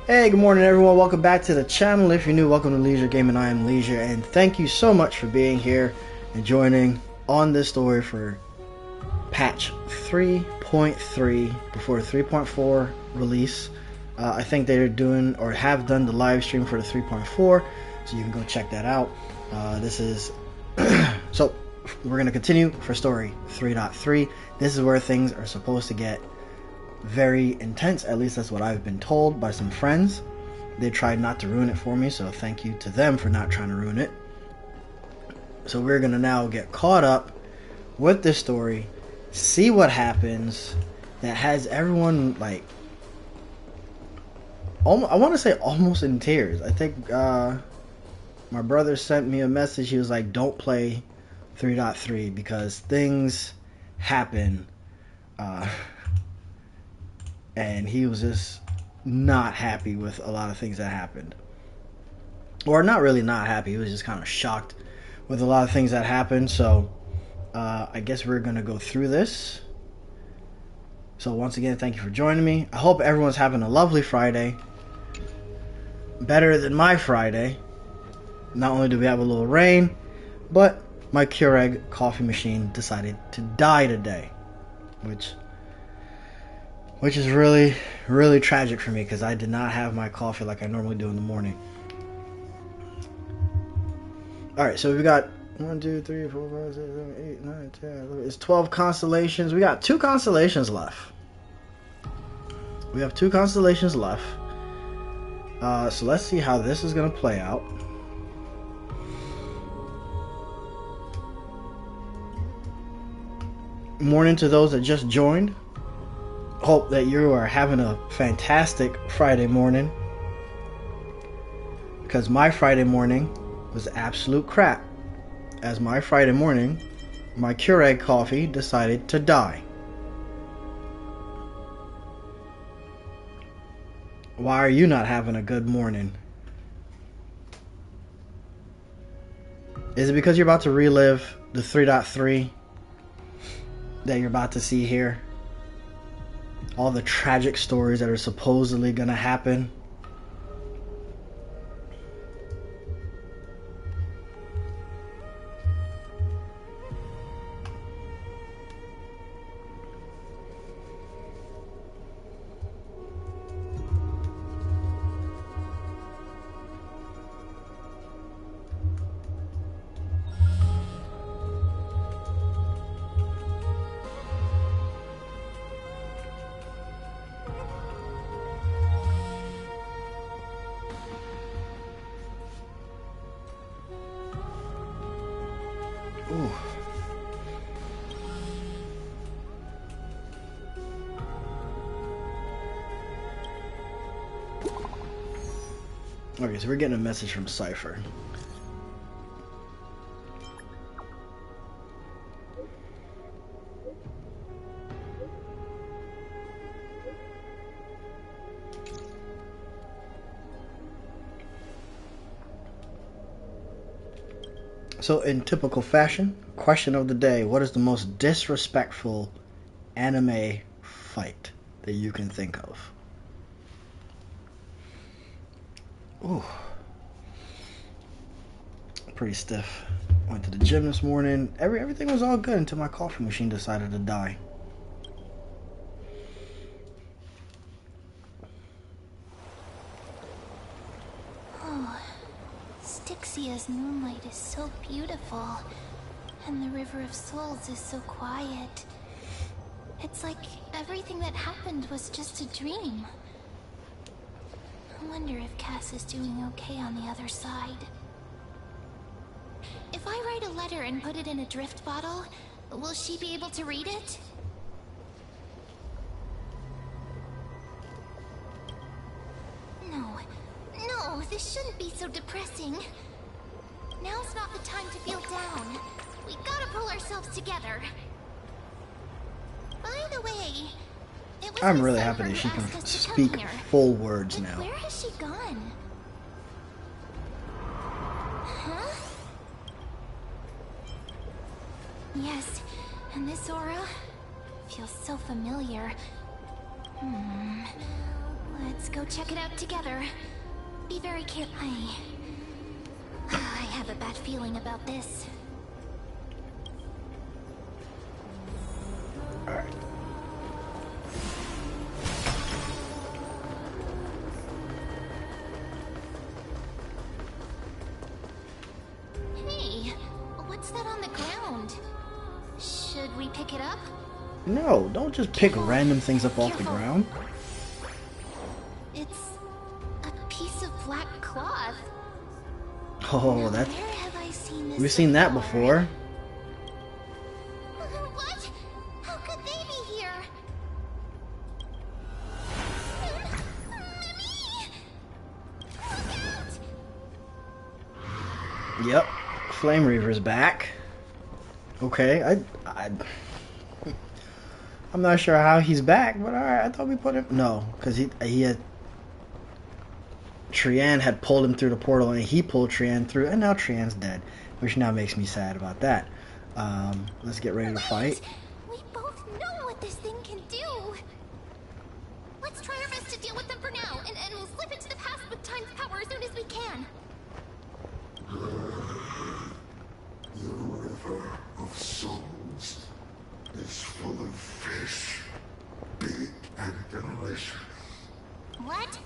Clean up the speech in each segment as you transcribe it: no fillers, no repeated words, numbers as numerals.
Hey, good morning everyone. Welcome back to the channel. If you're new, welcome to Leisure Gaming. I am Leisure, and thank you so much for being here and joining on this story for patch 3.3 before 3.4 release. I think they're doing or have done the live stream for the 3.4, so you can go check that out. This is so we're going to continue for story 3.3. This is where things are supposed to get very intense. At least that's what I've been told by some friends. They tried not to ruin it for me, so thank you to them for not trying to ruin it. So we're gonna now get caught up with this story, see what happens. That has everyone like I want to say almost in tears. I think my brother sent me a message. He was like, don't play 3.3 because things happen, and he was just not happy with a lot of things that happened. Or not really not happy, he was just kind of shocked with a lot of things that happened. So I guess we're gonna go through this. So once again, thank you for joining me. I hope everyone's having a lovely Friday. Better than my Friday. Not only do we have a little rain, but my Keurig coffee machine decided to die today, which is really, really tragic for me because I did not have my coffee like I normally do in the morning. Alright, so we got 1, 2, 3, 4, 5, 6, 7, 8, 9, 10, 11. It's 12 constellations. We got 2 constellations left. We have 2 constellations left. So let's see how this is going to play out. Morning to those that just joined. Hope that you are having a fantastic Friday morning, because my Friday morning was absolute crap. As my Friday morning, my Keurig coffee decided to die. Why are you not having a good morning? Is it because you're about to relive the 3.3 that you're about to see here? All the tragic stories that are supposedly gonna happen. Ooh. Okay, so we're getting a message from Cypher. So in typical fashion, question of the day: what is the most disrespectful anime fight that you can think of? Ooh. Pretty stiff. Went to the gym this morning. Everything was all good until my coffee machine decided to die. Styxia's moonlight is so beautiful, and the River of Souls is so quiet. It's like everything that happened was just a dream. I wonder if Cass is doing okay on the other side. If I write a letter and put it in a drift bottle, will she be able to read it? No, this shouldn't be so depressing. Now's not the time to feel down. We gotta pull ourselves together. By the way, it was I'm really happy that she can speak full words now. Where has she gone? Huh? Yes, and this aura feels so familiar. Let's go check it out together. Be very careful. I have a bad feeling about this. Alright. Hey, what's that on the ground? Should we pick it up? No, don't just pick random things up off the ground. It's a piece of black cloth. Oh, that's... Where have I seen this We've seen that before. What? How could they be here? Mimi! Look out! Yep. Flame Reaver's back. Okay, I'm not sure how he's back, but alright, I thought we put him... No, because he had... Trian had pulled him through the portal, and he pulled Trian through, and now Trian's dead, which now makes me sad about that. Let's get ready to fight. We both know what this thing can do. Let's try our best to deal with them for now, and we'll slip into the past with time's power as soon as we can. The river of souls is full of fish, big and delicious. What?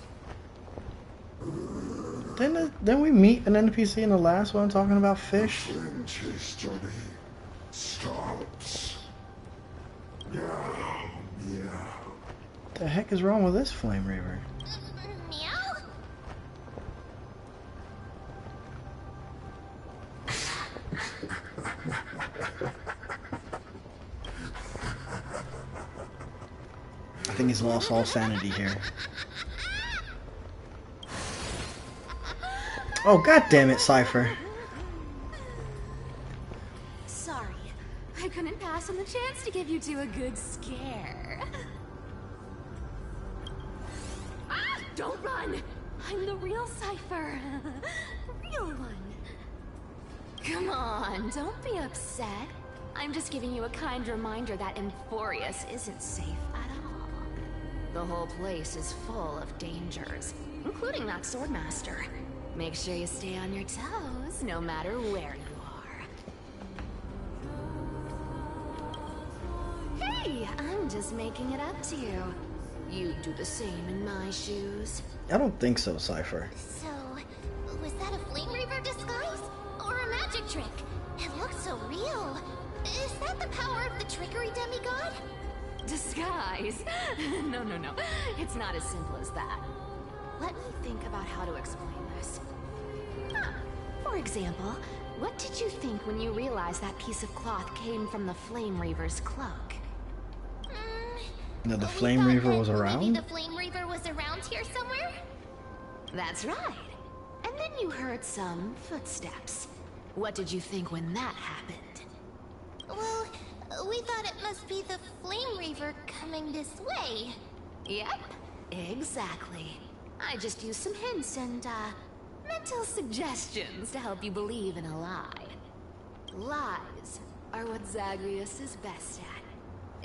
Didn't we meet an NPC in the last one talking about fish? Flame chase journey starts now. What the heck is wrong with this Flame Reaver? Meow? I think he's lost all sanity here. Oh, god damn it, Cypher. Sorry, I couldn't pass on the chance to give you two a good scare. Ah! Don't run! I'm the real Cypher. The real one. Come on, don't be upset. I'm just giving you a kind reminder that Amphoreus isn't safe at all. The whole place is full of dangers, including that swordmaster. Make sure you stay on your toes, no matter where you are. Hey, I'm just making it up to you. You'd do the same in my shoes. I don't think so, Cypher. So, was that a Flame Reaver disguise? Or a magic trick? It looks so real. Is that the power of the trickery demigod? Disguise? No. It's not as simple as that. Let me think about how to explain this. For example, what did you think when you realized that piece of cloth came from the Flame Reaver's cloak? No, the We Flame thought Reaver that was maybe around? the Flame Reaver was around here somewhere? That's right. And then you heard some footsteps. What did you think when that happened? Well, we thought it must be the Flame Reaver coming this way. Yep, exactly. I just used some hints and, mental suggestions to help you believe in a lie. Lies are what Zagreus is best at.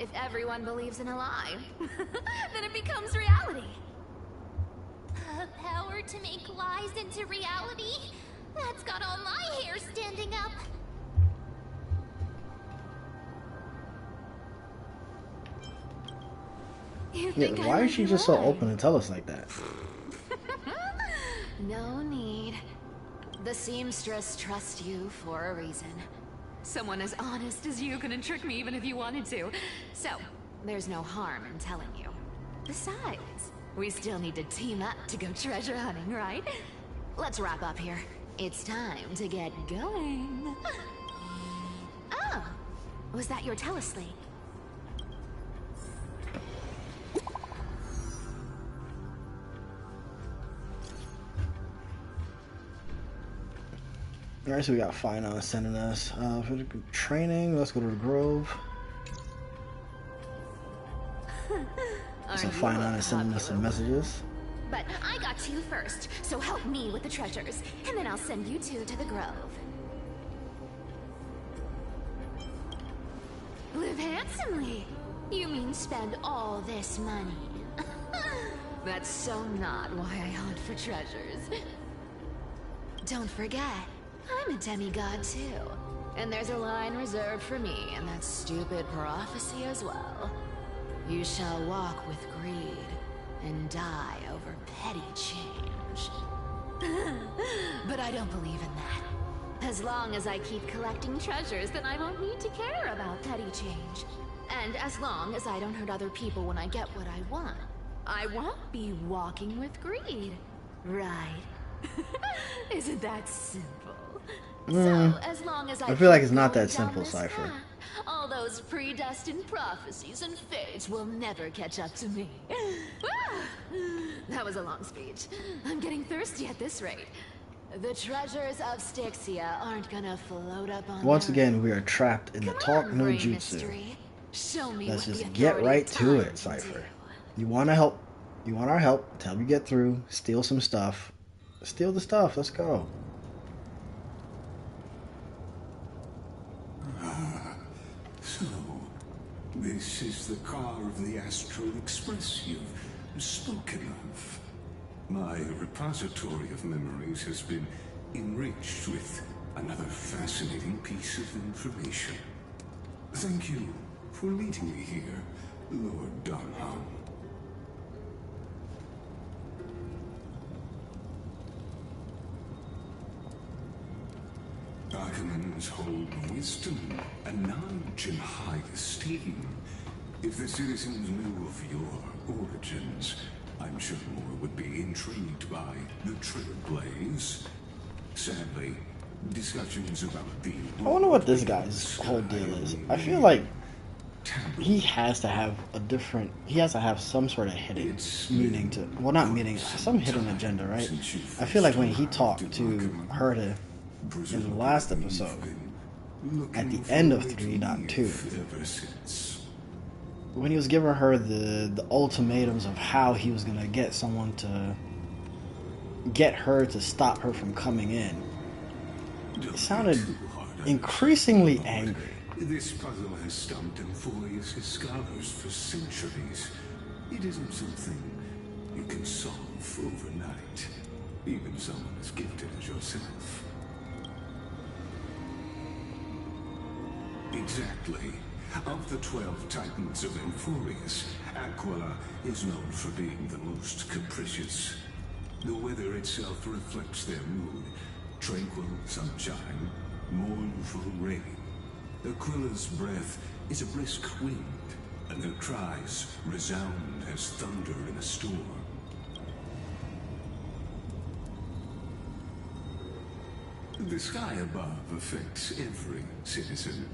If everyone believes in a lie, then it becomes reality. The power to make lies into reality? That's got all my hair standing up. You Yeah, think I why might is she be just so lying? open and tell us like that? No need. The seamstress trusts you for a reason. Someone as honest as you couldn't trick me even if you wanted to. So, there's no harm in telling you. Besides, we still need to team up to go treasure hunting, right? Let's wrap up here. It's time to get going. Oh, was that your teleslate? Alright, so we got Finon sending us for the training. Let's go to the Grove. So Finon is sending us some messages. But I got two first, so help me with the treasures, and then I'll send you two to the Grove. Live handsomely. You mean spend all this money? That's so not why I hunt for treasures. Don't forget, I'm a demigod too. And there's a line reserved for me in that stupid prophecy as well. You shall walk with greed and die over petty change. But I don't believe in that. As long as I keep collecting treasures, then I won't need to care about petty change. And as long as I don't hurt other people when I get what I want, I won't be walking with greed. Right? Isn't that simple? So, as long as I feel like it's keep not going that simple, down this Cypher. path, all those predestined prophecies and fates will never catch up to me. That was a long speech. I'm getting thirsty at this rate. The treasures of Styxia aren't gonna float up on Once their again, own. we are trapped in the Come talk on, no Gray jutsu. Mystery. Show me Let's what the just get authority right of to time it, can Cypher. do. You want to help? You want our help? To help you get through, steal some stuff. Steal the stuff. Let's go. So, this is the car of the Astral Express you've spoken of. My repository of memories has been enriched with another fascinating piece of information. Thank you for leading me here, Lord Donham. Arcanans hold wisdom and knowledge in high esteem. If the citizens knew of your origins, I'm sure more would be intrigued by the Trailblaze. Sadly, discussions about the... I wonder what this guy's whole deal is. I feel like he has to have a different... He has to have some sort of hidden meaning to... Well, not meaning, some hidden agenda, right? I feel like when he talked to Herta in the last episode, at the end of 3.2, when he was giving her the ultimatums of how he was going to get someone to get her to stop her from coming in, it sounded increasingly angry. This puzzle has stumped Amphoreus' scholars for centuries. It isn't something you can solve overnight, even someone as gifted as yourself. Exactly. Of the 12 titans of Amphoreus, Aquila is known for being the most capricious. The weather itself reflects their mood. Tranquil sunshine, mournful rain. Aquila's breath is a brisk wind, and their cries resound as thunder in a storm. The sky above affects every citizen.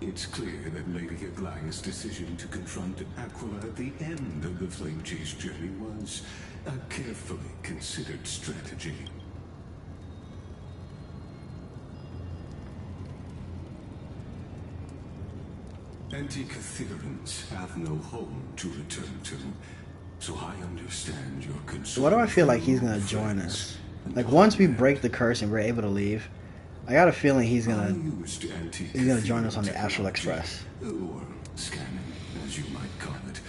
It's clear that Lady Aglaya's decision to confront Aquila at the end of the Flame Chase journey was a carefully considered strategy. Anti-Catherians have no home to return to, so I understand your concern. Why do I feel like he's gonna join us? Like, once we break the curse and we're able to leave, I got a feeling he's gonna join us on the Astral Express. Or scanning, as you might call it,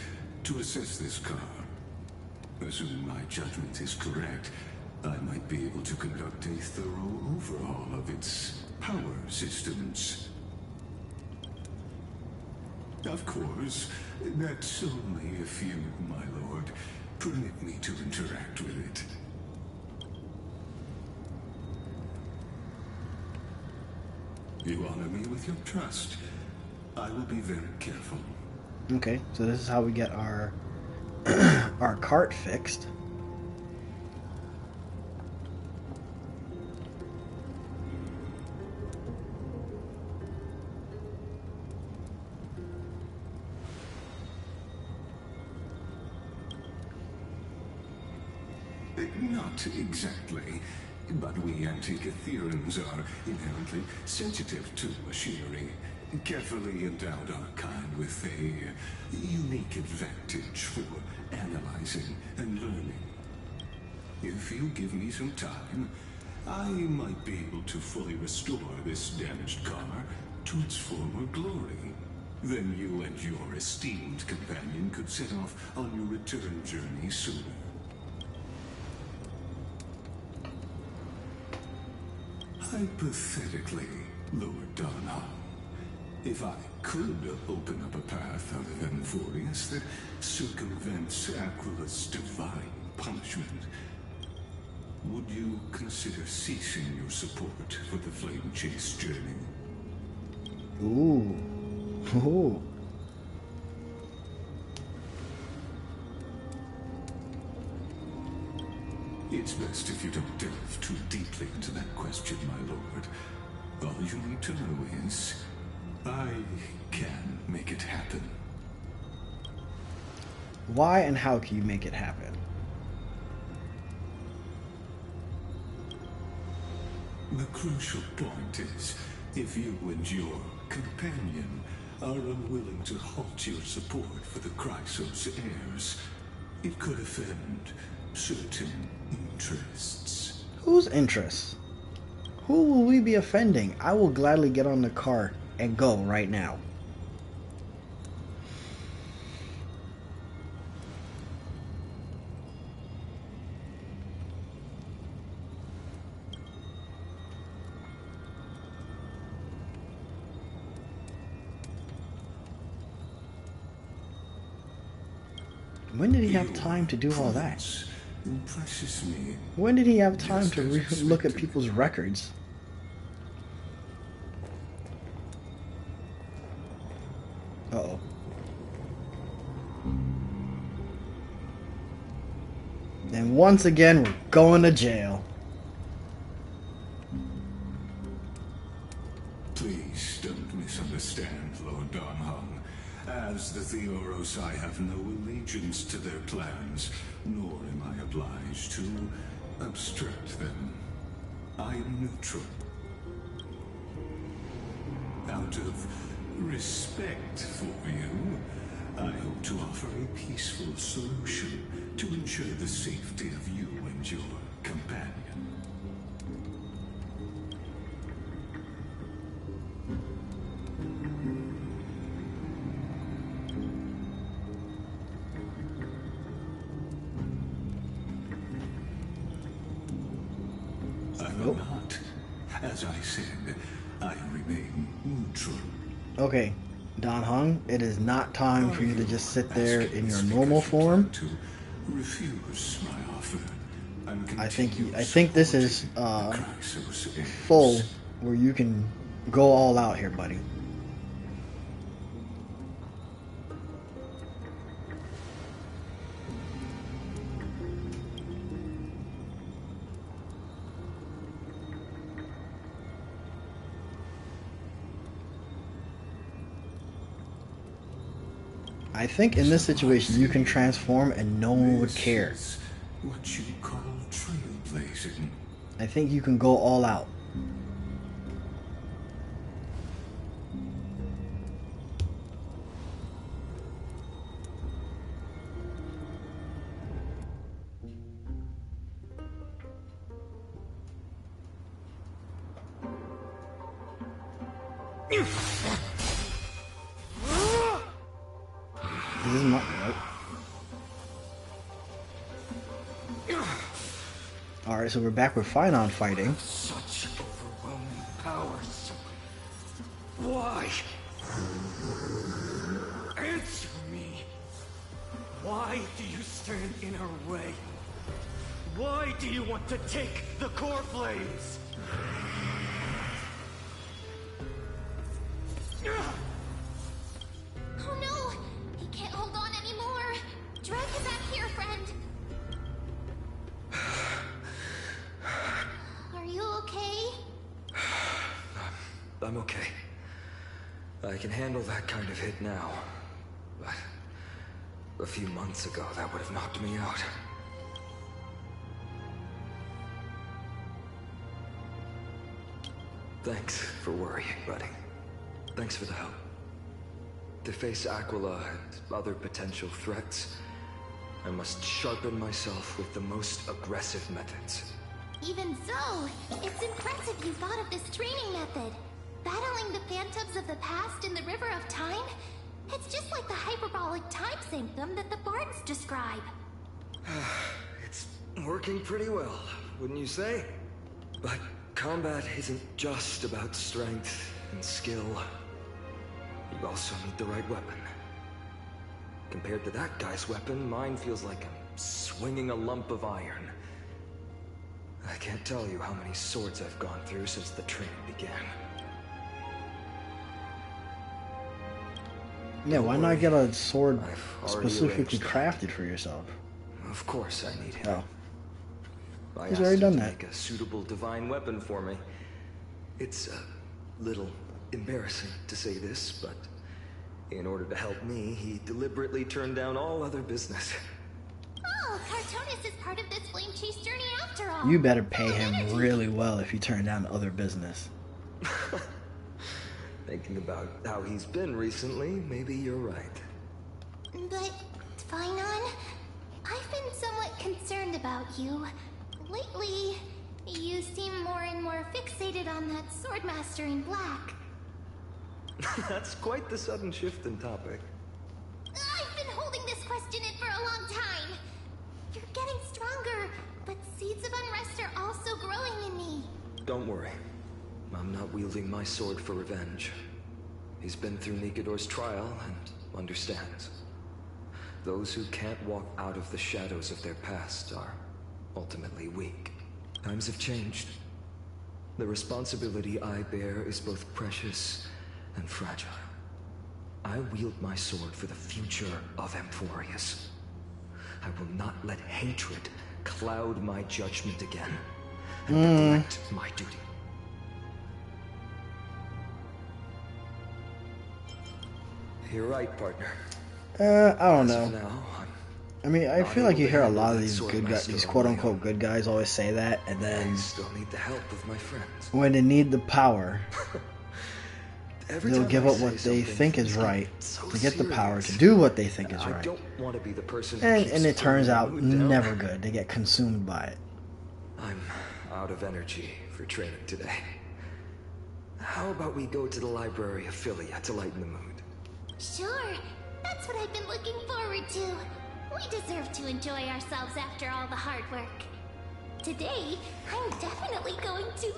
to assess this car. Assuming my judgment is correct, I might be able to conduct a thorough overhaul of its power systems. Of course, that's only if you, my lord, permit me to interact with it. You honor me with your trust. I will be very careful. Okay, so this is how we get our our cart fixed. Not exactly, but we Anti-Catherians are inherently sensitive to machinery. Carefully endowed our kind with a unique advantage for analyzing and learning. If you give me some time, I might be able to fully restore this damaged car to its former glory. Then you and your esteemed companion could set off on your return journey sooner. Hypothetically, Lord Donham, if I could open up a path out of Amphoreus that circumvents Aquila's divine punishment, would you consider ceasing your support for the Flame Chase journey? Ooh. Ooh. It's best if you don't delve too deeply into that question, my lord. All you need to know is, I can make it happen. Why and how can you make it happen? The crucial point is, if you and your companion are unwilling to halt your support for the Chrysos heirs, it could offend certain interests. Whose interests? Who will we be offending? I will gladly get on the car and go right now. When did he have time to do all that? Impresses me. When did he have time to look at people's records? Uh-oh. And once again, we're going to jail. Please don't misunderstand, Lord Donham. As the Theoros, I have no allegiance to their plans, nor am I obliged to obstruct them. I am neutral. Out of respect for you, I hope to offer a peaceful solution to ensure the safety of you and your companion. I will not. As I said, I remain neutral. Okay, Don Hung, it is not time for you to just sit there in your normal form. To refuse my offer. I think this is full where you can go all out here, buddy. I think in this situation you can transform and no one would care. What you call trailblazing. I think you can go all out. This is my... Alright, so we're back with Finon fighting. Such overwhelming powers. Why? Answer me. Why do you stand in our way? Why do you want to take the core flames? Oh no! He can't hold on anymore! Drag him back here, friend! Are you okay? I'm okay. I can handle that kind of hit now. But a few months ago, that would have knocked me out. Thanks for worrying, buddy. Thanks for the help. To face Aquila and other potential threats, I must sharpen myself with the most aggressive methods. Even so, it's impressive you thought of this training method. Battling the phantoms of the past in the River of Time? It's just like the hyperbolic time sanctum that the bards describe. It's working pretty well, wouldn't you say? But Combat isn't just about strength and skill. You also need the right weapon. Compared to that guy's weapon, mine feels like I'm swinging a lump of iron. I can't tell you how many swords I've gone through since the training began. Yeah, why not get a sword I've already specifically arranged crafted for yourself? Of course I need him. Oh. I He's asked already him done to that. make a suitable divine weapon for me. It's a little embarrassing to say this, but in order to help me, he deliberately turned down all other business. Oh, Cartonis is part of this flame chase journey after all. You better pay Full of him energy. really well if you turn down other business. Thinking about how he's been recently, maybe you're right. But, Finon, I've been somewhat concerned about you. Lately, you seem more and more fixated on that swordmaster in black. That's quite the sudden shift in topic. I've been holding this question in for a long time. You're getting stronger, but seeds of unrest are also growing in me. Don't worry. I'm not wielding my sword for revenge. He's been through Nikador's trial and understands. Those who can't walk out of the shadows of their past are ultimately weak. Times have changed. The responsibility I bear is both precious and fragile. I wield my sword for the future of Amphoreus. I will not let hatred cloud my judgment again and neglect my duty. You're right, partner. I don't As of know. now, I mean, I not feel like able you to hear a handle lot of that these sword good guys, master these on quote my unquote own. good guys always say that, and I then still need the help of my friends. when they need the power, Every they'll time give I up say what they something, think is things get right so to get the power to serious. do what they think is I right. don't want to be the person who And keeps it turns bringing out the mood down. never good. They get consumed by it. I'm out of energy for training today. How about we go to the library of Philia to lighten the mood? Sure, that's what I've been looking forward to. We deserve to enjoy ourselves after all the hard work. Today, I'm definitely going to...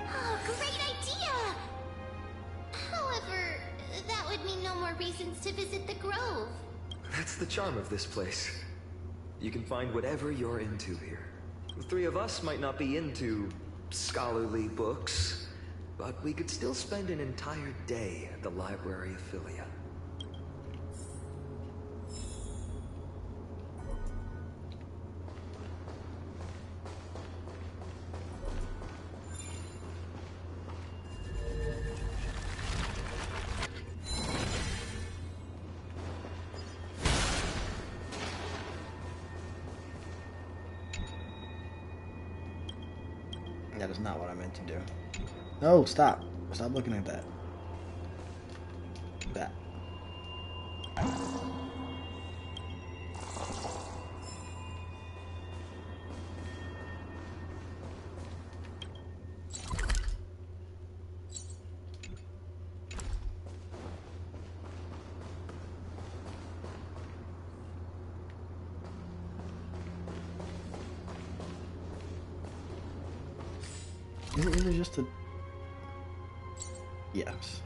Oh, great idea! However, that would mean no more reasons to visit the Grove. That's the charm of this place. You can find whatever you're into here. The three of us might not be into scholarly books, but we could still spend an entire day at the library of Philia. That is not what I meant to do. No, stop. Stop looking at that. That. Is it just a... Yes.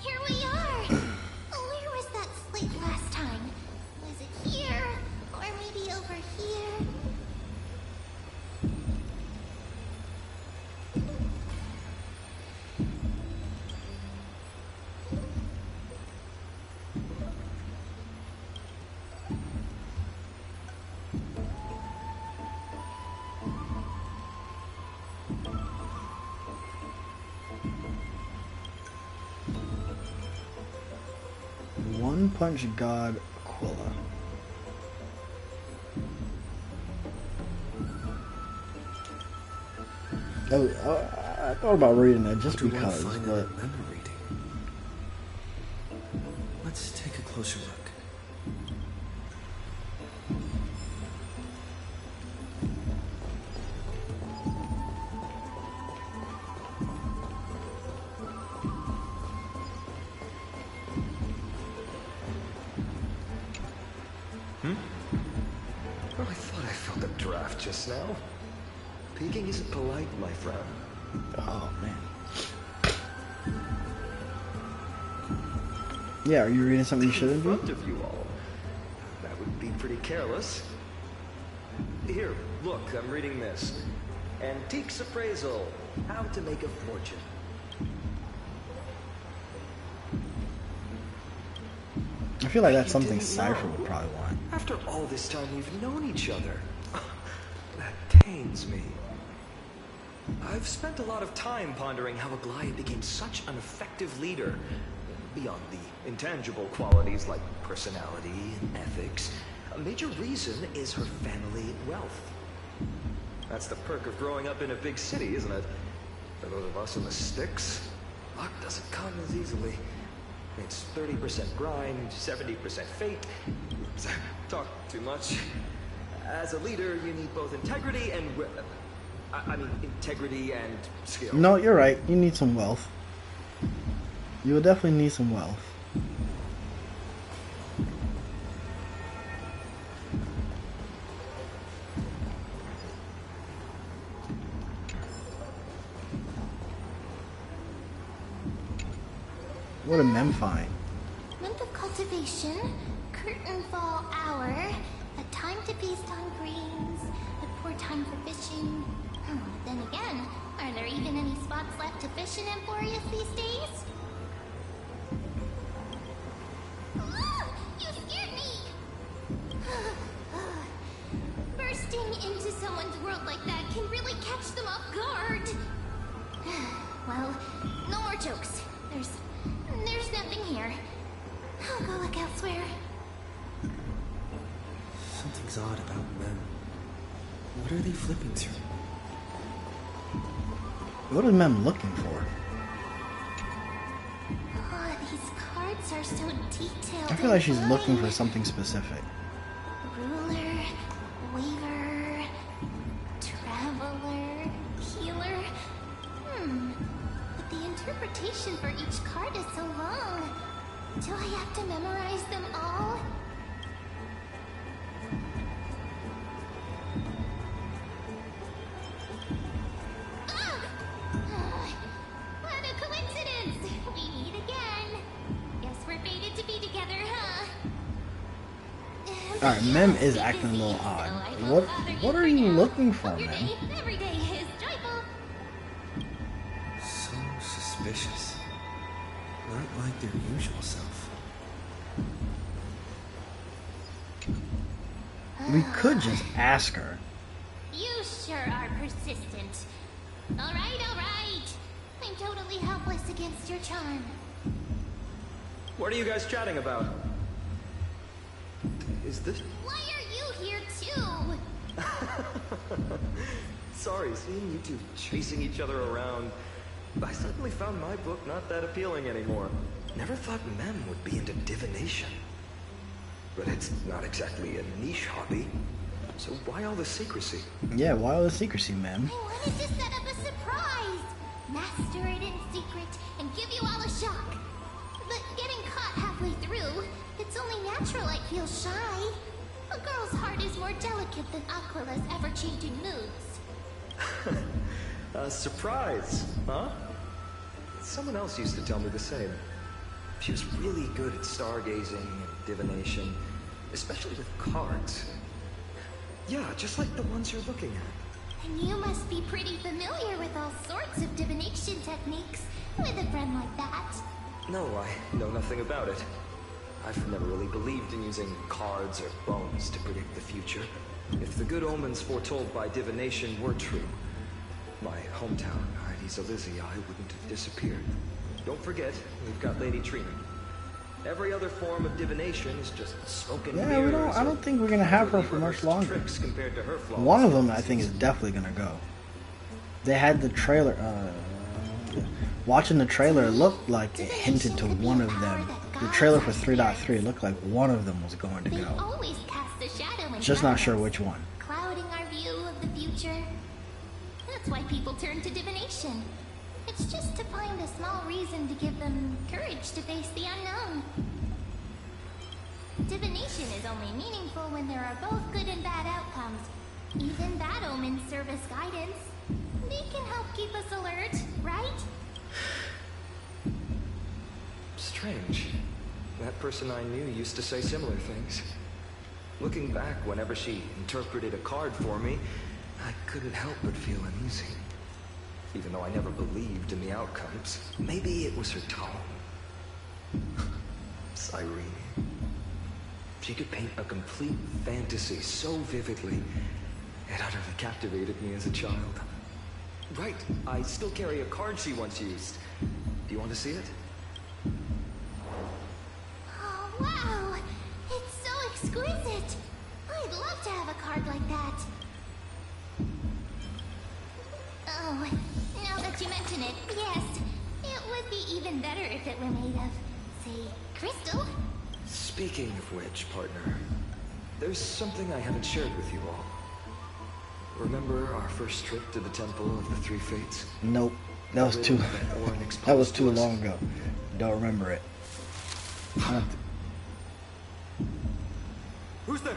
Here we are! Where was that slate last time? Was it here? Or maybe over here? One Punch God Aquila. I thought about reading that just What do I because, find but I remember reading? Let's take a closer look. Oh, I thought I felt a draft just now. Peeking isn't polite, my friend. Oh, man. Yeah, are you reading something you shouldn't In be? front of you all. That would be pretty careless. Here, look, I'm reading this. Antiques Appraisal. How to Make a Fortune. I feel like that's You something didn't Cypher know. would probably want. After all this time we've known each other. That pains me. I've spent a lot of time pondering how Aglaia became such an effective leader. Beyond the intangible qualities like personality and ethics, a major reason is her family wealth. That's the perk of growing up in a big city, isn't it? For those of us in the sticks, luck doesn't come as easily. It's 30% grind, 70% fate. Talk too much. As a leader, you need both integrity and... I mean, integrity and skill. No, you're right. You need some wealth. You will definitely need some wealth. What a mem find. Month of cultivation, curtain fall hour, a time to feast on greens, a poor time for fishing. Oh, then again, are there even any spots left to fish in Amphoreus these days? Ah, you scared me! Bursting into someone's world like that can really catch them off guard. Well, no more jokes. There's nothing here. I'll go look elsewhere. Something's odd about Mem. What are they flipping through? What is Mem looking for? Oh, these cards are so detailed. I feel like she's and looking for fine. something specific. Ruler, weaver, traveler, healer. But the interpretation for each card is so long. Do I have to memorize them all? What a coincidence! We meet again. Guess we're fated to be together, huh? Alright, Mem is acting a little odd. What are you looking for, Mem? Every day is joyful. So suspicious. Not like their usual self. We could just ask her. You sure are persistent. All right, all right. I'm totally helpless against your charm. What are you guys chatting about? Is this... Why are you here too? Sorry, seeing you two chasing each other around. I suddenly found my book not that appealing anymore. Never thought Mem would be into divination. But it's not exactly a niche hobby. So why all the secrecy? Yeah, why all the secrecy, Mem? I wanted to set up a surprise. Master it in secret and give you all a shock. But getting caught halfway through, it's only natural I feel shy. A girl's heart is more delicate than Aquila's ever-changing moods. A surprise, huh? Someone else used to tell me the same. She was really good at stargazing and divination, especially with cards. Yeah, just like the ones you're looking at. And you must be pretty familiar with all sorts of divination techniques with a friend like that. No, I know nothing about it. I've never really believed in using cards or bones to predict the future. If the good omens foretold by divination were true, my hometown, Heidi's Elysia, wouldn't have disappeared. Don't forget, we've got Lady Trina. Every other form of divination is just smoke and Yeah, mirrors. I don't think we're gonna have her for much longer. Tricks compared to her flaws. One of them, I think, is definitely gonna go. They had the trailer. Watching the trailer, it looked like it hinted to one of them. The trailer for 3.3 looked like one of them was going to They go. always cast a shadow in Just front not of sure us, which one. clouding our view of the future. That's why people turn to divination. It's just to find a small reason to give them courage to face the unknown. Divination is only meaningful when there are both good and bad outcomes. Even bad omens serve as guidance. They can help keep us alert, right? Strange. That person I knew used to say similar things. Looking back, whenever she interpreted a card for me, I couldn't help but feel uneasy. Even though I never believed in the outcomes, maybe it was her tone. Cyrene. She could paint a complete fantasy so vividly, it utterly captivated me as a child. Right, I still carry a card she once used. Do you want to see it? Oh, wow! It's so exquisite! I'd love to have a card like that. Oh, now that you mention it, yes. It would be even better if it were made of, say, crystal. Speaking of which, partner, there's something I haven't shared with you all. Remember our first trip to the Temple of the Three Fates? Nope. That was too long ago. Don't remember it. Who's there?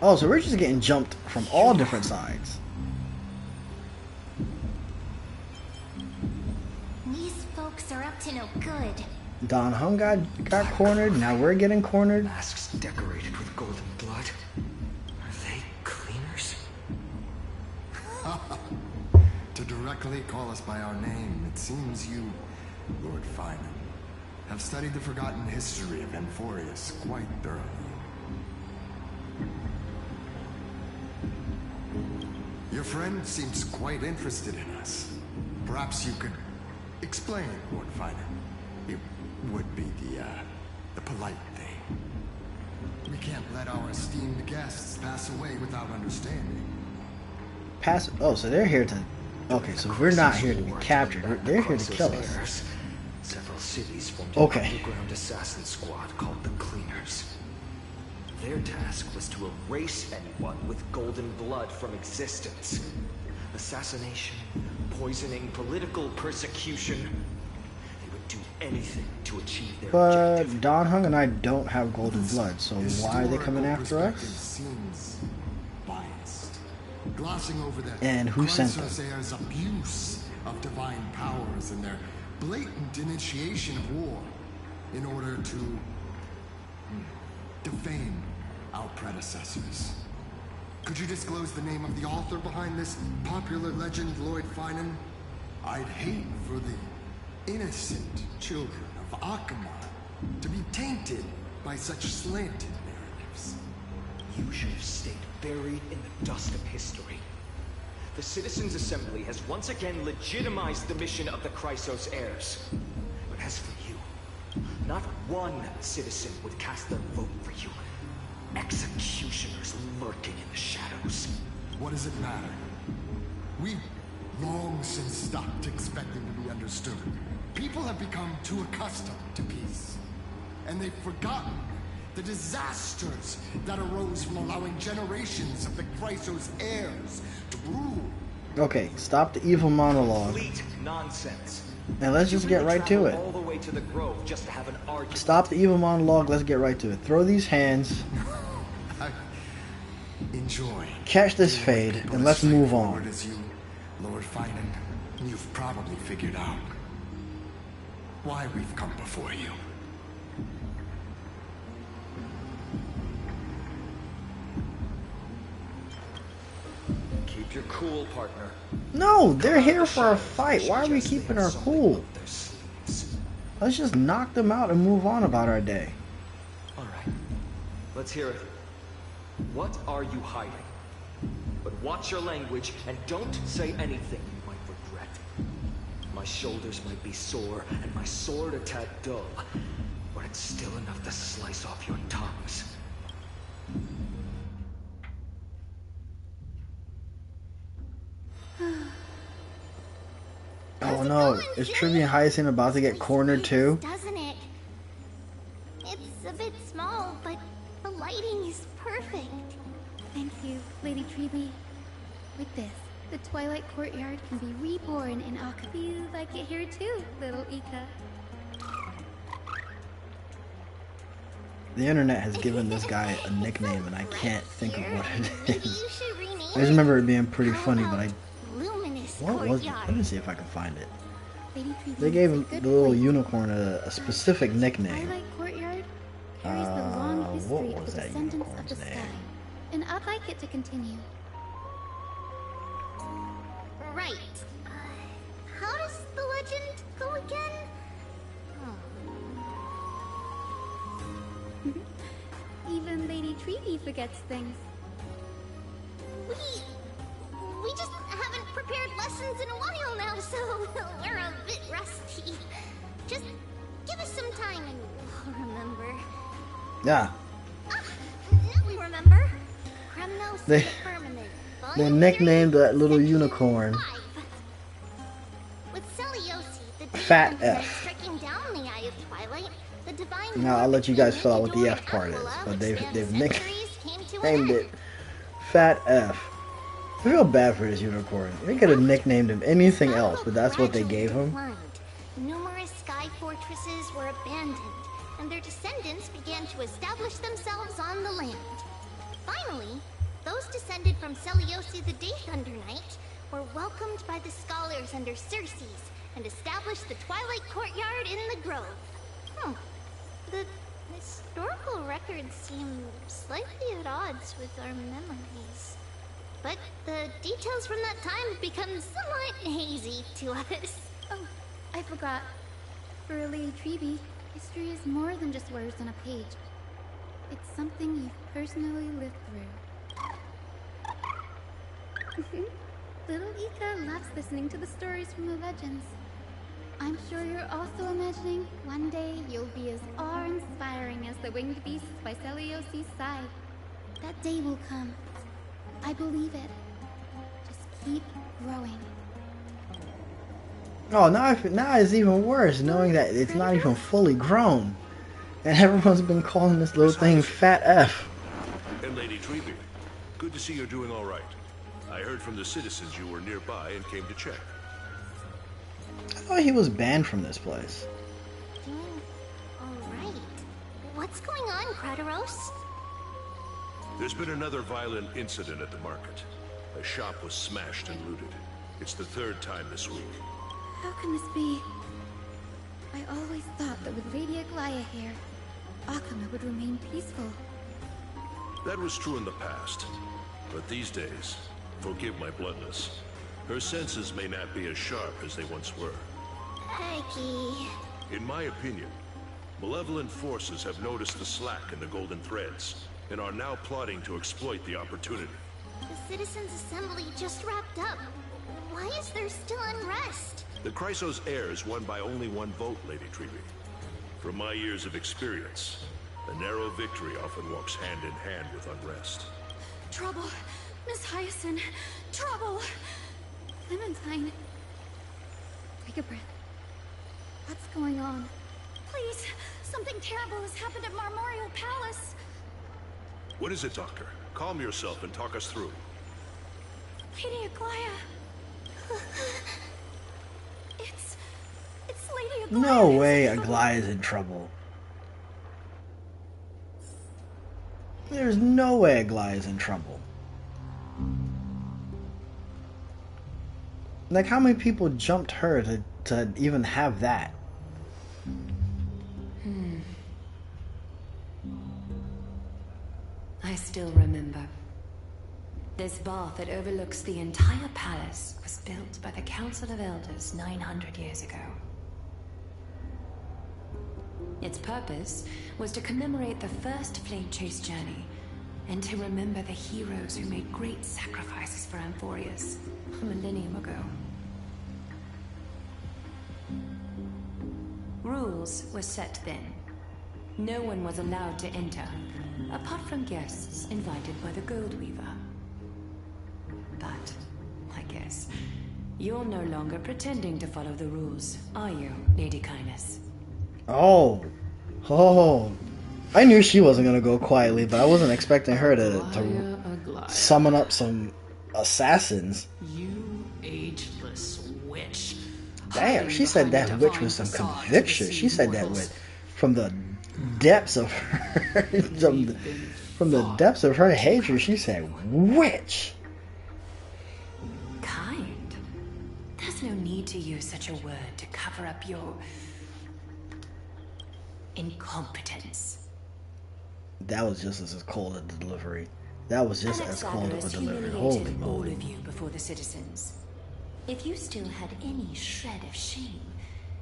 Oh, so we're just getting jumped from all different sides. These folks are up to no good. Don Hung got cornered. Now we're getting cornered. Masks decorated with golden blood. Are they cleaners? To directly call us by our name, it seems you, Lord Finan, have studied the forgotten history of Amphoreus quite thoroughly. Your friend seems quite interested in us. Perhaps you could explain, Lord Finan. It would be the polite thing. We can't let our esteemed guests pass away without understanding. Oh, so they're here to... Okay, so we're not here to be captured. They're here to kill us. Several cities formed an underground assassin squad called the Cleaners. Their task was to erase anyone with golden blood from existence. Assassination, poisoning, political persecution. They would do anything to achieve their objective. But Don Hung and I don't have golden blood, so why are they coming after us? Seems biased. Glossing over the And who sent them? Chrysos' abuse of divine powers and their blatant initiation of war in order to defame our predecessors. Could you disclose the name of the author behind this popular legend, Lord Finan? I'd hate for the innocent children of Akamar to be tainted by such slanted narratives. You should have stayed buried in the dust of history. The Citizens' Assembly has once again legitimized the mission of the Chrysos heirs. But as for you, not one citizen would cast their vote for you. Executioners lurking in the shadows. What does it matter? We've long since stopped expecting to be understood. People have become too accustomed to peace. And they've forgotten the disasters that arose from allowing generations of the Chrysos heirs to rule. Okay, stop the evil monologue. Complete nonsense. And let's just get right to it. All the way to the Grove just to have an argument. Stop the evil monologue, let's get right to it. Throw these hands. Enjoy. Catch this fade, and let's move on. As you, Lord Finan, you've probably figured out why we've come before you. Keep your cool, partner. No, they're here for a fight. Why are we keeping our cool? Let's just knock them out and move on about our day. Alright, let's hear it. What are you hiding? But watch your language and don't say anything you might regret. My shoulders might be sore and my sword a tad dull, but it's still enough to slice off your tongues. Oh no, is Trivia and Hyacinth about to get cornered too? Doesn't it? It's a bit small, but the lighting is perfect. Thank you, Lady Treby. With this, the Twilight Courtyard can be reborn in Alcatraz. You like it here too, little Ika. The internet has given this guy a nickname, and I can't think of what it Maybe is. you should rename I just remember it being pretty How funny, but about Luminous what was it? Courtyard? Let me see if I can find it. Lady Trevelyan They gave makes him a good the little point. unicorn a specific nickname. Twilight Courtyard carries the long What history was of the that descendants of unicorn's the sky, name? and I'd like it to continue. Right. How does the legend go again? Even Lady Trevi forgets things. We just haven't prepared lessons in a while now, so we're a bit rusty. Just give us some time and we'll remember. Yeah, Now we remember. Kremnos They- the Firmament. they Volume nicknamed 3, that little Section unicorn 5. With Celiosi, the Fat Day F. striking down the Eye of Twilight, the divine Now, I'll let you between guys fill out what the Mendador F and part is, Aquila, but which they've spanned nicknamed centuries, came to an end. it Fat F. I feel bad for this unicorn. They could have nicknamed him anything else, but that's what they gave him. Declined. Numerous sky fortresses were abandoned, and their descendants began to establish themselves on the land. Finally, those descended from Celiosi the Day Thunder Knight were welcomed by the scholars under Circes and established the Twilight Courtyard in the Grove. The historical records seem slightly at odds with our memories. But the details from that time have become somewhat hazy to us. Oh, I forgot. For Lady Trevi, history is more than just words on a page. It's something you've personally lived through. Little Ika loves listening to the stories from the legends. I'm sure you're also imagining one day you'll be as awe-inspiring as the winged beasts by Celiosi's side. That day will come. I believe it. Just keep growing. Oh, now it's even worse, knowing that it's not even fully grown. And everyone's been calling this little thing Fat F. And Lady Trevi, good to see you're doing all right. I heard from the citizens you were nearby and came to check. I thought he was banned from this place. Doing alright. What's going on, Krateros? There's been another violent incident at the market. A shop was smashed and looted. It's the third time this week. How can this be? I always thought that with Lady Aglaya here, Akama would remain peaceful. That was true in the past. But these days, forgive my bluntness, her senses may not be as sharp as they once were. Becky. In my opinion, malevolent forces have noticed the slack in the Golden Threads and are now plotting to exploit the opportunity. The Citizens' Assembly just wrapped up. Why is there still unrest? The Chrysos heirs won by only one vote, Lady Trevi. From my years of experience, a narrow victory often walks hand in hand with unrest. Trouble! Miss Hyacinth! Trouble! Clementine! Take a breath. What's going on? Please! Something terrible has happened at Marmorial Palace! What is it, Doctor? Calm yourself and talk us through. Lady Aglaya! It's Lady Aglaya! No way Aglaya's in trouble. There's no way Aglaya's in trouble. Like, how many people jumped her to even have that? I still remember. This bath that overlooks the entire palace was built by the Council of Elders 900 years ago. Its purpose was to commemorate the first Flame Chase journey, and to remember the heroes who made great sacrifices for Amphoreus a millennium ago. Rules were set then. No one was allowed to enter, apart from guests invited by the Gold Weaver. But, I guess, you're no longer pretending to follow the rules, are you, Lady Kindness? Oh. I knew she wasn't gonna go quietly, but I wasn't expecting her to summon up some assassins. You ageless witch. Damn, she said that witch with some conviction. She said that with from the depths of her, from the depths of her hatred, she said, "Witch." Kind? There's no need to use such a word to cover up your incompetence. That was just as cold a delivery. That was just as cold of a delivery. Holy all moly. of you before the citizens. If you still had any shred of shame,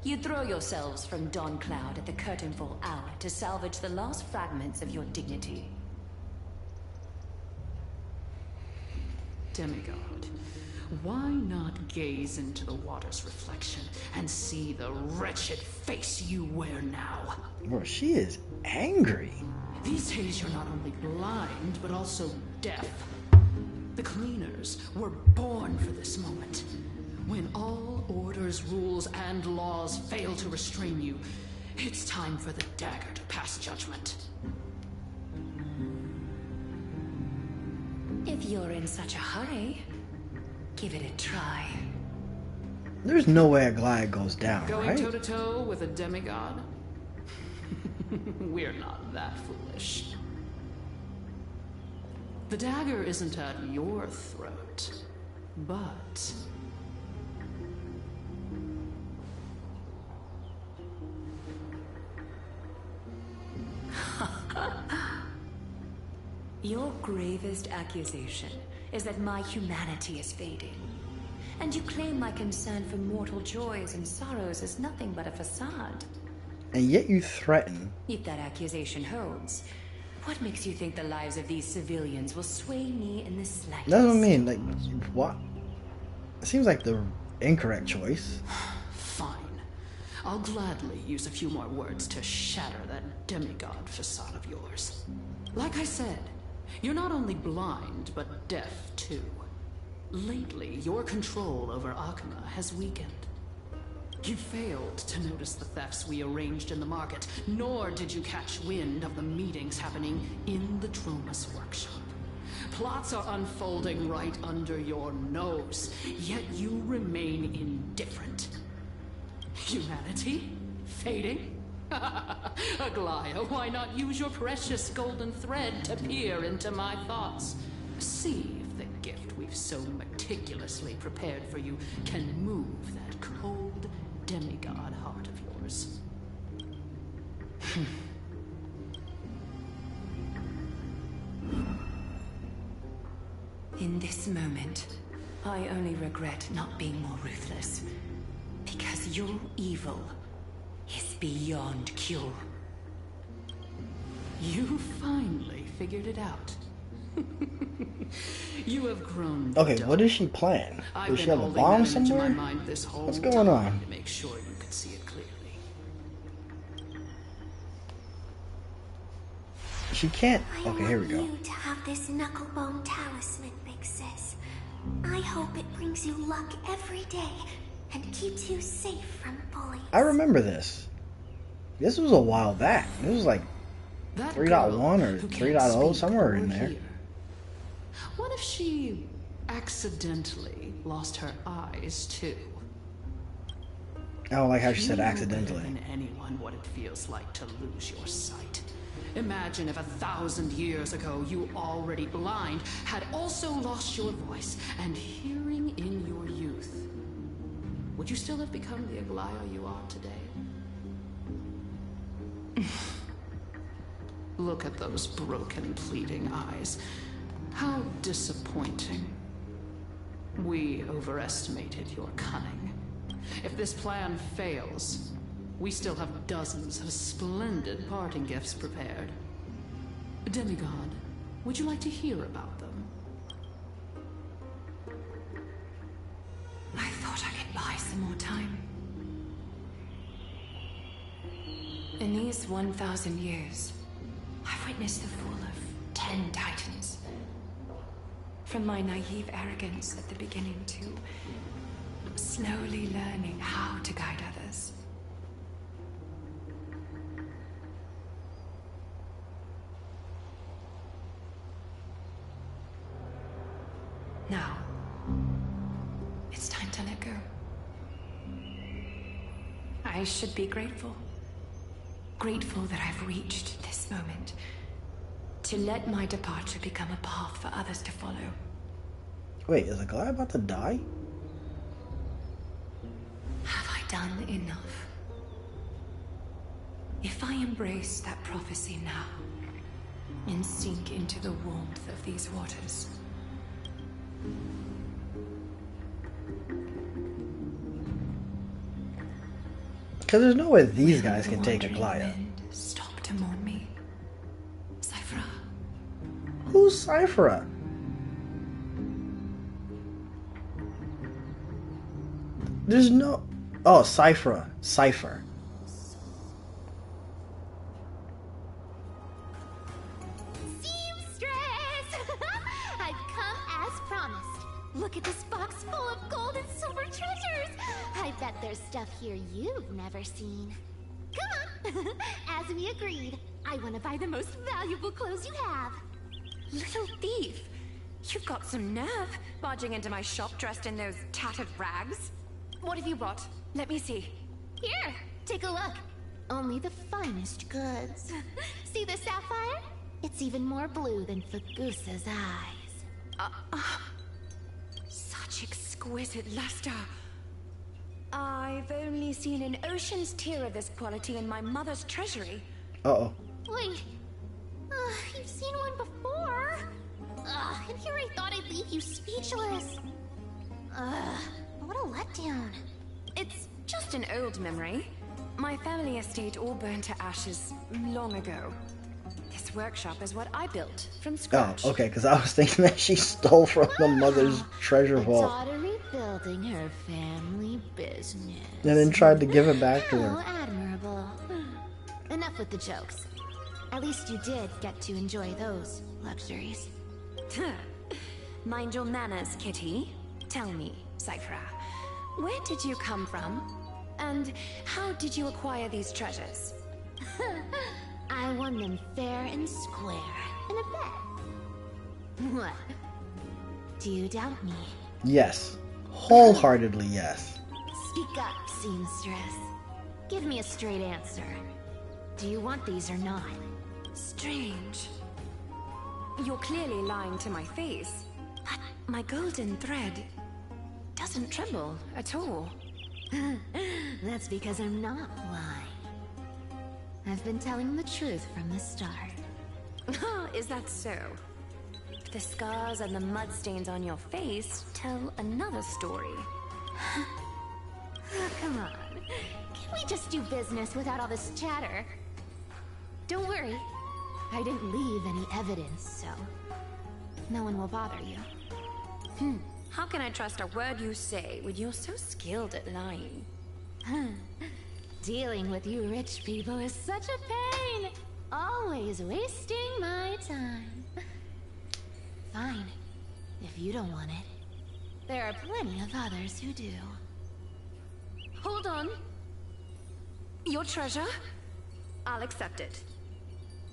you'd throw yourselves from dawn cloud at the curtainfall hour to salvage the last fragments of your dignity. Demigod, why not gaze into the water's reflection and see the wretched face you wear now? Bro, she is angry. These days you're not only blind, but also deaf. The cleaners were born for this moment. When all orders, rules, and laws fail to restrain you, it's time for the dagger to pass judgment. If you're in such a hurry, give it a try. There's no way a glide goes down, Going right? toe-to-toe with a demigod? We're not that foolish. The dagger isn't at your throat, but... Your gravest accusation is that my humanity is fading. And you claim my concern for mortal joys and sorrows is nothing but a facade. And yet you threaten. If that accusation holds, what makes you think the lives of these civilians will sway me in the slightest? That's what I mean. Like, what? It seems like the incorrect choice. Fine. I'll gladly use a few more words to shatter that demigod facade of yours. Like I said, you're not only blind, but deaf too. Lately, your control over Akama has weakened. You failed to notice the thefts we arranged in the market, nor did you catch wind of the meetings happening in the Tromas workshop. Plots are unfolding right under your nose, yet you remain indifferent. Humanity? Fading? Aglaya, why not use your precious golden thread to peer into my thoughts? See if the gift we've so meticulously prepared for you can move that cold demigod heart of yours. In this moment, I only regret not being more ruthless. Because your evil is beyond cure. You finally figured it out. You have grown. Okay, dumb. what does she plan? I've Does she been have a holding bomb that into my somewhere? mind this whole What's going on? time to make sure you could see it clearly. She can't. I Okay, here we want go. you to have this knucklebone talisman, Big Sis. I hope it brings you luck every day and keeps you safe from bullies. I remember this. This was a while back. This was like That 3.1 girl or who can't 3.0, speak somewhere or in there. hear. What if she accidentally lost her eyes too? I don't like how she You said know accidentally. better than anyone what it feels like to lose your sight. Imagine if 1,000 years ago you, already blind, had also lost your voice and hearing in your youth. Would you still have become the Aglaya you are today? Look at those broken, pleading eyes. How disappointing. We overestimated your cunning. If this plan fails, we still have dozens of splendid parting gifts prepared. Demigod, would you like to hear about them? I thought I could buy some more time. In these 1,000 years, I've witnessed the fall of 10 titans. From my naive arrogance at the beginning to slowly learning how to guide others. Now, it's time to let go. I should be grateful. grateful that I've reached this moment. To let my departure become a path for others to follow. Wait, is the guy about to die? Have I done enough? If I embrace that prophecy now, and sink into the warmth of these waters, because there's no way these guys can take Aglaya. Stop to mourn me. Cyphra. Who's Cyphra? There's no... Oh, Cyphra. Cypher. Seamstress! I've come as promised. Look at this box full of gold and silver treasures. I bet there's stuff here you've never seen. Come on. As we agreed, I want to buy the most valuable clothes you have. Little thief! You've got some nerve, barging into my shop dressed in those tattered rags. What have you brought? Let me see. Here, take a look. Only the finest goods. See the sapphire? It's even more blue than Fagusa's eyes. Such exquisite luster. I've only seen an ocean's tear of this quality in my mother's treasury. Uh-oh. Wait. You've seen one before. And here I thought I'd leave you speechless. What a letdown. It's just an old memory. My family estate all burned to ashes long ago. This workshop is what I built from scratch. Oh, okay, because I was thinking that she stole from the mother's treasure A vault. daughter rebuilding her family business. And then tried to give it back to her. How admirable. Enough with the jokes. At least you did get to enjoy those luxuries. Mind your manners, Kitty. Tell me, Cyphra, where did you come from? And how did you acquire these treasures? I won them fair and square in a bet. What? Do you doubt me? Yes. Wholeheartedly yes. Speak up, seamstress. Give me a straight answer. Do you want these or not? Strange. You're clearly lying to my face. But my golden thread doesn't tremble at all. That's because I'm not lying. I've been telling the truth from the start. Is that so? The scars and the mud stains on your face tell another story. Come on. Can we just do business without all this chatter? Don't worry. I didn't leave any evidence, so no one will bother you. How can I trust a word you say when you're so skilled at lying? Dealing with you rich people is such a pain. Always wasting my time. Fine. If you don't want it. There are plenty of others who do. Hold on. Your treasure? I'll accept it.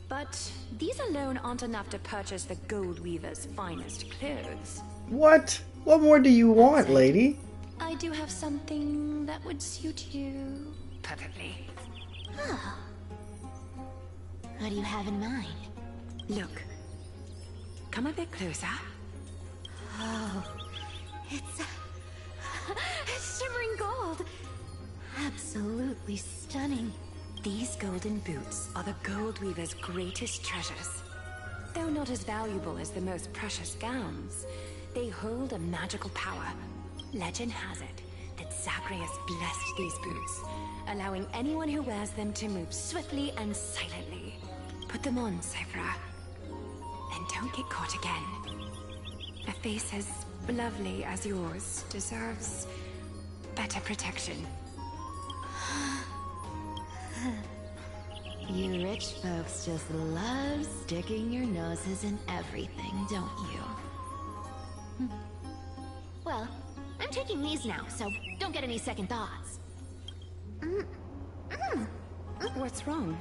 But these alone aren't enough to purchase the Gold Weaver's finest clothes. What? What more do you want, lady? I do have something that would suit you perfectly. Oh. What do you have in mind? Look. Come a bit closer. Oh. It's shimmering gold. Absolutely stunning. These golden boots are the Gold Weaver's greatest treasures. Though not as valuable as the most precious gowns, they hold a magical power. Legend has it that Zagreus blessed these boots, allowing anyone who wears them to move swiftly and silently. Put them on, Cyphra, and don't get caught again. A face as lovely as yours deserves better protection. You rich folks just love sticking your noses in everything, don't you? Well, I'm taking these now, so don't get any second thoughts. What's wrong?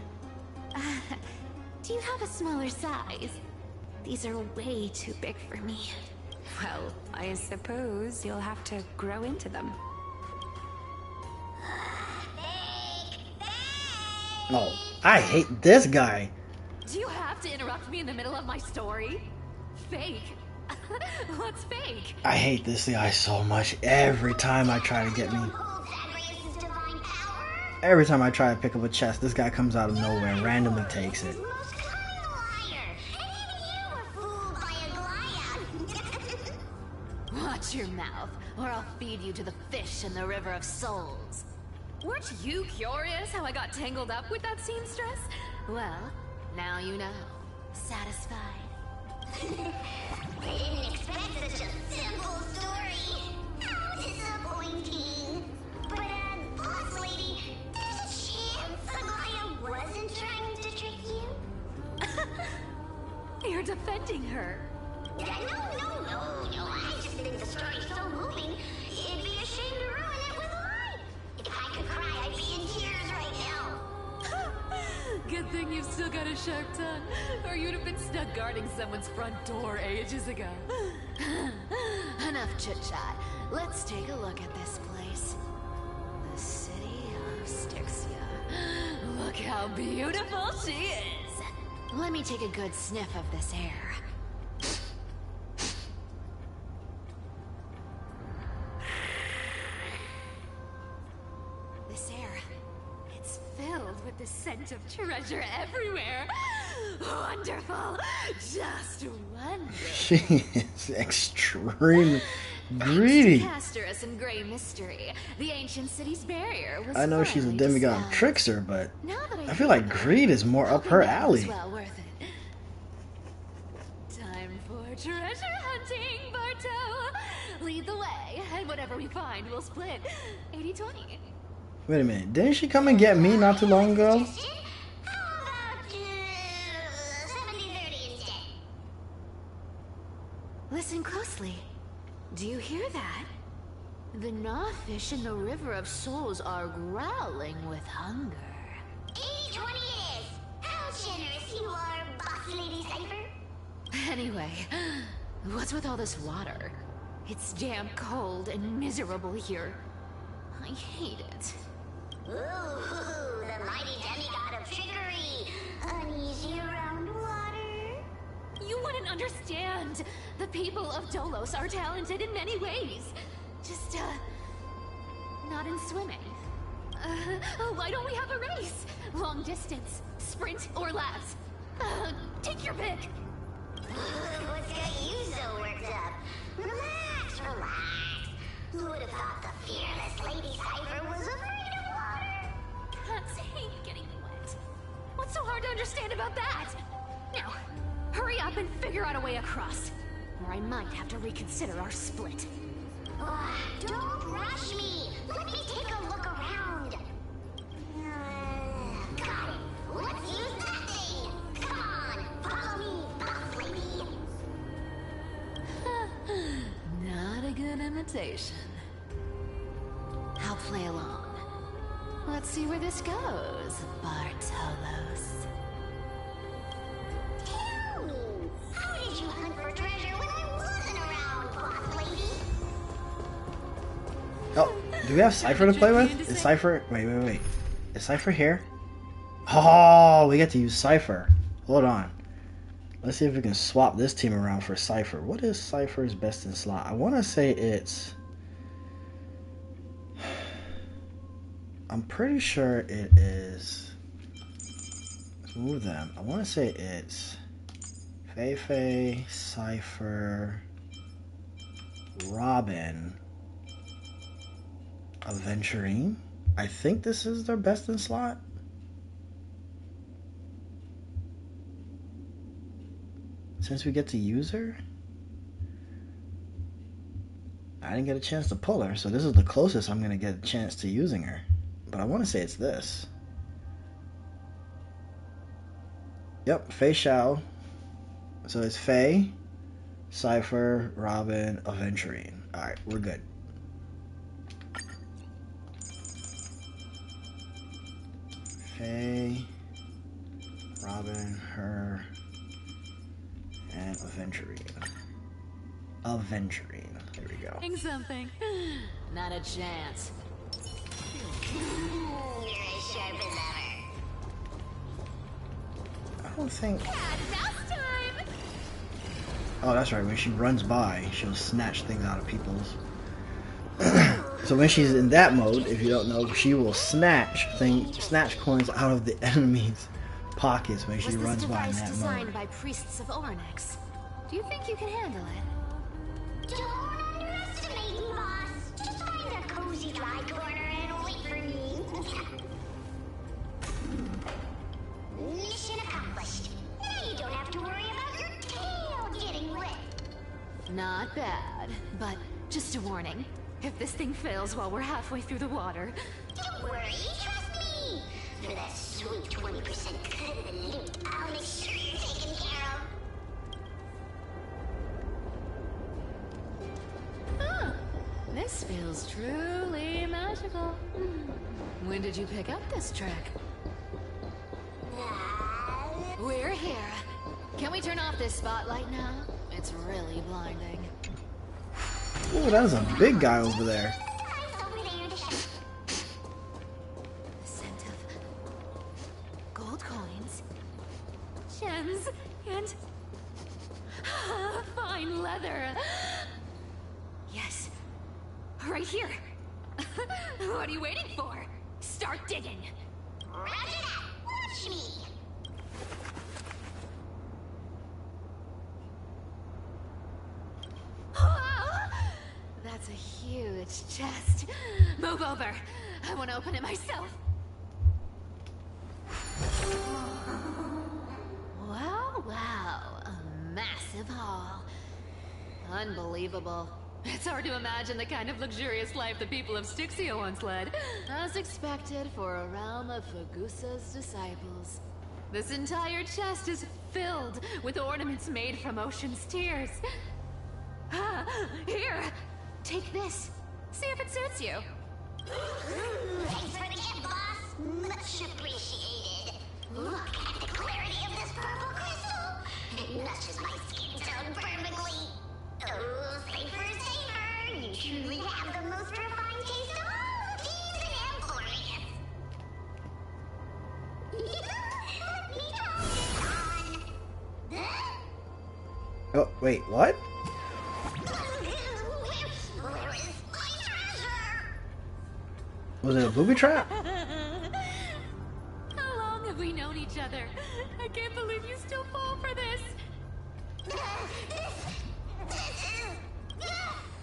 Do you have a smaller size? These are way too big for me. Well, I suppose you'll have to grow into them. Oh, I hate this guy. Do you have to interrupt me in the middle of my story? Fake? What's fake? I hate this guy so much. Every time I try to get me. Every time I try to pick up a chest, this guy comes out of nowhere and randomly takes it. Watch your mouth, or I'll feed you to the fish in the River of Souls. Weren't you curious how I got tangled up with that seamstress? Well, now you know. Satisfied? I didn't expect such a simple story. How disappointing. But, boss lady, there's a chance Aglaia wasn't trying to trick you? You're defending her. No. I just think the story's so moving, it'd be a shame to ruin it with a lie. If I could cry, I'd be in tears right now. Good thing you've still got a sharp tongue, or you'd have been stuck guarding someone's front door ages ago. Enough chit-chat. Let's take a look at this place. The city of Styxia. Look how beautiful she is. Let me take a good sniff of this air. This air, it's filled with the scent of treasure everywhere. Wonderful. Just wonderful. She is extremely greedy. Amphoreus and Grey Mystery, the ancient city's barrier was I know she's a finally demigod dispelled. trickster, but Now that I feel like greed is more up her alley. Well worth it. Time for treasure hunting, Barto. Lead the way, and whatever we find, we'll split 80-20. Wait a minute, didn't she come and get me not too long ago? How about 70-30 instead? Listen closely. Do you hear that? The gnawfish in the River of Souls are growling with hunger. 80-20 it is. How generous you are, boss lady Cypher. Anyway, what's with all this water? It's damp, cold, and miserable here. I hate it. Ooh, the mighty demigod of trickery. Uneasy around water. You wouldn't understand. The people of Dolos are talented in many ways. Just, not in swimming. Why don't we have a race? Long distance, sprint, or laps? Take your pick. What's got you so worked up? Relax. Who would have thought the fearless Lady Cypher was afraid of water? Cats hate getting wet. What's so hard to understand about that? Now, hurry up and figure out a way across. Or I might have to reconsider our split. Don't rush me. Let me take a look around. Got it. Let's use that thing. Come on, follow me, boss lady. Not a good imitation. I'll play along. Let's see where this goes, Bartolos. Tell me, how did you hunt for treasure when I wasn't around, boss lady? Oh, do we have Cypher to play with? Is Cypher... Wait. Is Cypher here? Oh, we get to use Cypher. Hold on. Let's see if we can swap this team around for Cypher. What is Cypher's best in slot? I want to say it's... I'm pretty sure it is... Let's move them. I want to say it's... Feifei, Cypher, Robin, Aventurine. I think this is their best in slot. Since we get to use her, I didn't get a chance to pull her, so this is the closest I'm gonna get a chance to using her. But I want to say it's this. Yep, Fei Xiao. So it's Fei, Cypher, Robin, Aventurine. Alright, we're good. Fei, Robin, her, and Aventurine. Aventurine. There we go. Something. Not a chance. You're as sharp as ever. don't think... Oh, that's right. When she runs by, she'll snatch things out of people's... So when she's in that mode, if you don't know, she will snatch coins out of the enemy's pockets when she runs by in that designed mode. by priests of Ornyx. Do you think you can handle it? Don't underestimate me, boss. Just find a cozy dry corner and wait for me. Mission accomplished. Now you don't have to worry about your tail getting wet. Not bad, but just a warning. If this thing fails while we're halfway through the water... Don't worry, trust me. For that sweet 20% cut of the loot, I'll make sure you're taken care of. Huh. This feels truly magical. When did you pick up this trick? We're here. Can we turn off this spotlight now? It's really blinding. Ooh, that was a big guy over there. The scent of gold coins, gems, and fine leather. Yes, right here. What are you waiting for? Start digging. Roger that. Watch me. That's a huge chest. Move over. I want to open it myself. Wow, wow. A massive haul. Unbelievable. It's hard to imagine the kind of luxurious life the people of Styxia once led. As expected for a realm of Fagusa's disciples. This entire chest is filled with ornaments made from ocean's tears. Here! Take this. See if it suits you. Thanks for the gift, boss. Much appreciated. Look at the clarity of this purple crystal. It matches my skin tone perfectly. Oh, safer, safer. You truly have the most refined taste of all thieves in Amphoreus. Let me try this on. Oh, wait, what? Was it a booby trap? How long have we known each other? I can't believe you still fall for this.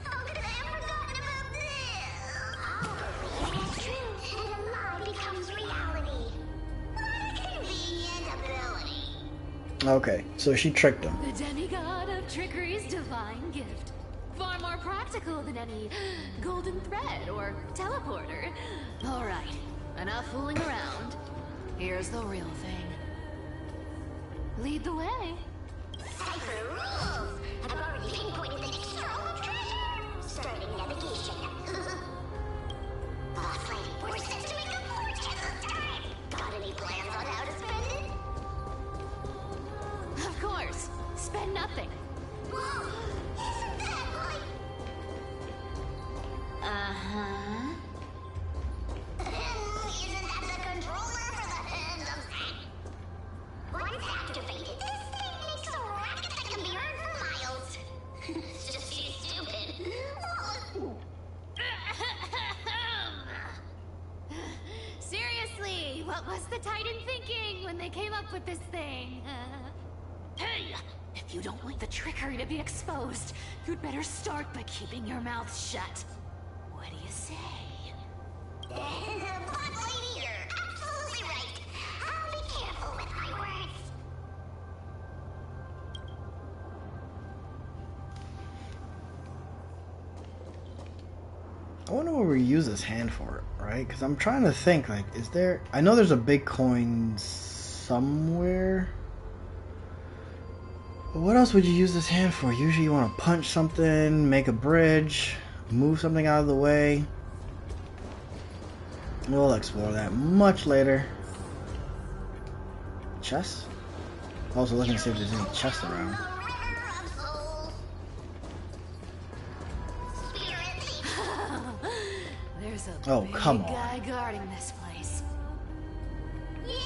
How could I have forgotten about this? It's true, and a lie becomes reality. What a convenient ability. Okay, so she tricked him. The demigod of trickery's divine gift. Far more practical than any golden thread or teleporter. All right, enough fooling around. Here's the real thing. Lead the way. Cipher rules. I've already pinpointed the next roll of treasure. Starting navigation. Boss lady, we're set to make a fortune this time. Got any plans on how to spend it? Of course. Spend nothing. Whoa! Isn't that like... Uh-huh. Isn't that the controller for the hands of... Once activated, this thing makes a racket that can be heard for miles. It's just too stupid. Seriously, what was the Titan thinking when they came up with this thing? Hey! If you don't want the trickery to be exposed, you'd better start by keeping your mouth shut. What do you say? Boss lady, you're absolutely right. I'll be careful with my words. I wonder what we use this hand for, right? Because I'm trying to think, like, is there... I know there's a big coin somewhere. But what else would you use this hand for? Usually you want to punch something, make a bridge, move something out of the way. We'll explore that much later. Chest? Also looking to see if there's any chests around. There's a Oh, big come on. guy guarding this place. Yeah,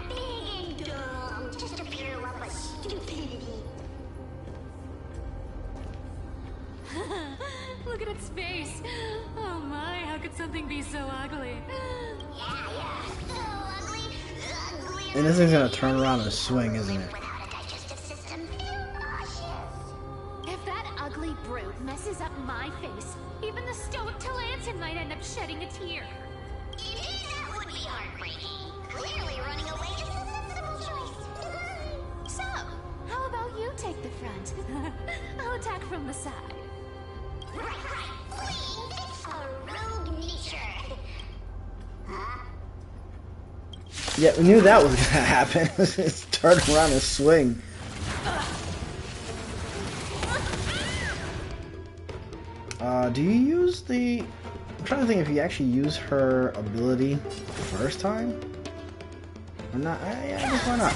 big and dumb. so ugly. Yeah, so ugly. Uglier And this thing's gonna turn around and swing, isn't it? without a digestive system. Nauseous. If that ugly brute messes up my face, even the stoic Talantin might end up shedding a tear. Indeed, that would be heartbreaking. Clearly running away is a sensible choice. So, how about you take the front? I'll attack from the side. Right. Fleeing fits a rogue nature. Huh? Yeah, we knew that was gonna happen. Just turn around and swing. Do you use the... I'm trying to think if you actually use her ability first time? Or not? Yeah, I guess why not?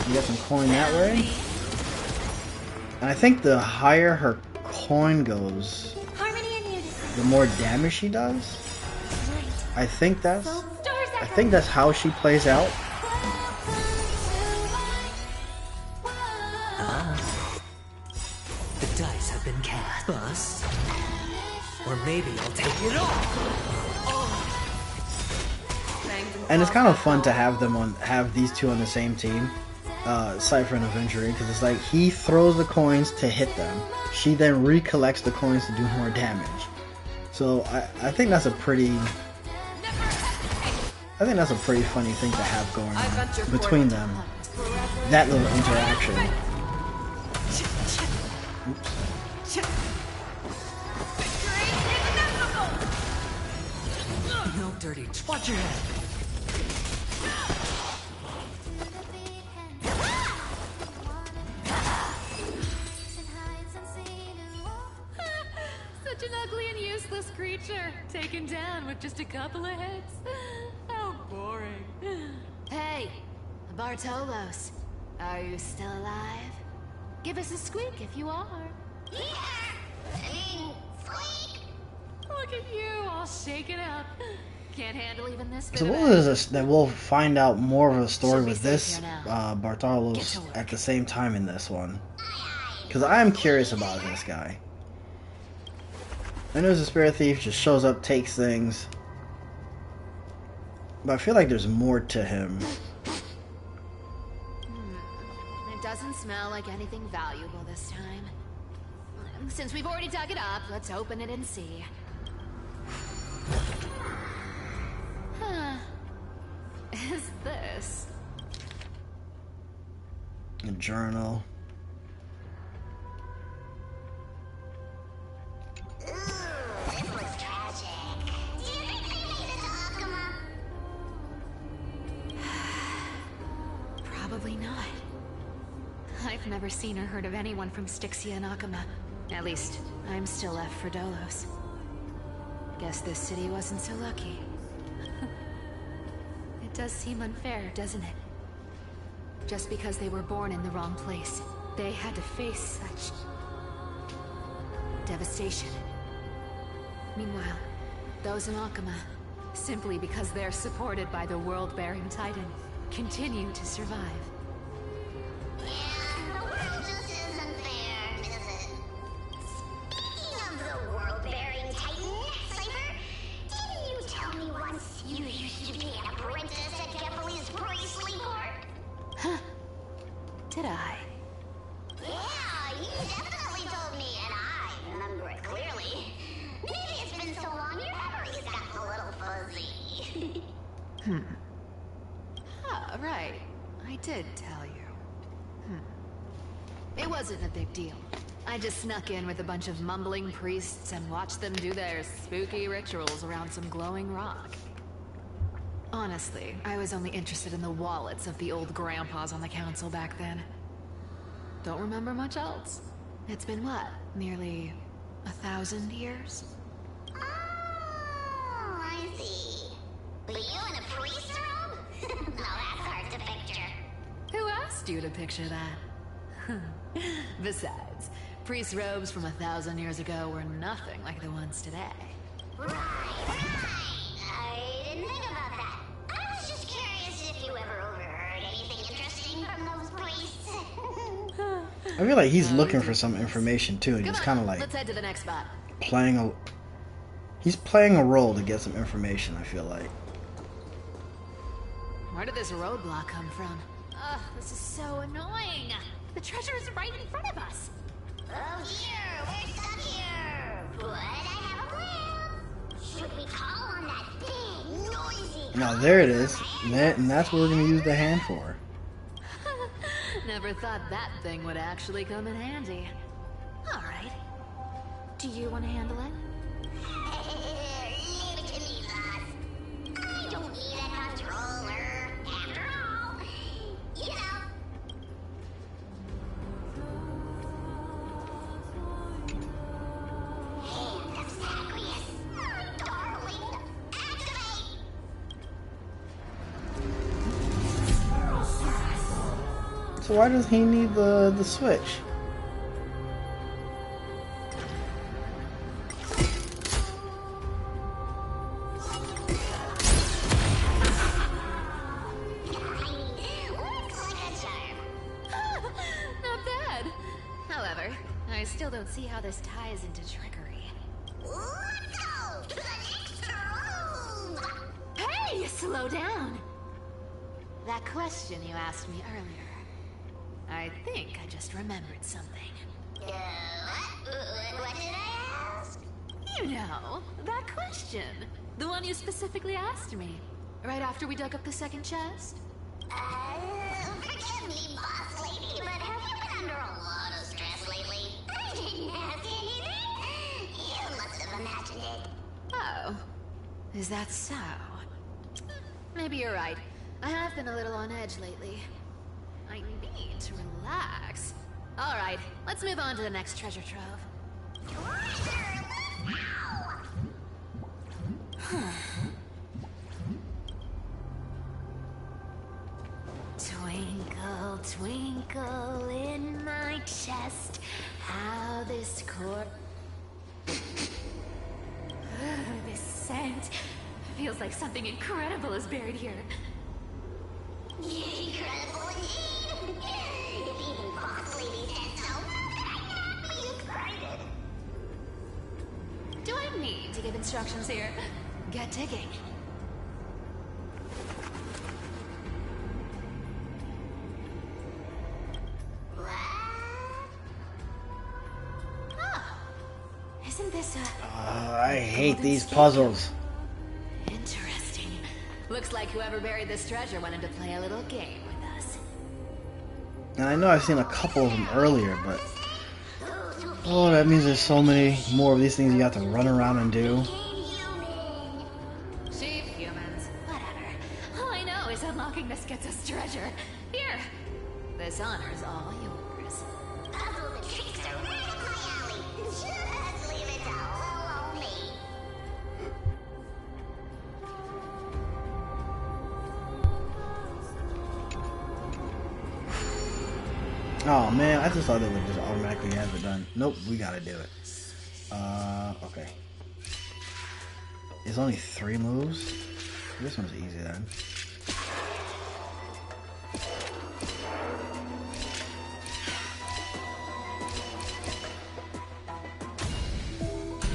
You get some coin that way. And I think the higher her coin goes, the more damage she does. I think that's how she plays out. The dice have been cast. Bust. Or maybe I'll take it all. And it's kind of fun to have these two on the same team, Cypher and Aventury, because it's like he throws the coins to hit them. She then recollects the coins to do more damage. So I think that's a pretty funny thing to have going on between them. That little interaction. Oops. No dirty. Watch your head. Such an ugly and useless creature, taken down with just a couple of hits. How boring. Hey, Bartolos, are you still alive? Give us a squeak if you are. Yeah. I mean, squeak. Look at you, all shaken up. Can't handle even this bit So of what is this? That we'll find out more of a story with this Bartolos Get to work. at the same time in this one. Because I am curious about this guy. I know he's a spirit thief, just shows up, takes things. But I feel like there's more to him. It doesn't smell like anything valuable this time. Since we've already dug it up, let's open it and see. Huh. Is this? A journal. Ooh, this looks tragic. Do you think they made it to Akuma? Probably not. I've never seen or heard of anyone from Styxia and Akuma. At least, I'm still left for Dolos. Guess this city wasn't so lucky. It does seem unfair, doesn't it? Just because they were born in the wrong place, they had to face such devastation. Meanwhile, those in Akuma, simply because they're supported by the world-bearing Titan, continue to survive. Yeah, the world just isn't fair, is it? Speaking of the world-bearing Titan, Cypher, didn't you tell me once you used to be an apprentice at Japanese priestly court? Huh. Did I? Yeah, you definitely told me, and I remember it clearly. Maybe it's been so long your memory's gotten a little fuzzy. Ah, right. I did tell you. It wasn't a big deal. I just snuck in with a bunch of mumbling priests and watched them do their spooky rituals around some glowing rock. Honestly, I was only interested in the wallets of the old grandpas on the council back then. Don't remember much else. It's been what? Nearly 1,000 years? Oh, I see. But you in a priest robe? No, that's hard to picture. Who asked you to picture that? Besides, priest robes from 1,000 years ago were nothing like the ones today. Right. I didn't think about that. I was just curious if you ever overheard anything interesting from those priests. I feel like he's looking for some information too, and just kind of like Let's head to the next spot. playing a. He's playing a role to get some information, I feel like. Where did this roadblock come from? Ugh, this is so annoying. The treasure is right in front of us. Oh dear, we're stuck here. But I have a plan. Should we call on that big, noisy... Now there it is. And that's what we're going to use the hand for. Never thought that thing would actually come in handy. Alright. Do you want to handle it? Leave it to me, boss. I don't need a controller. After all, you know. Hand of Zagreus. My darling. Activate! So why does he need the switch? Not bad. However, I still don't see how this ties into trickery. Let's go to the next room! Hey, slow down! That question you asked me earlier. I think I just remembered something. What did I ask? You know, that question. The one you specifically asked me. Right after we dug up the second chest. Forgive me, boss lady, but have you been under a lot of stress lately? I didn't ask anything. You must have imagined it. Oh. Is that so? Maybe you're right. I have been a little on edge lately. I need to relax. Alright, let's move on to the next treasure trove. Twinkle, twinkle in my chest, how this this scent feels like something incredible is buried here. Incredible indeed. If even boss lady said so, I'd be excited. Do I need to give instructions here? Get digging. Isn't this I hate these puzzles. Interesting. Looks like whoever buried this treasure wanted to play a little game with us. And I know I've seen a couple of them earlier, but oh, that means there's so many more of these things you have to run around and do. Cheap humans. Whatever. All I know is unlocking this gets us treasure. Here. This honor's all yours. Puzzle the trickster right up my alley. Just leave it to little old me. Oh man, I just thought they would just automatically have it done. Nope, we gotta do it. Okay. It's only 3 moves? This one's easy then.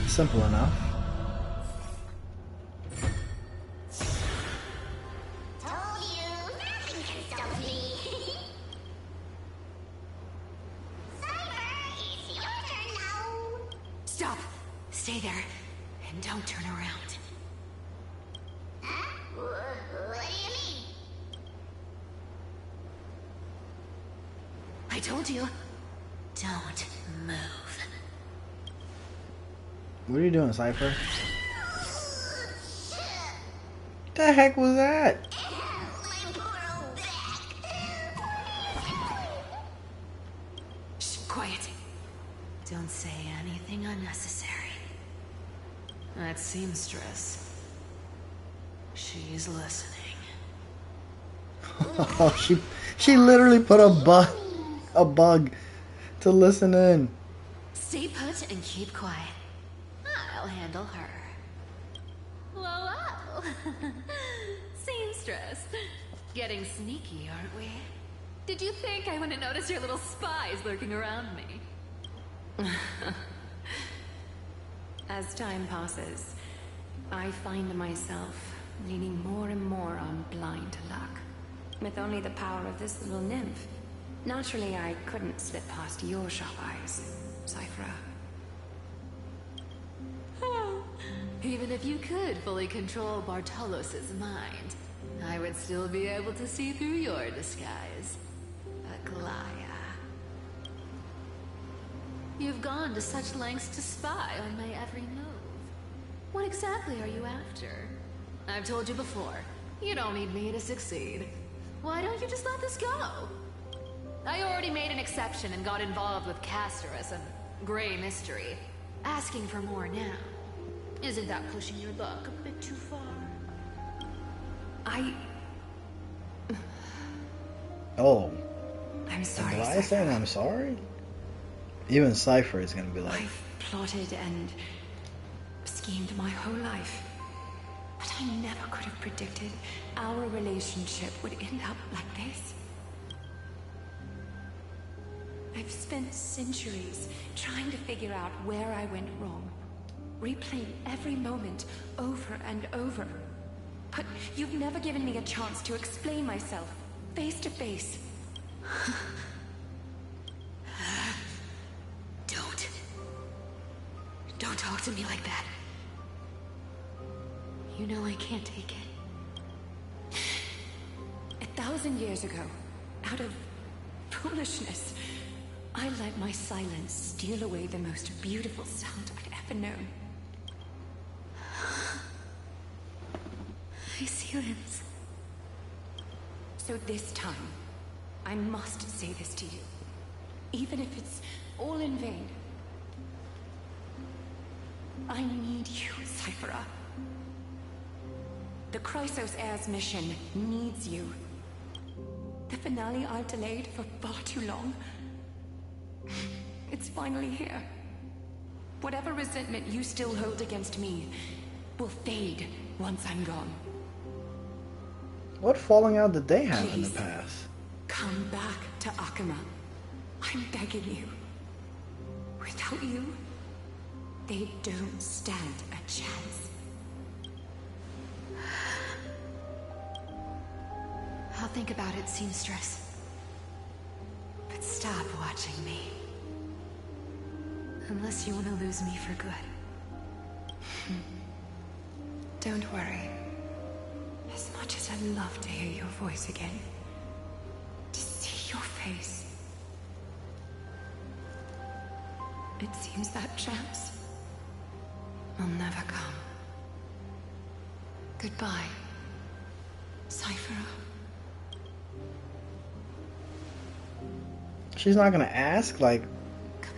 Simple enough. Told you, nothing can stop me. Cyber, it's your turn now. Stop. Stay there. And don't turn around. Huh? What do you mean? I told you. Don't move. What are you doing, Cypher? The heck was that? Shh, quiet. Don't say anything unnecessary. That seamstress. She's listening. Oh, she literally put a bug to listen in. Stay put and keep quiet. I'll handle her. Whoa, whoa. Seamstress. Getting sneaky, aren't we? Did you think I wouldn't notice your little spies lurking around me? As time passes, I find myself leaning more and more on blind luck. With only the power of this little nymph. Naturally, I couldn't slip past your sharp eyes, Cyphra. Even if you could fully control Bartolos's mind, I would still be able to see through your disguise. Aglaya. You've gone to such lengths to spy on my every move. What exactly are you after? I've told you before, you don't need me to succeed. Why don't you just let this go? I already made an exception and got involved with Castorus and Grey Mystery. Asking for more now. Isn't that pushing your luck a bit too far? Oh. I'm sorry, Am I saying I'm sorry? Even Cypher is gonna be like... I've plotted and schemed my whole life. But I never could have predicted our relationship would end up like this. I've spent centuries trying to figure out where I went wrong. Replaying every moment over and over. But you've never given me a chance to explain myself, face to face. Don't talk to me like that. You know I can't take it. 1,000 years ago, out of foolishness, I let my silence steal away the most beautiful sound I'd ever known. My silence. So this time, I must say this to you. Even if it's all in vain. I need you, Cyphra. The Chrysos Heir's mission needs you. The finale I've delayed for far too long. It's finally here. Whatever resentment you still hold against me will fade once I'm gone. What falling out did they have in the past? Come back to Akama. I'm begging you. Without you, they don't stand a chance. I'll think about it, seamstress. But stop watching me. Unless you want to lose me for good. Don't worry. As much as I'd love to hear your voice again, to see your face, it seems that chance will never come. Goodbye, Cyphra. She's not gonna ask, like,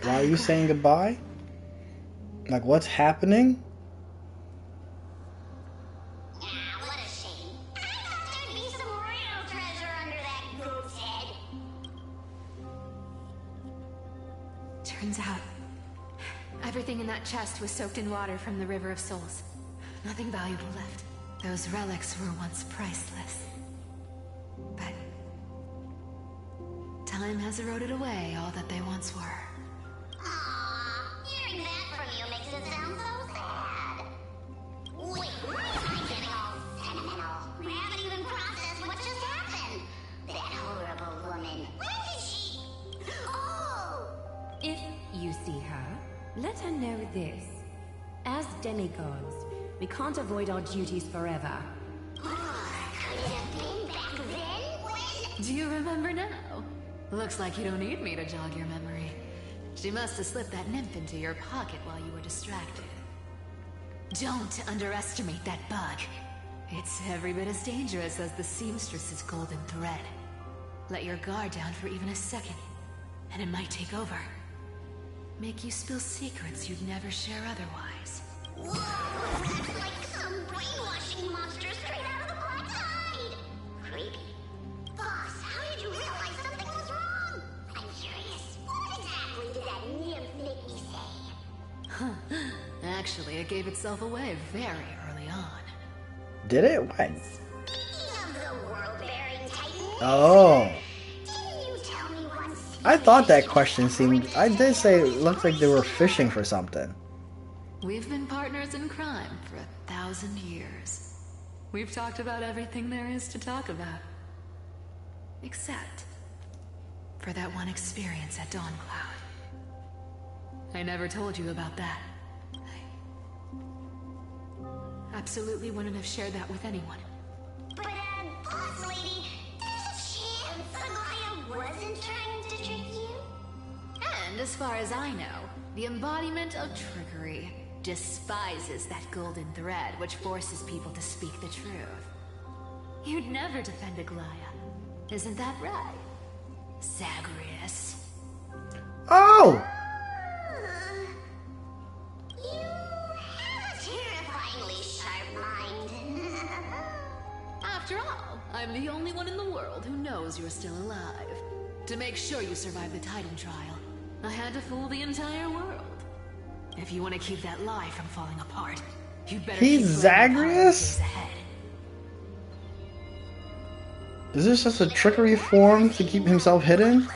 why are you saying goodbye? Like, what's happening? What a shame. I thought there'd be some real treasure under that goat's head. Turns out, everything in that chest was soaked in water from the River of Souls. Nothing valuable left. Those relics were once priceless. But time has eroded away all that they once were. Aww, hearing that from you makes it sound so sad. Wait, why am I getting all sentimental? I haven't even processed what just happened. That horrible woman. When did she... Oh! If you see her, let her know this. As demigods, we can't avoid our duties forever. Could it have been back then? When... Do you remember now? Looks like you don't need me to jog your memory. She must have slipped that nymph into your pocket while you were distracted. Don't underestimate that bug. It's every bit as dangerous as the seamstress's golden thread. Let your guard down for even a second, and it might take over. Make you spill secrets you'd never share otherwise. Whoa, that's like some brainwashing monster straight out of the Black Tide. Creepy. Boss, how did you realize something was wrong? I'm curious. What exactly did that nymph make me say? Huh. Actually, it gave itself away very early on. Did it? What? Speaking of the world-bearing titan... Oh. Didn't you tell me once... I thought that question seemed... I did say it looked like they were fishing for something. We've been partners in crime for 1,000 years, we've talked about everything there is to talk about. Except for that one experience at Dawncloud. I never told you about that. I absolutely wouldn't have shared that with anyone. But, boss lady, there's a chance Aglaia wasn't trying to trick you? And as far as I know, the embodiment of trickery despises that golden thread which forces people to speak the truth. You'd never defend Aglaia. Isn't that right, Zagreus? Oh! You have a terrifyingly sharp mind. After all, I'm the only one in the world who knows you're still alive. To make sure you survive the Titan trial, I had to fool the entire world. If you want to keep that lie from falling apart, you'd better He's keep Zagreus? ahead. Is this just a trickery form to keep himself hidden?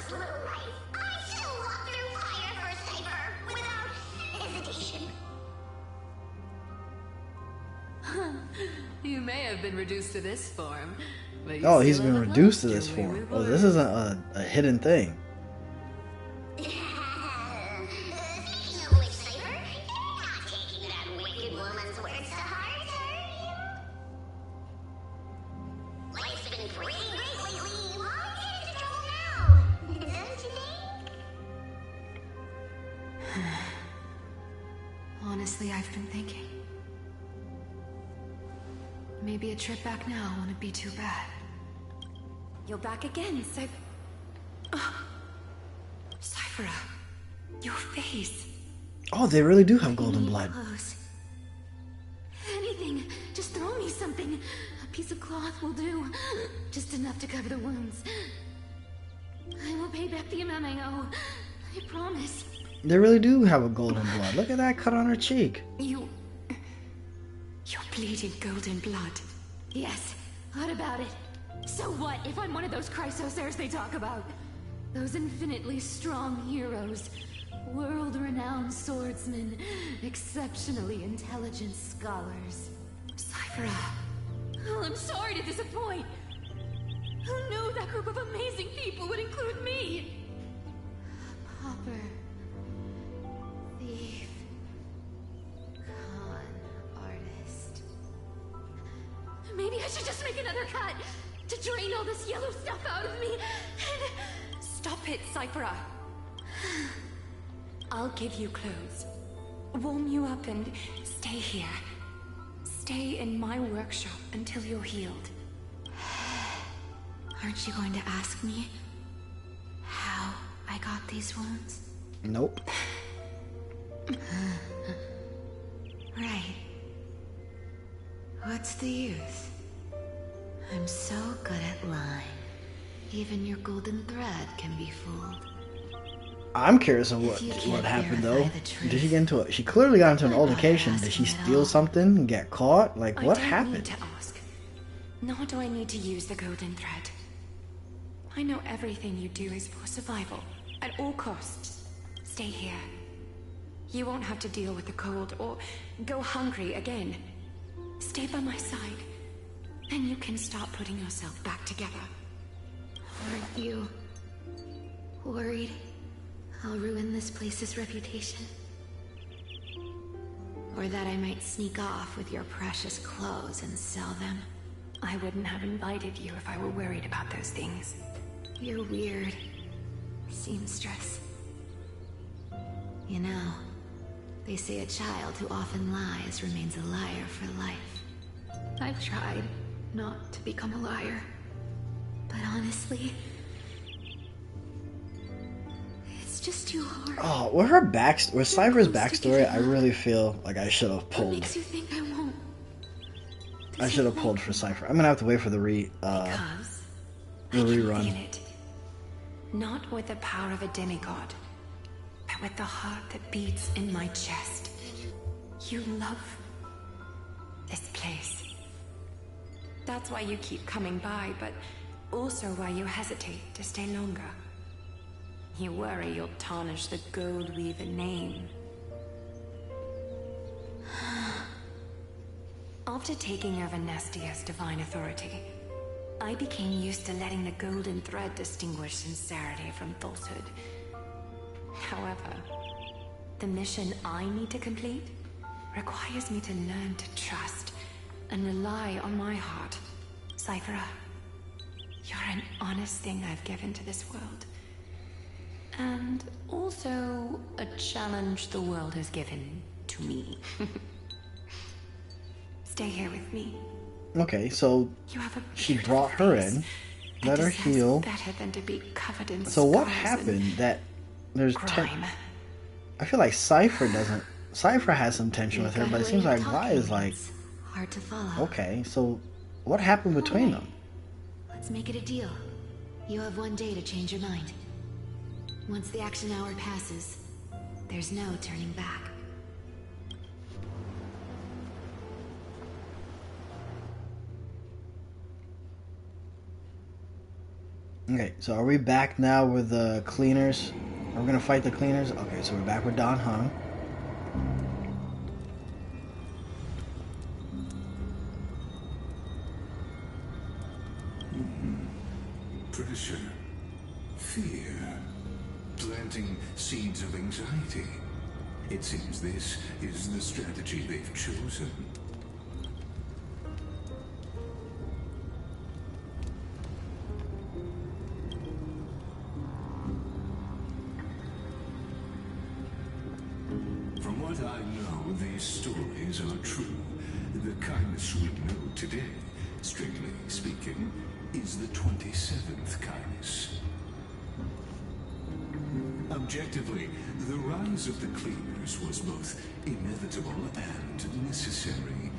You may have been reduced to this form. But Oh, he's been reduced to this form. Oh, this isn't a hidden thing. Speaking of which, Cypher, you're not taking that wicked woman's words to heart, are you? Life's been pretty great lately. Why get into trouble now? Don't you think? Honestly, I've been thinking. Maybe a trip back now wouldn't be too bad. You're back again, so... Cyphera, your face. Oh, they really do have golden blood. Clothes. Anything. Just throw me something. A piece of cloth will do. Just enough to cover the wounds. I will pay back the amount I owe. I promise. They really do have a golden blood. Look at that cut on her cheek. You're bleeding golden blood. Yes. What about it? So what if I'm one of those Chrysosairs they talk about? Those infinitely strong heroes. World-renowned swordsmen. Exceptionally intelligent scholars. Cyphera. Oh, I'm sorry to disappoint. Who knew that group of amazing people would include me? Pauper. Thief. Con artist. Maybe I should just make another cut to drain all this yellow stuff out of me and... Stop it, Cyphera. I'll give you clothes. Warm you up and stay here. Stay in my workshop until you're healed. Aren't you going to ask me how I got these wounds? Nope. Right. What's the use? I'm so good at lying. Even your golden thread can be fooled. I'm curious of what happened though. Did she get into it? She clearly got into an altercation. Did she steal something and get caught? Like, what happened? I don't need to ask. Nor do I need to use the golden thread. I know everything you do is for survival, at all costs. Stay here. You won't have to deal with the cold or go hungry again. Stay by my side, and you can start putting yourself back together. Aren't you worried I'll ruin this place's reputation? Or that I might sneak off with your precious clothes and sell them? I wouldn't have invited you if I were worried about those things. You're weird, seamstress. You know, they say a child who often lies remains a liar for life. I've tried not to become a liar, but honestly, it's just too hard. Oh, with Cypher's backstory, I really feel like I should have pulled. What makes you think I won't? I should have pulled for Cypher. I'm gonna have to wait for the Because rerun. feel it. Not with the power of a demigod, but with the heart that beats in my chest. You love this place. That's why you keep coming by, but also why you hesitate to stay longer. You worry you'll tarnish the Gold Weaver name. After taking over Nestia's divine authority, I became used to letting the golden thread distinguish sincerity from falsehood. However, the mission I need to complete requires me to learn to trust and rely on my heart. Cyphera, you're an honest thing I've given to this world. And also a challenge the world has given to me. Stay here with me. Okay, so she brought her in, let her heal. Better than to be covered in So what scars happened that there's grime. I feel like Cypher doesn't. Cypher has some tension with her, but it seems like Vi is like. Hard to follow. Okay, so what happened between them? Let's make it a deal. You have 1 day to change your mind. Once the action hour passes, there's no turning back. Okay, so are we back now with the cleaners? Are we gonna fight the cleaners? Okay, so we're back with Dan Heng. Pressure, fear, planting seeds of anxiety. It seems this is the strategy they've chosen. From what I know, these stories are true. The kindness we know today, strictly speaking, is the 27th kindness. Objectively, the rise of the cleaners was both inevitable and necessary.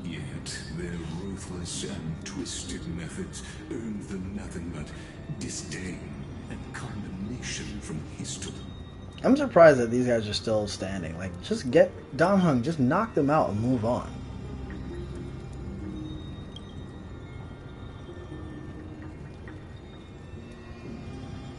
Yet, their ruthless and twisted methods earned them nothing but disdain and condemnation from history. I'm surprised that these guys are still standing. Like, just get Dan Heng, just knock them out and move on.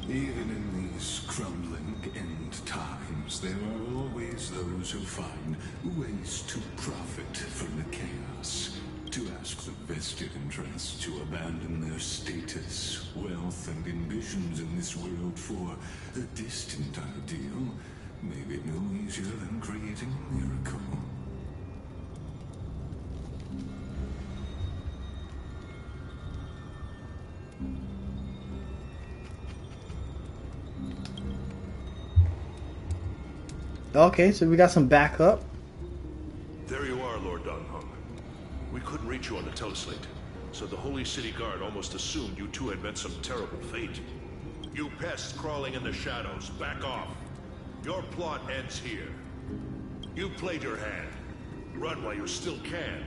Even in these crumbling end times, there are always those who find ways to profit from the chaos, to ask the vested interests to abandon their status, wealth, and ambitions in this world for a distant ideal, maybe no easier than creating a miracle. Okay, so we got some backup. There you are, Lord Dan Heng. We couldn't reach you on the teleslate, so the Holy City Guard almost assumed you two had met some terrible fate. You pests crawling in the shadows, back off. Your plot ends here. You played your hand. Run while you still can.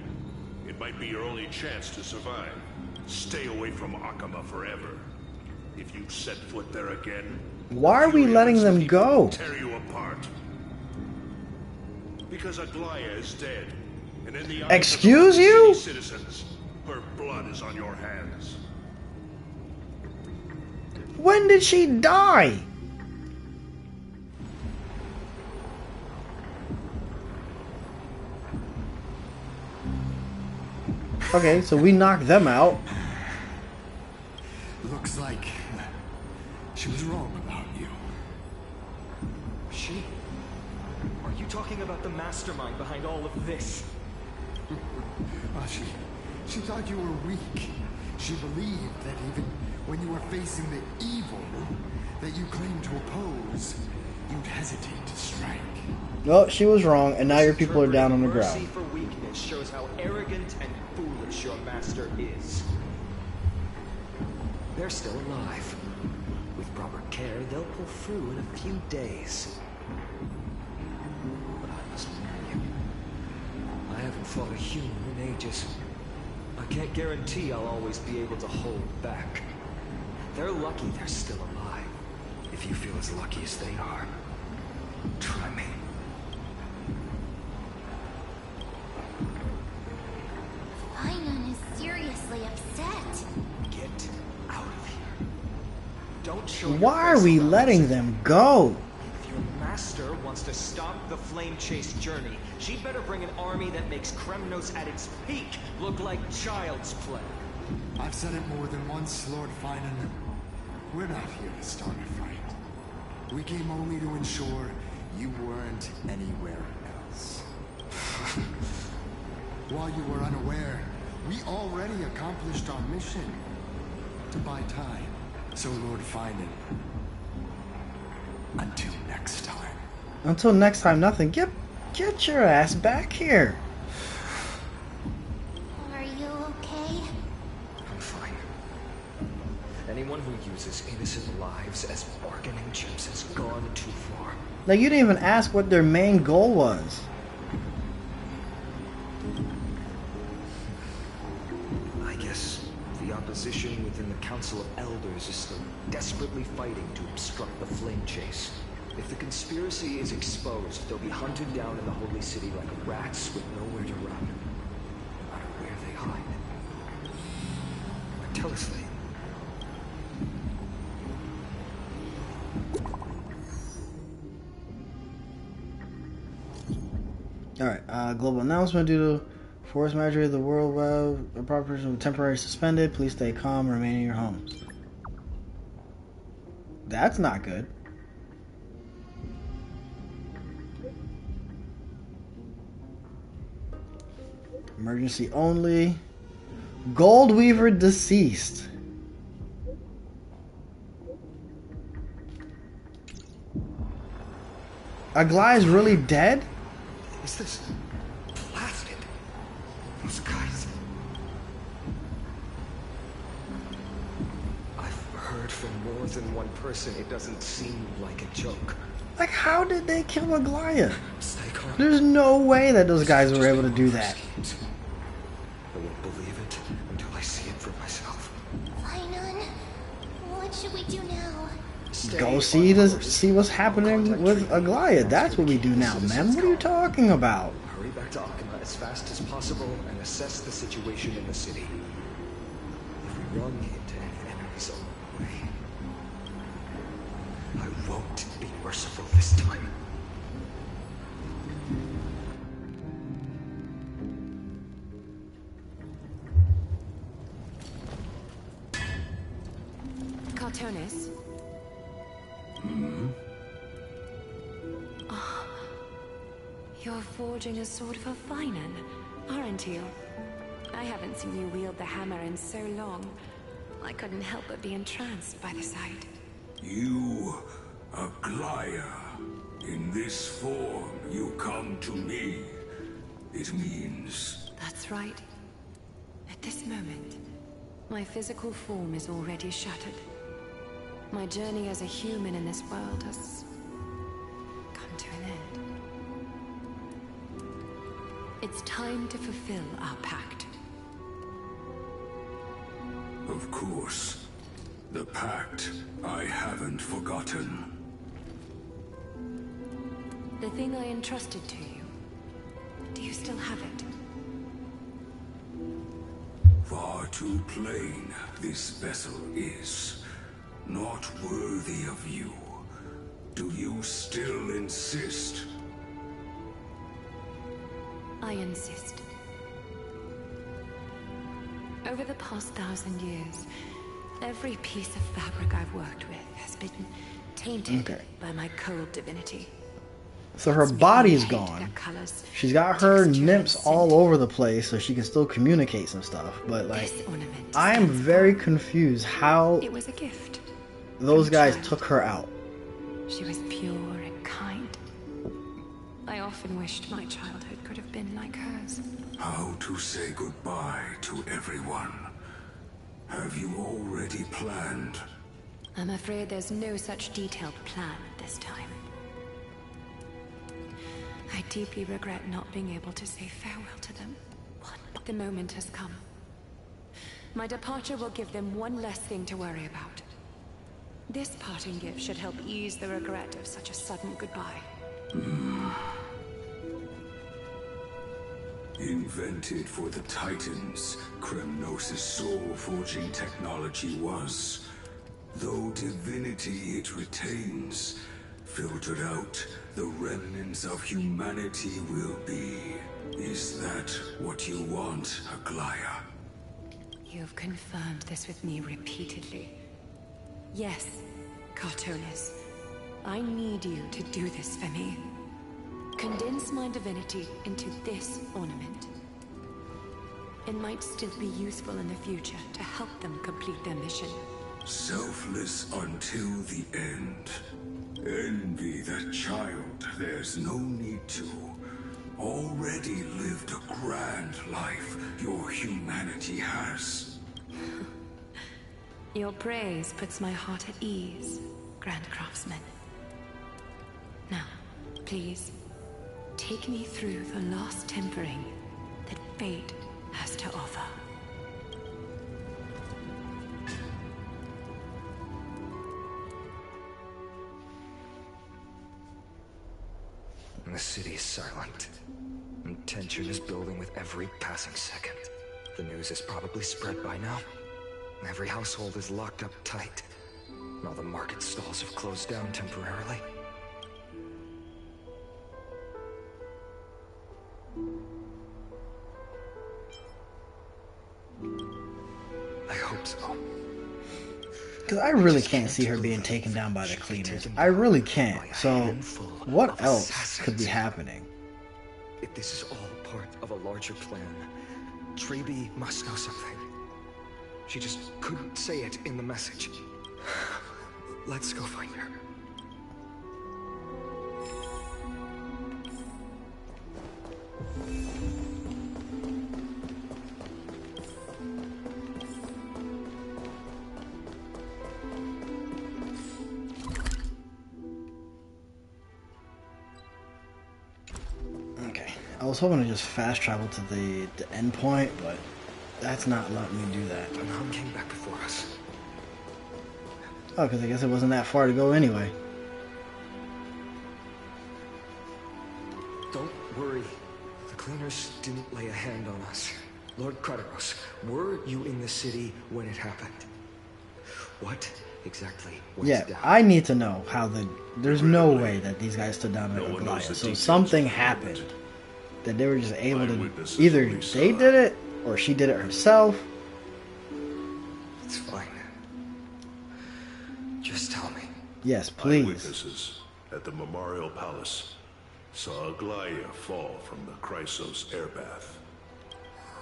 It might be your only chance to survive. Stay away from Akama forever. If you set foot there again, why are we letting them go? Tear you apart. Because Aglaya is dead, and in the eyes Excuse of the you? city citizens, her blood is on your hands. When did she die? Okay, so we knocked them out. Looks like she was wrong about you. She? Are you talking about the mastermind behind all of this? Well, she thought you were weak. She believed that even when you were facing the evil that you claimed to oppose, you'd hesitate to strike. Well, she was wrong, and now your people are down on the Mercy ground. for weakness shows how arrogant and foolish your master is. They're still alive. With proper care, they'll pull through in a few days. But I must warn you, I haven't fought a human in ages. I can't guarantee I'll always be able to hold back. They're lucky they're still alive. If you feel as lucky as they are, try me. Finon is seriously upset. Get out of here. Don't show Why are we letting them go? If your master wants to stop the flame chase journey, she'd better bring an army that makes Kremnos at its peak look like child's play. I've said it more than once, Lord Finan. We're not here to start a fight. We came only to ensure you weren't anywhere else. While you were unaware, we already accomplished our mission to buy time. So, Lord Finan, until next time. Until next time, nothing. Get your ass back here. Are you okay? I'm fine. Anyone who uses innocent lives as bargaining chips has gone too far. Like, you didn't even ask what their main goal was. I guess the opposition within the Council of Elders is still desperately fighting to obstruct the flame chase. If the conspiracy is exposed, they'll be hunted down in the Holy City like rats with nowhere to run. No matter where they hide. Tell us, Lee. Alright, global announcement due to force majeure of the world web operation temporarily suspended. Please stay calm and remain in your homes. That's not good. Emergency only. Gold Weaver deceased. Aglaia is really dead? Is this blasted? Those guys. I've heard from more than one person it doesn't seem like a joke. Like, how did they kill Aglaia? There's no way that those guys were able to do that. I won't believe it until I see it for myself. Finan, what should we do now? Go see what's happening with Aglaia. That's what we do now, man. What are you talking about? Hurry back to Akima as fast as possible and assess the situation in the city. If we run into any enemies along the way, I won't be merciful this time. Cartonis? Oh, you're forging a sword for Finan, aren't you? I haven't seen you wield the hammer in so long. I couldn't help but be entranced by the sight. You, Aglaia, in this form you come to me. It means... That's right. At this moment, my physical form is already shattered. My journey as a human in this world has come to an end. It's time to fulfill our pact. Of course. The pact I haven't forgotten. The thing I entrusted to you, do you still have it? Far too plain this vessel is. Not worthy of you. Do you still insist? I insist. Over the past 1,000 years, every piece of fabric I've worked with has been tainted by my cold divinity. So her body's gone. She's got her nymphs all over the place so she can still communicate some stuff. But like, I am very confused how it was a gift. Those guys took her out. She was pure and kind. I often wished my childhood could have been like hers. How to say goodbye to everyone? Have you already planned? I'm afraid there's no such detailed plan at this time. I deeply regret not being able to say farewell to them. But the moment has come. My departure will give them one less thing to worry about. This parting gift should help ease the regret of such a sudden goodbye. Invented for the Titans, Kremnos' soul-forging technology was. Though divinity it retains, Filtered out, the remnants of humanity will be. Is that what you want, Aglaya? You've confirmed this with me repeatedly. Yes, Cartonis. I need you to do this for me. Condense my divinity into this ornament. It might still be useful in the future to help them complete their mission. Selfless until the end. Envy that child, there's no need to. Already lived a grand life your humanity has. Your praise puts my heart at ease, Grand Craftsman. Now, please, take me through the last tempering that fate has to offer. The city is silent, and tension is building with every passing second. The news is probably spread by now. Every household is locked up tight. All the market stalls have closed down temporarily. I hope so. Because I really can't see her being taken down by the cleaners. I really can't. So, what else could be happening? If this is all part of a larger plan, Treeby must know something. She just couldn't say it in the message. Let's go find her. Okay, I was hoping to just fast travel to the end point, but that's not letting me do that. The mom came back before us. Oh, because I guess it wasn't that far to go anyway. Don't worry. The cleaners didn't lay a hand on us. Lord Kratos, were you in the city when it happened? What exactly went down? I need to know how there's no way that these guys stood down at Aglaya. So something happened that they were just able to, either they did it or she did it herself. It's fine. Just tell me. Yes, please. Eyewitnesses at the Memorial Palace saw Aglaya fall from the Chrysos air bath.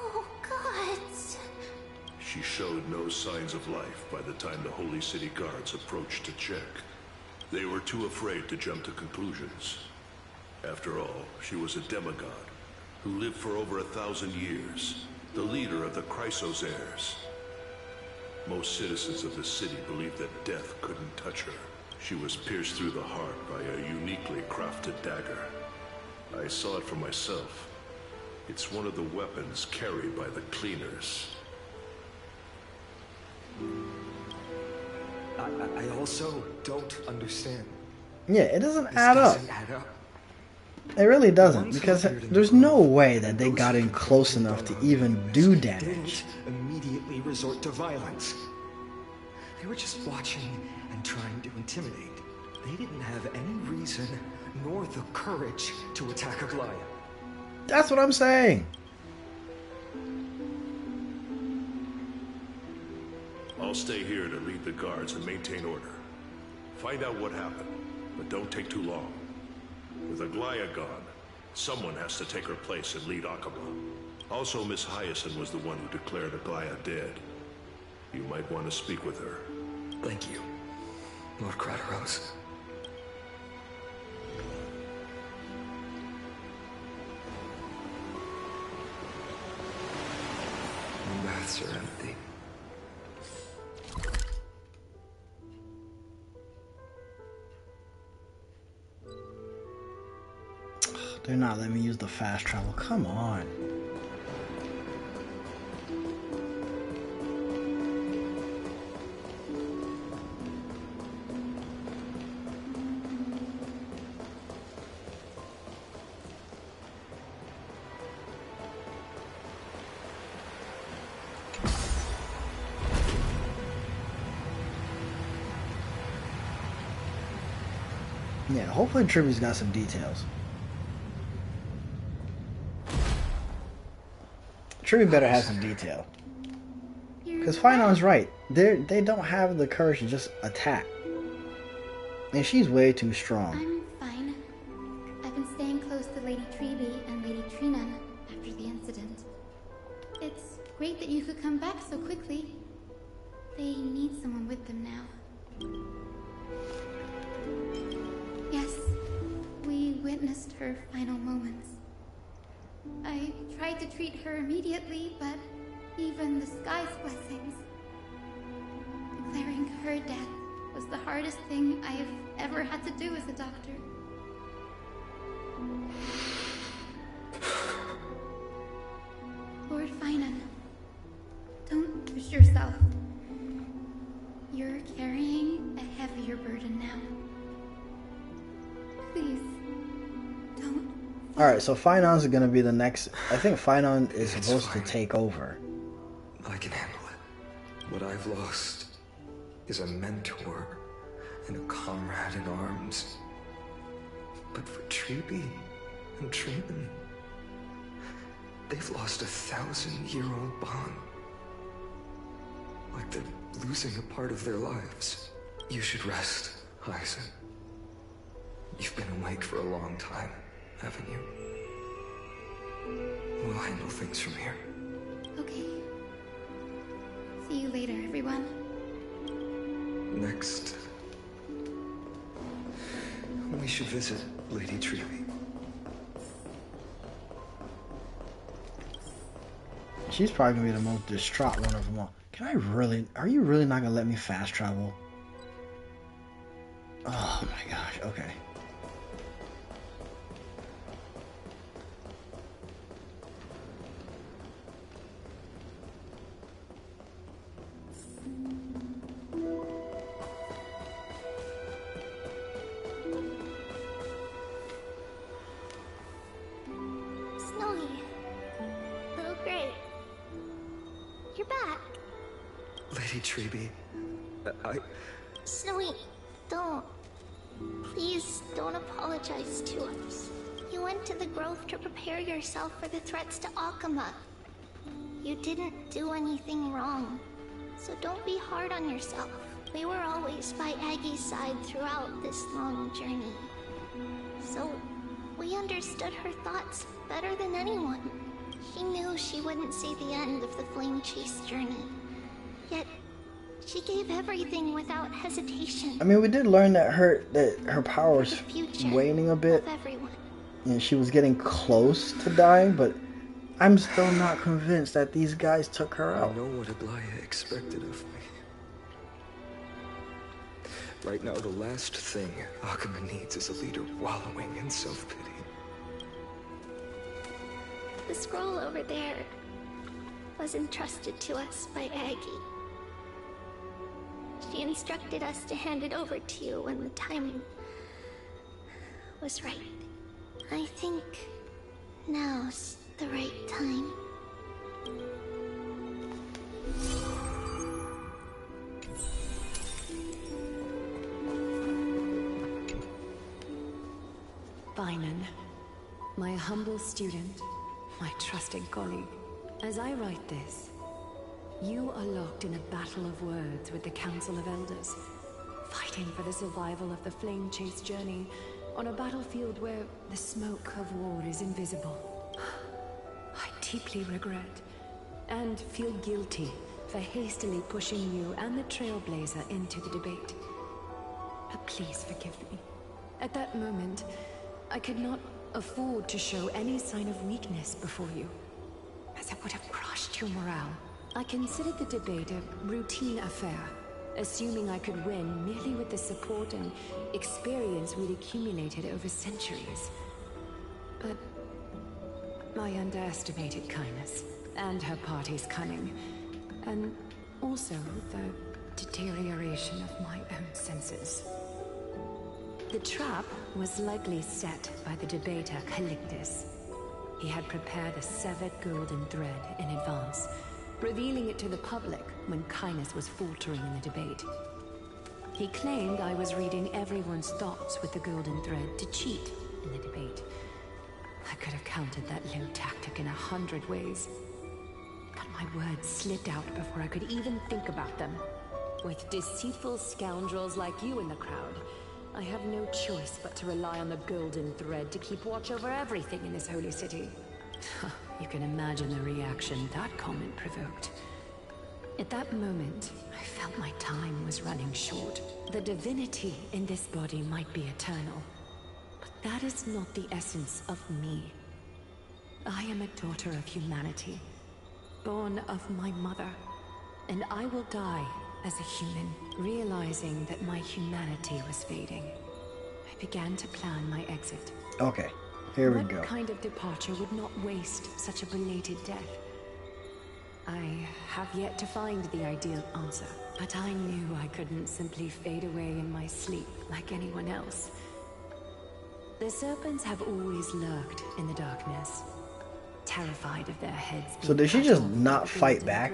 Oh, gods. She showed no signs of life by the time the Holy City Guards approached to check. They were too afraid to jump to conclusions. After all, she was a demigod who lived for over 1,000 years, the leader of the Chrysos heirs. Most citizens of the city believed that death couldn't touch her. She was pierced through the heart by a uniquely crafted dagger. I saw it for myself. It's one of the weapons carried by the cleaners. I also don't understand. Yeah, it doesn't This add up. doesn't add up. It really doesn't, because there's no way that they got in close enough to even do damage. Didn't immediately resort to violence. They were just watching and trying to intimidate. They didn't have any reason nor the courage to attack Aglaya. That's what I'm saying. I'll stay here to lead the guards and maintain order. Find out what happened, but don't take too long. With Aglaya gone, someone has to take her place and lead Akaba. Also, Miss Hyacinth was the one who declared Aglaya dead. You might want to speak with her. Thank you, Lord Kratos. The baths are empty. They're not letting me use the fast travel. Come on. Yeah, hopefully Tribu's got some details. Tribu better have some detail. Because Finon's right. They don't have the courage to just attack. And she's way too strong. I'm fine. I've been staying close to Lady Treeby and Lady Trinan after the incident. It's great that you could come back so quickly. They need someone with them now. Yes, we witnessed her final moments. I tried to treat her immediately, but even the sky's blessings. Declaring her death was the hardest thing I've ever had to do as a doctor. Lord Finan, don't push yourself. You're carrying a heavier burden now. Please, don't. Alright, so Finon's gonna be the next. I think Finon is supposed to take over. I can handle it. What I've lost is a mentor and a comrade in arms. But for Treeby and Trinan, they've lost a 1,000-year-old bond. Like they're losing a part of their lives. You should rest, Aizen. You've been awake for a long time, haven't you? We'll handle things from here. Okay. See you later, everyone. Next, we should visit Lady Treeby. She's probably gonna be the most distraught one of them all. Can I really? Are you really not gonna let me fast travel? Oh my gosh. Okay. Snowy. Little Gray. You're back. Lady Treeby, Snowy, don't. Please don't apologize to us. You went to the grove to prepare yourself for the threats to Akuma. You didn't do anything wrong, so don't be hard on yourself. We were always by Aggie's side throughout this long journey. So, we understood her thoughts better than anyone. She knew she wouldn't see the end of the Flame Chase journey. Yet, she gave everything without hesitation. I mean, we did learn that her power was waning a bit, and she was getting close to dying. But I'm still not convinced that these guys took her out. I know what Aglaya expected of me. Right now, the last thing Akuma needs is a leader wallowing in self-pity. The scroll over there was entrusted to us by Aggie. She instructed us to hand it over to you when the timing was right. I think now's the right time. Finan, my humble student, my trusting colleague. As I write this, you are locked in a battle of words with the Council of Elders, fighting for the survival of the Flame Chase journey on a battlefield where the smoke of war is invisible. I deeply regret and feel guilty for hastily pushing you and the Trailblazer into the debate. But please forgive me. At that moment, I could not afford to show any sign of weakness before you, as it would have crushed your morale. I considered the debate a routine affair, assuming I could win merely with the support and experience we'd accumulated over centuries. But I underestimated Kindness and her party's cunning, and also the deterioration of my own senses. The trap was likely set by the debater Calictus. He had prepared a severed golden thread in advance, revealing it to the public when Kindness was faltering in the debate. He claimed I was reading everyone's thoughts with the golden thread to cheat in the debate. I could have countered that low tactic in 100 ways. But my words slipped out before I could even think about them. With deceitful scoundrels like you in the crowd, I have no choice but to rely on the golden thread to keep watch over everything in this holy city. You can imagine the reaction that comment provoked. At that moment, I felt my time was running short. The divinity in this body might be eternal, but that is not the essence of me. I am a daughter of humanity, born of my mother, and I will die as a human, realizing that my humanity was fading. I began to plan my exit. Okay, here we go. What kind of departure would not waste such a belated death? I have yet to find the ideal answer, but I knew I couldn't simply fade away in my sleep like anyone else. The serpents have always lurked in the darkness, terrified of their heads. So did she just not fight back?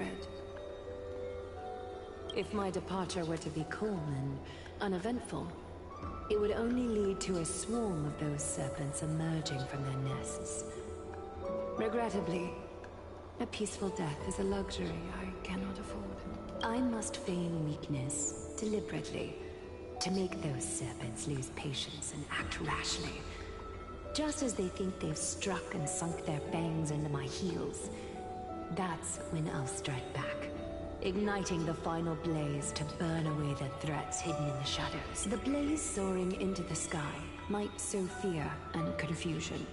If my departure were to be calm and uneventful, it would only lead to a swarm of those serpents emerging from their nests. Regrettably, a peaceful death is a luxury I cannot afford. I must feign weakness deliberately to make those serpents lose patience and act rashly. Just as they think they've struck and sunk their fangs into my heels, that's when I'll strike back, igniting the final blaze to burn away the threats hidden in the shadows. The blaze soaring into the sky might sow fear and confusion,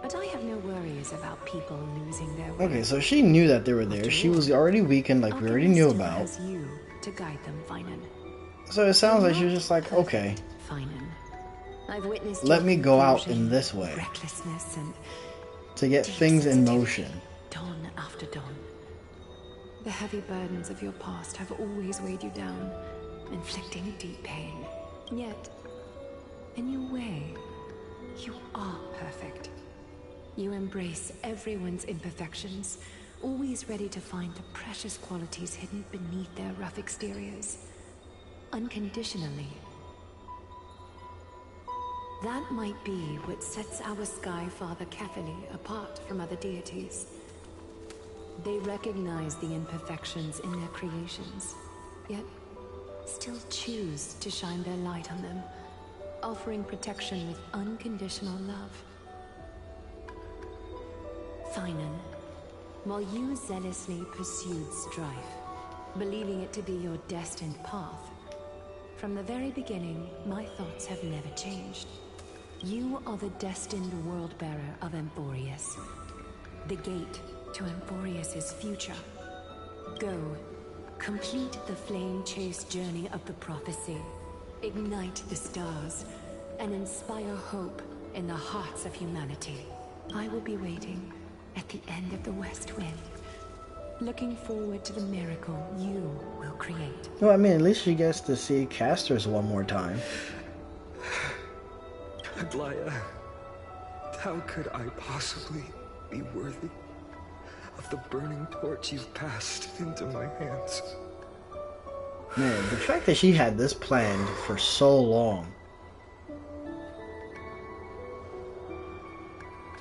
but I have no worries about people losing their way. Okay, so she knew that they were there. She was already weakened, like we already knew about. Has you to guide them, Finan. So it sounds like she was just like, okay, Finan. I've witnessed let me go out in this way recklessness and to get things in motion. Dawn after dawn. The heavy burdens of your past have always weighed you down, inflicting deep pain. Yet, in your way, you are perfect. You embrace everyone's imperfections, always ready to find the precious qualities hidden beneath their rough exteriors. Unconditionally. That might be what sets our Sky Father Kefili apart from other deities. They recognize the imperfections in their creations, yet still choose to shine their light on them, offering protection with unconditional love. Finan, while you zealously pursued strife, believing it to be your destined path, from the very beginning, my thoughts have never changed. You are the destined world-bearer of Amphoreus, the gate to Amphoreus' future. Go, complete the flame-chased journey of the prophecy, ignite the stars, and inspire hope in the hearts of humanity. I will be waiting at the end of the West Wind, looking forward to the miracle you will create. Well, I mean, at least she gets to see Casters one more time. Aglaya, how could I possibly be worthy of the burning torch you've passed into my hands? Man, the fact that she had this planned for so long.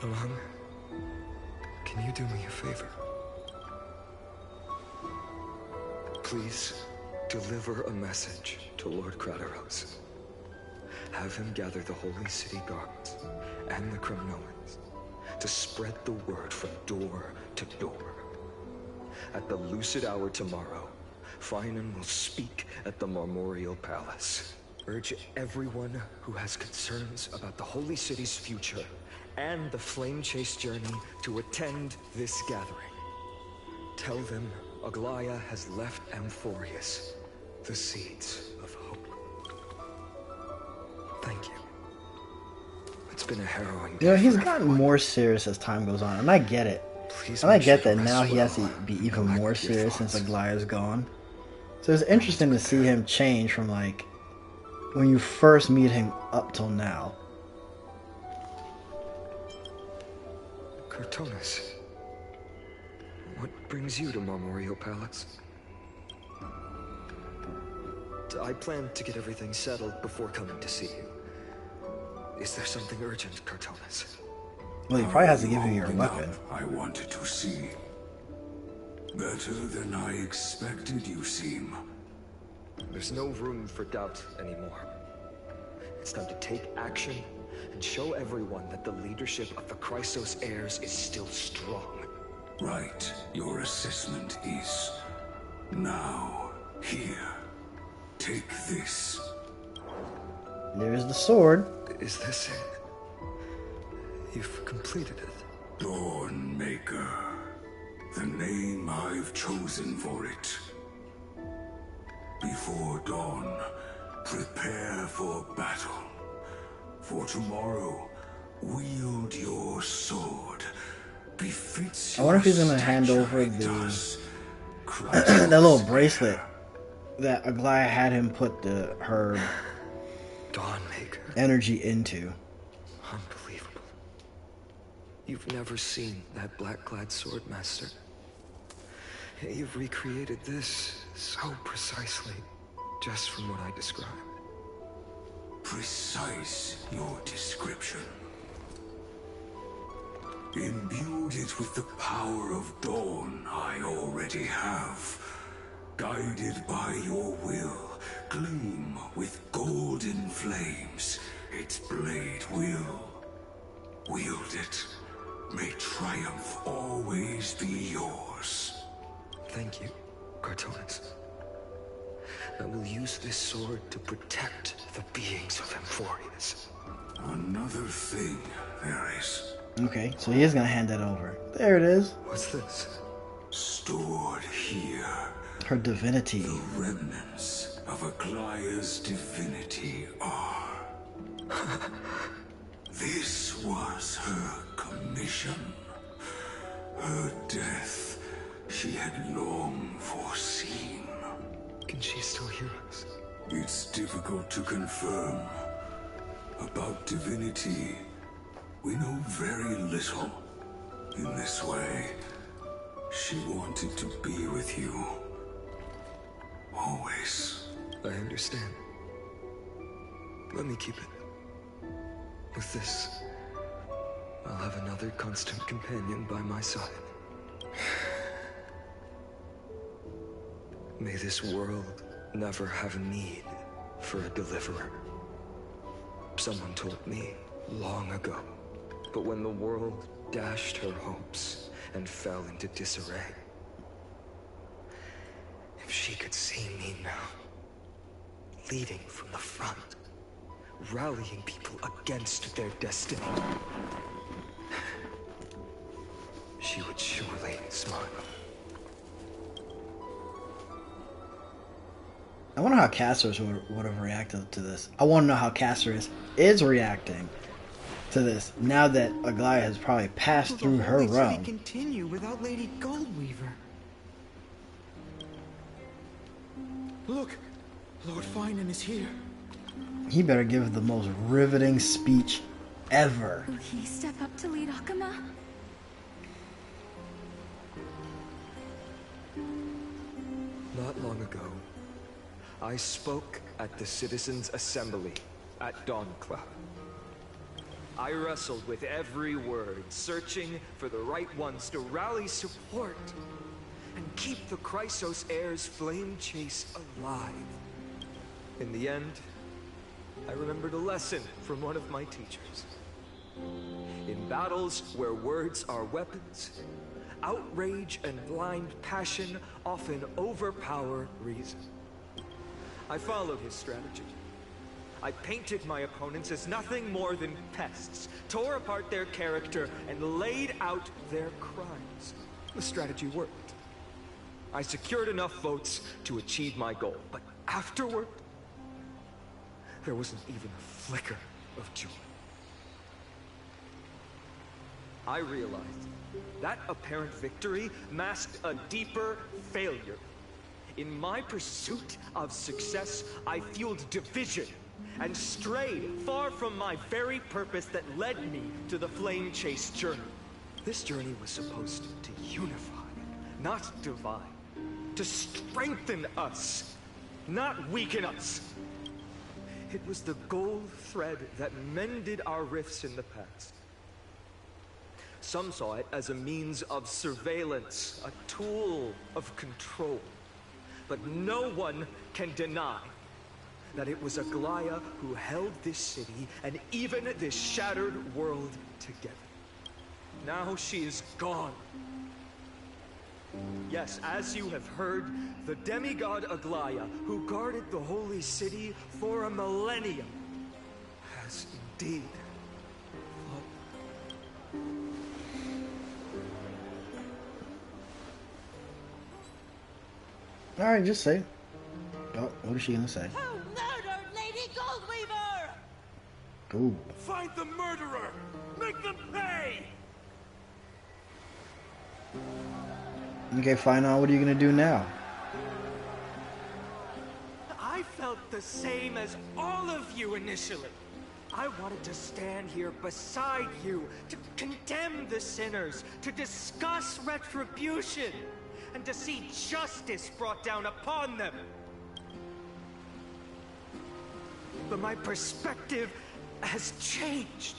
Along, can you do me a favor? Please deliver a message to Lord Krateros. Have him gather the Holy City guards and the Kremnoans to spread the word from door to door. At the lucid hour tomorrow, Finan will speak at the Marmorial Palace. Urge everyone who has concerns about the Holy City's future and the Flame Chase journey to attend this gathering. Tell them Aglaya has left Amphoreus the seeds of hope. Thank you. It's been a harrowing day. You know, he's gotten more serious as time goes on, and I get it. And I get that now he has to be even more serious since Aglaya's gone. So it's interesting to see him change from, like, when you first meet him up till now. Cartonis, what brings you to Marmorial Palace? I plan to get everything settled before coming to see you. Is there something urgent, Cartonis? Well, he probably has to give you your Holding weapon. up, I wanted to see. Better than I expected, you seem. There's no room for doubt anymore. It's time to take action and show everyone that the leadership of the Chrysos heirs is still strong. Right, your assessment is. Now, here. Take this. There's the sword. Is this it? You've completed it. Dawnmaker. The name I've chosen for it. Before dawn, prepare for battle. For tomorrow, wield your sword. Befits I wonder if he's gonna hand over the that little bracelet that Aglaya had him put her Dawnmaker. energy into. Unbelievable. You've never seen that black-clad sword master. You've recreated this so precisely, just from what I described. Precise, your description. Imbued it with the power of dawn I already have. Guided by your will, gleam with golden flames. Its blade will. Wield it. May triumph always be yours. Thank you, Cartonis. I will use this sword to protect the beings of Amphoreus. Another thing there is. Okay, so he is gonna hand that over. There it is. What's this? Stored here. Her divinity. The remnants of Aglaya's divinity are. This was her commission. Her death she had long foreseen. Can she still hear us? It's difficult to confirm. About divinity, we know very little. In this way, she wanted to be with you. Always. I understand. Let me keep it. With this, I'll have another constant companion by my side. May this world never have need for a deliverer. Someone told me long ago, but when the world dashed her hopes and fell into disarray, if she could see me now, leading from the front, rallying people against their destiny, she would surely smile. I wonder how Cassirus would have reacted to this. I want to know how Cassirus is reacting to this now that Aglaya has probably passed through her realm. Continue without Lady Goldweaver. Look, Lord Finan is here. He better give the most riveting speech ever. Will he step up to lead Akama? Not long ago, I spoke at the Citizens' Assembly at Dawncloud. I wrestled with every word, searching for the right ones to rally support and keep the Chrysos heirs' flame chase alive. In the end, I remembered a lesson from one of my teachers. In battles where words are weapons, outrage and blind passion often overpower reason. I followed his strategy. I painted my opponents as nothing more than pests, tore apart their character, and laid out their crimes. The strategy worked. I secured enough votes to achieve my goal, but afterward, there wasn't even a flicker of joy. I realized that apparent victory masked a deeper failure. In my pursuit of success, I fueled division and strayed far from my very purpose that led me to the Flame Chase journey. This journey was supposed to unify, not divide, to strengthen us. not weaken us. It was the gold thread that mended our rifts in the past. Some saw it as a means of surveillance, a tool of control. But no one can deny that it was Aglaya who held this city and even this shattered world together. Now she is gone. Yes, as you have heard, the demigod Aglaya, who guarded the holy city for a millennium, has indeed Alright, just say. Oh, what is she gonna say? Who murdered Lady Goldweaver? Ooh. Find the murderer! Make them pay! Okay, fine on. What are you gonna do now? I felt the same as all of you initially. I wanted to stand here beside you, to condemn the sinners, to discuss retribution, and to see justice brought down upon them. But my perspective has changed.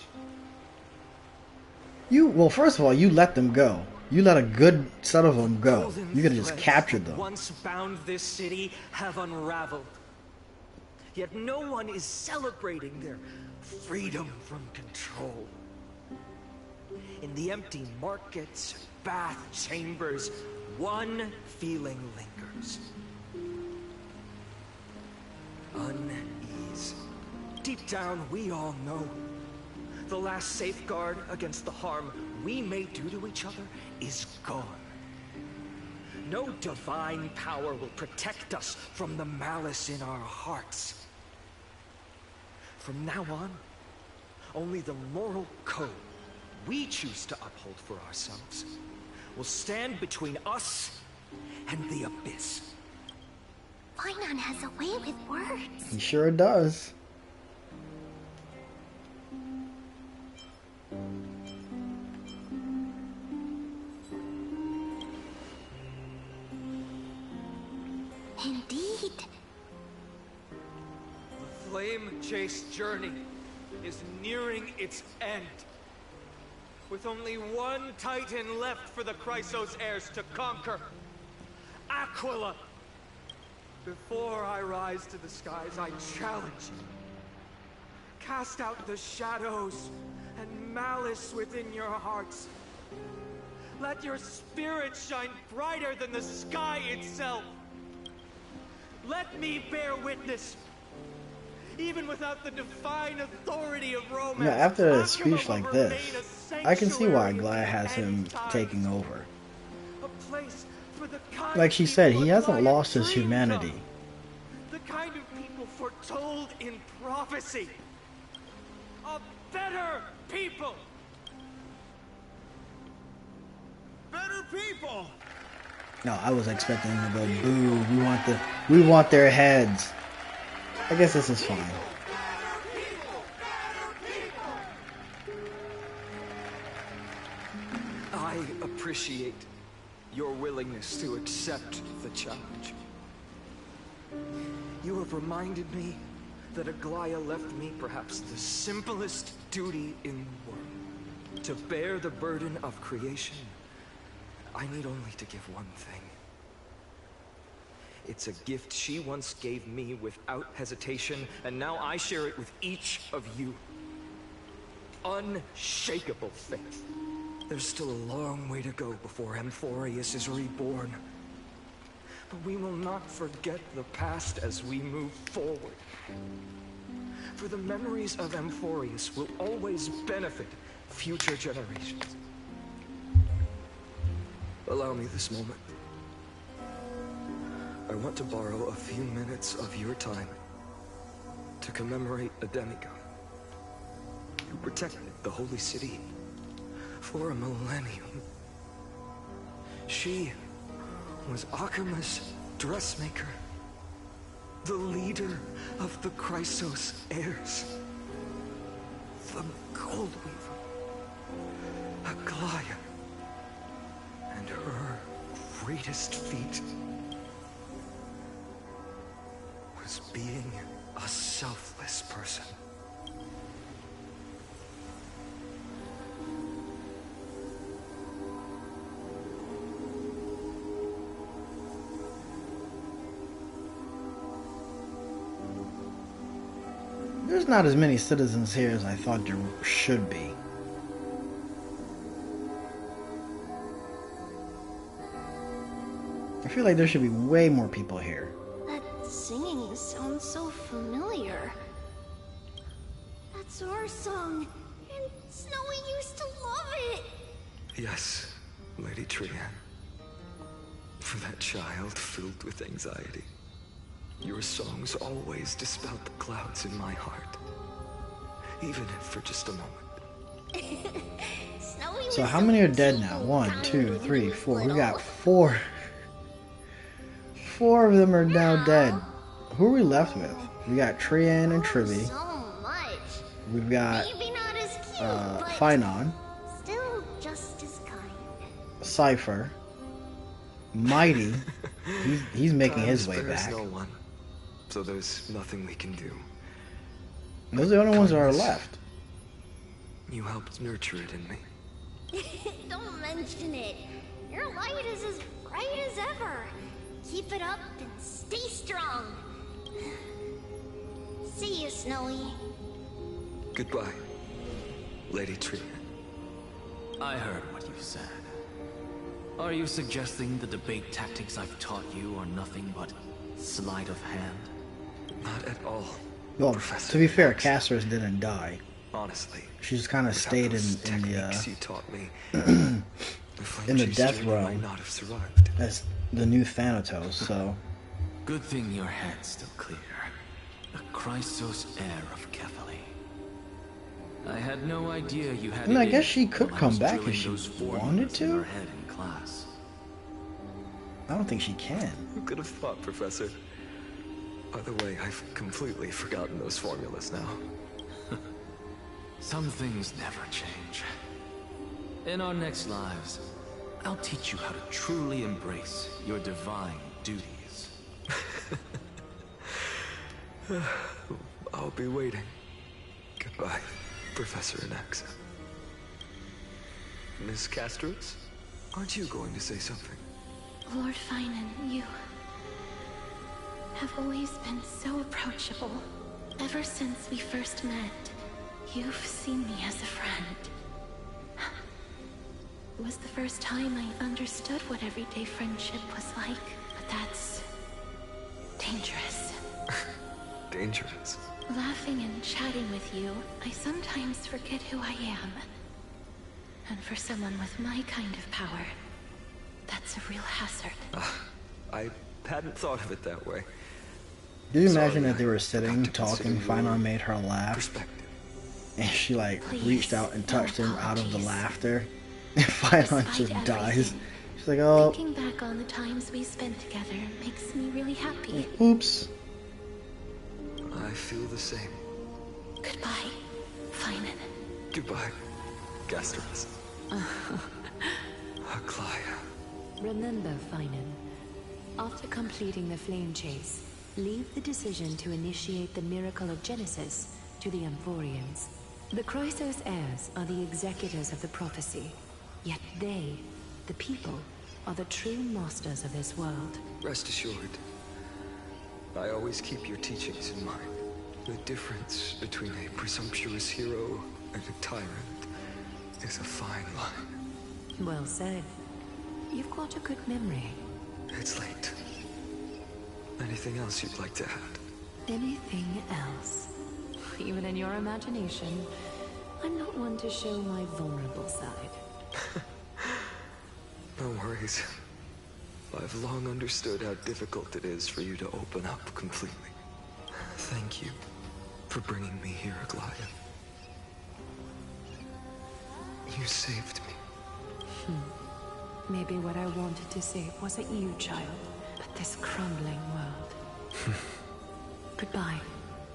Well, first of all, you let them go. You let a good set of them go. You could have just captured them. Once bound this city have unraveled. Yet no one is celebrating their freedom from control. In the empty markets, bath chambers, one feeling lingers. Unease. Deep down, we all know the last safeguard against the harm we may do to each other is gone. No divine power will protect us from the malice in our hearts. From now on, only the moral code we choose to uphold for ourselves will stand between us and the abyss. Finon has a way with words. He sure does. Indeed. The flame-chased journey is nearing its end. With only one Titan left for the Chrysos heirs to conquer. Aquila! Before I rise to the skies, I challenge you. Cast out the shadows and malice within your hearts. Let your spirit shine brighter than the sky itself. Let me bear witness. Even without the divine authority of romance, Yeah, after a speech like this, I can see why Aglaya has him taking over. Like she said, he hasn't lost his humanity. The kind of people foretold in prophecy. A better people. Better people! No, I was expecting him to go boo. We want their heads. I guess this is fine. I appreciate your willingness to accept the challenge. You have reminded me that Aglaya left me perhaps the simplest duty in the world. To bear the burden of creation, I need only to give one thing. It's a gift she once gave me without hesitation, and now I share it with each of you. Unshakable faith. There's still a long way to go before Amphoreus is reborn. But we will not forget the past as we move forward. For the memories of Amphoreus will always benefit future generations. Allow me this moment. I want to borrow a few minutes of your time to commemorate a demigod who protected the holy city for a millennium. She was Akima's dressmaker, the leader of the Chrysos heirs, the Gold Weaver, Aglaya, and her greatest feat. was being a selfless person. There's not as many citizens here as I thought there should be. I feel like there should be way more people here. That singing sounds so familiar. That's our song, and Snowy used to love it. Yes, Lady Trian. For that child filled with anxiety, your songs always dispelled the clouds in my heart. Even if for just a moment. So how many are dead now? 1, 2, 3, 4. We got 4. 4 of them are now dead. Who are we left with? We got Trian and Trivy. We've got Finon. Still just as kind. Cypher. Mighty. He's making his way back. No one, so there's nothing we can do. Those are the only ones that are left. You helped nurture it in me. Don't mention it. Your light is as bright as ever. Keep it up and stay strong. See you, Snowy. Goodbye, Lady Trian. I heard what you said. Are you suggesting the debate tactics I've taught you are nothing but sleight of hand? Not at all. Well, Professor to be fair, X. Castorus didn't die. Honestly, she just kind of stayed in the you taught me, in the death row might not have survived. as the new Thanatos. So good thing your head's still clear. The Chrysos heir of Kefali. I had no idea you had. I mean, I guess she could come back if she wanted to. Her head in class. I don't think she can. Who could have thought, Professor? By the way, I've completely forgotten those formulas now. Some things never change. In our next lives, I'll teach you how to truly embrace your divine duties. I'll be waiting. Goodbye, Professor Anaxa. Miss Castorus, aren't you going to say something? Lord Finan, you have always been so approachable. Ever since we first met, you've seen me as a friend. It was the first time I understood what everyday friendship was like, but that's dangerous. Dangerous? Laughing and chatting with you, I sometimes forget who I am. And for someone with my kind of power, that's a real hazard. I hadn't thought of it that way. Do you imagine that they were sitting, talking, Finon made her laugh, and she like reached out and touched him out of the laughter, and Finon just dies. She's like, oh. Thinking back on the times we spent together makes me really happy. Oops. I feel the same. Goodbye, Finan. Goodbye, Castorus. Aglaya. Remember, Finan, after completing the flame chase, leave the decision to initiate the miracle of Genesis to the Amphoreans. The Chrysos heirs are the executors of the prophecy, yet they, the people, are the true masters of this world. Rest assured, I always keep your teachings in mind. The difference between a presumptuous hero and a tyrant is a fine line. Well said. You've got a good memory. It's late. Anything else you'd like to add? Anything else? Even in your imagination, I'm not one to show my vulnerable side. No worries. I've long understood how difficult it is for you to open up completely. Thank you for bringing me here, Aglaya. You saved me. Maybe what I wanted to save wasn't you, child, but this crumbling world. Goodbye,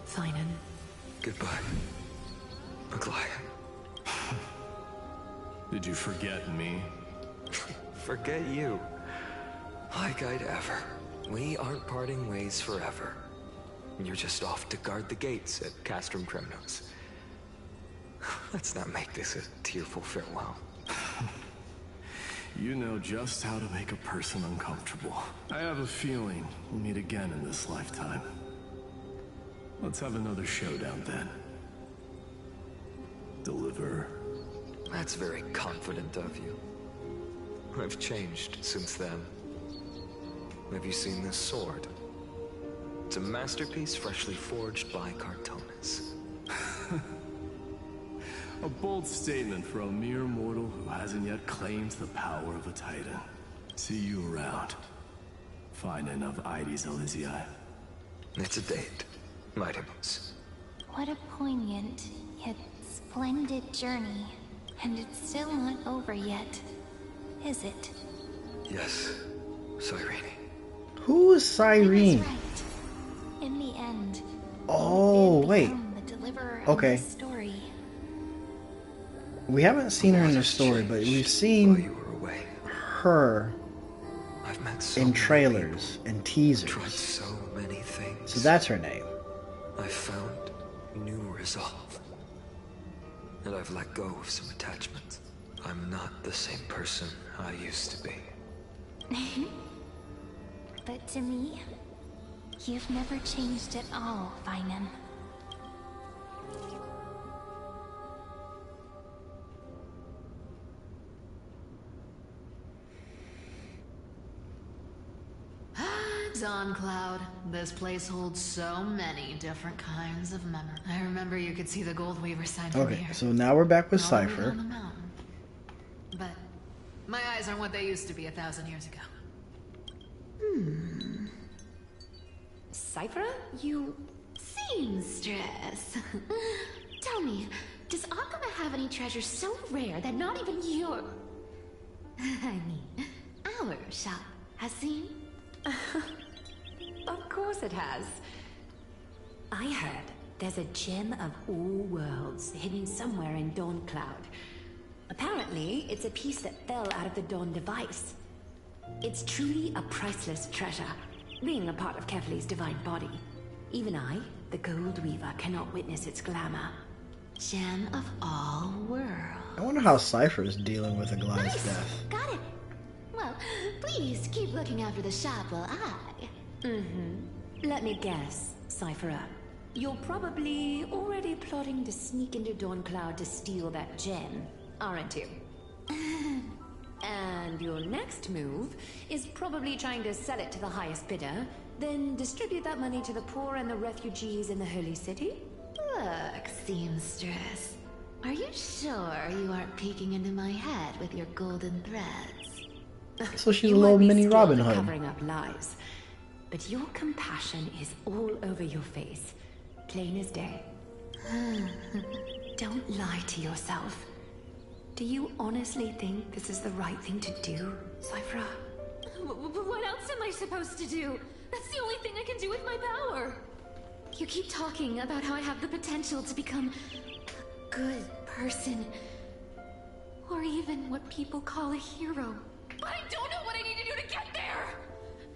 Finan. Goodbye, Aglaya. Did you forget me? Forget you. Like I'd ever. We aren't parting ways forever. You're just off to guard the gates at Castrum Kremnos. Let's not make this a tearful farewell. You know just how to make a person uncomfortable. I have a feeling we'll meet again in this lifetime. Let's have another showdown then. Deliver. That's very confident of you. I've changed since then. Have you seen this sword? It's a masterpiece freshly forged by Cartonis. A bold statement for a mere mortal who hasn't yet claimed the power of a titan. See you around. Find enough Ides Elysiae. It's a date, Mightymoose. What a poignant, yet splendid journey. And it's still not over yet, is it? Yes, Cyrene. Who is Cyrene? Right. In the end, Oh, wait. the deliverer Okay. of the story. We haven't seen her in the story, but we've seen her I've met so in many trailers and teasers. Tried so many things. So that's her name. I've found new resolve. And I've let go of some attachments. I'm not the same person I used to be. But to me, you've never changed at all, Vinem. Dawn Cloud. This place holds so many different kinds of memories. I remember you could see the Gold Weaver sign from Okay, here. so now we're back with All the way Cypher. down the mountain. But my eyes aren't what they used to be 1,000 years ago. Cypher? You... Seamstress. Tell me, does Akama have any treasures so rare that not even your... I mean, our shop has seen? Of course it has. I heard there's a gem of all worlds hidden somewhere in Dawn Cloud. Apparently, it's a piece that fell out of the Dawn device. It's truly a priceless treasure, being a part of Kefli's divine body. Even I, the Gold Weaver, cannot witness its glamour. Gem of all worlds. I wonder how Cypher is dealing with Aglaya's Nice. death. Got it. Well, please keep looking after the shop while I... Let me guess, Cypher. You're probably already plotting to sneak into Dawn Cloud to steal that gem, aren't you? And your next move is probably trying to sell it to the highest bidder, then distribute that money to the poor and the refugees in the Holy City? Look, Seamstress. Are you sure you aren't peeking into my head with your golden threads? So she's a You little might be mini skilled Robin at Hood. covering up lies, but your compassion is all over your face, plain as day. Don't lie to yourself. Do you honestly think this is the right thing to do, Cypher? What else am I supposed to do? That's the only thing I can do with my power. You keep talking about how I have the potential to become a good person. Or even what people call a hero. But I don't know what I need to do to get there!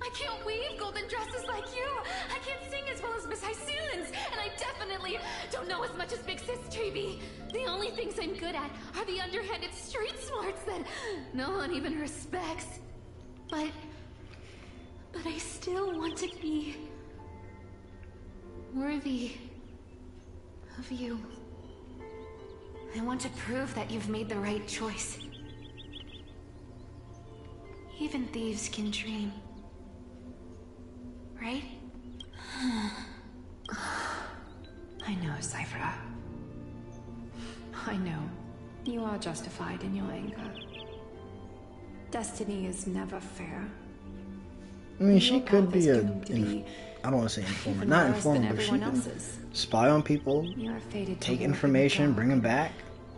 I can't weave golden dresses like you! I can't sing as well as Miss Hyceelins! And I definitely don't know as much as Big Sis Treeby! The only things I'm good at are the underhanded street smarts that no one even respects. But I still want to be worthy of you. I want to prove that you've made the right choice. Even thieves can dream. Right? I know, Cypher. I know. You are justified in your anger. Destiny is never fair. I mean, she Your could path be is a... doomed to be I don't want to say informer. even Not worse than informer, but she everyone can else's. spy on people, You are fated to take walk in information, the bring them back,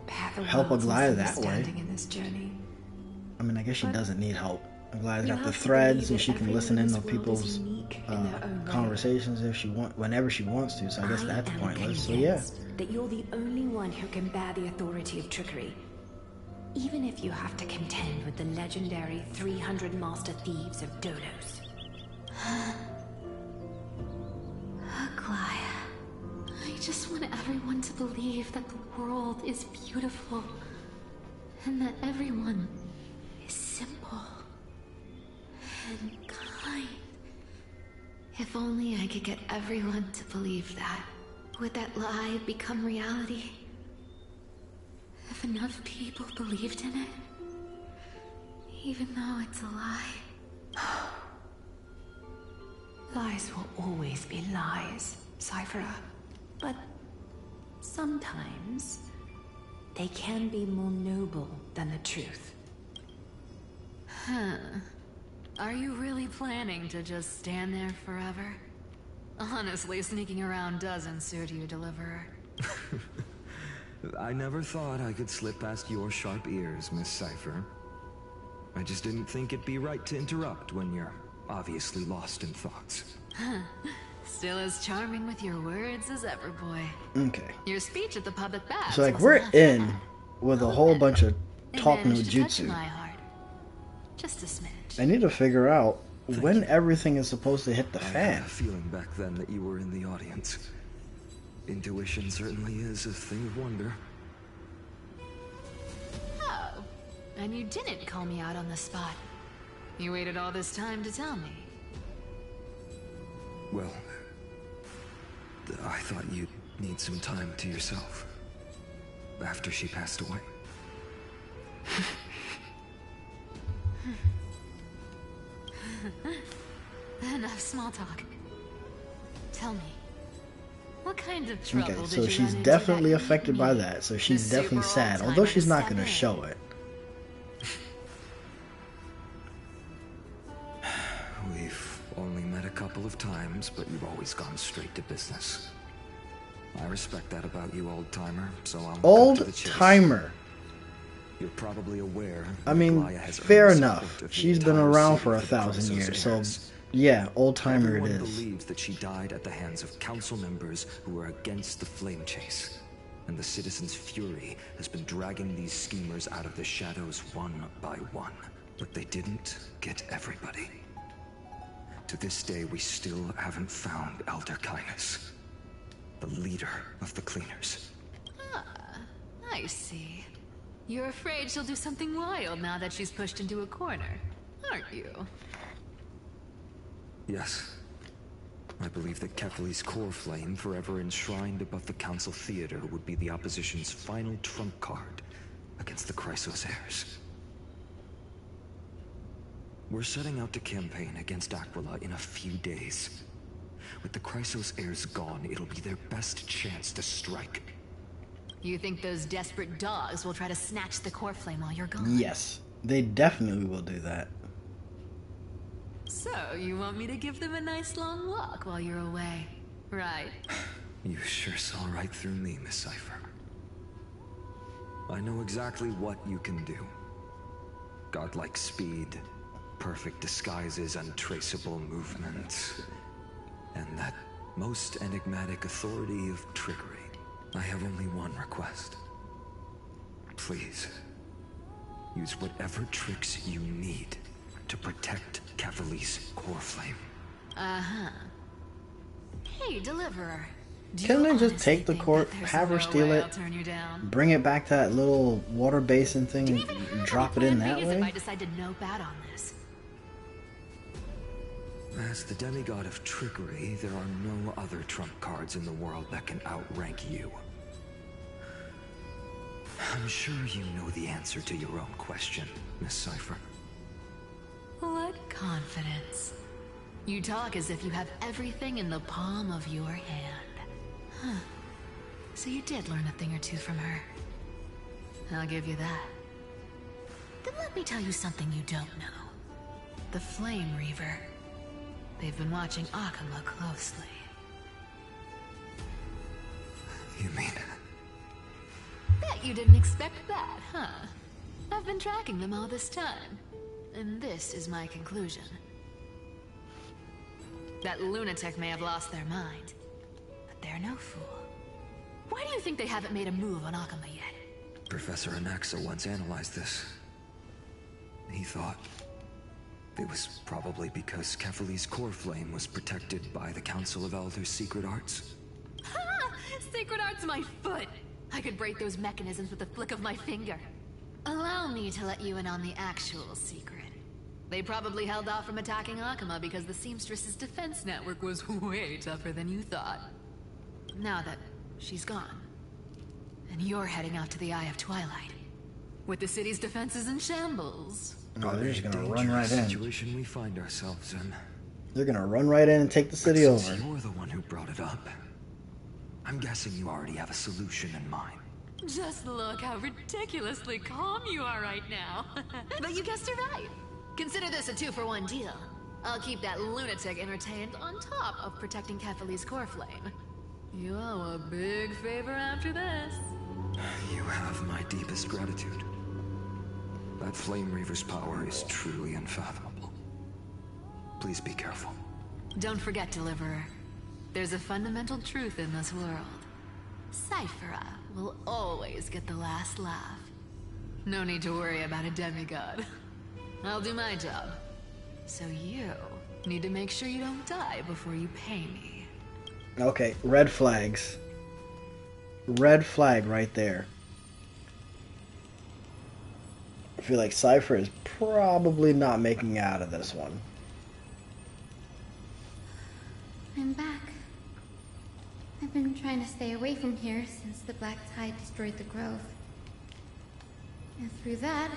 path of help world's Aglaya that way. misunderstanding in this journey. I mean, I guess she doesn't need help. Aglaya's You got the have to threads, believe and that she can everyone listen in in this on world is people's unique in their own way. conversations if she whenever she wants to. So I guess that's am pointless. So yeah. convinced that you're the only one who can bear the authority of trickery. Even if you have to contend with the legendary 300 master thieves of Dolos. Nikolai. I just want everyone to believe that the world is beautiful and that everyone is simple and kind. If only I could get everyone to believe that. Would that lie become reality? If enough people believed in it, even though it's a lie. Lies will always be lies, Cyphera. But sometimes they can be more noble than the truth. Huh. Are you really planning to just stand there forever? Honestly, sneaking around doesn't suit you, Deliverer. I never thought I could slip past your sharp ears, Miss Cypher. I just didn't think it'd be right to interrupt when you're obviously lost in thoughts. Still as charming with your words as ever, boy. Okay. Your speech at the public baths. So like we're in with a whole bunch of talk no jutsu. My heart. Just a smidge. I need to figure out when everything is supposed to hit the I fan. had a feeling back then that you were in the audience. Intuition certainly is a thing of wonder. Oh, and you didn't call me out on the spot. You waited all this time to tell me. Well, I thought you'd need some time to yourself. After she passed away. Enough small talk. Tell me, what kind of trouble Okay, did so you she's run into definitely that affected by that. So she's definitely sad, although she's not going to show it. We've only met a couple of times, but you've always gone straight to business. I respect that about you, old-timer, so I'm Old-timer. You're probably aware. I mean, fair enough. She's been around for 1,000 years, so yeah, old-timer it Everyone is. believes that she died at the hands of council members who were against the flame chase. And the citizens' fury has been dragging these schemers out of the shadows one by one. But they didn't get everybody. To this day, we still haven't found Elder Kindness, the leader of the cleaners. Ah, I see. You're afraid she'll do something wild now that she's pushed into a corner, aren't you? Yes. I believe that Kefali's core flame, forever enshrined above the council theater, would be the opposition's final trump card against the Chrysos heirs. We're setting out to campaign against Aquila in a few days. With the Chrysos heirs gone, it'll be their best chance to strike. You think those desperate dogs will try to snatch the core flame while you're gone? Yes, they definitely will do that. So, you want me to give them a nice long walk while you're away, right? You sure saw right through me, Miss Cypher. I know exactly what you can do. Godlike speed, perfect disguises, untraceable movements, and that most enigmatic authority of trickery. I have only one request. Please, use whatever tricks you need to protect Kefali's core flame. Uh-huh. Hey, Deliverer. Couldn't they just take the court, have her steal it, bring it back to that little water basin thing, and drop it in that If I way? decide to know bad on this. As the demigod of trickery, there are no other trump cards in the world that can outrank you. I'm sure you know the answer to your own question, Miss Cypher. What confidence. You talk as if you have everything in the palm of your hand. Huh. So you did learn a thing or two from her. I'll give you that. Then let me tell you something you don't know. The Flame Reaver. They've been watching Akama closely. You mean... Bet you didn't expect that, huh? I've been tracking them all this time. And this is my conclusion. That lunatic may have lost their mind, but they're no fool. Why do you think they haven't made a move on Akama yet? Professor Anaxa once analyzed this. He thought It was probably because Kefali's core flame was protected by the Council of Elders' secret arts. Ha! Sacred art's my foot! I could break those mechanisms with the flick of my finger. Allow me to let you in on the actual secret. They probably held off from attacking Akuma because the Seamstress's defense network was way tougher than you thought. Now that she's gone, and you're heading out to the Eye of Twilight, with the city's defenses in shambles. Oh, they're just gonna run right in. Situation we find ourselves in. They're gonna run right in and take the city over. Since you're the one who brought it up, I'm guessing you already have a solution in mind. Just look how ridiculously calm you are right now. But you guessed it right. Consider this a 2-for-1 deal. I'll keep that lunatic entertained on top of protecting Kefali's core flame. You owe a big favor after this. You have my deepest gratitude. That Flame Reaver's power is truly unfathomable. Please be careful. Don't forget, Deliverer. There's a fundamental truth in this world. Cyphera will always get the last laugh. No need to worry about a demigod. I'll do my job. So you need to make sure you don't die before you pay me. Okay, red flags. Red flag right there. I feel like Cypher is probably not making it out of this one. I'm back. I've been trying to stay away from here since the Black Tide destroyed the grove. And through that,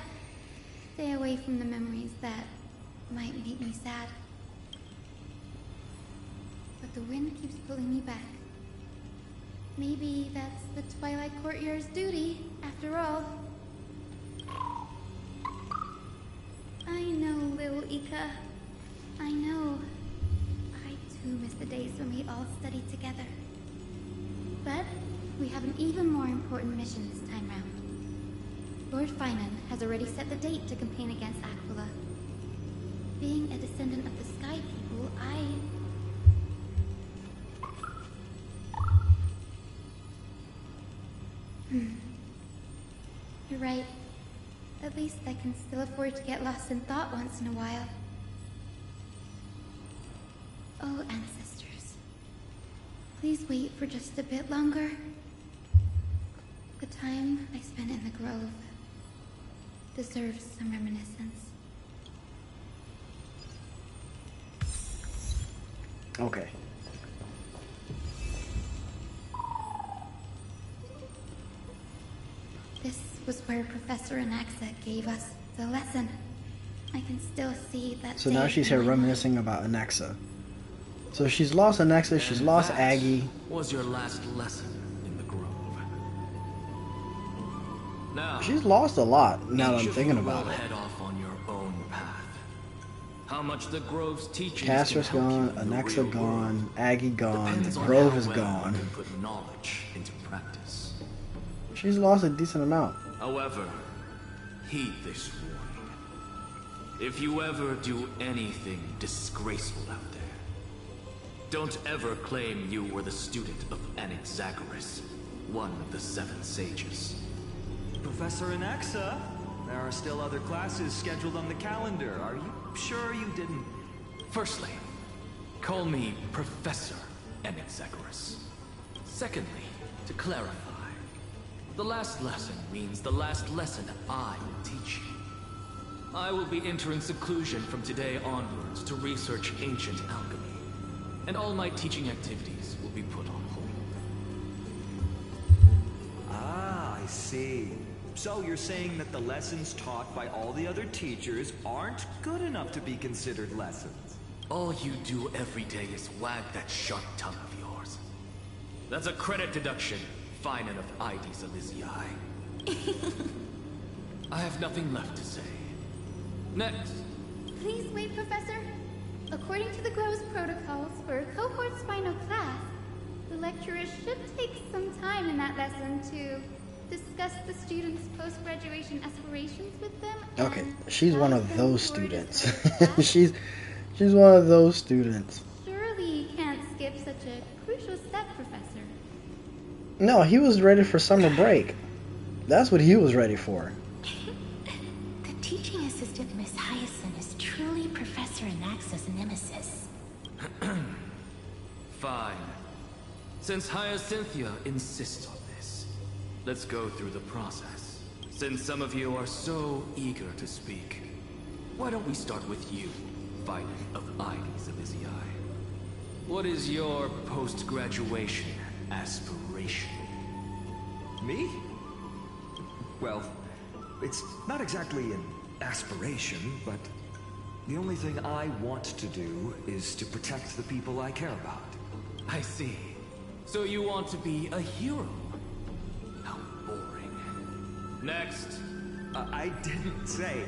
stay away from the memories that might make me sad. But the wind keeps pulling me back. Maybe that's the Twilight Courtyard's duty, after all. I know, little Ika. I know. I too miss the days when we all studied together. But we have an even more important mission this time round. Lord Finan has already set the date to campaign against Aquila. Being a descendant of the Sky People, You're right. At least I can still afford to get lost in thought once in a while. Oh, ancestors. Please wait for just a bit longer. The time I spent in the grove deserves some reminiscence. Okay. This was where Professor Anaxa gave us the lesson. I can still see that. So now she's here reminiscing about Anaxa. So she's lost Anaxa, she's lost Aggie. Was your last lesson in the grove. Now, She's lost a lot now that I'm thinking about will it. head off on your own path. How much the grove's teachings Castra's can help gone, you in the Anaxa real gone, world Aggie gone, depends on Grove how is well gone. you can put knowledge into practice. She's lost a decent amount. However, heed this warning. If you ever do anything disgraceful out there, don't ever claim you were the student of Anaxagoras, one of the 7 sages. Professor Anaxa, there are still other classes scheduled on the calendar. Are you sure you didn't? Firstly, call me Professor Anaxagoras. Secondly, to clarify, the last lesson means the last lesson I will teach you. I will be entering seclusion from today onwards to research ancient alchemy, and all my teaching activities will be put on hold. Ah, I see. So you're saying that the lessons taught by all the other teachers aren't good enough to be considered lessons? All you do every day is wag that sharp tongue of yours. That's a credit deduction, fine enough IDs Elysiae. I have nothing left to say. Next. Please wait, Professor. According to the Grove's protocols for a cohort's final class, the lecturer should take some time in that lesson to discuss the students' post-graduation aspirations with them. Okay, she's one of those students. she's one of those students. Surely you can't skip such a crucial step, Professor. No, he was ready for summer break. That's what he was ready for. The teaching is insist if Miss Hyacinth is truly Professor Anax's nemesis. Fine. Since Hyacinthia insists on this, let's go through the process. Since some of you are so eager to speak, why don't we start with you, Violet of Ides Elysiae? What is your post-graduation aspiration? Me? Well, it's not exactly an aspiration, but the only thing I want to do is to protect the people I care about. I see. So you want to be a hero? How boring. Next. I didn't say.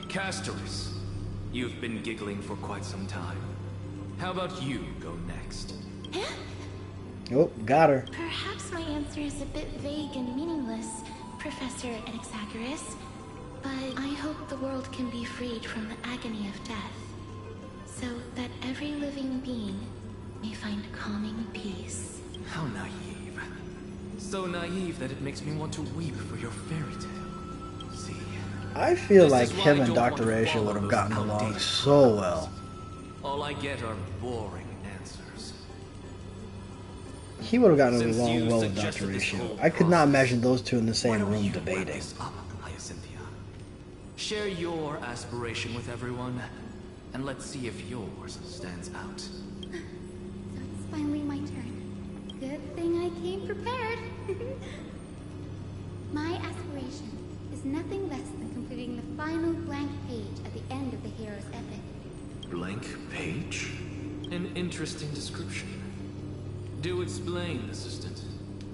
Castorus, you've been giggling for quite some time. How about you go next? Oh, got her. Perhaps my answer is a bit vague and meaningless, Professor Anaxagoras, but I hope the world can be freed from the agony of death, so that every living being may find calming peace. How naive. So naive that it makes me want to weep for your fairy tale. See, I feel this like is why him I and don't want Dr. to Aisha follow would have those gotten along outdated so well. All I get are boring answers. He would have gotten Since along you well with suggested Dr. this Aisha. whole I could not process, imagine those two in the why same don't room you wrap debating. this up, Hyacinthia? Share your aspiration with everyone, and let's see if yours stands out. So it's finally my turn. Good thing I came prepared. My aspiration is nothing less than completing the final blank page at the end of the hero's epic. Blank page? An interesting description. Do explain, assistant.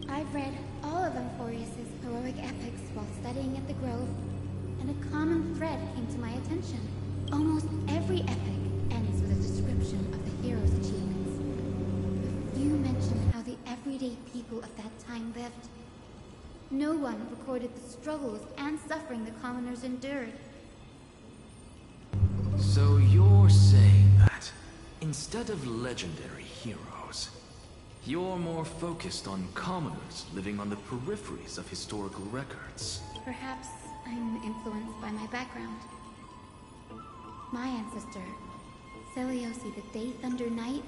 I've read all of Amphoreus' heroic epics while studying at the Grove, and a common thread came to my attention. Almost every epic ends with a description of the hero's achievements. But few mention how the everyday people of that time lived. No one recorded the struggles and suffering the commoners endured. So you're saying that, instead of legendary heroes, you're more focused on commoners living on the peripheries of historical records. Perhaps I'm influenced by my background. My ancestor, Seliosi the Day Thunder Knight,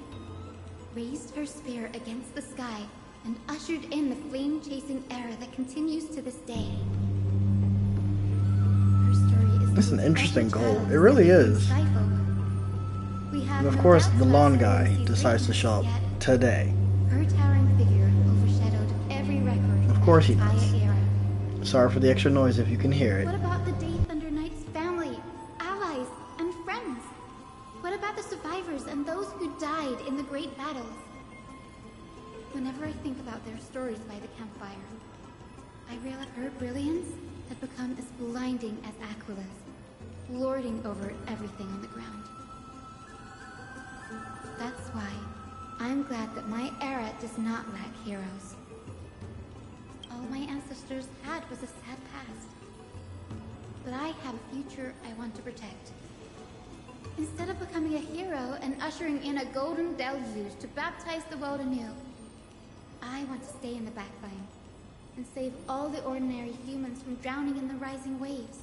raised her spear against the sky and ushered in the flame-chasing era that continues to this day. Her story is It's an interesting goal. It really is. And of course, the lawn guy decides to show up today. Her towering figure overshadowed every record Of course he of the does. Gaia era. Sorry for the extra noise if you can hear it. What about the Day Thunder Knight's family, allies, and friends? What about the survivors and those who died in the great battles? Whenever I think about their stories by the campfire, I realize her brilliance had become as blinding as Aquila's, lording over everything on the ground. That's why I'm glad that my era does not lack heroes. All my ancestors had was a sad past. But I have a future I want to protect. Instead of becoming a hero and ushering in a golden deluge to baptize the world anew, I want to stay in the backline and save all the ordinary humans from drowning in the rising waves.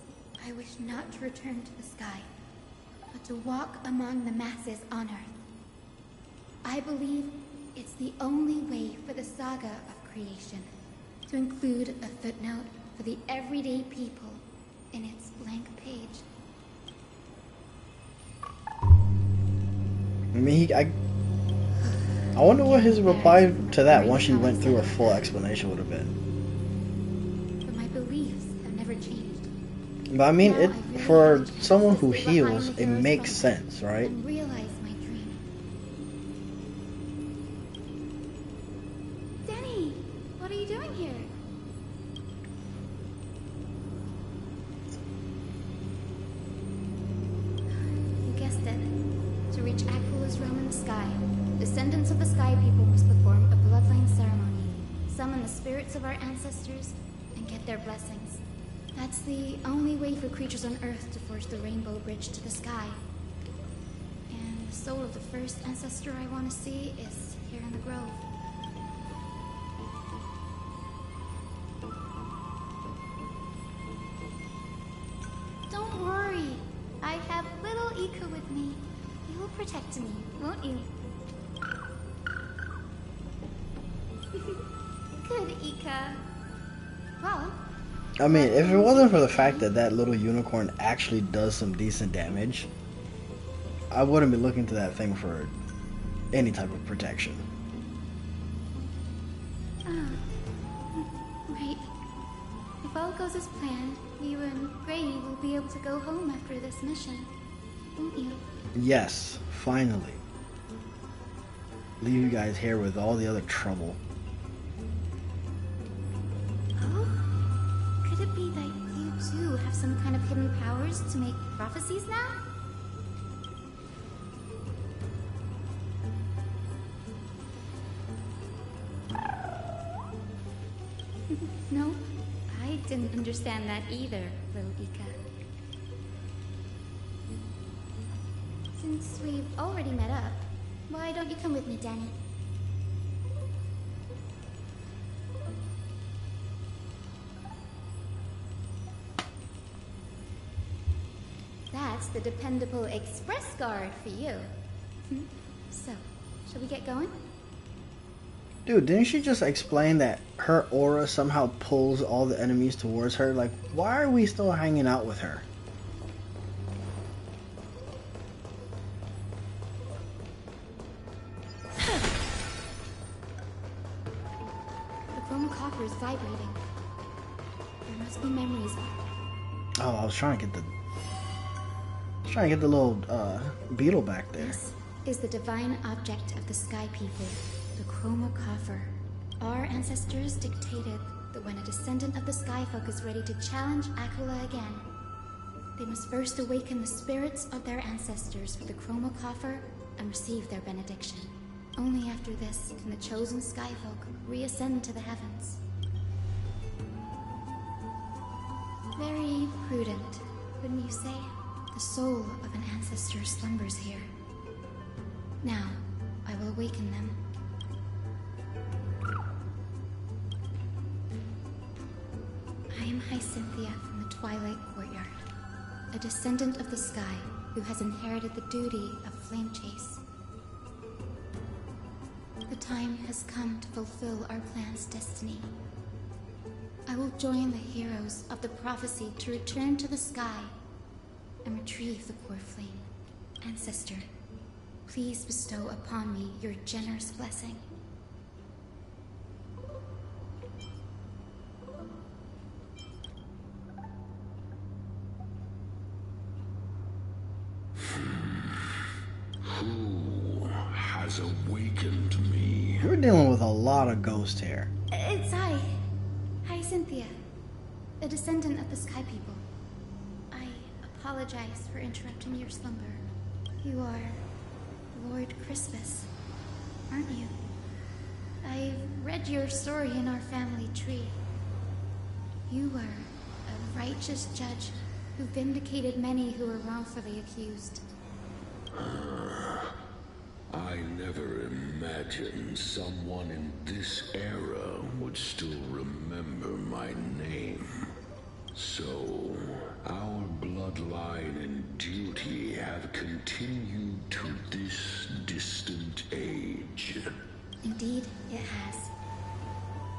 I wish not to return to the sky, but to walk among the masses on Earth. I believe it's the only way for the saga of creation to include a footnote for the everyday people in its blank page. I mean, I wonder what his reply to that once she went through a full explanation would have been. But my beliefs have never changed. But I mean, for someone who heals, it makes sense, right? And realize my dream. Denny, what are you doing here? You guessed it. To reach Aquila's realm in the sky, descendants of the Sky People must perform a bloodline ceremony, summon the spirits of our ancestors, and get their blessings. That's the only way for creatures on Earth to forge the rainbow bridge to the sky. And the soul of the first ancestor I want to see is here in the grove. protect me, won't you? Good, Ika. Well, I mean, if it wasn't for the fact that that little unicorn actually does some decent damage, I wouldn't be looking to that thing for any type of protection. Right. If all goes as planned, you and Gray will be able to go home after this mission, won't you? Yes, finally. Leave you guys here with all the other trouble. Oh? Could it be that you too have some kind of hidden powers to make prophecies now? No, I didn't understand that either, little Ika. Since we've already met up, why don't you come with me, Danny? That's the dependable express guard for you. So, shall we get going? Dude, didn't she just explain that her aura somehow pulls all the enemies towards her? Like, why are we still hanging out with her? The chroma copper is vibrating. There must be memories. Oh, I was trying to get the little beetle back there. This is the divine object of the Sky People, the chroma coffer. Our ancestors dictated that when a descendant of the Sky Folk is ready to challenge Aquila again, they must first awaken the spirits of their ancestors with the chroma coffer and receive their benediction. Only after this can the chosen Sky Folk reascend to the heavens. Very prudent, wouldn't you say? The soul of an ancestor slumbers here. Now, I will awaken them. I am Hyacinthia from the Twilight Courtyard, a descendant of the sky who has inherited the duty of flame chase. The time has come to fulfill our plan's destiny. I will join the heroes of the prophecy to return to the sky and retrieve the core flame. Ancestor, please bestow upon me your generous blessing. Who has awakened me? We're dealing with a lot of ghost hair. It's I, Hyacinthia, a descendant of the Sky People. I apologize for interrupting your slumber. You are Lord Crispus, aren't you? I've read your story in our family tree. You were a righteous judge who vindicated many who were wrongfully accused. I never imagined someone in this era would still remember my name. So, our bloodline and duty have continued to this distant age. Indeed, it has.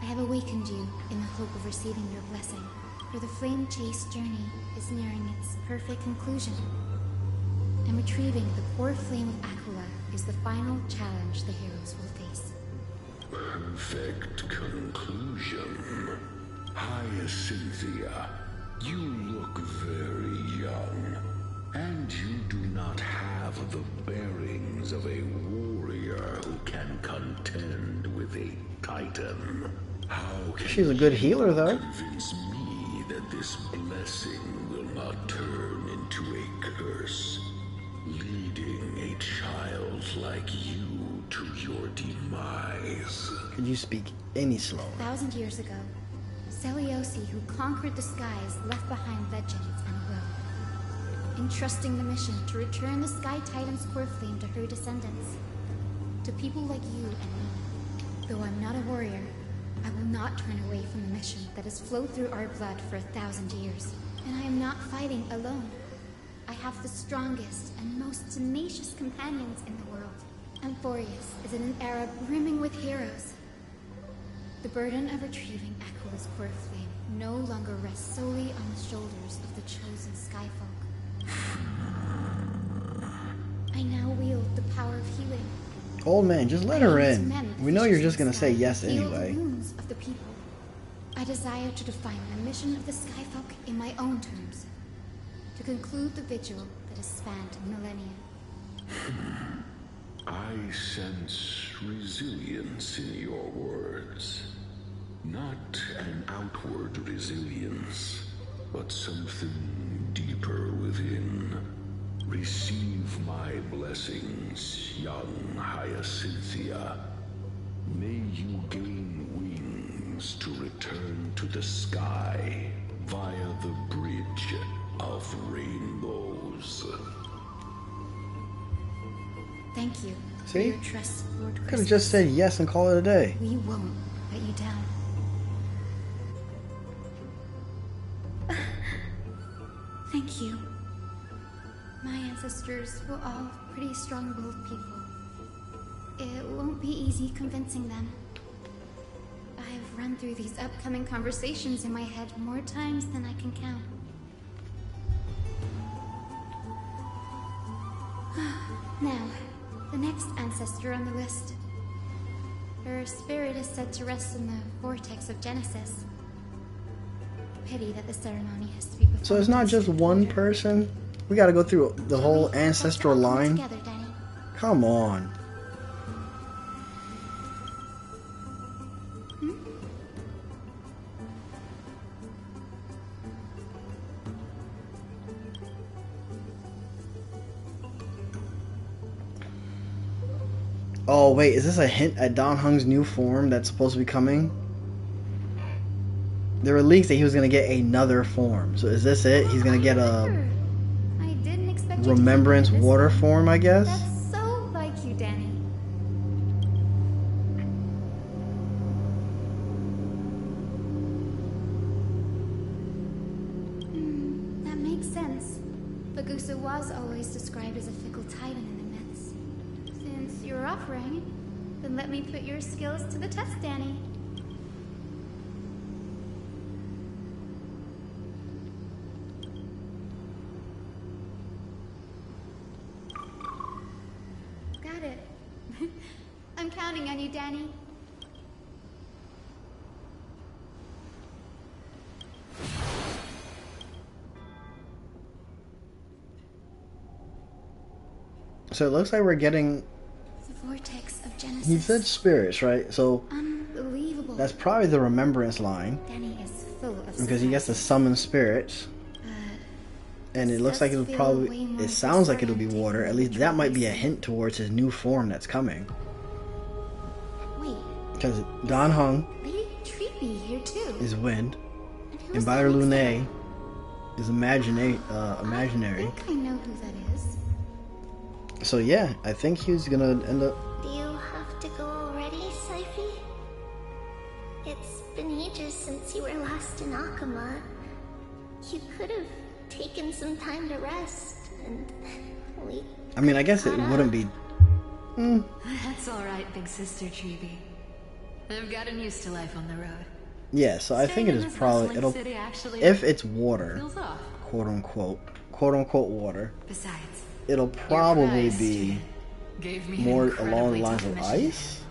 I have awakened you in the hope of receiving your blessing, for the flame chase journey is nearing its perfect conclusion. And retrieving the core flame of Aquila is the final challenge the heroes will face. Perfect conclusion. Hyacinthia, you look very young, and you do not have the bearings of a warrior who can contend with a titan. How can She's a good healer, though. convince me that this blessing will not turn into a curse, leading a child like you to your demise? Could you speak any slower? 1,000 years ago, Seliosi, who conquered the skies, left behind legends and will, entrusting the mission to return the Sky Titan's core flame to her descendants, to people like you and me. Though I'm not a warrior, I will not turn away from the mission that has flowed through our blood for 1,000 years. And I am not fighting alone. I have the strongest and most tenacious companions in the world. Amphoreus is in an era brimming with heroes. The burden of retrieving Aqua's core flame no longer rests solely on the shoulders of the chosen Skyfolk. I now wield the power of healing. Old man, just let her in. We know you're just gonna say yes Heal anyway. the wounds of the people. I desire to define the mission of the Skyfolk in my own terms. To conclude the vigil that has spanned millennia. I sense resilience in your words. Not an outward resilience, but something deeper within. Receive my blessings, young Hyacinthia. May you gain wings to return to the sky via the bridge of rainbows. Thank you for See? your trust, Lord Could have Christmas. just said yes and call it a day. We won't let you down. Thank you. My ancestors were all pretty strong-willed people. It won't be easy convincing them. I've run through these upcoming conversations in my head more times than I can count. Now, the next ancestor on the list. Her spirit is said to rest in the vortex of Genesis. Pity that the ceremony has to be performed. So it's not just one person? We gotta go through the whole ancestral line? Together, Danny. Come on. Oh wait, is this a hint at Dan Heng's new form that's supposed to be coming? There were leaks that he was gonna get another form. So is this it? He's gonna get a I didn't expect you to remembrance do this. water form, I guess? That's so like you, Danny. That makes sense. Bagusa was always described as a fickle titan in the myths. Since you're offering, then let me put your skills to the test, Danny. Got it. I'm counting on you, Danny. So it looks like we're getting... The vortex of Genesis. He said spirits, right? So Unbelievable. that's probably the remembrance line. Danny is full of Because he gets to summon spirits. And it looks like it would probably... It sounds like it'll be water. At least that might be a hint towards his new form that's coming. Wait, Because Dan Heng Lady Treepy here too. is wind. who's And the Bayer next Lune is imaginary. I think I know who that is. So yeah, I think he's gonna end up... Do you have to go already, Saifi? It's been ages since you were last in Akama. You could have taken some time to rest, and we... I mean, I guess it wouldn't be... That's alright, big sister Treeby. I've gotten used to life on the road. Yeah, so I think it Staying in is this probably... bustling It'll... city actually If it's water, feels off. quote unquote water, Besides, it'll probably price be gave me more an along the incredibly lines tough of mission. ice?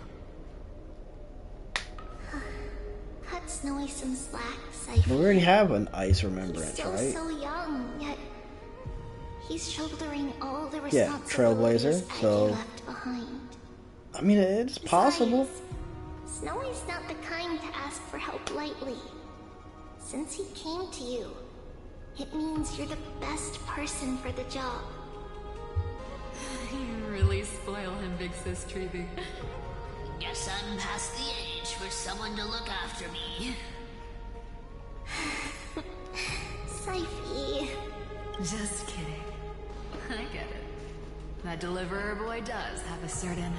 Cut Snowy some slack, Saifi. But we already have an ice He's remembrance, still right? so young, yet he's shouldering all the Yeah, responsibilities Trailblazer, Ivy so... left behind. I mean, it's possible. Snowy's not the kind to ask for help lightly. Since he came to you, it means you're the best person for the job. You really spoil him, big sis Treeby. Guess I'm past the age for someone to look after me. Saifi. Just kidding. I get it. That deliverer boy does have a certain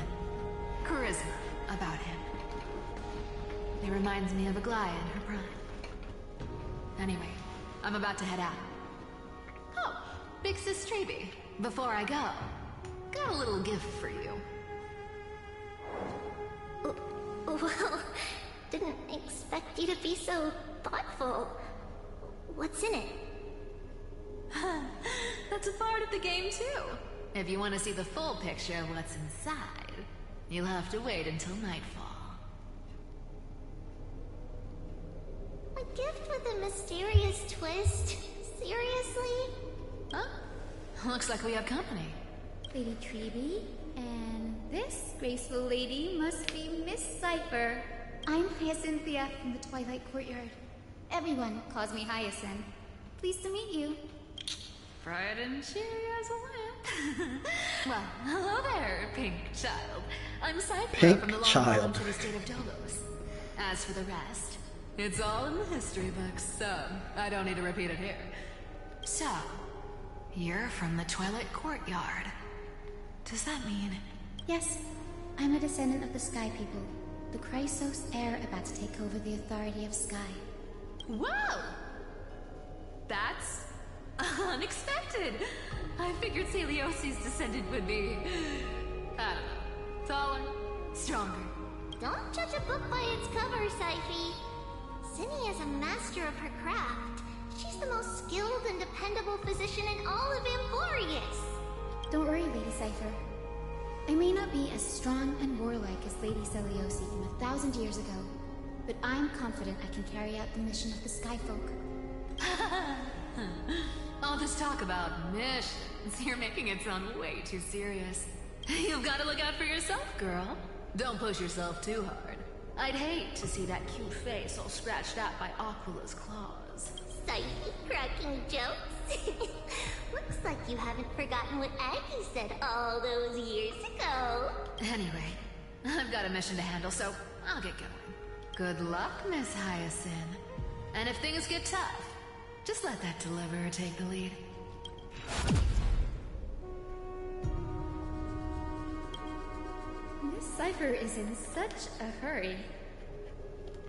charisma about him. He reminds me of Aglaya in her prime. Anyway, I'm about to head out. Oh, Big Sis Treeby, before I go, got a little gift for you. Well, didn't expect you to be so thoughtful. What's in it? That's a part of the game, too. If you want to see the full picture of what's inside, you'll have to wait until nightfall. A gift with a mysterious twist? Seriously? Huh? Looks like we have company. Lady Treeby, and this graceful lady must be Miss Cipher. I'm Hyacinthia from the Twilight Courtyard. Everyone calls me Hyacinth. Pleased to meet you. Bright and cheery as a lamp. Well, hello there, Pink Child. I'm Cipher Pink from the long Child. hall to the state of Dolos. As for the rest, it's all in the history books, so I don't need to repeat it here. So, you're from the Twilight Courtyard. Does that mean... Yes, I'm a descendant of the Sky People, the Chrysos heir about to take over the authority of Sky. Whoa! That's unexpected. I figured Celiosi's descendant would be, I don't know, taller, stronger. Don't judge a book by its cover, Syphe. Cindy is a master of her craft. She's the most skilled and dependable physician in all of Amphoreus. Don't worry, Lady Cipher. I may not be as strong and warlike as Lady Celiosi from 1,000 years ago, but I'm confident I can carry out the mission of the Skyfolk. All this talk about missions, you're making it sound way too serious. You've got to look out for yourself, girl. Don't push yourself too hard. I'd hate to see that cute face all scratched out by Aquila's claws. Syphe cracking jokes. Looks like you haven't forgotten what Aggie said all those years ago. Anyway, I've got a mission to handle, so I'll get going. Good luck, Miss Hyacinth. And if things get tough, just let that deliverer take the lead. Miss Cipher is in such a hurry.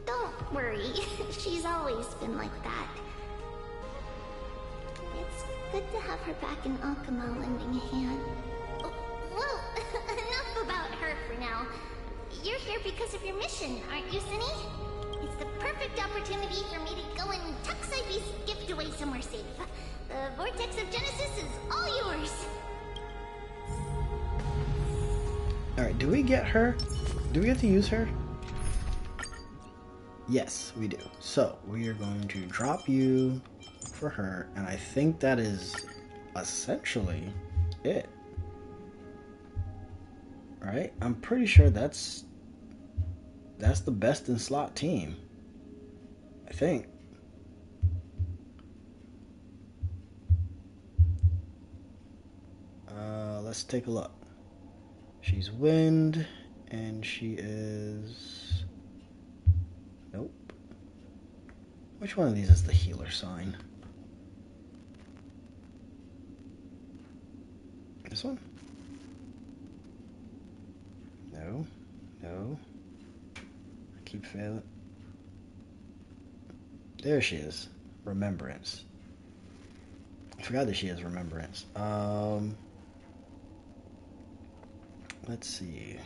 Don't worry, she's always been like that. It's good to have her back in Akama lending a hand. Oh, well, enough about her for now. You're here because of your mission, aren't you, Cindy? It's the perfect opportunity for me to go and tuck Syphe's gift away somewhere safe. The Vortex of Genesis is all yours. Alright, do we get her? Do we get to use her? Yes, we do. So, we are going to drop you for her, and I think that is essentially it. Right? I'm pretty sure that's the best in slot team. I think. Let's take a look. She's wind, and she is... Nope. Which one of these is the healer sign? This one? No. No. I keep failing. There she is. Remembrance. I forgot that she has remembrance. Let's see.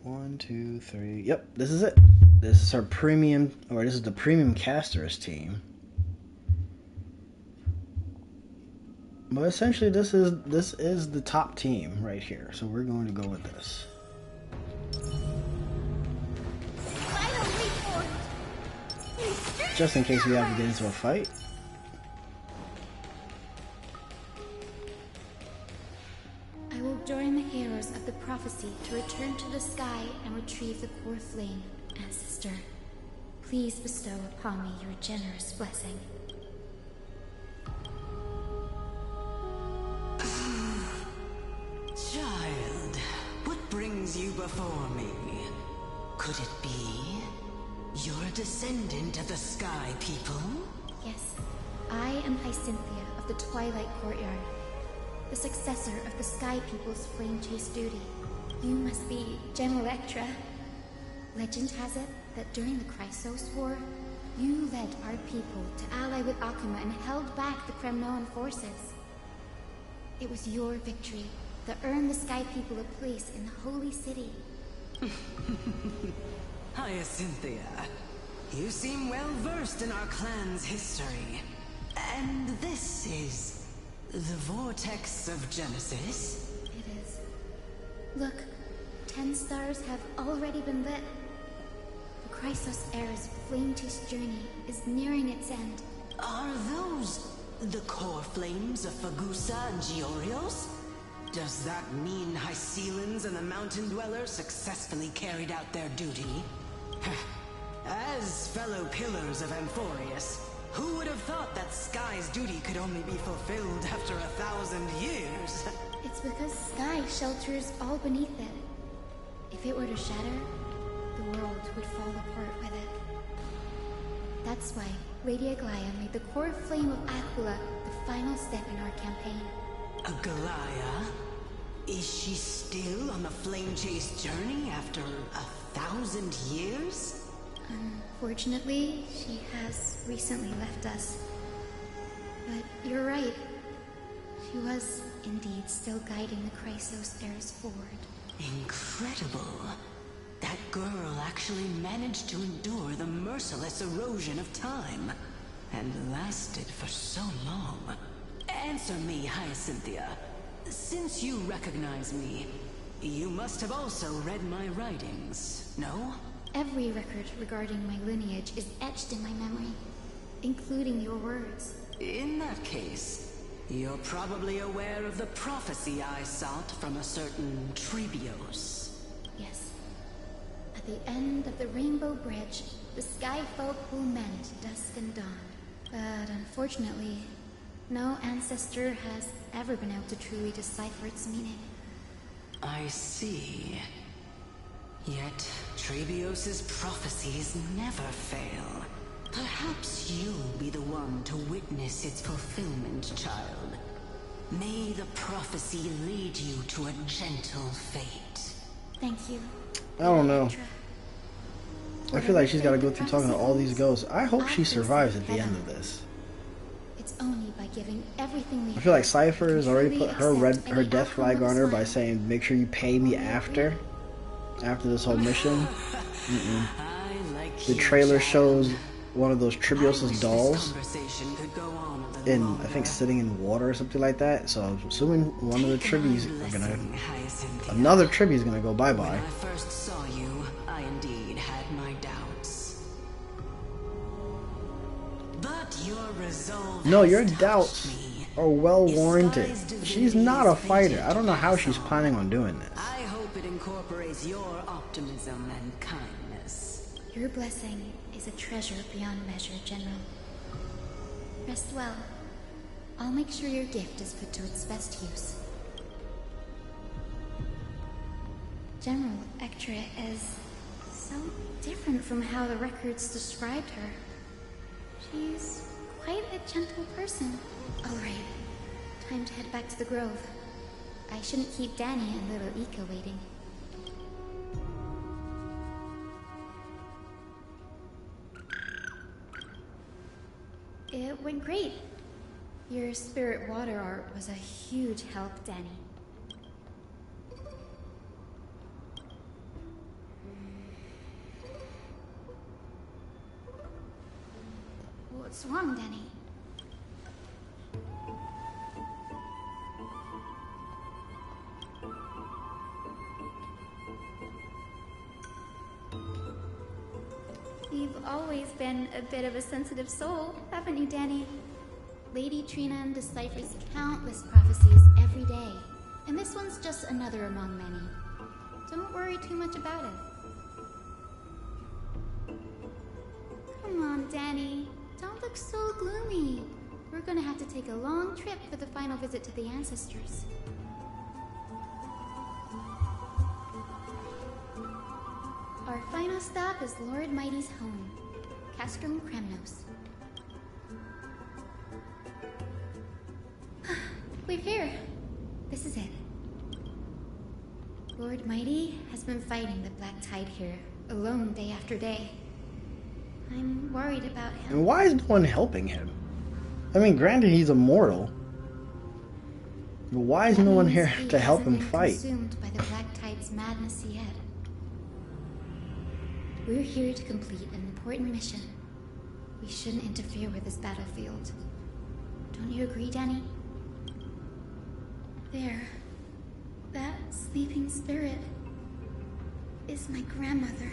1, 2, 3. Yep, this is it. This is our premium, or this is the premium casters team. But essentially, this is the top team right here. So we're going to go with this. Just in case we have to get into a fight. I will join the heroes of the prophecy to return to the sky and retrieve the core flame. Ancestor, please bestow upon me your generous blessing. Child, what brings you before me? Could it be you're a descendant of the Sky People? Yes, I am Hyacinthia of the Twilight Courtyard, the successor of the Sky People's flame chase duty. You must be Gem Electra. Legend has it that during the Chrysos War, You led our people to ally with Akuma and held back the Kremnoan forces. It was your victory that earned the Sky People a place in the Holy City. Hyacinthia, you seem well versed in our clan's history. And this is the Vortex of Genesis? It is. Look, 10 stars have already been lit. The Chrysos Era's flame-toothed journey is nearing its end. Are those the core flames of Fagusa and Giorios? Does that mean Hycelans and the Mountain Dwellers successfully carried out their duty? As fellow pillars of Amphoreus, who would have thought that Sky's duty could only be fulfilled after 1,000 years? It's because Sky shelters all beneath it. If it were to shatter, the world would fall apart with it. That's why Lady Aglaya made the core flame of Aquila the final step in our campaign. Aglaya? Is she still on the flame chase journey after 1,000 years? Unfortunately, she has recently left us. But you're right. She was indeed still guiding the Chrysos Era's forward. Incredible. That girl actually managed to endure the merciless erosion of time. And lasted for so long. Answer me, Hyacinthia. Since you recognize me, you must have also read my writings, no? Every record regarding my lineage is etched in my memory, including your words. In that case, you're probably aware of the prophecy I sought from a certain Trebios. Yes. At the end of the Rainbow Bridge, the Sky Folk will mend dusk and dawn. But unfortunately, no ancestor has ever been able to truly decipher its meaning. I see. Yet, Trebios' prophecies never fail. Perhaps you'll be the one to witness its fulfillment, child. May the prophecy lead you to a gentle fate. Thank you. I don't know. I feel like she's got to go through talking to all these ghosts. I hope she survives at the end of this. It's only by giving everything we I feel like Cypher has already put her death flag on her by saying, make sure you pay me after this whole mission. The trailer shows one of those Trebios' dolls I think sitting in water or something like that. So I'm assuming one of the Tribbies are gonna, another Tribby is gonna go bye-bye. When I first saw you, I indeed had my doubts. But your resolve. No, your doubts are well warranted. She's not a fighter. I don't know how she's planning on doing this. I hope it incorporates your optimism and kindness. Your blessing is a treasure beyond measure, General. Rest well. I'll make sure your gift is put to its best use. General Ectra is so different from how the records described her. She's quite a gentle person. Alright, time to head back to the Grove. I shouldn't keep Danny and little Ika waiting. It went great. Your spirit water art was a huge help, Danny. What's wrong, Danny? You've always been a bit of a sensitive soul, haven't you, Danny? Lady Trina deciphers countless prophecies every day, and this one's just another among many. Don't worry too much about it. Come on, Danny. Don't look so gloomy. We're gonna have to take a long trip for the final visit to the ancestors. Our final stop is Lord Mighty's home, Castrum Kremnos. We're here. This is it. Lord Mighty has been fighting the Black Tide here, alone day after day. I'm worried about him. And why is no one helping him? I mean, granted, he's immortal. But why is no one here to help him fight? Consumed by the Black Tide's madness yet. We're here to complete an important mission. We shouldn't interfere with this battlefield. Don't you agree, Danny? There. That sleeping spirit is my grandmother.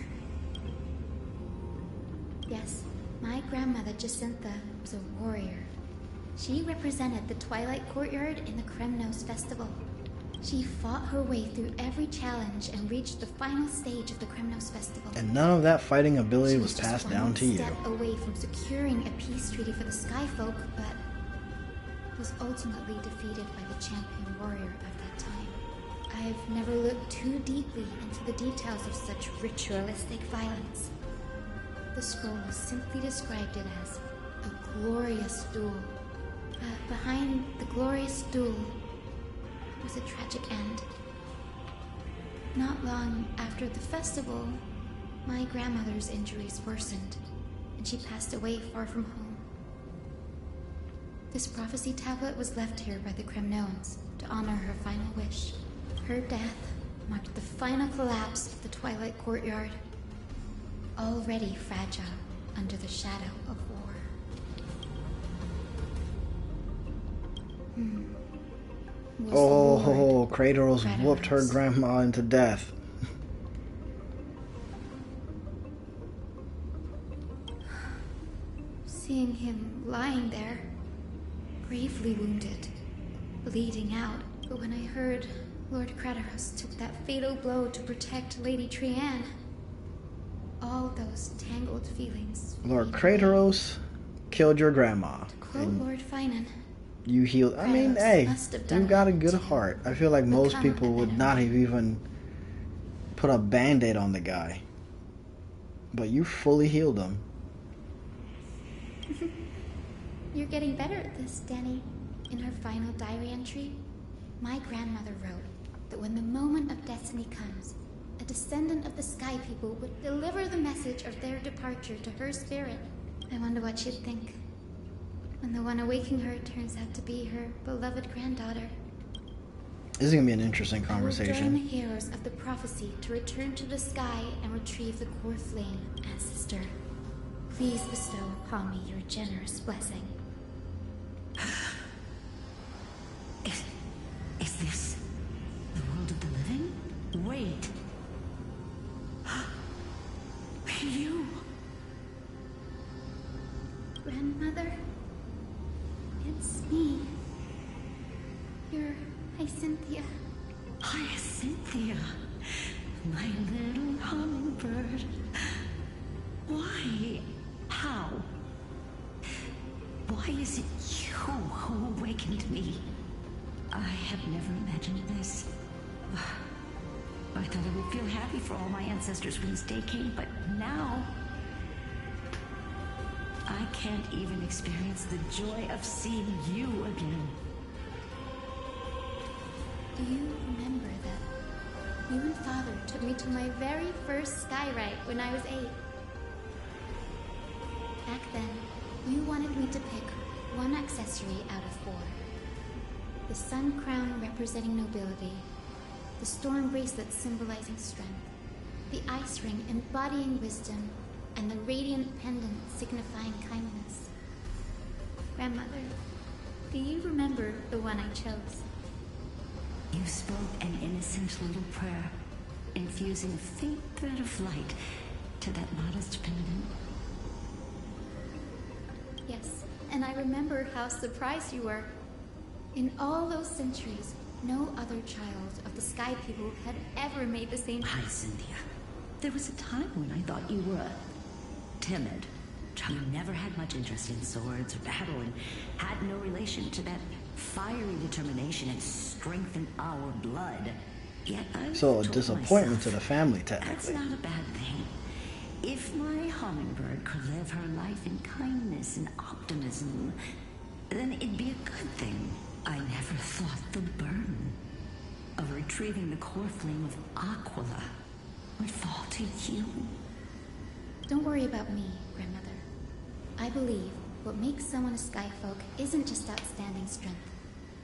Yes, my grandmother Jacinta was a warrior. She represented the Twilight Courtyard in the Kremnos Festival. She fought her way through every challenge and reached the final stage of the Kremnos Festival. And none of that fighting ability was passed down to you. She was just one step away from securing a peace treaty for the Skyfolk, but was ultimately defeated by the champion warrior of that time. I've never looked too deeply into the details of such ritualistic violence. The scroll simply described it as a glorious duel. But behind the glorious duel was a tragic end. Not long after the festival, my grandmother's injuries worsened, and she passed away far from home. This prophecy tablet was left here by the Kremnoans to honor her final wish. Her death marked the final collapse of the Twilight Courtyard, already fragile under the shadow of war. Oh, Kratos whooped her grandma into death. Seeing him lying there, gravely wounded, bleeding out. But when I heard Lord Kratos took that fatal blow to protect Lady Trianne, all those tangled feelings. Lord Kratos killed your grandma. To quote Lord Finan, you healed. I mean, hey, you've got a good heart. I feel like most people would not have even put a band-aid on the guy. But you fully healed him. You're getting better at this, Danny. In her final diary entry, my grandmother wrote that when the moment of destiny comes, a descendant of the Sky People would deliver the message of their departure to her spirit. I wonder what she'd think when the one awaking her turns out to be her beloved granddaughter. This is going to be an interesting conversation. I will join the heroes of the prophecy to return to the sky and retrieve the core flame, ancestor. Please bestow upon me your generous blessing. Is this the world of the living? Wait. You. Grandmother? It's me. You're Hyacinthia. Hyacinthia. My little hummingbird. Why? How? Why is it you who awakened me? I have never imagined this. I thought I would feel happy for all my ancestors when this day came, but now I can't even experience the joy of seeing you again. Do you remember that you and Father took me to my very first skyride when I was 8? Back then, you wanted me to pick one accessory out of 4. The sun crown representing nobility, the storm bracelet symbolizing strength, the ice ring embodying wisdom, and the radiant pendant signifying kindness. Grandmother, do you remember the one I chose? You spoke an innocent little prayer, infusing a faint thread of light to that modest pendant. Yes, and I remember how surprised you were. In all those centuries, no other child of the Sky People had ever made the same. Hi, Cynthia. There was a time when I thought you were timid. You never had much interest in swords or battle and had no relation to that fiery determination and strength in our blood. Yet So a disappointment to the family, technically. That's not a bad thing. If my hummingbird could live her life in kindness and optimism, then it'd be a good thing. I never thought the burden of retrieving the core flame of Aquila would fall to you. Don't worry about me, Grandmother. I believe what makes someone a Skyfolk isn't just outstanding strength,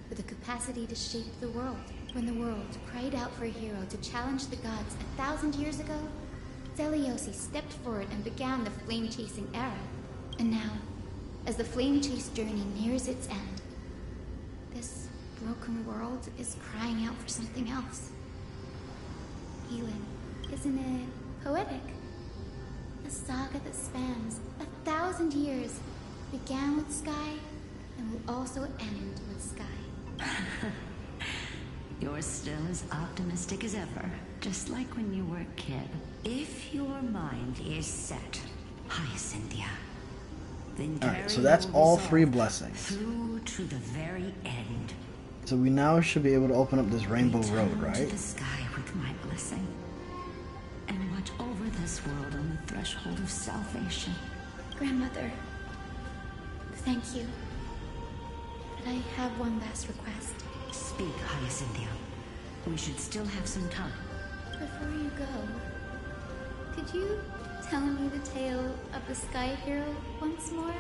but the capacity to shape the world. When the world cried out for a hero to challenge the gods 1,000 years ago, Zeliosi stepped forward and began the flame-chasing era. And now, as the flame-chase journey nears its end, this broken world is crying out for something else. Healing, isn't it poetic? A saga that spans 1,000 years began with Sky and will also end with Sky. You're still as optimistic as ever, just like when you were a kid. If your mind is set, Hyacinthia, then Alright, so that's all 3 blessings. through to the very end. So we now should be able to open up this rainbow road, To right? the sky with my blessing, and watch over this world on the threshold of salvation. Grandmother, thank you. But I have one last request. Speak, Hyacinthia. We should still have some time. Before you go, could you tell me the tale of the Sky Hero once more?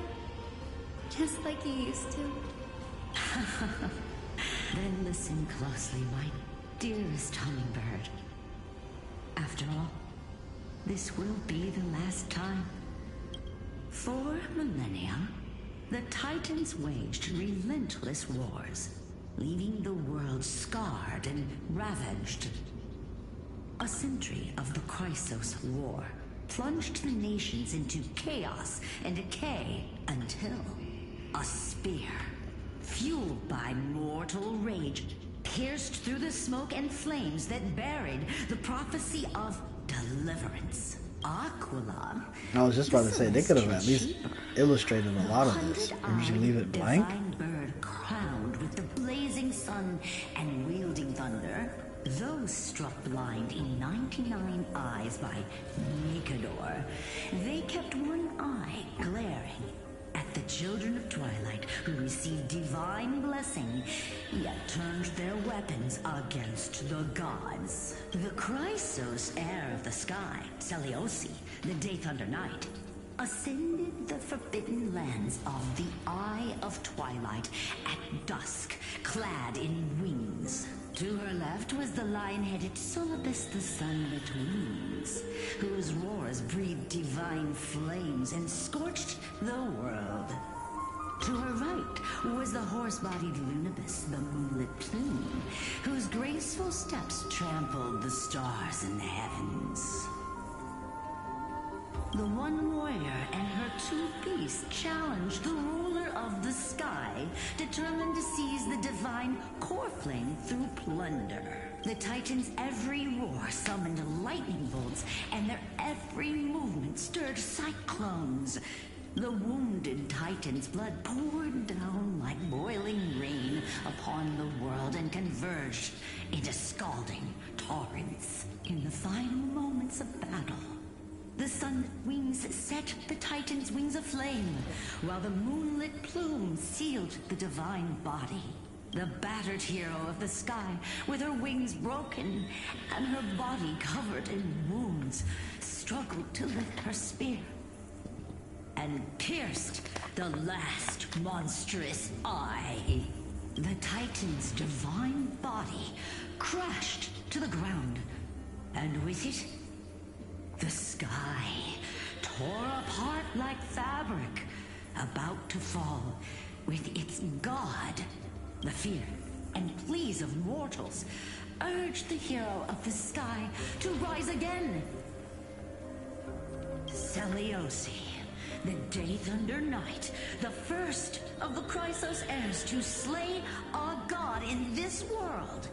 Just like you used to. Then listen closely, my dearest hummingbird. After all, this will be the last time. For millennia, the Titans waged relentless wars, leaving the world scarred and ravaged. A century of the Chrysos War plunged the nations into chaos and decay until a spear, fueled by mortal rage, pierced through the smoke and flames that buried the prophecy of deliverance. Aquila. I was just about to say, they could have at least illustrated a lot of this. Or just leave it blank. Divine bird crowned with the blazing sun and wielding thunder. Those struck blind in 99 eyes by Mikador, they kept one eye glaring at the children of Twilight who received divine blessing, yet turned their weapons against the gods. The Chrysos heir of the sky, Seliosi, the Day Thunder Knight, ascended the forbidden lands of the Eye of Twilight at dusk, clad in wings. To her left was the lion-headed Solibus the Sunlit Wings, whose roars breathed divine flames and scorched the world. To her right was the horse-bodied Lunibus, the Moonlit Plume, whose graceful steps trampled the stars in the heavens. The one warrior and her 2 beasts challenged the ruler of the sky, determined to seize the divine core flame through plunder. The Titans' every roar summoned lightning bolts, and their every movement stirred cyclones. The wounded Titan's blood poured down like boiling rain upon the world and converged into scalding torrents. In the final moments of battle, the sun wings set the Titan's wings aflame, while the moonlit plume sealed the divine body. The battered hero of the sky, with her wings broken and her body covered in wounds, struggled to lift her spear and pierced the last monstrous eye. The Titan's divine body crashed to the ground, and with it, the sky tore apart like fabric, about to fall, with its god. The fear and pleas of mortals urged the hero of the sky to rise again. Seliosi, the Day Thunder Knight, the first of the Chrysos heirs to slay a god in this world,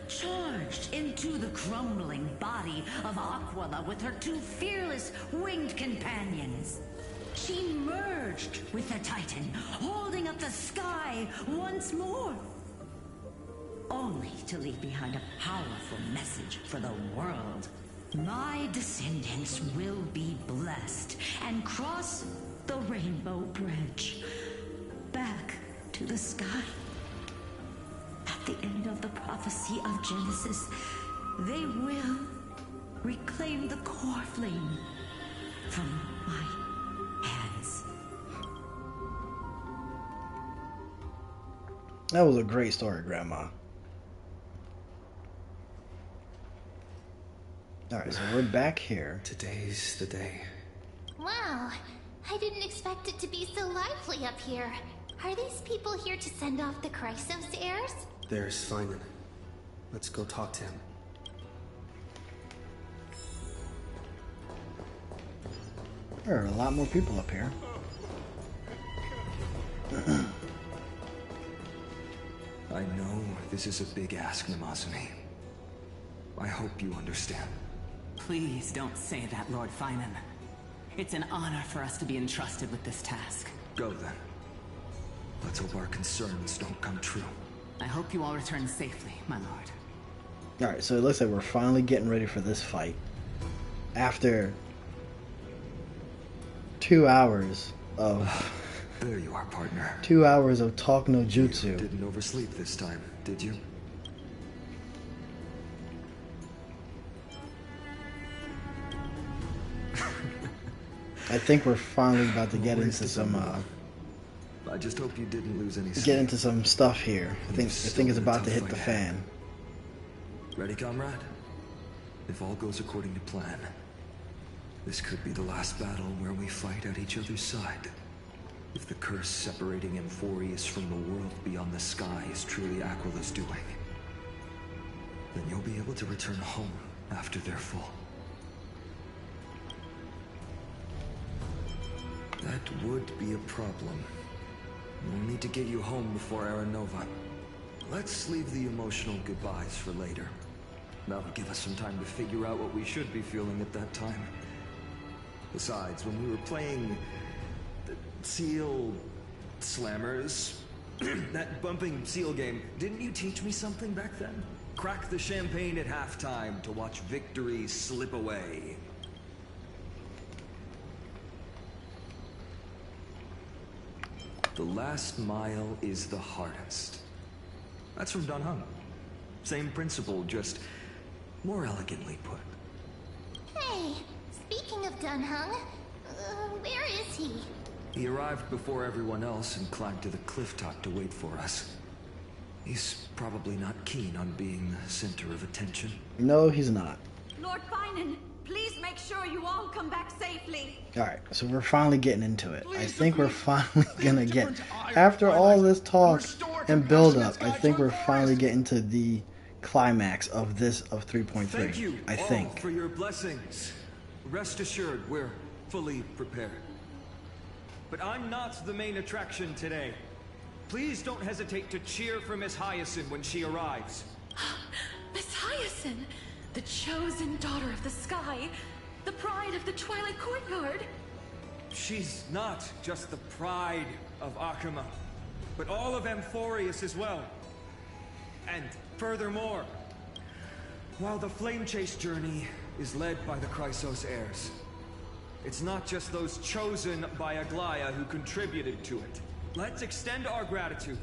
charged into the crumbling body of Aquila with her 2 fearless winged companions. She merged with the Titan, holding up the sky once more, only to leave behind a powerful message for the world. My descendants will be blessed and cross the rainbow bridge back to the sky. At the end of the prophecy of Genesis, they will reclaim the core flame from That was a great story, Grandma. Alright, so we're back here. Today's the day. Wow, I didn't expect it to be so lively up here. Are these people here to send off the Chrysos heirs? There's Simon. Let's go talk to him. There are a lot more people up here. I know this is a big ask, Namazumi. I hope you understand. Please don't say that, Lord Finan. It's an honor for us to be entrusted with this task. Go then. Let's hope our concerns don't come true. I hope you all return safely, my lord. Alright, so it looks like we're finally getting ready for this fight. After 2 hours of... There you are, partner. 2 hours of talk no jutsu. You didn't oversleep this time, did you? I think we're finally about to get into some I just hope you didn't lose any sleep. get into some stuff here. I think it's about to hit the fan. Ready, comrade? If all goes according to plan, this could be the last battle where we fight at each other's side. If the curse separating Amphoreus from the world beyond the sky is truly Aquila's doing, then you'll be able to return home after their fall. That would be a problem. We'll need to get you home before Aranova. Let's leave the emotional goodbyes for later. That'll give us some time to figure out what we should be feeling at that time. Besides, when we were playing the Seal Slammers, that bumping seal game, didn't you teach me something back then? Crack the champagne at halftime to watch victory slip away. The last mile is the hardest. That's from Dan Heng. Same principle, just more elegantly put. Hey, speaking of Dan Heng, where is he? He arrived before everyone else and climbed to the cliff top to wait for us. He's probably not keen on being the center of attention. No, he's not. Lord Finan, please make sure you all come back safely. Alright, so we're finally getting into it. I think we're finally gonna get... After all this talk and build up, I think we're finally getting to the climax of this, of 3.3. Thank you I all think. for your blessings. Rest assured, we're fully prepared. But I'm not the main attraction today. Please don't hesitate to cheer for Miss Hyacinth when she arrives. Miss Hyacinth, the chosen daughter of the sky, the pride of the Twilight Courtyard. She's not just the pride of Akuma, but all of Amphoreus as well. And furthermore, while the Flame Chase journey is led by the Chrysos heirs, it's not just those chosen by Aglaya who contributed to it. Let's extend our gratitude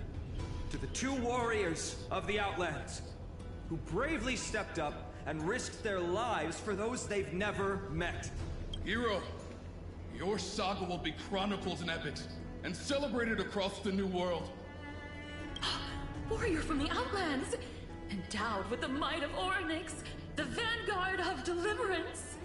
to the 2 warriors of the Outlands who bravely stepped up and risked their lives for those they've never met. Hero, your saga will be chronicled in epics and celebrated across the New World. Warrior from the Outlands, endowed with the might of Orynyx, the vanguard of deliverance.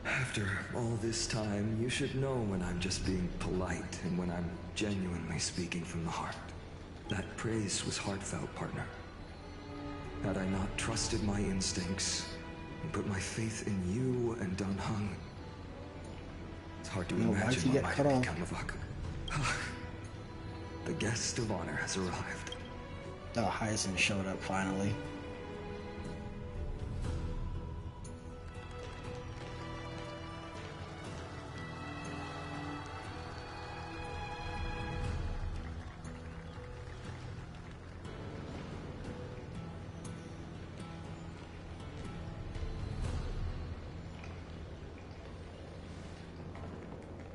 After all this time, you should know when I'm just being polite and when I'm genuinely speaking from the heart. That praise was heartfelt, partner. Had I not trusted my instincts and put my faith in you and Dan Heng, it's hard to imagine what might have become of Akuma. The guest of honor has arrived. Oh, Hyacinth showed up finally.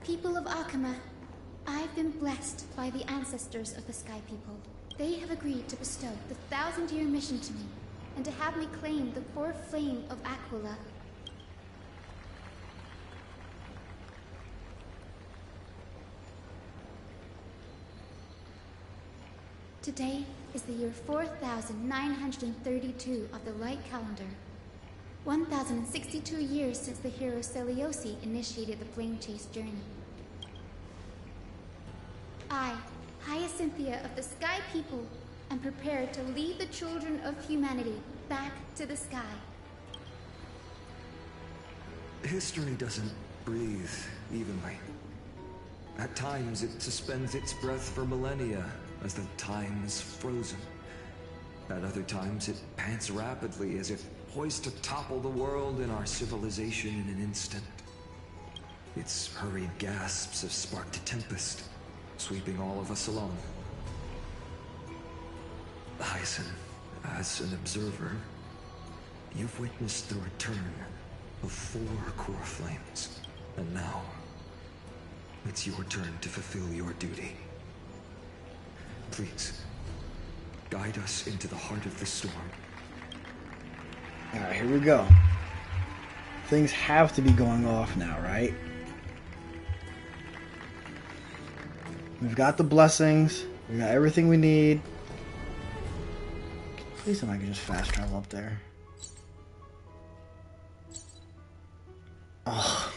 People of Akuma, I've been blessed by the ancestors of the Sky People. They have agreed to bestow the 1,000-year mission to me, and to have me claim the core flame of Aquila. Today is the year 4932 of the light calendar. 1062 years since the hero Seliosi initiated the flame chase journey. I, Hyacinthia of the Sky People, am prepared to lead the children of humanity back to the sky. History doesn't breathe evenly. At times, it suspends its breath for millennia as though time is frozen. At other times, it pants rapidly as if poised to topple the world and our civilization in an instant. Its hurried gasps have sparked a tempest, sweeping all of us along. Hyacinth, as an observer, you've witnessed the return of 4 core flames, and now it's your turn to fulfill your duty. Please, guide us into the heart of the storm. Alright, here we go. Things have to be going off now, right? We've got the blessings. We got everything we need. Please tell me I can just fast travel up there. Oh,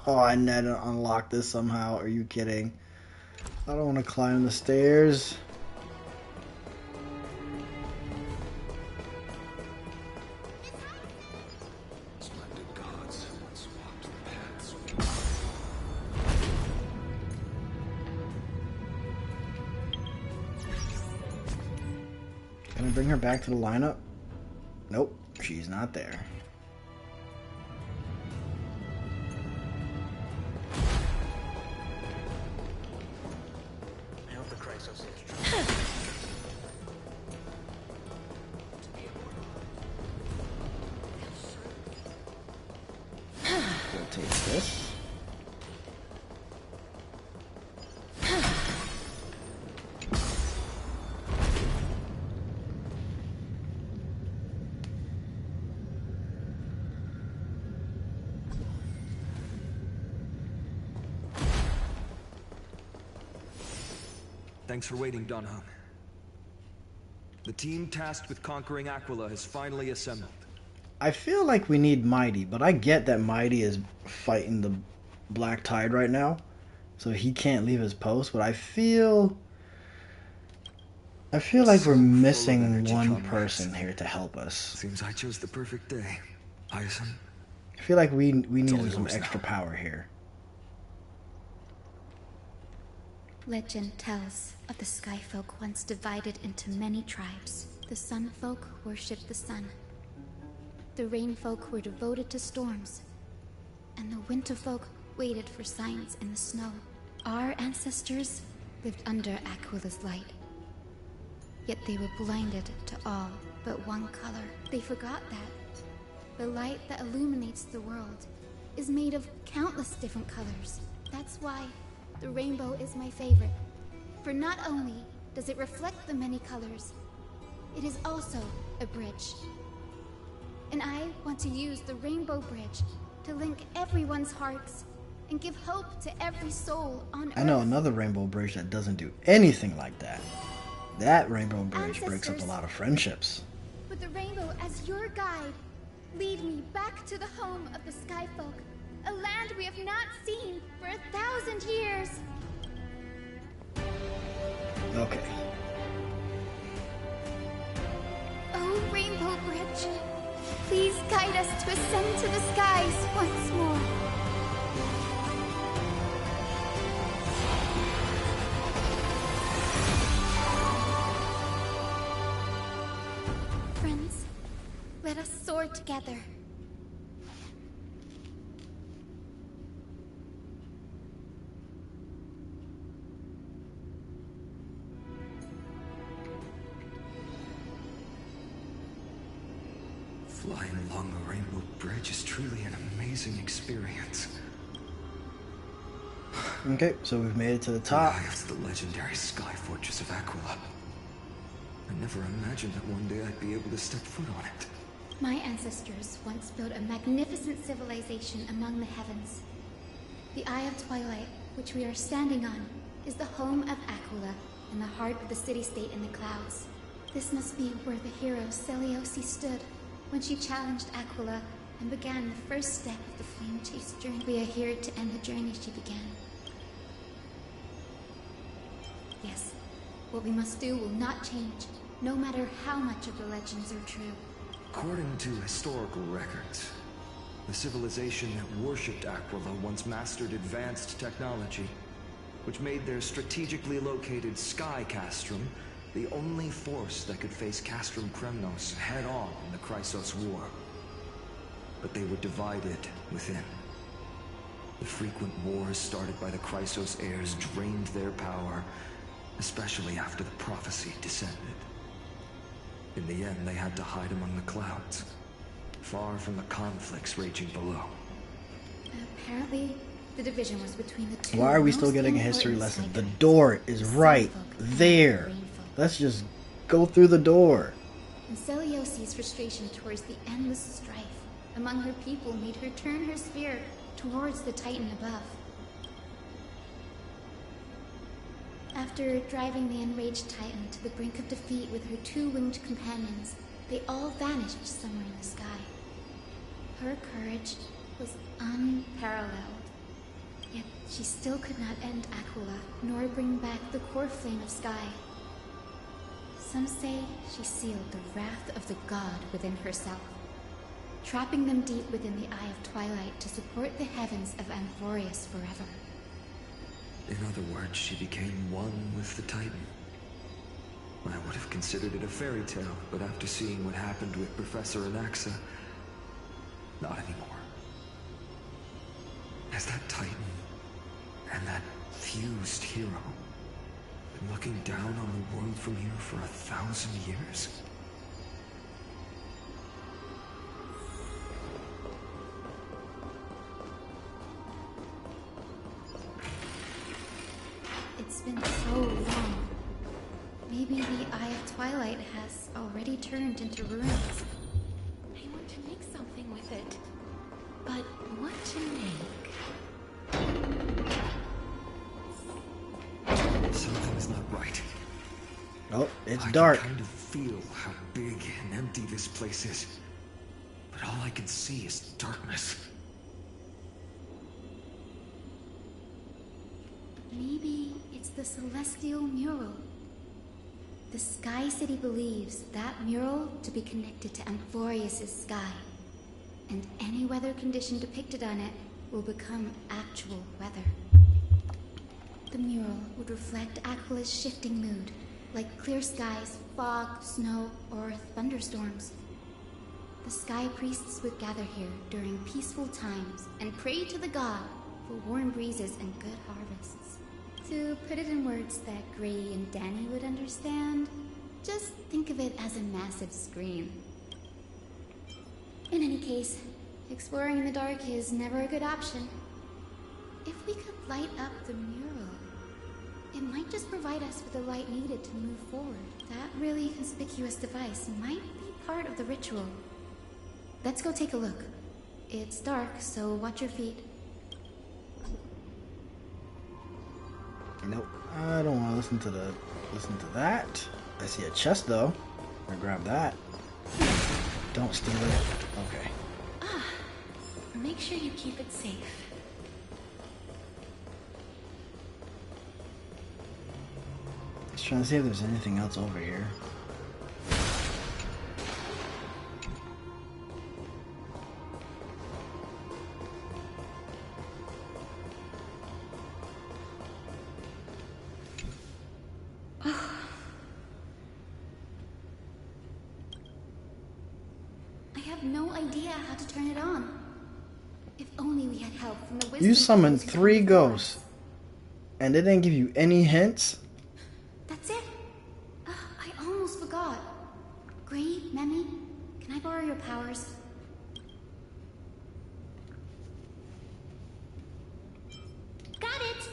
I need to unlock this somehow. Are you kidding? I don't want to climb the stairs. Splendid gods once walked the paths. Can I bring her back to the lineup? Nope, she's not there. We'll take this. Thanks for waiting, Don Hung. The team tasked with conquering Aquila has finally assembled. I feel like we need Mighty, but I get that Mighty is fighting the Black Tide right now, so he can't leave his post, but I feel like we're missing one person here to help us. Seems I chose the perfect day. Hyacinth. I feel like we need some extra power here. Legend tells of the Sky Folk once divided into many tribes. The Sun Folk worshipped the sun. The Rain Folk were devoted to storms. And the Winter Folk waited for signs in the snow. Our ancestors lived under Aquila's light. Yet they were blinded to all but one color. They forgot that the light that illuminates the world is made of countless different colors. That's why the rainbow is my favorite. For not only does it reflect the many colors, it is also a bridge. And I want to use the Rainbow Bridge to link everyone's hearts and give hope to every soul on Earth. I know another Rainbow Bridge that doesn't do anything like that. That Rainbow Bridge breaks up a lot of friendships. With the rainbow as your guide, lead me back to the home of the Sky Folk, a land we have not seen for 1,000 years. Okay. Oh, Rainbow Bridge, please guide us to ascend to the skies once more. Friends, let us soar together. Flying along the Rainbow Bridge is truly an amazing experience. Okay, so we've made it to the top. It's the legendary Sky Fortress of Aquila. I never imagined that one day I'd be able to step foot on it. My ancestors once built a magnificent civilization among the heavens. The Eye of Twilight, which we are standing on, is the home of Aquila, in the heart of the city-state in the clouds. This must be where the hero Seliosi stood when she challenged Aquila and began the first step of the flame chase journey. We are here to end the journey she began. Yes, what we must do will not change, no matter how much of the legends are true. According to historical records, the civilization that worshipped Aquila once mastered advanced technology, which made their strategically located Sky Castrum the only force that could face Castrum Kremnos head-on in the Chrysos War. But they were divided within. The frequent wars started by the Chrysos heirs drained their power, especially after the prophecy descended. In the end, they had to hide among the clouds, far from the conflicts raging below. Apparently, the division was between the two. Why are we still getting a history lesson? The door is right there. Let's just go through the door. And Seliosi's frustration towards the endless strife among her people made her turn her spear towards the Titan above. After driving the enraged Titan to the brink of defeat with her two winged companions, they all vanished somewhere in the sky. Her courage was unparalleled. Yet she still could not end Aquila, nor bring back the core flame of Sky. Some say she sealed the wrath of the god within herself, trapping them deep within the Eye of Twilight to support the heavens of Amphoreus forever. In other words, she became one with the Titan. I would have considered it a fairy tale, but after seeing what happened with Professor Anaxa, not anymore. Has that Titan and that fused hero been looking down on the world from here for 1,000 years? It's been so long. Maybe the Eye of Twilight has already turned into ruins. I want to make something with it. But what to make? Something's not right. Oh, it's I dark. can kind of feel how big and empty this place is. But all I can see is darkness. Maybe it's the celestial mural. The Sky City believes that mural to be connected to Amphoreus' sky, and any weather condition depicted on it will become actual weather. The mural would reflect Aquila's shifting mood, like clear skies, fog, snow, or thunderstorms. The Sky Priests would gather here during peaceful times and pray to the god for warm breezes and good harvests. To put it in words that Gray and Danny would understand, just think of it as a massive screen. In any case, exploring in the dark is never a good option. If we could light up the mural, it might just provide us with the light needed to move forward. That really conspicuous device might be part of the ritual. Let's go take a look. It's dark, so watch your feet. Nope, I don't want to listen to that. I see a chest though. I'm gonna grab that. Don't steal it. Okay. Make sure you keep it safe. Just trying to see if there's anything else over here. No idea how to turn it on. If only we had help from the wisdom. You summoned 3 ghosts, and they didn't give you any hints? That's it. I almost forgot. Gray, Memi, can I borrow your powers? Got it!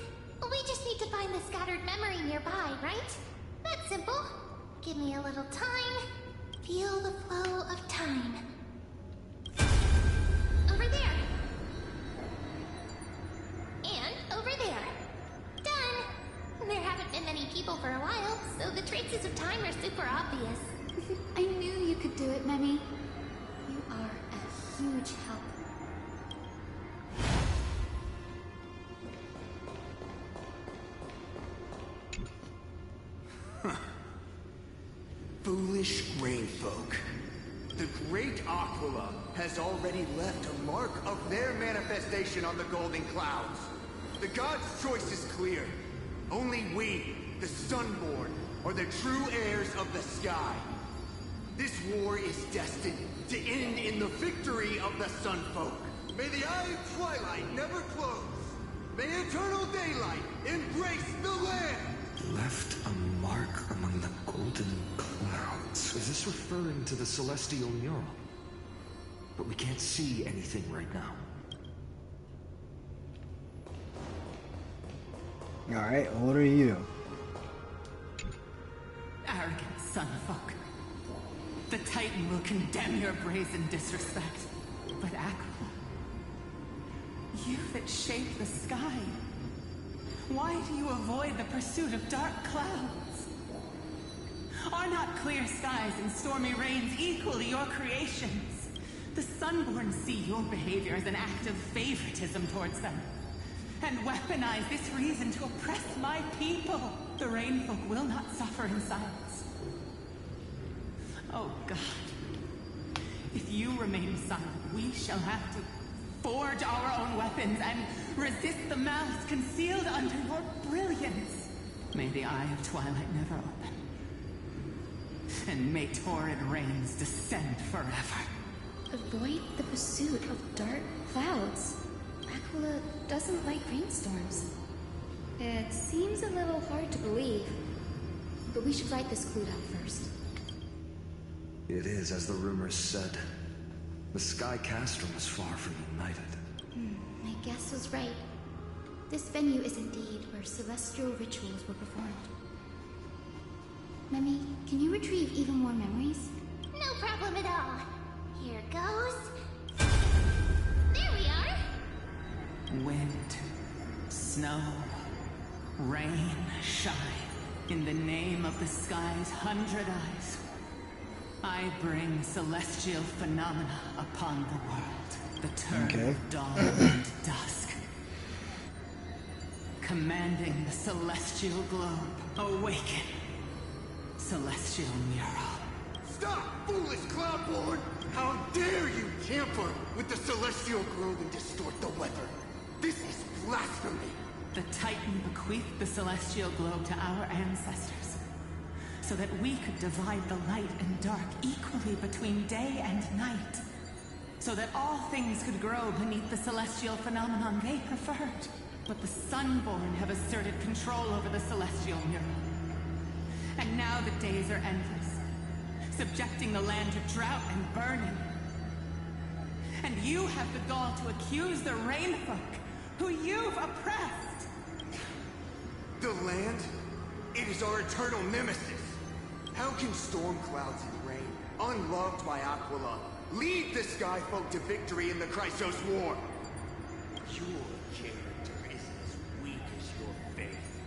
We just need to find the scattered memory nearby, right? That's simple. Give me a little time. Feel the flow of time. Over there. And over there. Done. There haven't been many people for a while. huge help. Foolish rain folk. The great Aquila has already left a mark of their manifestation on the golden clouds. The gods' choice is clear. Only we, the Sunborn, are the true heirs of the sky. This war is destined to end in the victory of the Sunfolk. May the eye of twilight never close. May eternal daylight embrace the land. Left a mark among the golden clouds. Is this referring to the celestial mural? But we can't see anything right now. Alright, what are you? Arrogant Sunfolk. The Titan will condemn your brazen disrespect. But Aquila, you that shape the sky, why do you avoid the pursuit of dark clouds? Are not clear skies and stormy rains equally your creations? The Sunborn see your behavior as an act of favoritism towards them, and weaponize this reason to oppress my people. The Rainfolk will not suffer in silence. Oh God, if you remain silent, we shall have to forge our own weapons and resist the mouths concealed under your brilliance. May the eye of twilight never open, and may torrid rains descend forever. Avoid the pursuit of dark clouds. Aquila doesn't like rainstorms. It seems a little hard to believe, but we should write this clue down first. It is as the rumors said. The Sky Castrum is far from united. My guess was right. This venue is indeed where celestial rituals were performed. Memi, can you retrieve even more memories? No problem at all. Here goes. There we are. Wind, snow, rain, shine. In the name of the sky's 100 eyes, I bring celestial phenomena upon the world. The turn of dawn to dusk. Commanding the celestial globe, awaken. Celestial mural. Stop, foolish Cloudborn! How dare you tamper with the celestial globe and distort the weather? This is blasphemy! The Titan bequeathed the celestial globe to our ancestors, so that we could divide the light and dark equally between day and night, so that all things could grow beneath the celestial phenomenon they preferred. But the Sunborn have asserted control over the celestial mural. And now the days are endless, subjecting the land to drought and burning. And you have the gall to accuse the Rainfolk, who you've oppressed. The land? It is our eternal nemesis. How can storm clouds and rain, unloved by Aquila, lead the Skyfolk to victory in the Chrysos War? Your character is as weak as your faith.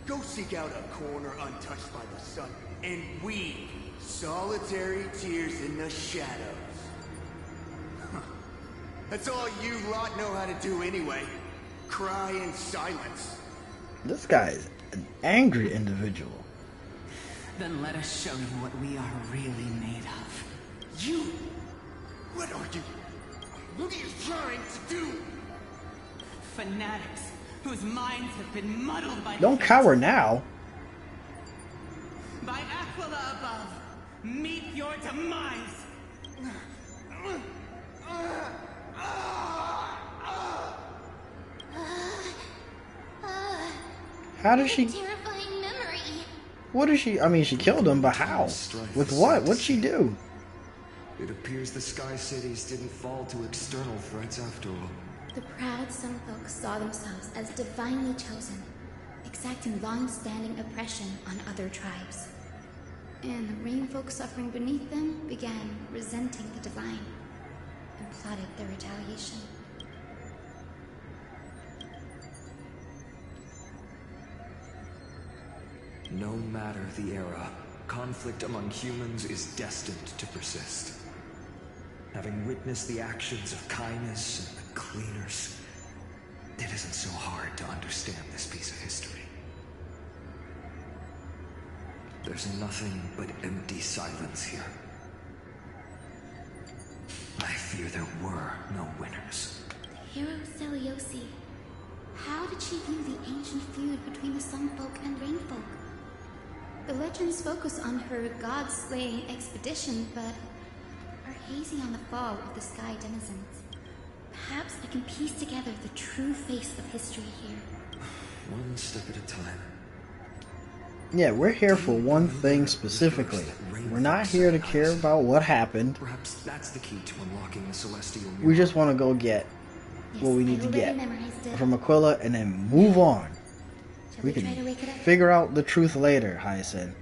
Go seek out a corner untouched by the sun, and weep solitary tears in the shadows. That's all you lot know how to do anyway. Cry in silence. This guy is an angry individual. Then let us show you what we are really made of. You? What are you? What are you trying to do? Fanatics whose minds have been muddled by... Don't cower now. By Aquila above, meet your demise. How does she... Terrifying memory. What is she... I mean, she killed him, but how? With what? What'd she do? It appears the Sky Cities didn't fall to external threats after all. The proud Sunfolk saw themselves as divinely chosen, exacting long-standing oppression on other tribes. And the Rainfolk suffering beneath them began resenting the divine and plotted their retaliation. No matter the era, conflict among humans is destined to persist. Having witnessed the actions of kindness and the cleaners, it isn't so hard to understand this piece of history. There's nothing but empty silence here. I fear there were no winners. Hero Seliosi. How did she view the ancient feud between the Sunfolk and Rainfolk? The legends focus on her god-slaying expedition, but are hazy on the fall of the Sky Denizens. Perhaps I can piece together the true face of history here. One step at a time. Yeah, we're here for one thing specifically. We're not here to care about what happened. Perhaps that's the key to unlocking the celestial mirror. We just want to go get what we need to get from Aquila and then move on. We can figure out the truth later, Hyacinth.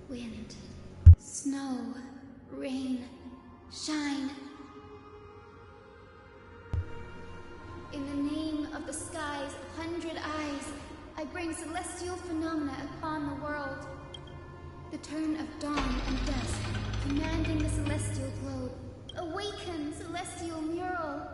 Wind, snow, rain, shine. In the name of the sky's 100 eyes, I bring celestial phenomena upon the world. The turn of dawn and dusk, commanding the celestial globe. Awaken, celestial mural!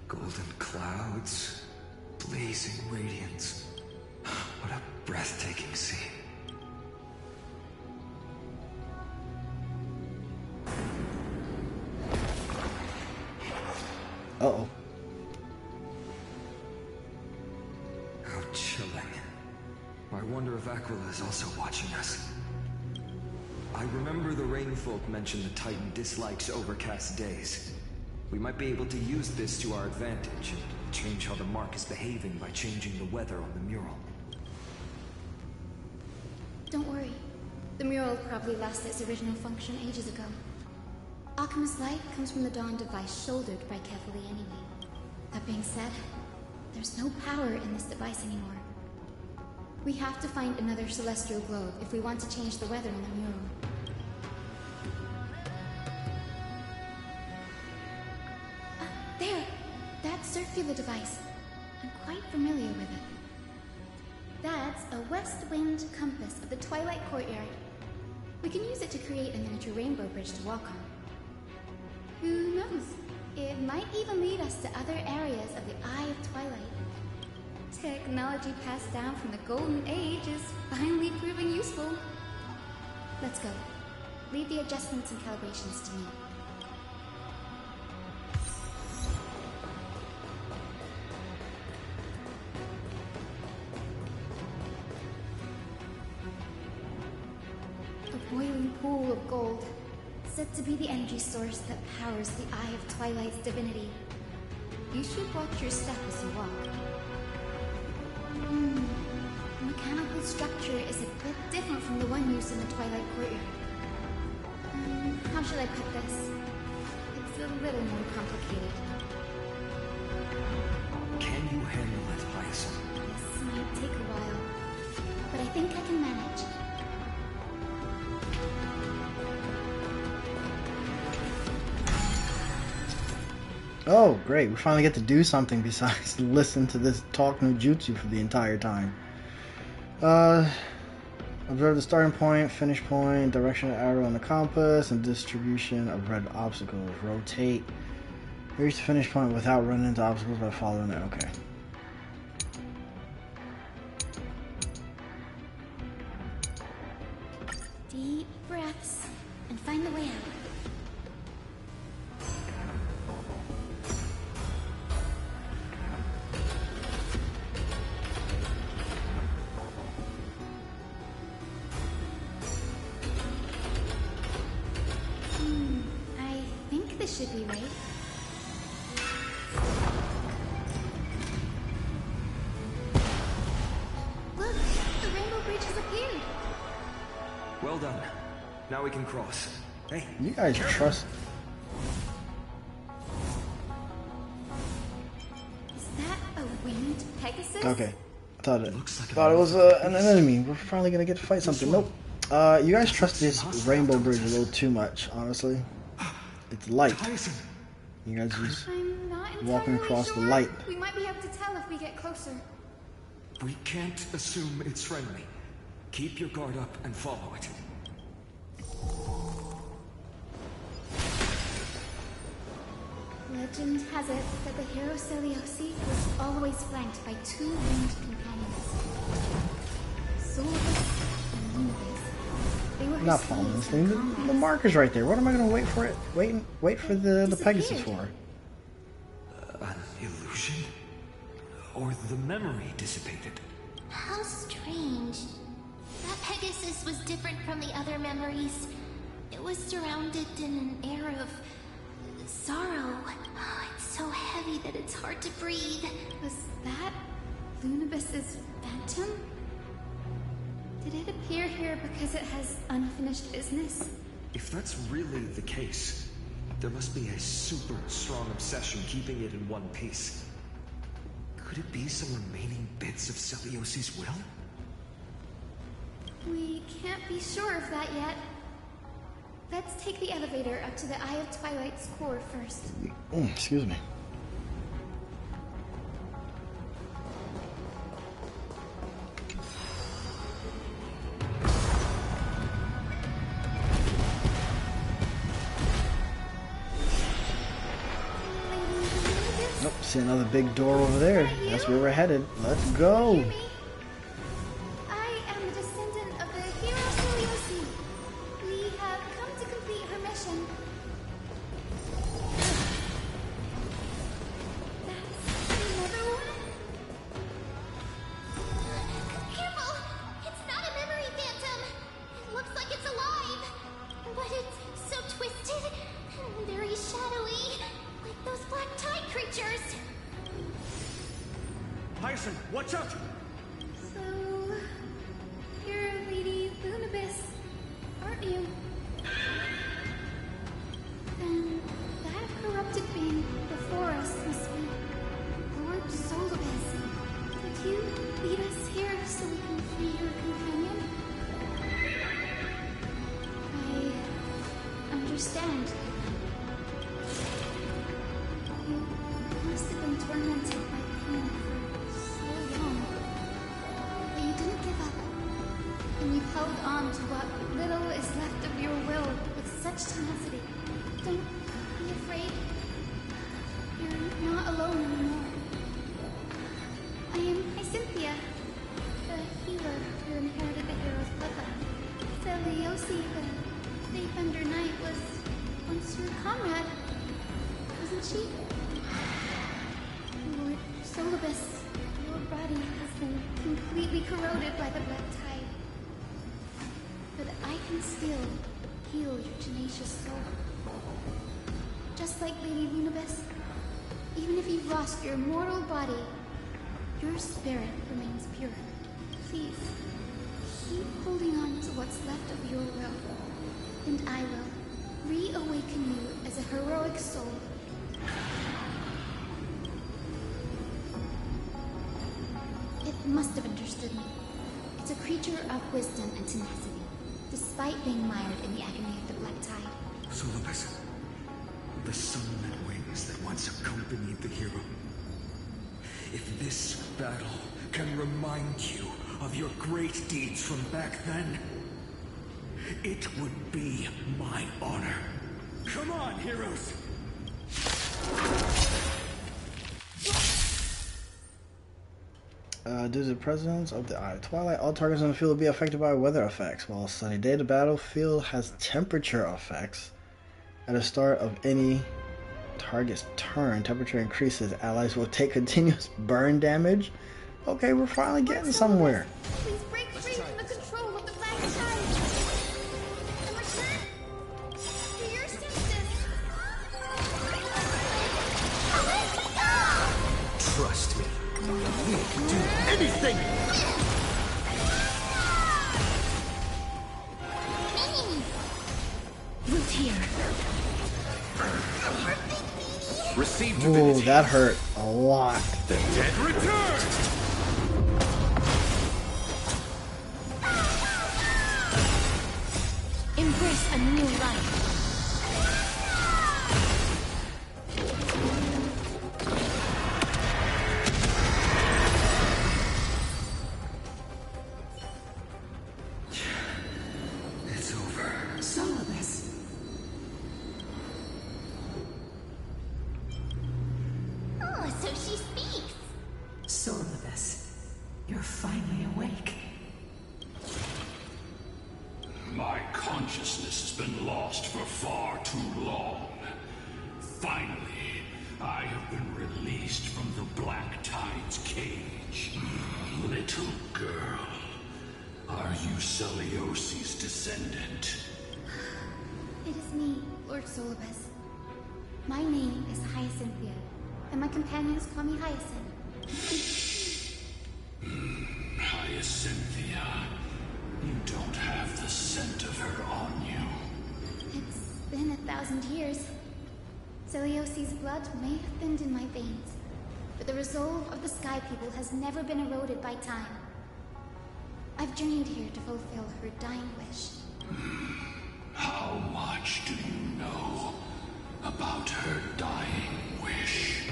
Golden clouds, blazing radiance. What a breathtaking scene. Uh-oh. How chilling. I wonder if Aquila is also watching us. I remember the Rainfolk mentioned the Titan dislikes overcast days. We might be able to use this to our advantage and change how the mark is behaving by changing the weather on the mural. Don't worry. The mural probably lost its original function ages ago. Alchemist's light comes from the Dawn device shouldered by Kefali anyway. That being said, there's no power in this device anymore. We have to find another celestial globe if we want to change the weather on the mural. There! That circular device. I'm quite familiar with it. That's a west wind compass of the Twilight Courtyard. We can use it to create a miniature rainbow bridge to walk on. Who knows? It might even lead us to other areas of the Eye of Twilight. Technology passed down from the Golden Age is finally proving useful. Let's go. Leave the adjustments and calibrations to me. A boiling pool of gold, said to be the energy source that powers the Eye of Twilight's divinity. You should watch your step as you walk. The mechanical structure is a bit different from the one used in the Twilight Courtyard. How should I put this? It's a little more complicated. Can you handle it, Hyacinth? This might take a while, but I think I can manage. Oh, great. We finally get to do something besides listen to this talk no jutsu for the entire time. Observe the starting point, finish point, direction of arrow on the compass, and distribution of red obstacles. Rotate. Reach the finish point without running into obstacles by following it. Okay. Deep breaths and find the way out. I think this should be right. Look, the rainbow bridge has appeared. Well done. Now we can cross. Hey, You guys trust... Is that a winged Pegasus? Okay. Thought it was an enemy. We're finally gonna get to fight something. Nope. You guys trust this rainbow bridge a little too much, honestly. It's light. You guys just walking across the light. We might be able to tell if we get closer. We can't assume it's friendly. Keep your guard up and follow it. Legend has it that the hero Celiosi was always flanked by two winged companions. Solus and Lunabis. They were Not following this thing. The marker's right there. What am I gonna wait for it? Wait for the Pegasus for? An illusion? Or the memory dissipated? How strange. That Pegasus was different from the other memories. It was surrounded in an air of sorrow. Oh, it's so heavy that it's hard to breathe. Was that Lunabis's phantom? Did it appear here because it has unfinished business? If that's really the case, there must be a super strong obsession keeping it in one piece. Could it be some remaining bits of Celiosi's will? We can't be sure of that yet. Let's take the elevator up to the Eye of Twilight's core first. Excuse me. Nope, see another big door over there. That's where we're headed. Let's go. I am the descendant of the hero Celiosi. We have come to complete her mission. That's another one? Careful! It's not a memory phantom! It looks like it's alive! But it's so twisted and very shadowy, like those black tide creatures! Hyacin, watch out! So, you're Lady Lunabis, aren't you? Then that corrupted being before us must be Lord Solibus. Did you lead us here so we can free your companion? I understand. You must have been tormented by pain for so long. But you didn't give up. And you held on to what little is left of your will with such tenacity. Don't be afraid. You're not alone anymore. I am Cynthia, the healer who inherited the hero's bloodline. Celiosi, the Daybender Knight, was once your comrade, wasn't she? Lord Solibus, your body has been completely corroded by the black tide. But I can still heal your tenacious soul. Just like Lady Lunabis, even if you've lost your mortal body, your spirit remains pure. Please, keep holding on to what's left of your will, and I will reawaken you as a heroic soul. It must have understood me. It's a creature of wisdom and tenacity, despite being mired in the agony of the black tide. Solibus, the sunlit wings that once accompanied the hero. If this battle can remind you of your great deeds from back then, it would be my honor. Come on, heroes! Due to the presence of the Eye of Twilight, all targets on the field will be affected by weather effects. While a sunny day, the battlefield has temperature effects. At the start of any target's turn, temperature increases. Allies will take continuous burn damage. Okay, we're finally getting somewhere. Please break free from the control of the black tide. And return to your senses. Trust me. We can do anything! Root here. Ooh, that hurt a lot. The dead return! Embrace a new life. It's over. Solibus. Oh, so she speaks. Solibus, you're finally awake. My consciousness has been lost for far too long. Finally, I have been released from the Black Tide's cage. Little girl, are you Celiosi's descendant? It is me, Lord Solibus. My name is Hyacinthia, and my companions call me Hyacinth. Hyacinthia, you don't have the scent of her on you. It's been 1,000 years. Celiosi's blood may have thinned in my veins, but the resolve of the Sky People has never been eroded by time. I've journeyed here to fulfill her dying wish. How much do you know about her dying wish?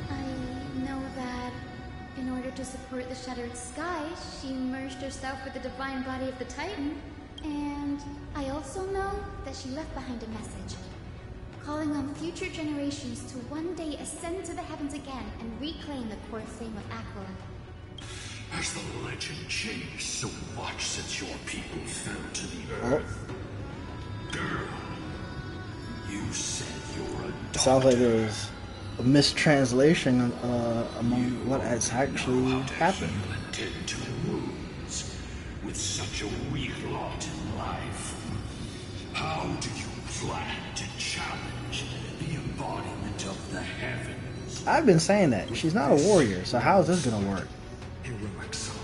I know that in order to support the shattered sky, she merged herself with the divine body of the Titan. And I also know that she left behind a message, calling on future generations to one day ascend to the heavens again and reclaim the core flame of Aquila. Has the legend changed so much since your people fell to the earth? Girl, you said you're a doctor. Sounds like there was a mistranslation among what has actually happened. Tend to wounds with such a weak lot in life. How do you plan to challenge the embodiment of the heavens? I've been saying that. She's not a warrior, so how is this gonna work? Heroic soul.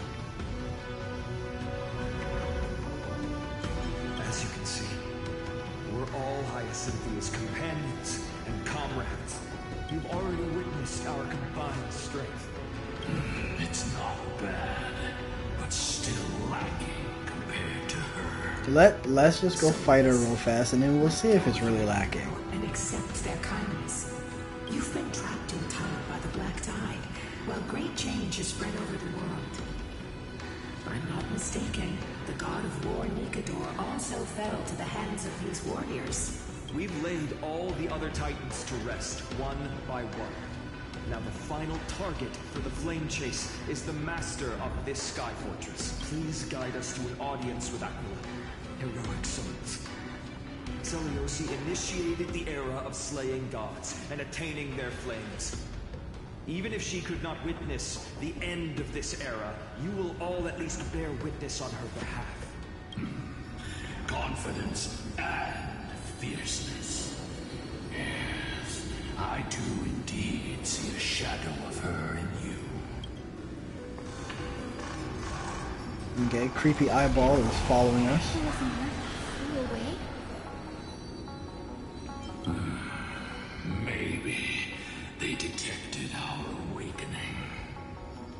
As you can see, we're all Hyacinthia's companions and comrades. You've already witnessed our combined strength. It's not bad, but still lacking compared to her. Let's just go fight her real fast, and then we'll see if it's really lacking. And accept their kindness. You've been trapped in time by the Black Tide, while great change has spread over the world. If I'm not mistaken, the god of war Nikador also fell to the hands of these warriors. We've laid all the other Titans to rest, one by one. Now the final target for the flame chase is the master of this sky fortress. Please guide us to an audience with Aquila. Heroic souls. Celiosi initiated the era of slaying gods and attaining their flames. Even if she could not witness the end of this era, you will all at least bear witness on her behalf. Confidence and fierceness. Yes, I do indeed see a shadow of her in you. Okay, creepy eyeball is following us. Maybe they detected our awakening.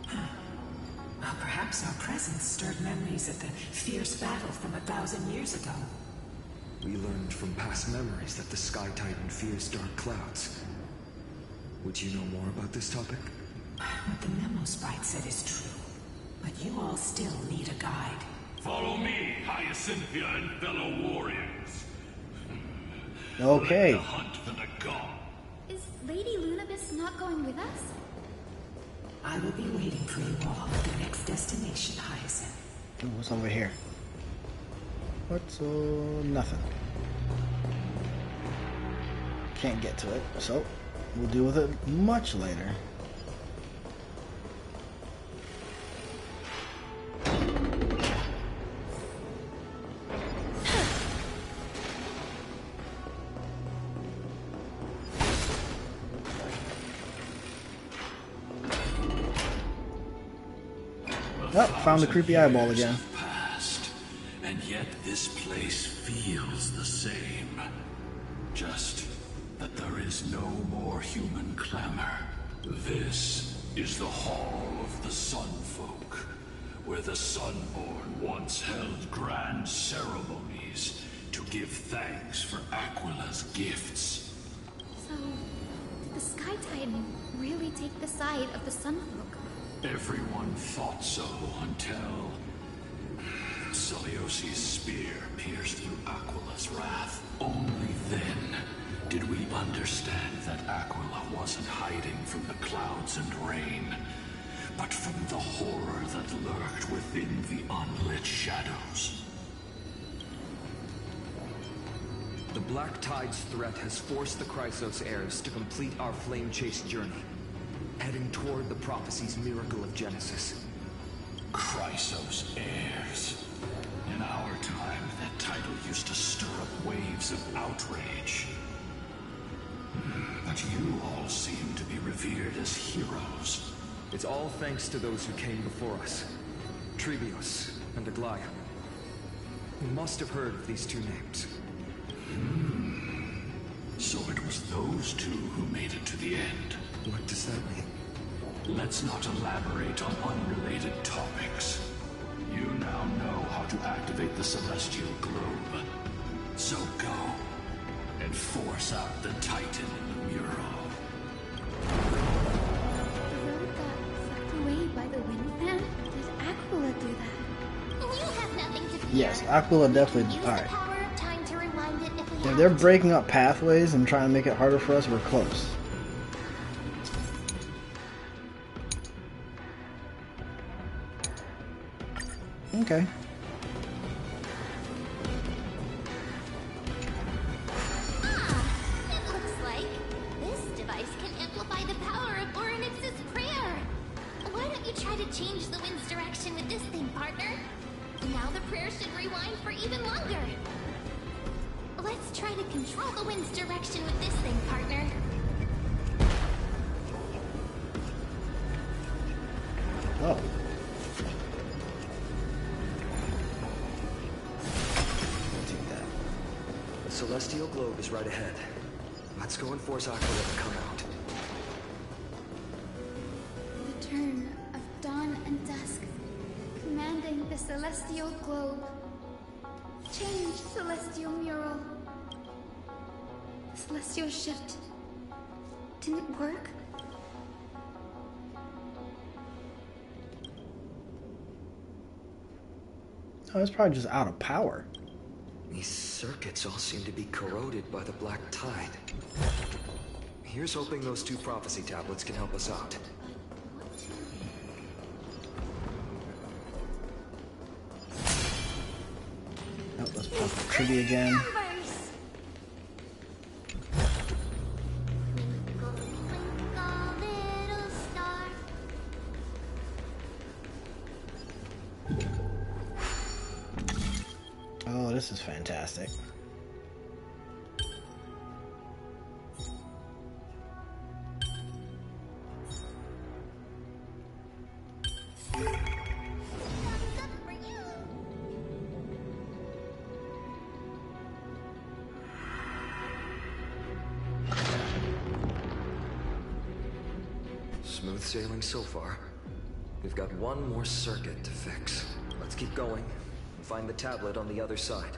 Well, perhaps our presence stirred memories of the fierce battle from 1,000 years ago. We learned from past memories that the Sky Titan fears dark clouds. Would you know more about this topic? What the memo sprite said is true, but you all still need a guide. Follow me, Hyacinthia and fellow warriors. Okay. Let the hunt for the god. Is Lady Lunabis not going with us? I will be waiting for you all at the next destination, Hyacinth. Ooh, what's over here? What's nothing. Can't get to it, so we'll deal with it much later. Oh, found the creepy eyeball again. Past, and yet this place feels the same. Just the that there is no more human clamor. This is the Hall of the Sun Folk, where the Sunborn once held grand ceremonies to give thanks for Aquila's gifts. So, did the Sky Titan really take the side of the Sunfolk? Everyone thought so until Celiosi's spear pierced through Aquila's wrath. Only then did we understand that Aquila wasn't hiding from the clouds and rain, but from the horror that lurked within the unlit shadows. The Black Tide's threat has forced the Chrysos heirs to complete our flame-chased journey, heading toward the prophecy's miracle of Genesis. Chrysos heirs. In our time, that title used to stir up waves of outrage. But you all seem to be revered as heroes. It's all thanks to those who came before us. Trebios and Aglaia. You must have heard of these two names. So it was those two who made it to the end. What does that mean? Let's not elaborate on unrelated topics. You now know how to activate the celestial globe. So go and force out the Titan in the mural. The road got sucked away by the wind fan? Did Aquila do that? You have nothing to fear. Yes, Aquila definitely. Use Alright. the power of time to rewind it if we If have they're to. breaking up pathways and trying to make it harder for us, we're close. Okay. It looks like this device can amplify the power of Orynyx's prayer. Why don't you try to change the wind's direction with this thing, partner? Now the prayer should rewind for even longer. Let's try to control the wind's direction with this thing, partner. Oh. The celestial globe is right ahead. Let's go and force Aquila to come out. The turn of dawn and dusk, commanding the celestial globe. Change, celestial mural. The celestial shift didn't work? Oh, it's probably just out of power. These circuits all seem to be corroded by the Black Tide. Here's hoping those two prophecy tablets can help us out. Oh, let's pop the trivia again. Oh, this is fantastic. Smooth sailing so far. We've got one more circuit to fix. Let's keep going and find the tablet on the other side.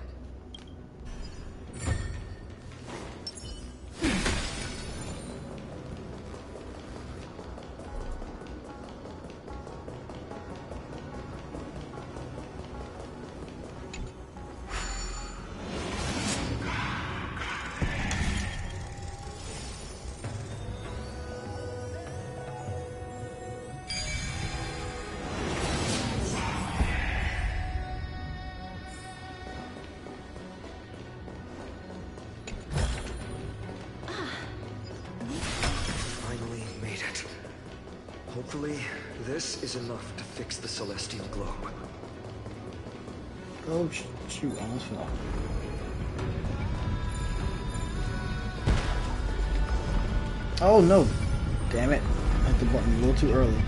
Finally made it. Hopefully, this is enough to fix the celestial globe. Oh, shoot, almost fell. Oh, no. Damn it. I hit the button a little too early.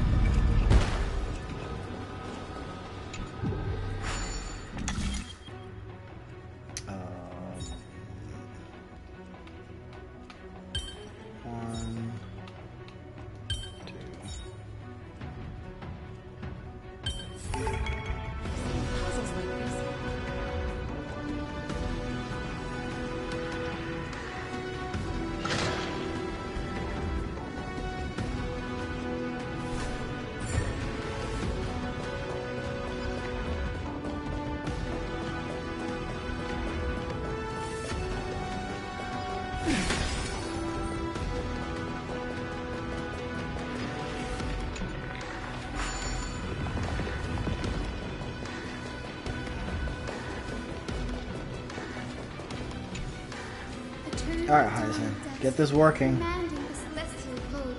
Alright, Hyacinth. Get this working. Commanding the celestial code.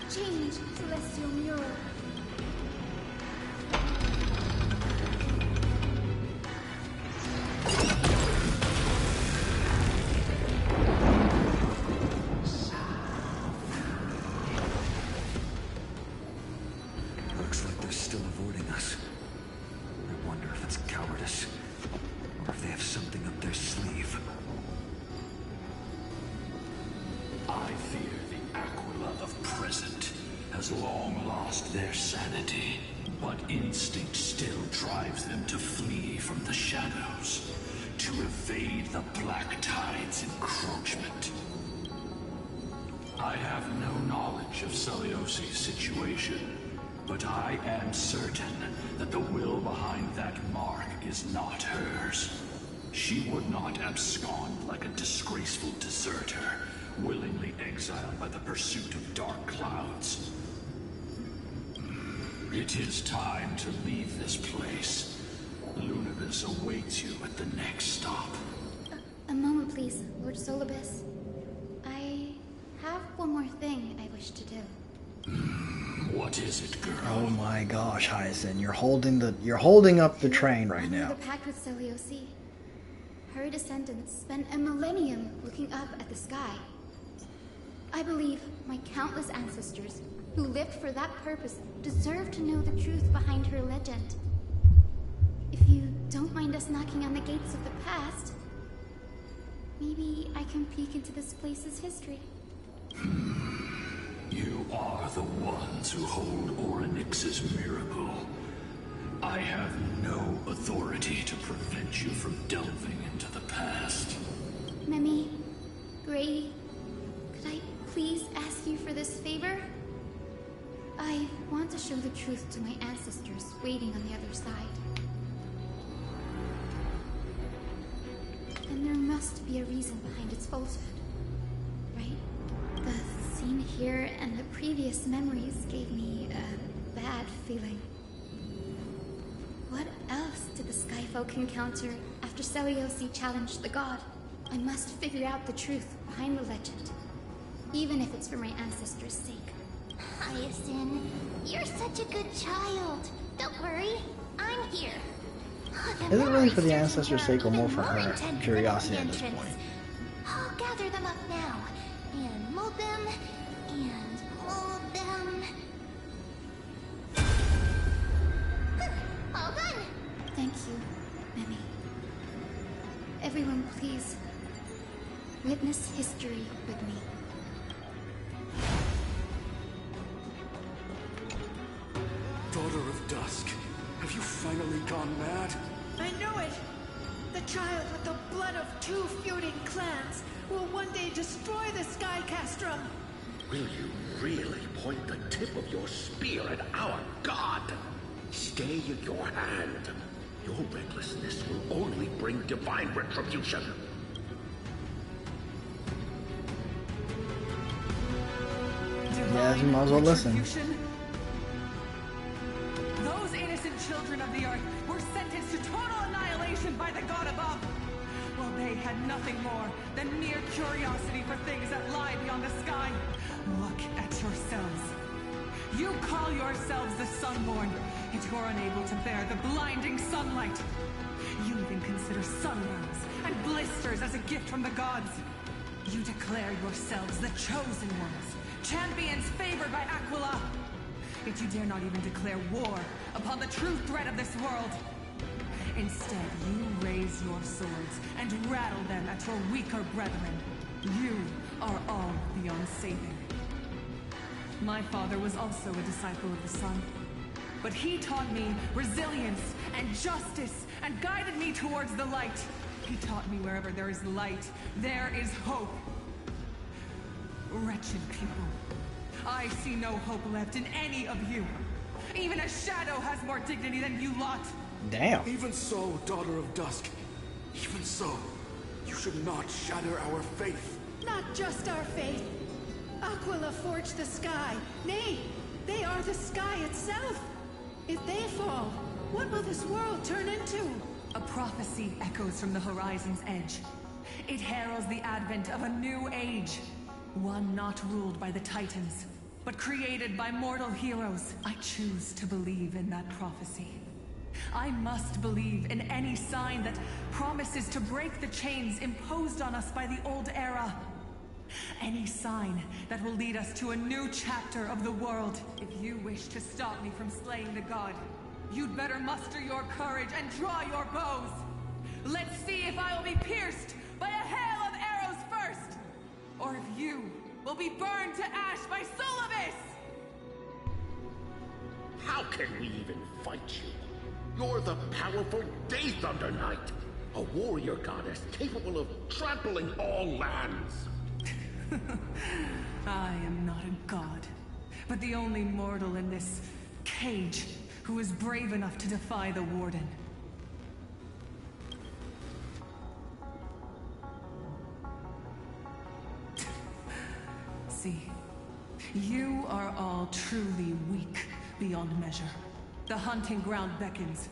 Change celestial mural. Looks like they're still avoiding us. I wonder if it's cowardice, or if they have something up their sleeve. I fear the Aquila of present has long lost their sanity, but instinct still drives them to flee from the shadows, to evade the Black Tide's encroachment. I have no knowledge of Celiosi's situation, but I am certain that the will behind that mark is not hers. She would not abscond like a disgraceful deserter, willingly exiled by the pursuit of dark clouds. It is time to leave this place. Lunibus awaits you at the next stop. A moment, please, Lord Solibus. I have one more thing I wish to do. What is it, girl? Oh my gosh, Hyacinth, you're holding up the train right Under now. the pact with Celiosi, her descendants spent a millennium looking up at the sky. I believe my countless ancestors who lived for that purpose deserve to know the truth behind her legend. If you don't mind us knocking on the gates of the past, maybe I can peek into this place's history. You are the ones who hold Orynyx's miracle. I have no authority to prevent you from delving into the past. Memi, Grady, could I please ask you for this favor? I want to show the truth to my ancestors waiting on the other side. And there must be a reason behind its falsehood, right? The scene here and the previous memories gave me a bad feeling. What else did the Skyfolk encounter after Celiosi challenged the god? I must figure out the truth behind the legend, even if it's for my ancestors' sake. Hyacinth, you're such a good child. Don't worry, I'm here. Is it really for the ancestors' sake or more for her curiosity at this point? I'll gather them up now and mold them and mold them. All done. Thank you, Memi. Everyone, please witness history with me. Daughter of Dusk, have you finally gone mad? I know it! The child with the blood of 2 feuding clans will one day destroy the Sky Castrum! Will you really point the tip of your spear at our god? Stay your hand. Your recklessness will only bring divine retribution. Yeah, you might as well listen. Those innocent children of the earth were sentenced to total annihilation by the god above. While they had nothing more than mere curiosity for things that lie beyond the sky. Look at yourselves. You call yourselves the Sunborn, yet you're unable to bear the blinding sunlight. You even consider sunburns and blisters as a gift from the gods. You declare yourselves the chosen ones, champions favored by Aquila. Yet you dare not even declare war upon the true threat of this world. Instead, you raise your swords and rattle them at your weaker brethren. You are all beyond saving. My father was also a disciple of the sun, but he taught me resilience and justice and guided me towards the light. He taught me wherever there is light, there is hope. Wretched people. I see no hope left in any of you. Even a shadow has more dignity than you lot. Damn. Even so, Daughter of Dusk. Even so, you should not shatter our faith. Not just our faith. Aquila forged the sky. Nay, they are the sky itself. If they fall, what will this world turn into? A prophecy echoes from the horizon's edge. It heralds the advent of a new age. One not ruled by the Titans, but created by mortal heroes. I choose to believe in that prophecy. I must believe in any sign that promises to break the chains imposed on us by the old era. Any sign that will lead us to a new chapter of the world. If you wish to stop me from slaying the god, you'd better muster your courage and draw your bows. Let's see if I will be pierced by a hail of arrows first, or if you will be burned to ash by Solibus! How can we even fight you? You're the powerful Day Thunder Knight, a warrior goddess capable of trampling all lands. I am not a god, but the only mortal in this cage who is brave enough to defy the Warden. See, you are all truly weak beyond measure. The hunting ground beckons.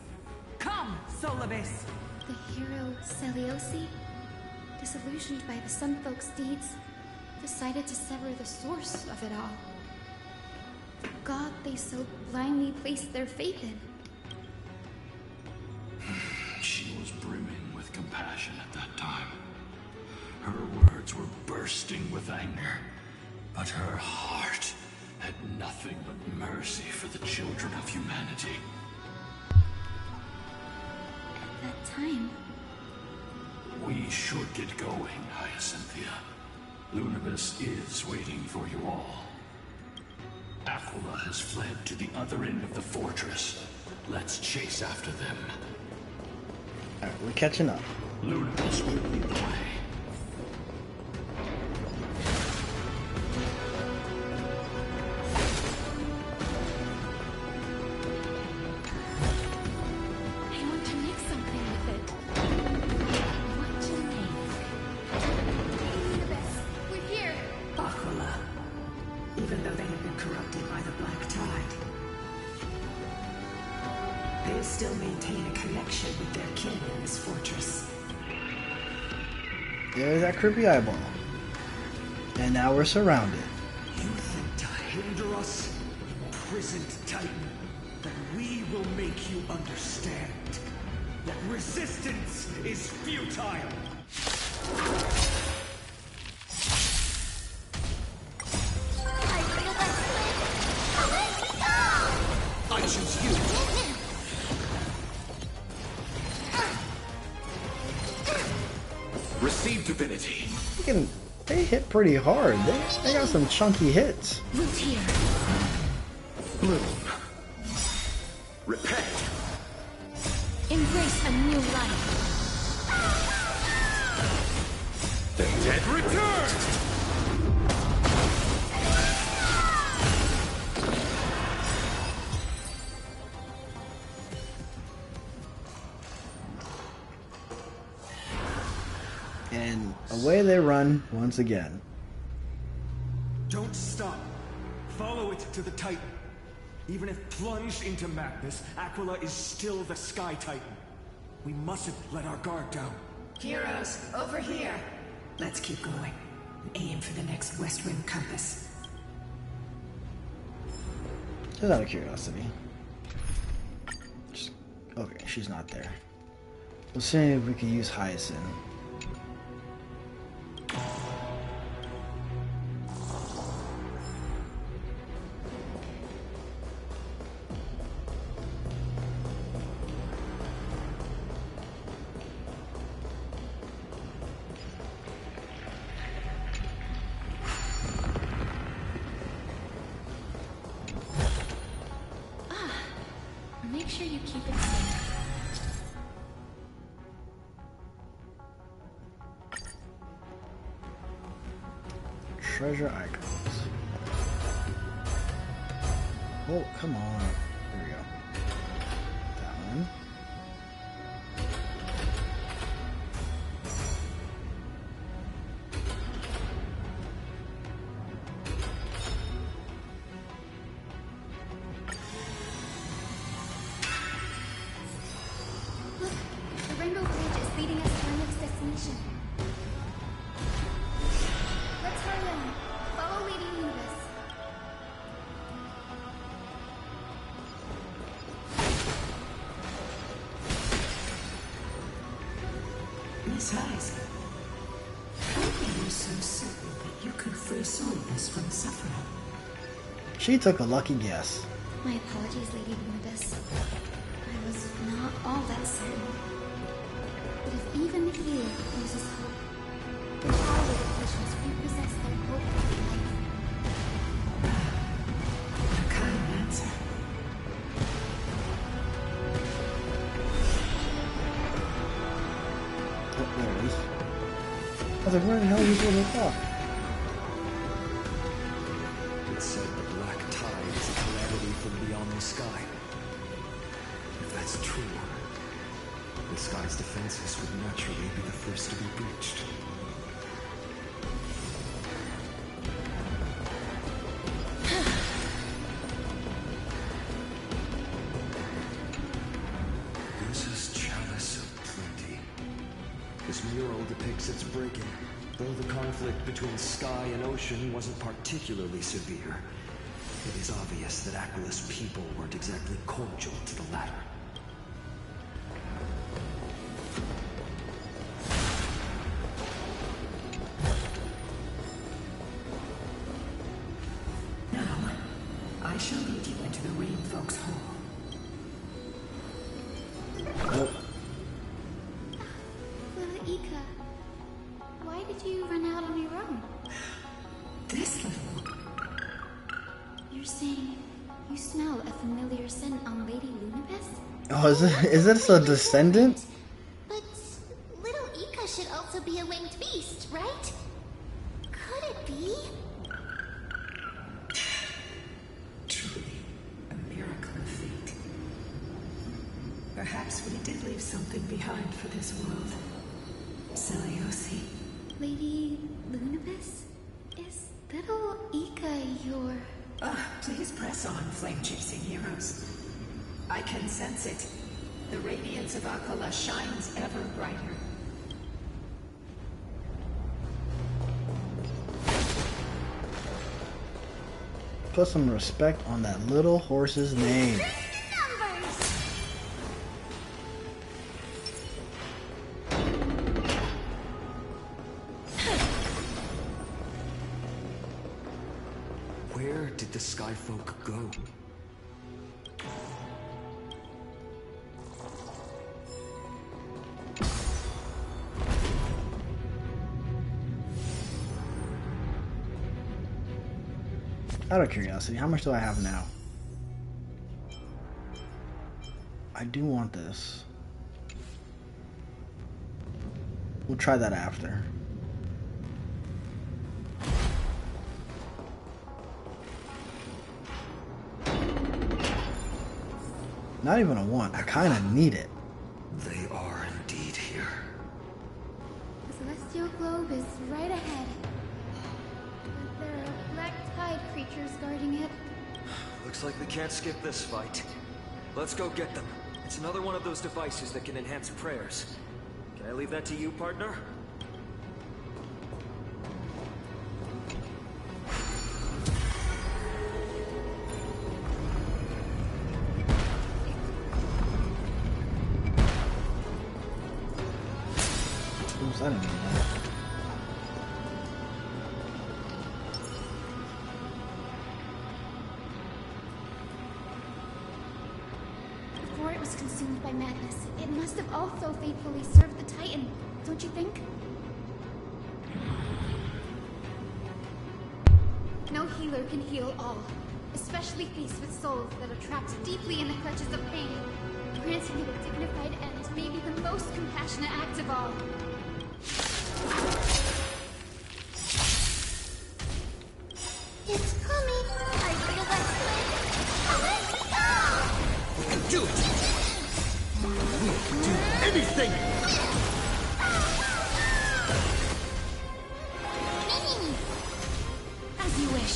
Come, Solibus! The hero Celiosi, disillusioned by the Sun Folk's deeds, decided to sever the source of it all. The god they so blindly placed their faith in. She was brimming with compassion at that time. Her words were bursting with anger, but her heart had nothing but mercy for the children of humanity. At that time... We should get going, Hyacinthia. Lunibus is waiting for you all. Aquila has fled to the other end of the fortress. Let's chase after them. Alright, we're catching up. Lunibus will lead the way. There's that creepy eyeball. And now we're surrounded. You think to hinder us, imprisoned Titan, that we will make you understand that resistance is futile? I choose you. Receive divinity. They hit pretty hard. They got some chunky hits. Root here. Bloom. Repent. Embrace a new life. The dead return. And away they run once again. Don't stop. Follow it to the Titan. Even if plunged into madness, Aquila is still the Sky Titan. We mustn't let our guard down. Heroes, over here. Let's keep going. Aim for the next west rim compass. Just out of curiosity. Okay, she's not there. We'll see if we can use Hyacinth. Make sure you keep it safe. Treasure icons. Oh, come on. There we go. That one. Look, the rainbow bridge is leading us to our next destination. skies. How are you so certain that you could free Solus from suffering? She took a lucky guess. My apologies, Lady Lunabis. I was not all that certain. But if even here loses hope, then how will the patients repossess their hope for life? A kind answer. Oh, there it is. I was like, where the hell is this little fuck? It said the black tide is a calamity from beyond the sky. If that's true, the sky's defenses would naturally be the first to be breached. This is Chalice of Plenty. This mural depicts its breaking. Though the conflict between sky and ocean wasn't particularly severe, it is obvious that Aquila's people weren't exactly cordial to the latter. Now, I shall lead you into the Rain Folks Hall. Little Ika, why did you run out on your own? This little... You're saying you smell a familiar scent on Lady Lunabis? Oh, is this a descendant? But little Ika should also be a winged beast, right? Could it be? Truly, a miracle of fate. Perhaps we did leave something behind for this world. Seliosi. Lady Lunabis? Is little Ika your... Please press on, flame-chasing heroes. I can sense it. The radiance of Aquila shines ever brighter. Put some respect on that little horse's name. Where did the Skyfolk go? Out of curiosity, how much do I have now? I do want this. We'll try that after. Not even a want. I kind of need it. They are indeed here. The celestial globe is right ahead. But there are black tide creatures guarding it. Looks like we can't skip this fight. Let's go get them. It's another one of those devices that can enhance prayers. Can I leave that to you, partner? Oops, I didn't mean that. Before it was consumed by madness, it must have also faithfully served the Titan, don't you think? No healer can heal all, especially faced with souls that are trapped deeply in the clutches of pain. Granting it a dignified end may be the most compassionate act of all. It's coming. Are you the best friend? Let's go! We can do it! We can do anything! As you wish.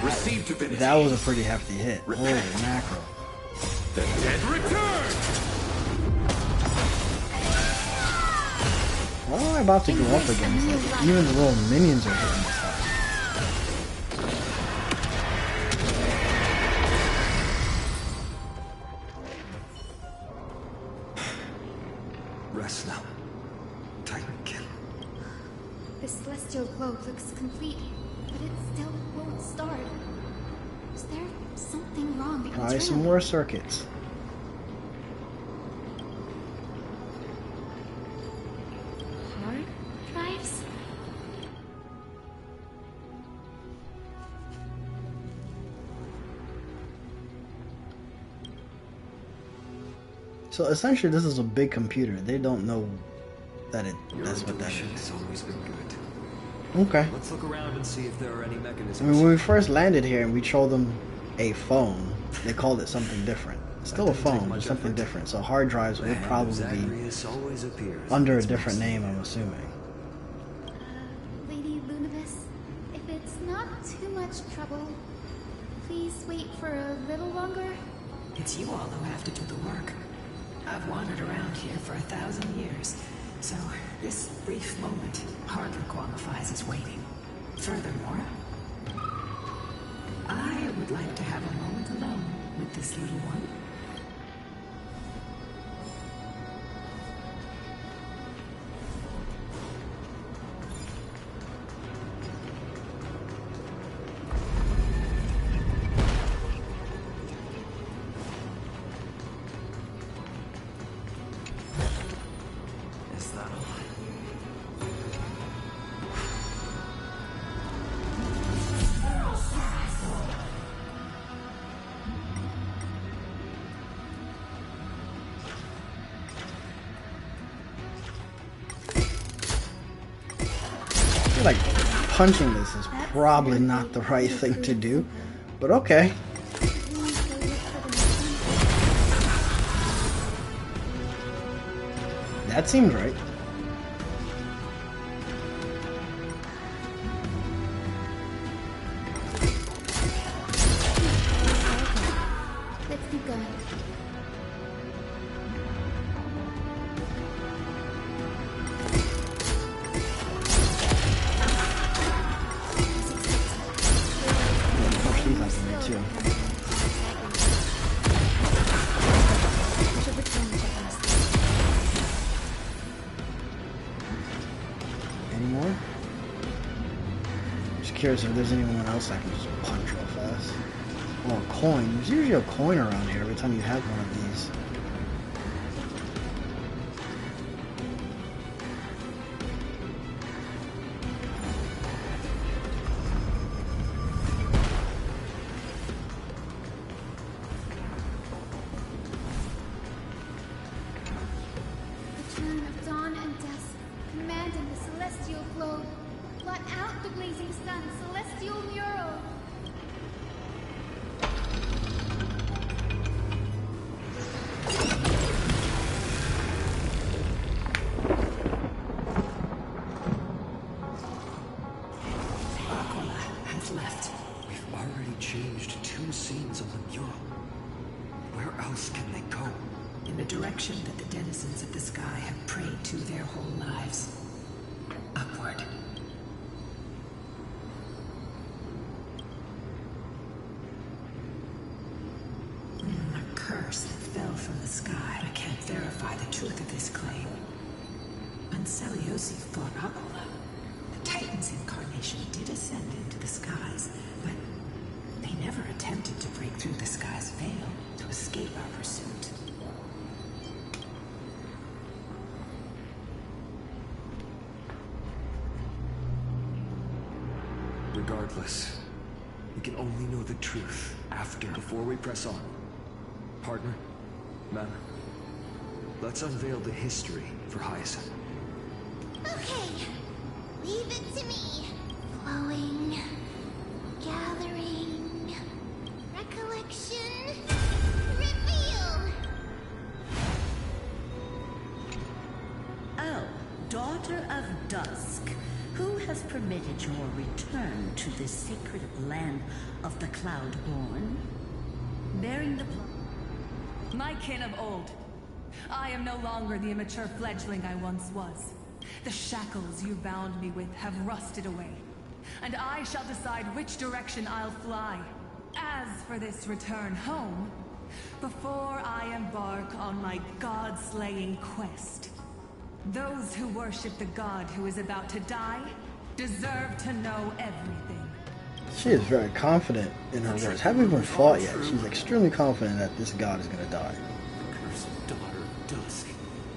Receive divinity. That was a pretty hefty hit. Holy mackerel. The dead return! What am I about to go up against? Like, even the little minions are hitting this stuff. rest now. Titan kill. The celestial globe looks complete, but it still won't start. Is there something wrong? Try some more circuits. Hard drives? So essentially, this is a big computer. They don't know that that's what that Your is. intuition's always been good. Okay. Let's look around and see if there are any I mechanisms. mean, when we first landed here and we showed them a phone, they called it something different. It's still a phone, but something different. So hard drives would probably be under a different name, I'm assuming. Lady Lunavis, if it's not too much trouble, please wait for a little longer. It's you all who have to do the work. I've wandered around here for 1,000 years, so this brief moment hardly qualifies as waiting. Furthermore, I would like to have a moment alone with this little one. Is that all? I feel like punching this is probably not the right thing to do, but okay. That seems right. Let's keep going. Push these out the way too. Should return to us. Any more? Just curious if there's anyone else I can just punch real fast. Oh, a coin. There's usually a coin around here every time you have one of these. Return of dawn and dusk, commanding the celestial globe. Blot out the blazing sun, celestial mural. Aquila has left. We've already changed 2 scenes on the mural. Where else can they go? In the direction that the denizens of the sky have prayed to their whole lives. Upward. A curse that fell from the sky. I can't verify the truth of this claim. Anseliosi fought Aquila. The Titan's incarnation did ascend into the skies, but they never attempted to break through the sky's veil to escape our pursuit. Regardless, we can only know the truth before we press on. Partner, man, let's unveil the history for Hyacinth. Okay, leave it to me. Flowing, gathering, recollection, reveal. Oh, daughter of dusk, who has permitted your return to this sacred land of the Cloudborn? Bearing the My kin of old. I am no longer the immature fledgling I once was. The shackles you bound me with have rusted away, and I shall decide which direction I'll fly. As for this return home, before I embark on my god-slaying quest, Those who worship the god who is about to die deserve to know everything. She is very confident in her words. Haven't even fought yet. She's extremely confident that this god is going to die. Cursed daughter of dusk,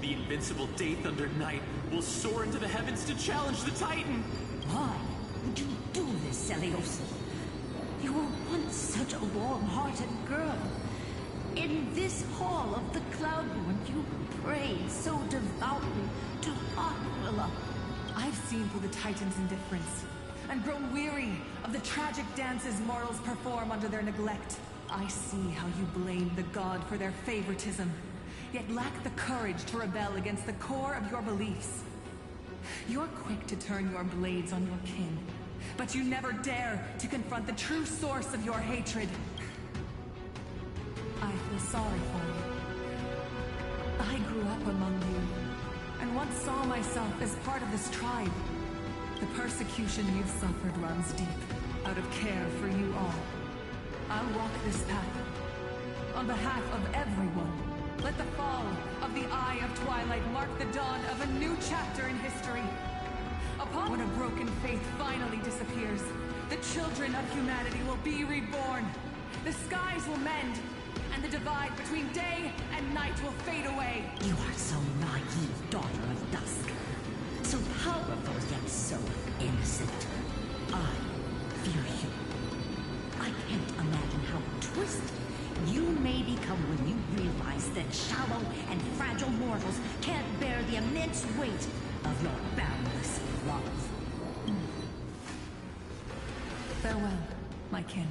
the invincible Day Thunder Knight will soar into the heavens to challenge the Titan. Why would you do this, Seliosi? You were once such a warm-hearted girl. In this hall of the Cloudborn, you prayed so devoutly to Aquila. I've seen through the Titan's indifference, and grown weary of the tragic dances mortals perform under their neglect. I see how you blame the god for their favoritism, yet lack the courage to rebel against the core of your beliefs. You're quick to turn your blades on your kin, but you never dare to confront the true source of your hatred. I feel sorry for you. I grew up among you, and once saw myself as part of this tribe. The persecution you've suffered runs deep, out of care for you all. I'll walk this path. On behalf of everyone, let the fall of the Eye of Twilight mark the dawn of a new chapter in history. Upon when a broken faith finally disappears, the children of humanity will be reborn. The skies will mend, and the divide between day and night will fade away. You are so naive, daughter of dusk. So powerful, yet so innocent. I fear you. I can't imagine how twisted you may become when you realize that shallow and fragile mortals can't bear the immense weight of your boundless love. Farewell, my kin.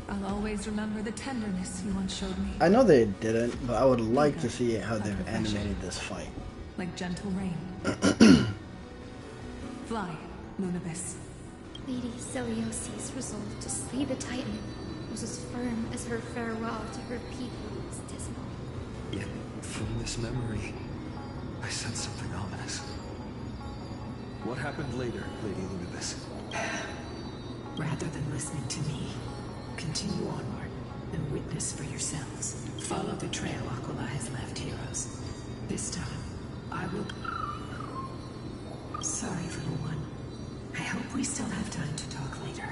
I'll always remember the tenderness you once showed me. I know they didn't, but I would like to see how they've animated this fight. Like gentle rain. Fly, Moonabis. Lady Celiosi's resolve to slay the Titan was as firm as her farewell to her people was dismal. Yet, from this memory, I sense something ominous. What happened later, Lady Lunabis? Rather than listening to me, continue onward and witness for yourselves. Follow the trail Aquila has left, heroes. This time, I will... Sorry, little one. I hope we still have time to talk later.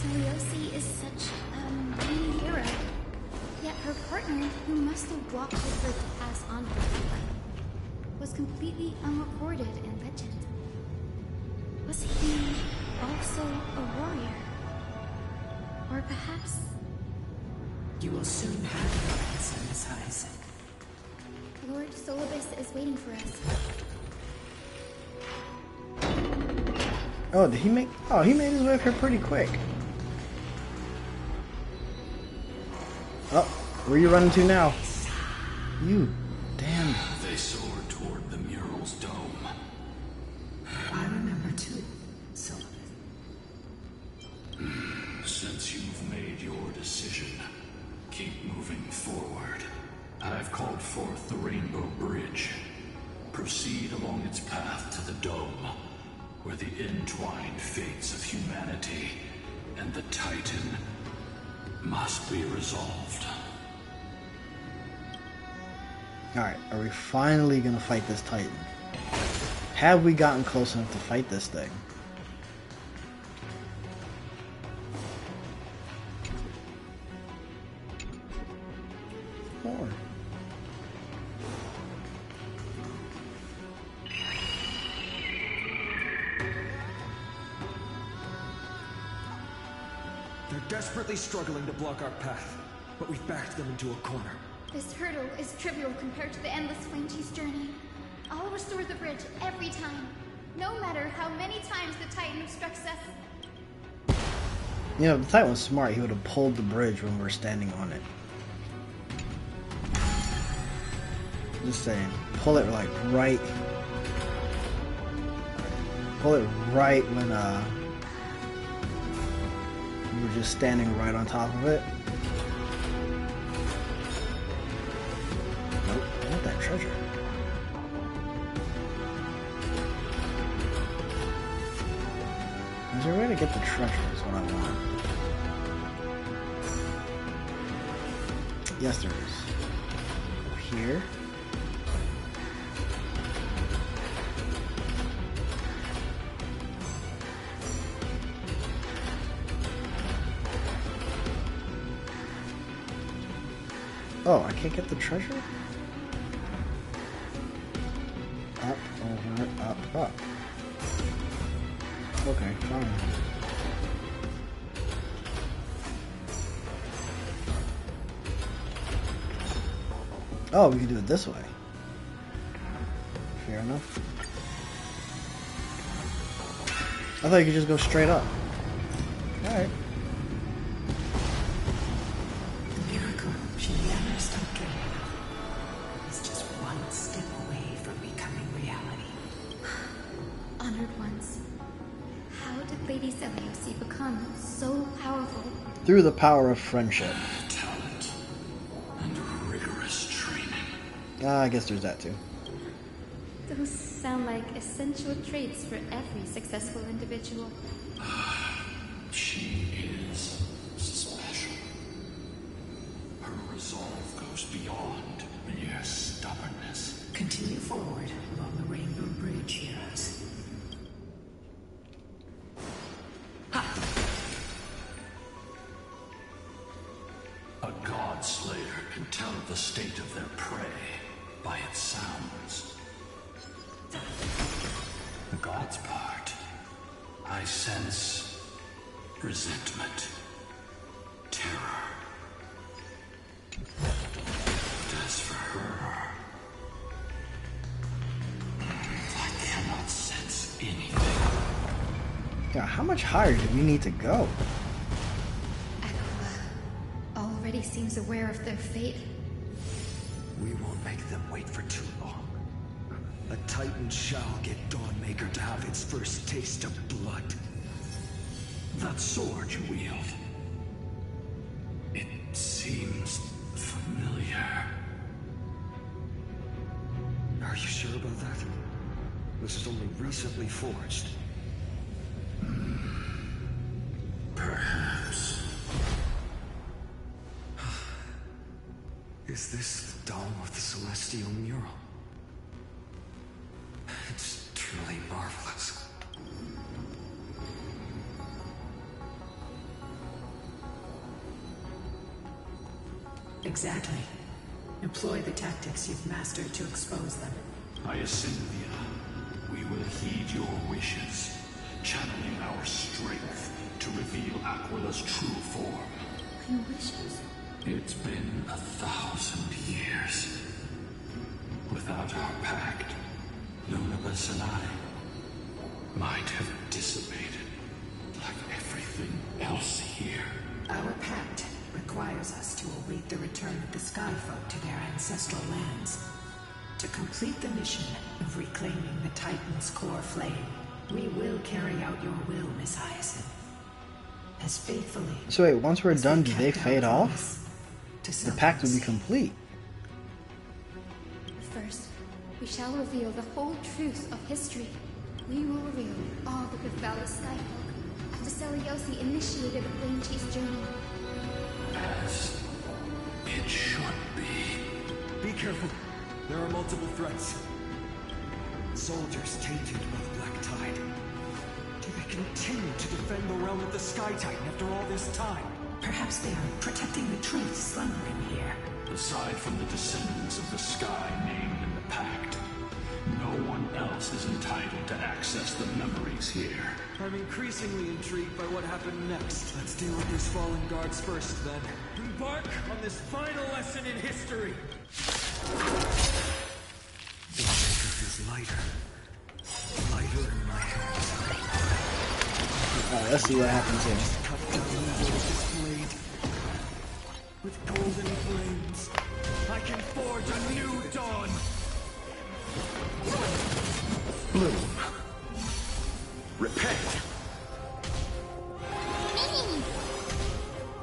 Celiosi is such a mighty hero. Yet her partner, who must have walked with her to pass on her life, was completely unrecorded in legend. Was he also a warrior? Or perhaps... You will soon have your answer, Miss Isaac. Lord Solibus is waiting for us. Oh, did he make... Oh, he made his way up here pretty quick. Oh, where are you running to now? You damn... They soared toward the mural's dome. I remember too, Sullivan. Since you've made your decision, keep moving forward. I've called forth the Rainbow Bridge. Proceed along its path to the dome, where the entwined fates of humanity and the Titan must be resolved. Alright, are we finally gonna fight this Titan? Have we gotten close enough to fight this thing? More. They're desperately struggling to block our path, but we've backed them into a corner. This hurdle is trivial compared to the endless flame chase journey. I'll restore the bridge every time, no matter how many times the Titan obstructs us. You know, if the Titan was smart, he would have pulled the bridge when we were standing on it. Just saying. Pull it like right. Pull it right when we were just standing right on top of it. Nope, I want that treasure. there a way to get the treasure is what I want. Yes, there is. Here. Oh, I can't get the treasure? Up, over, up, up. Okay, fine. Oh, we can do it this way. Fair enough. I thought you could just go straight up. Alright. The miracle she never stopped dreaming of is just one step away from becoming reality. Honored ones, how did Lady Seleucid become so powerful? Through the power of friendship. Talent and rigorous training. I guess there's that too. Those sound like essential traits for every successful individual. She is special. Her resolve goes beyond mere stubbornness. Continue forward along the Rainbow Bridge, heroes. A god slayer can tell the state of their prey by its sounds. The god's part, I sense resentment, terror. But as for her, I cannot sense anything. Yeah, how much higher do we need to go? Already seems aware of their fate. We won't make them wait for too long. A Titan shall get Dawnmaker to have its first taste of blood. That sword you wield, it seems familiar. Are you sure about that? This is only recently forged. Perhaps. Is this the dome of the Celestial Mural? It's truly marvelous. Exactly. Employ the tactics you've mastered to expose them. Hyacinthia, we will heed your wishes, channeling our strength to reveal Aquila's true form. My wishes? It's been 1,000 years. Without our pact, Lunabus and I might have dissipated like everything else here. Our pact requires us to await the return of the Skyfolk to their ancestral lands. To complete the mission of reclaiming the Titan's core flame, we will carry out your will, Miss Hyacinth. As faithfully. So wait, once we're done, do they fade off? The pact will be complete. First, we shall reveal the whole truth of history. We will reveal all that befell the Skyfolk after Seleucid initiated the Flame Chase journey. As it should be. Be careful. There are multiple threats. Soldiers tainted by the Black Tide. Do they continue to defend the realm of the Sky Titan after all this time? Perhaps they are protecting the truth slumbering here. Aside from the descendants of the sky named in the pact, no one else is entitled to access the memories here. I'm increasingly intrigued by what happened next. Let's deal with these fallen guards first, then. Embark on this final lesson in history. The truth is lighter. Lighter in my hands. Alright, let's see what happens here. Cut down this blade. With golden flames, I can forge a new dawn. Bloom. Repent.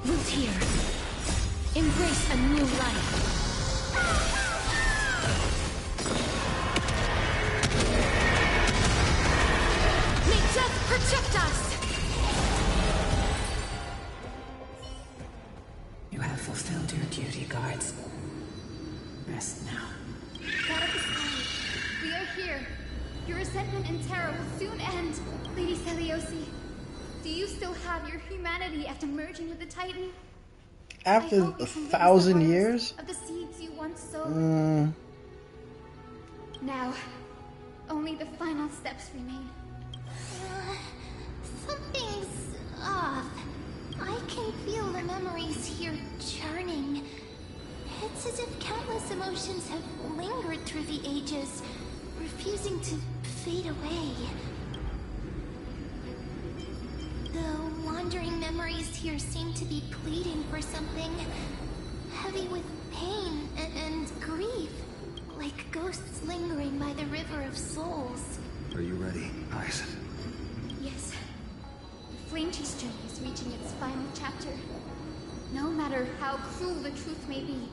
Root here. Embrace a new life. May death protect us! are here. Your resentment and terror will soon end. Lady Celiosi, do you still have your humanity after merging with the Titan? After 1,000 years? Of the seeds you once sowed. Now, only the final steps remain. Something's off. I can feel the memories here churning. It's as if countless emotions have lingered through the ages, refusing to fade away. The wandering memories here seem to be pleading for something, heavy with pain and grief, like ghosts lingering by the River of Souls. Are you ready, Aizen? Yes. The Flame Chase journey is reaching its final chapter. No matter how cruel the truth may be,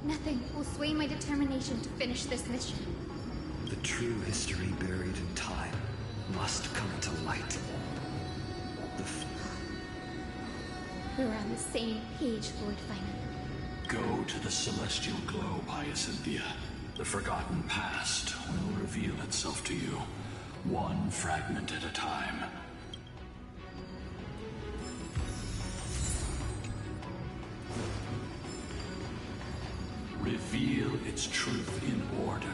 nothing will sway my determination to finish this mission. The true history buried in time must come to light. We're on the same page, Lord Final. Go to the celestial globe, Hyacinthia. The forgotten past will reveal itself to you, one fragment at a time. Reveal its truth in order.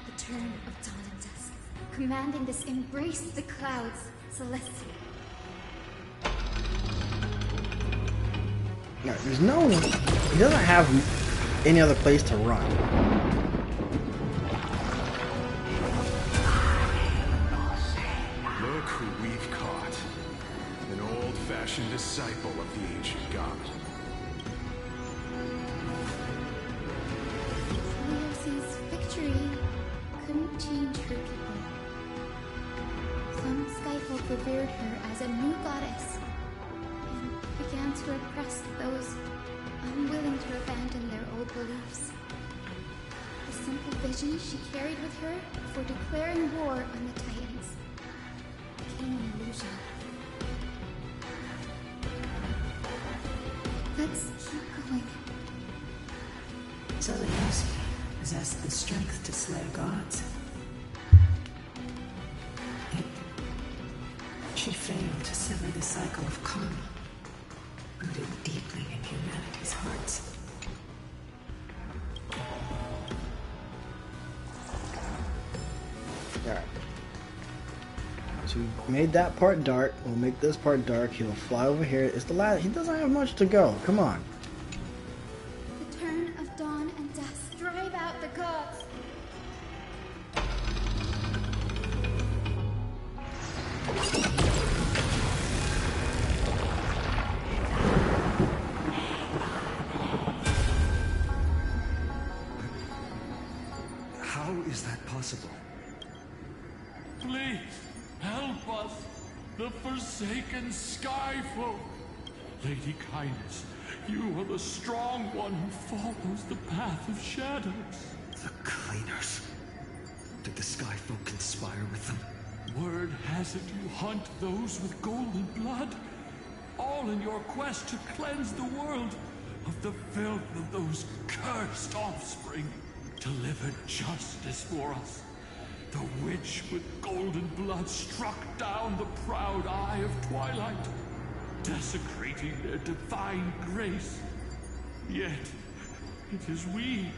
The turn of dawn and dusk, commanding this embrace the clouds, Celestia. No, there's no... He doesn't have any other place to run. Look who we've caught. An old-fashioned disciple of the ancient god. Celiosi's victory couldn't change her people. Some skyfolk revered her as a new goddess and began to oppress those unwilling to abandon their old beliefs. The simple vision she carried with her before declaring war on the Titans became an illusion. Let's keep going. Celiosi possessed the strength to slay gods. Yet, she failed to sever the cycle of karma, rooted deeply in humanity's hearts. Alright. So we made that part dark. We'll make this part dark. He'll fly over here. It's the last. He doesn't have much to go. Come on. The turn of dawn and dusk. Drive out the gods. How is that possible? Please, help us, the forsaken Skyfolk. Lady Kindness, you are the strong one who follows the path of shadows. The Cleaners. Did the Skyfolk conspire with them? Word has it you hunt those with golden blood, all in your quest to cleanse the world of the filth of those cursed offspring. Delivered justice for us. The witch with golden blood struck down the proud eye of Twilight, desecrating their divine grace. Yet, it is we,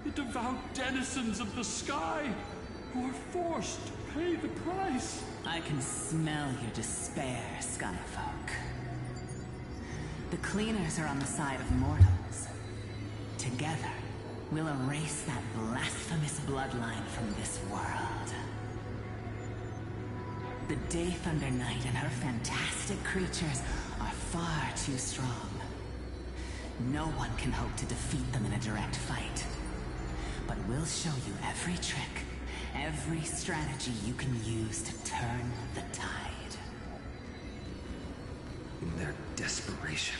the devout denizens of the sky, who are forced to pay the price. I can smell your despair, Skyfolk. The Cleaners are on the side of mortals. Together, we'll erase that blasphemous bloodline from this world. The Day Thunder Knight and her fantastic creatures are far too strong. No one can hope to defeat them in a direct fight. But we'll show you every trick, every strategy you can use to turn the tide. In their desperation,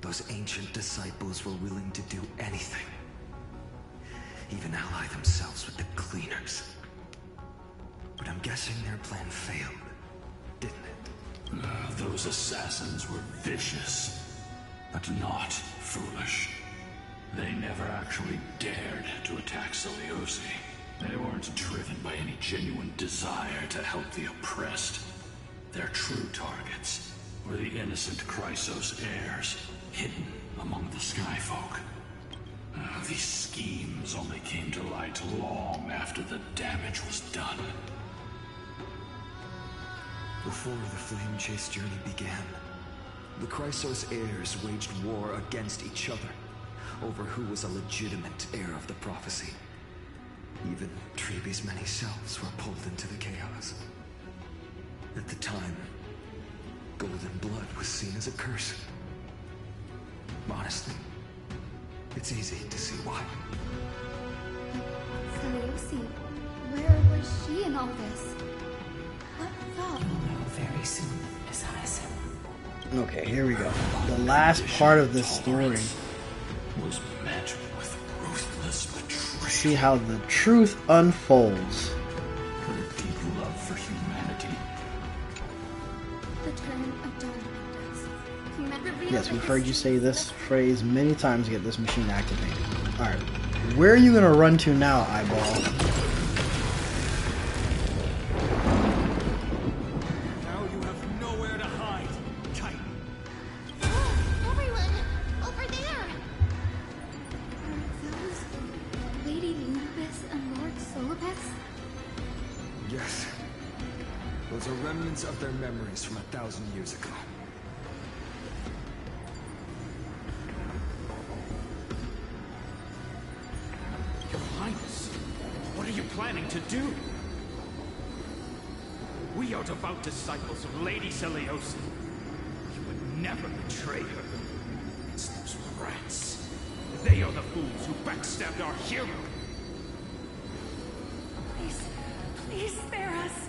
those ancient disciples were willing to do anything. Even ally themselves with the Cleaners. But I'm guessing their plan failed, didn't it? Those assassins were vicious, but not foolish. They never actually dared to attack Seleuci. They weren't driven by any genuine desire to help the oppressed. Their true targets were the innocent Chrysos heirs, hidden among the Skyfolk. These schemes only came to light long after the damage was done. Before the Flame Chase journey began, the Chrysos heirs waged war against each other over who was a legitimate heir of the prophecy. Even Trebi's many selves were pulled into the chaos. At the time, golden blood was seen as a curse. Honestly, it's easy to see why. Seleuci, where was she in all this? What thought? You'll know very soon, Miss Hyacinth. Okay, here we go. The last part of this story. Was met with ruthless betrayal. See how the truth unfolds. Her deep love for humanity. The turn of dawn does. Yes, we've heard you say this phrase many times to get this machine activated. Alright, where are you gonna run to now, Eyeball? Now you have nowhere to hide, Titan. Everyone, over there! Are those Lady Lupus and Lord Solibus? Yes. Those are remnants of their memories from 1,000 years ago. Your Highness, what are you planning to do? We are devout disciples of Lady Seleuci. You would never betray her. It's those rats. They are the fools who backstabbed our hero. Please spare us.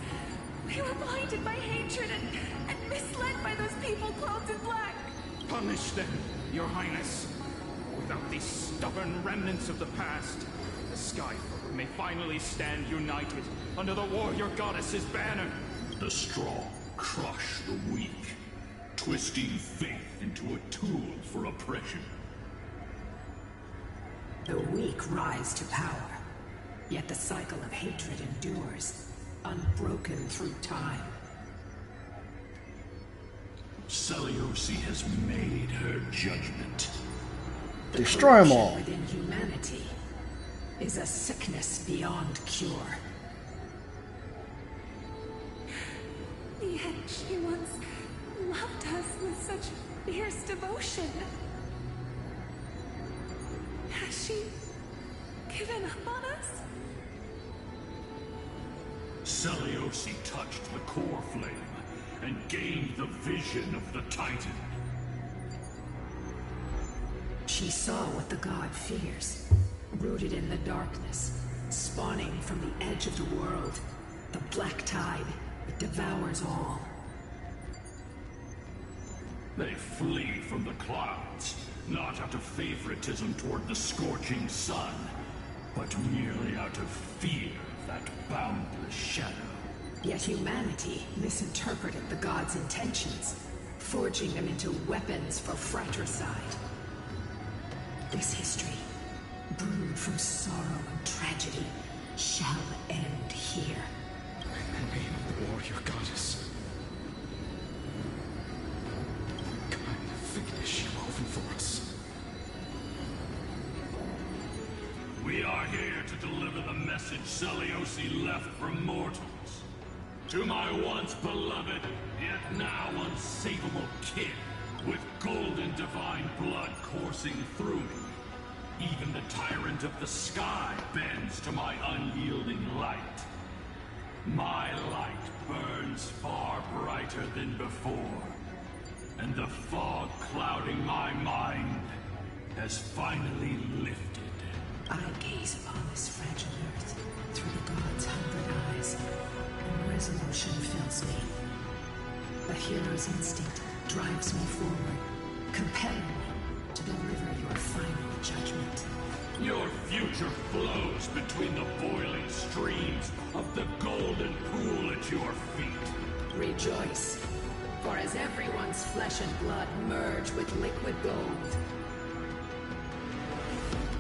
We were blinded by hatred and misled by those people clothed in black. Punish them, Your Highness. Without these stubborn remnants of the past, the Skyfolk may finally stand united under the warrior goddess's banner. The strong crush the weak, twisting faith into a tool for oppression. The weak rise to power, yet the cycle of hatred endures, unbroken through time. Seleuci has made her judgment. Destroy them all. Within humanity is a sickness beyond cure. Yet she once loved us with such fierce devotion. Has she given up on us? Seleuci touched the core flame and gained the vision of the Titan. She saw what the god fears, rooted in the darkness, spawning from the edge of the world, the black tide that devours all. They flee from the clouds, not out of favoritism toward the scorching sun, but merely out of fear of that boundless shadow. Yet humanity misinterpreted the god's intentions, forging them into weapons for fratricide. This history, brewed from sorrow and tragedy, shall end here. In the name of the warrior goddess. Kind fate is she woven for us. We are here to deliver the message Seleuci left for mortals. To my once beloved, yet now unsavable kin, with golden divine blood coursing through me. Even the tyrant of the sky bends to my unyielding light. My light burns far brighter than before, and the fog clouding my mind has finally lifted. I gaze upon this fragile earth through the god's 100 eyes, and resolution fills me. A hero's instinct drives me forward, compelling me to deliver your final judgment. Your future flows between the boiling streams of the golden pool at your feet. Rejoice. For as everyone's flesh and blood merge with liquid gold,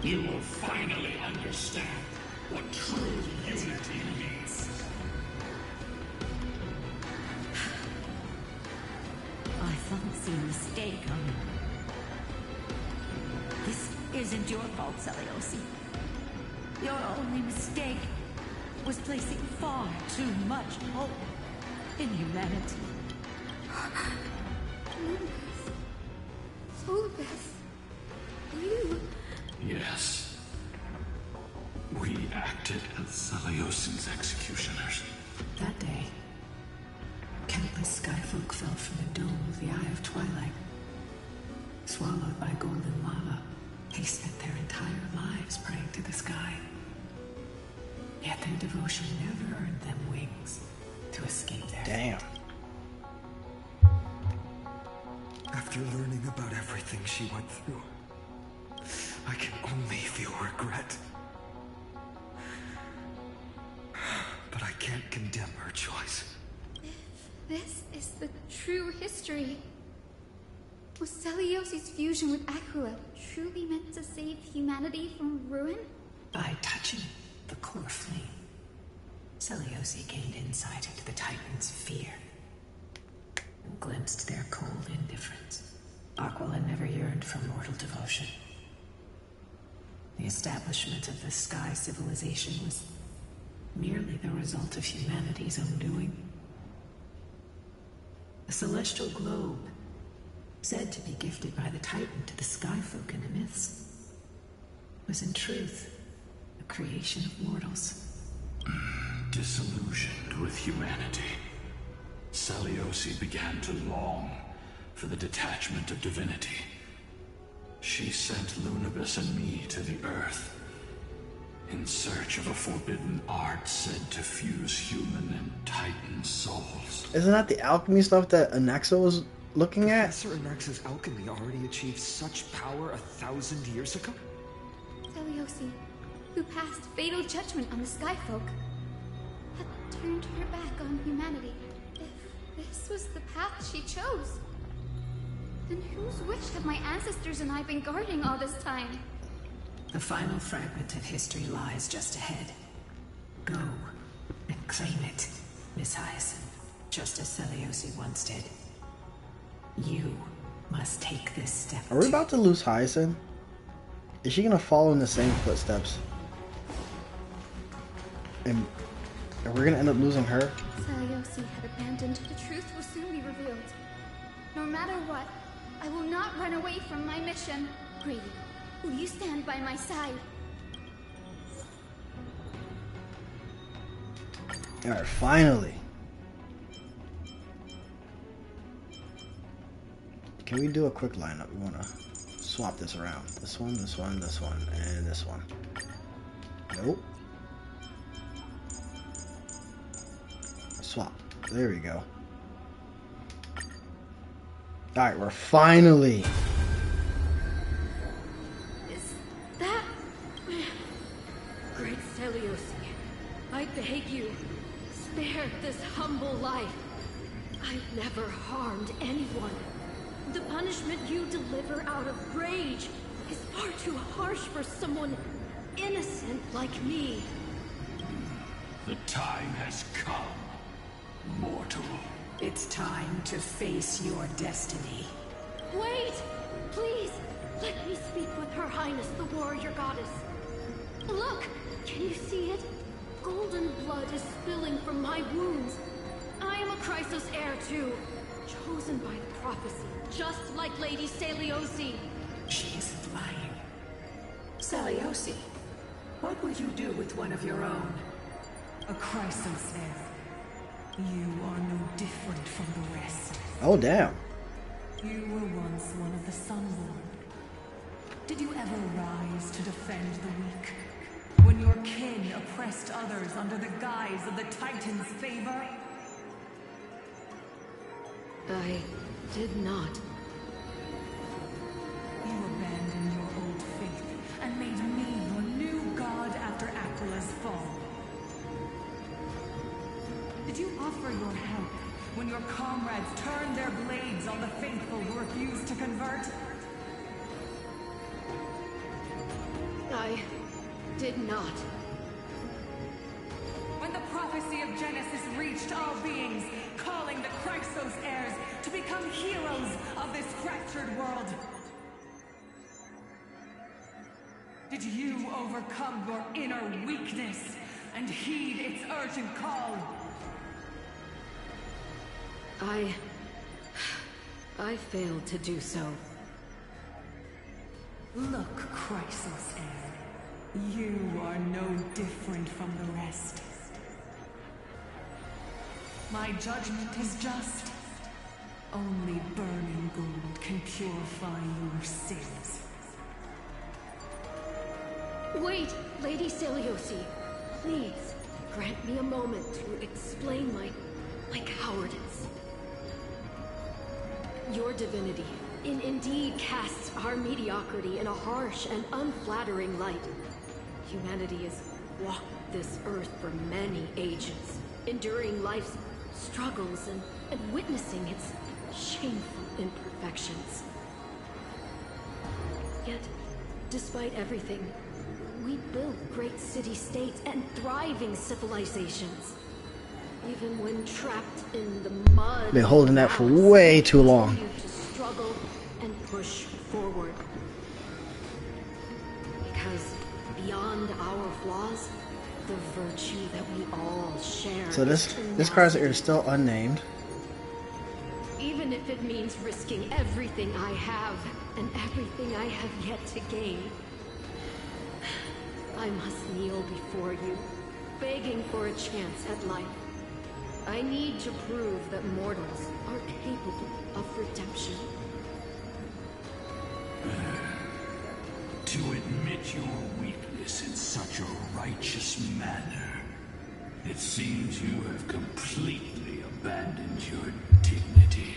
you will finally understand what true unity means. I fancy a mistake, honey. This isn't your fault, Seliosi. Your only mistake was placing far too much hope in humanity. Solbus, you... Yes. We acted as Seliosin's executioners. that day, countless skyfolk fell from the dome of the Eye of Twilight. Swallowed by golden lava, they spent their entire lives praying to the sky. Yet their devotion never earned them wings to escape their Damn. After learning about everything she went through, I can only feel regret. But I can't condemn her choice. This is the true history. Was Celiosi's fusion with Aquila truly meant to save humanity from ruin? By touching the core flame, Seliosi gained insight into the Titans' fear and glimpsed their cold indifference. Aquila never yearned for mortal devotion. The establishment of the Sky Civilization was merely the result of humanity's own doing. The celestial globe, said to be gifted by the Titan to the Skyfolk in the myths, was in truth a creation of mortals. Disillusioned with humanity, Seliosi began to long for the detachment of divinity. She sent Lunabus and me to the Earth in search of a forbidden art said to fuse human and Titan souls. Isn't that the alchemy stuff that Anaxa was looking at? Professor Anaxa's alchemy already achieved such power 1,000 years ago? Seliosi, who passed fatal judgment on the Skyfolk, had turned her back on humanity. If this was the path she chose, then whose wish have my ancestors and I been guarding all this time? The final fragment of history lies just ahead. Go and claim it, Miss Hyacinth, just as Seliosi once did. You must take this step. Are we about to lose Hyacinth? Is she gonna follow in the same footsteps? And we're gonna end up losing her? Seliosi had abandoned. The truth will soon be revealed. No matter what, I will not run away from my mission. Grady, will you stand by my side? Alright, finally. Can we do a quick lineup? We wanna swap this around. This one, this one, this one, and this one. Nope. Swap. There we go. Alright, we're finally. Is that... Great Seliosi, I beg you, spare this humble life. I've never harmed anyone. The punishment you deliver out of rage is far too harsh for someone innocent like me. The time has come, mortal. It's time to face your destiny. Wait! Please, let me speak with Her Highness, the warrior goddess. Look! Can you see it? Golden blood is spilling from my wounds. I am a Chrysos heir too, chosen by the prophecy, just like Lady Seliosi. She isn't lying. Seliosi, what would you do with one of your own? A Chrysos heir. You are no different from the rest. Oh, damn. You were once one of the Sunborn. Did you ever rise to defend the weak? When your kin oppressed others under the guise of the Titan's favor? I did not. You abandoned your old faith and made me your new god after Aquila's fall. Did you offer your help when your comrades turned their blades on the faithful who refused to convert? I did not. When the prophecy of Genesis reached all beings, calling the Chrysos heirs to become heroes of this fractured world, did you overcome your inner weakness and heed its urgent call? I failed to do so. Look, Chrysos heir, you are no different from the rest. My judgment is just. Only burning gold can purify your sins. Wait, Lady Celiosi. Please, grant me a moment to explain my cowardice. Your divinity indeed casts our mediocrity in a harsh and unflattering light. Humanity has walked this earth for many ages, enduring life's struggles and witnessing its shameful imperfections. Yet, despite everything, we built great city-states and thriving civilizations. Even when trapped in the mud, been holding that for way too long. To struggle and push forward. Because beyond our flaws, the virtue that we all share. So this card is still unnamed. Even if it means risking everything I have and everything I have yet to gain, I must kneel before you, begging for a chance at life. I need to prove that mortals are capable of redemption. To admit your weakness in such a righteous manner, it seems you have completely abandoned your dignity.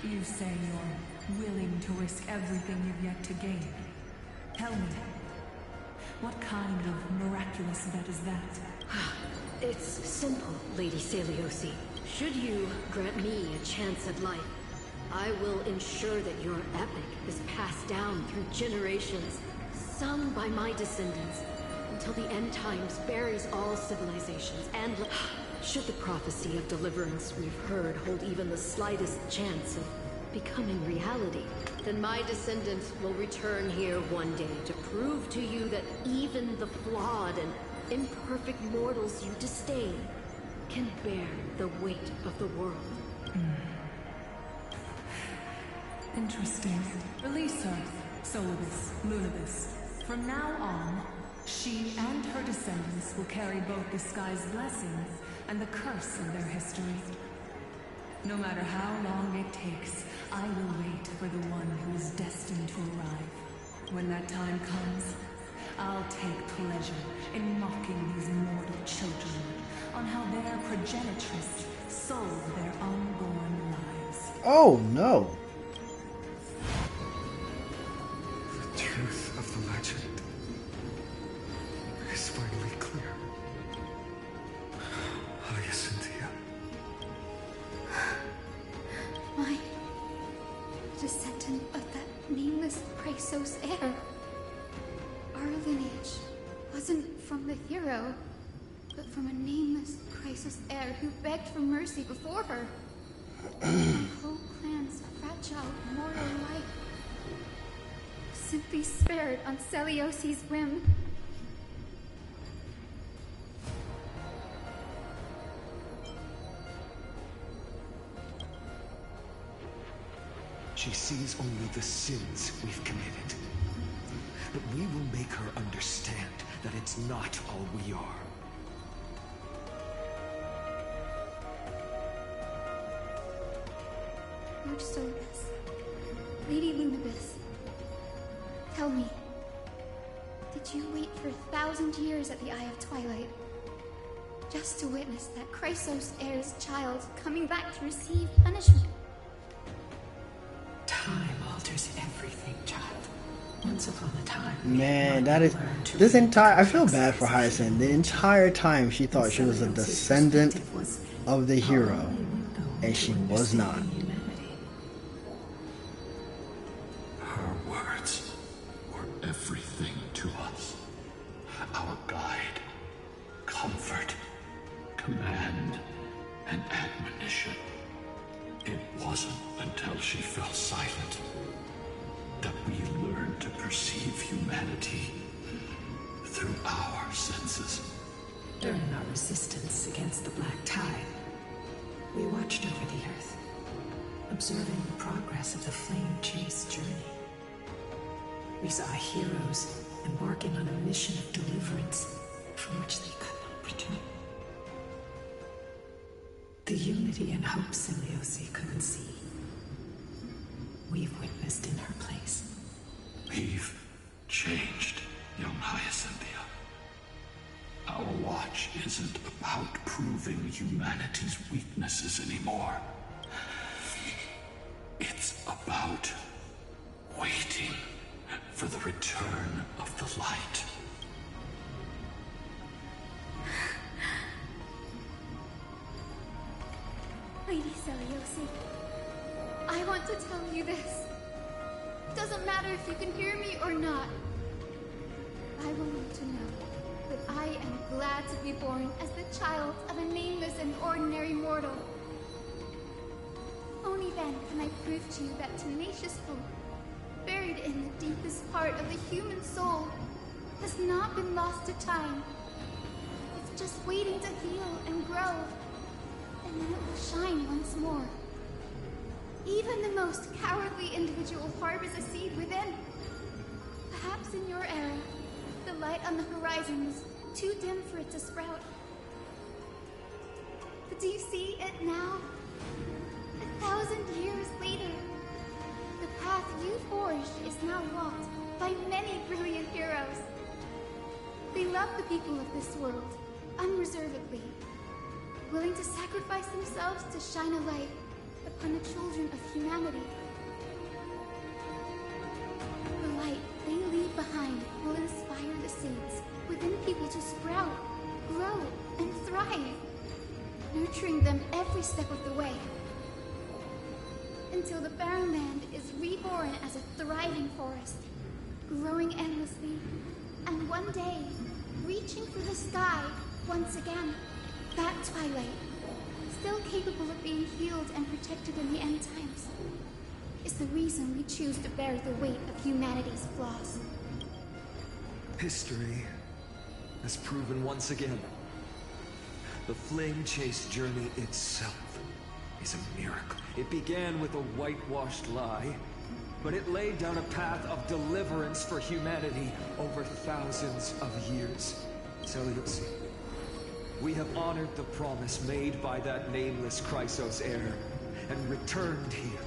You say you're willing to risk everything you've yet to gain. Tell me, what kind of miraculous bet is that? It's simple, Lady Celiosi. Should you grant me a chance at life, I will ensure that your epic is passed down through generations, sung by my descendants, until the end times buries all civilizations. And should the prophecy of deliverance we've heard hold even the slightest chance of becoming reality, then my descendants will return here one day to prove to you that even the flawed and imperfect mortals you disdain can bear the weight of the world. Interesting. Release her, Solibus, Lunibus. From now on, she and her descendants will carry both the sky's blessings and the curse of their history. No matter how long it takes, I will wait for the one who is destined to arrive. When that time comes, I'll take pleasure in mocking these mortal children on how their progenitress sold their unborn lives. Oh no! The truth of the legend is finally clear. Hyacinthia. My descendant of that nameless Chrysos heir. Our lineage wasn't from the hero, but from a nameless Chrysos heir who begged for mercy before her. My whole clan's fragile mortal life simply spared on Celiosi's whim. She sees only the sins we've committed. But we will make her understand that it's not all we are. Lord Solibus, Lady Lunibus, tell me, did you wait for 1,000 years at the Eye of Twilight just to witness that Chrysos heir's child coming back to receive punishment? Time alters everything, child. Once upon a time, Man, that is this entire. I feel bad for Hyacinth. The entire time she thought she was a descendant of the hero, and she was not. Her words were everything to us. Our guide, comfort, command, and admonition. It wasn't until she fell silent that we learned to perceive humanity through our senses. During our resistance against the Black Tide, we watched over the Earth, observing the progress of the Flame Chase journey. We saw heroes embarking on a mission of deliverance from which they could not return. The unity and hope Symbiosis couldn't see, we've witnessed in her place. We've changed, young Hyacinthia. Our watch isn't about proving humanity's weaknesses anymore. It's about waiting for the return of the light. Lady Seliosi, I want to tell you this. Doesn't matter if you can hear me or not. I want you to know that I am glad to be born as the child of a nameless and ordinary mortal. Only then can I prove to you that tenacious hope, buried in the deepest part of the human soul, has not been lost to time. It's just waiting to heal and grow, and then it will shine once more. Even the most cowardly individual harbors a seed within. Perhaps in your era, the light on the horizon was too dim for it to sprout. But do you see it now? 1,000 years later, the path you forged is now walked by many brilliant heroes. They love the people of this world, unreservedly, willing to sacrifice themselves to shine a light upon the children of humanity. The light they leave behind will inspire the seeds within people to sprout, grow, and thrive, nurturing them every step of the way, until the barren land is reborn as a thriving forest, growing endlessly, and one day, reaching for the sky once again. That twilight, still capable of being healed and protected in the end times, is the reason we choose to bear the weight of humanity's flaws. History has proven once again, the Flame Chase journey itself is a miracle. It began with a whitewashed lie, but it laid down a path of deliverance for humanity over thousands of years. Seleucus, we have honored the promise made by that nameless Chrysos heir and returned here.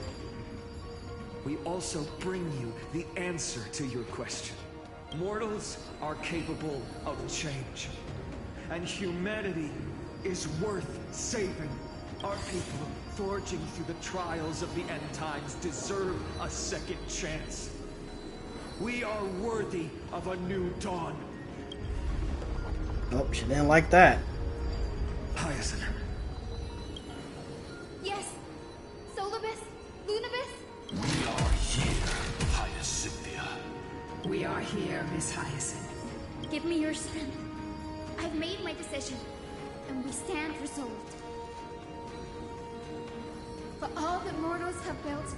We also bring you the answer to your question. Mortals are capable of change, and humanity is worth saving. Our people, forging through the trials of the end times, deserve a second chance. We are worthy of a new dawn. Oh, she didn't like that. Hyacinth. Yes! Solibus? Lunibus? We are here, Hyacinthia. We are here, Miss Hyacinth. Give me your strength. I've made my decision, and we stand resolved. For all that mortals have built,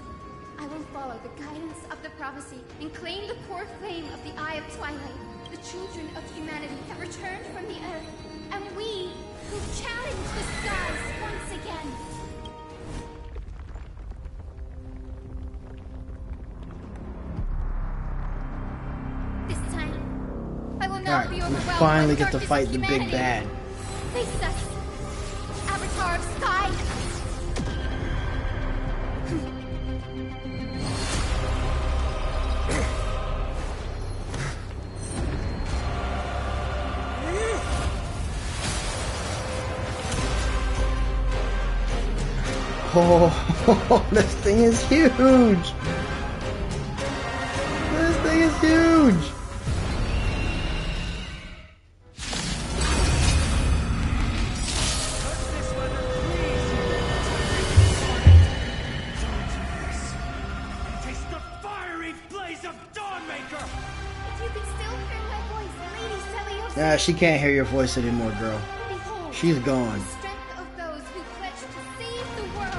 I will follow the guidance of the prophecy and claim the core flame of the Eye of Twilight. The children of humanity have returned from the earth, and we will challenge the skies once again. This time, I will not be overwhelmed. We finally by get to fight the big bad. Face us, Avatar of Sky. Oh, this thing is huge. This thing He's huge. Taste the fiery blaze of Dawnmaker! If you could still hear my voice, Lady Celios. Yeah, she can't hear your voice anymore, girl. Behold, She's gone. the strength of those who pledge to save the world.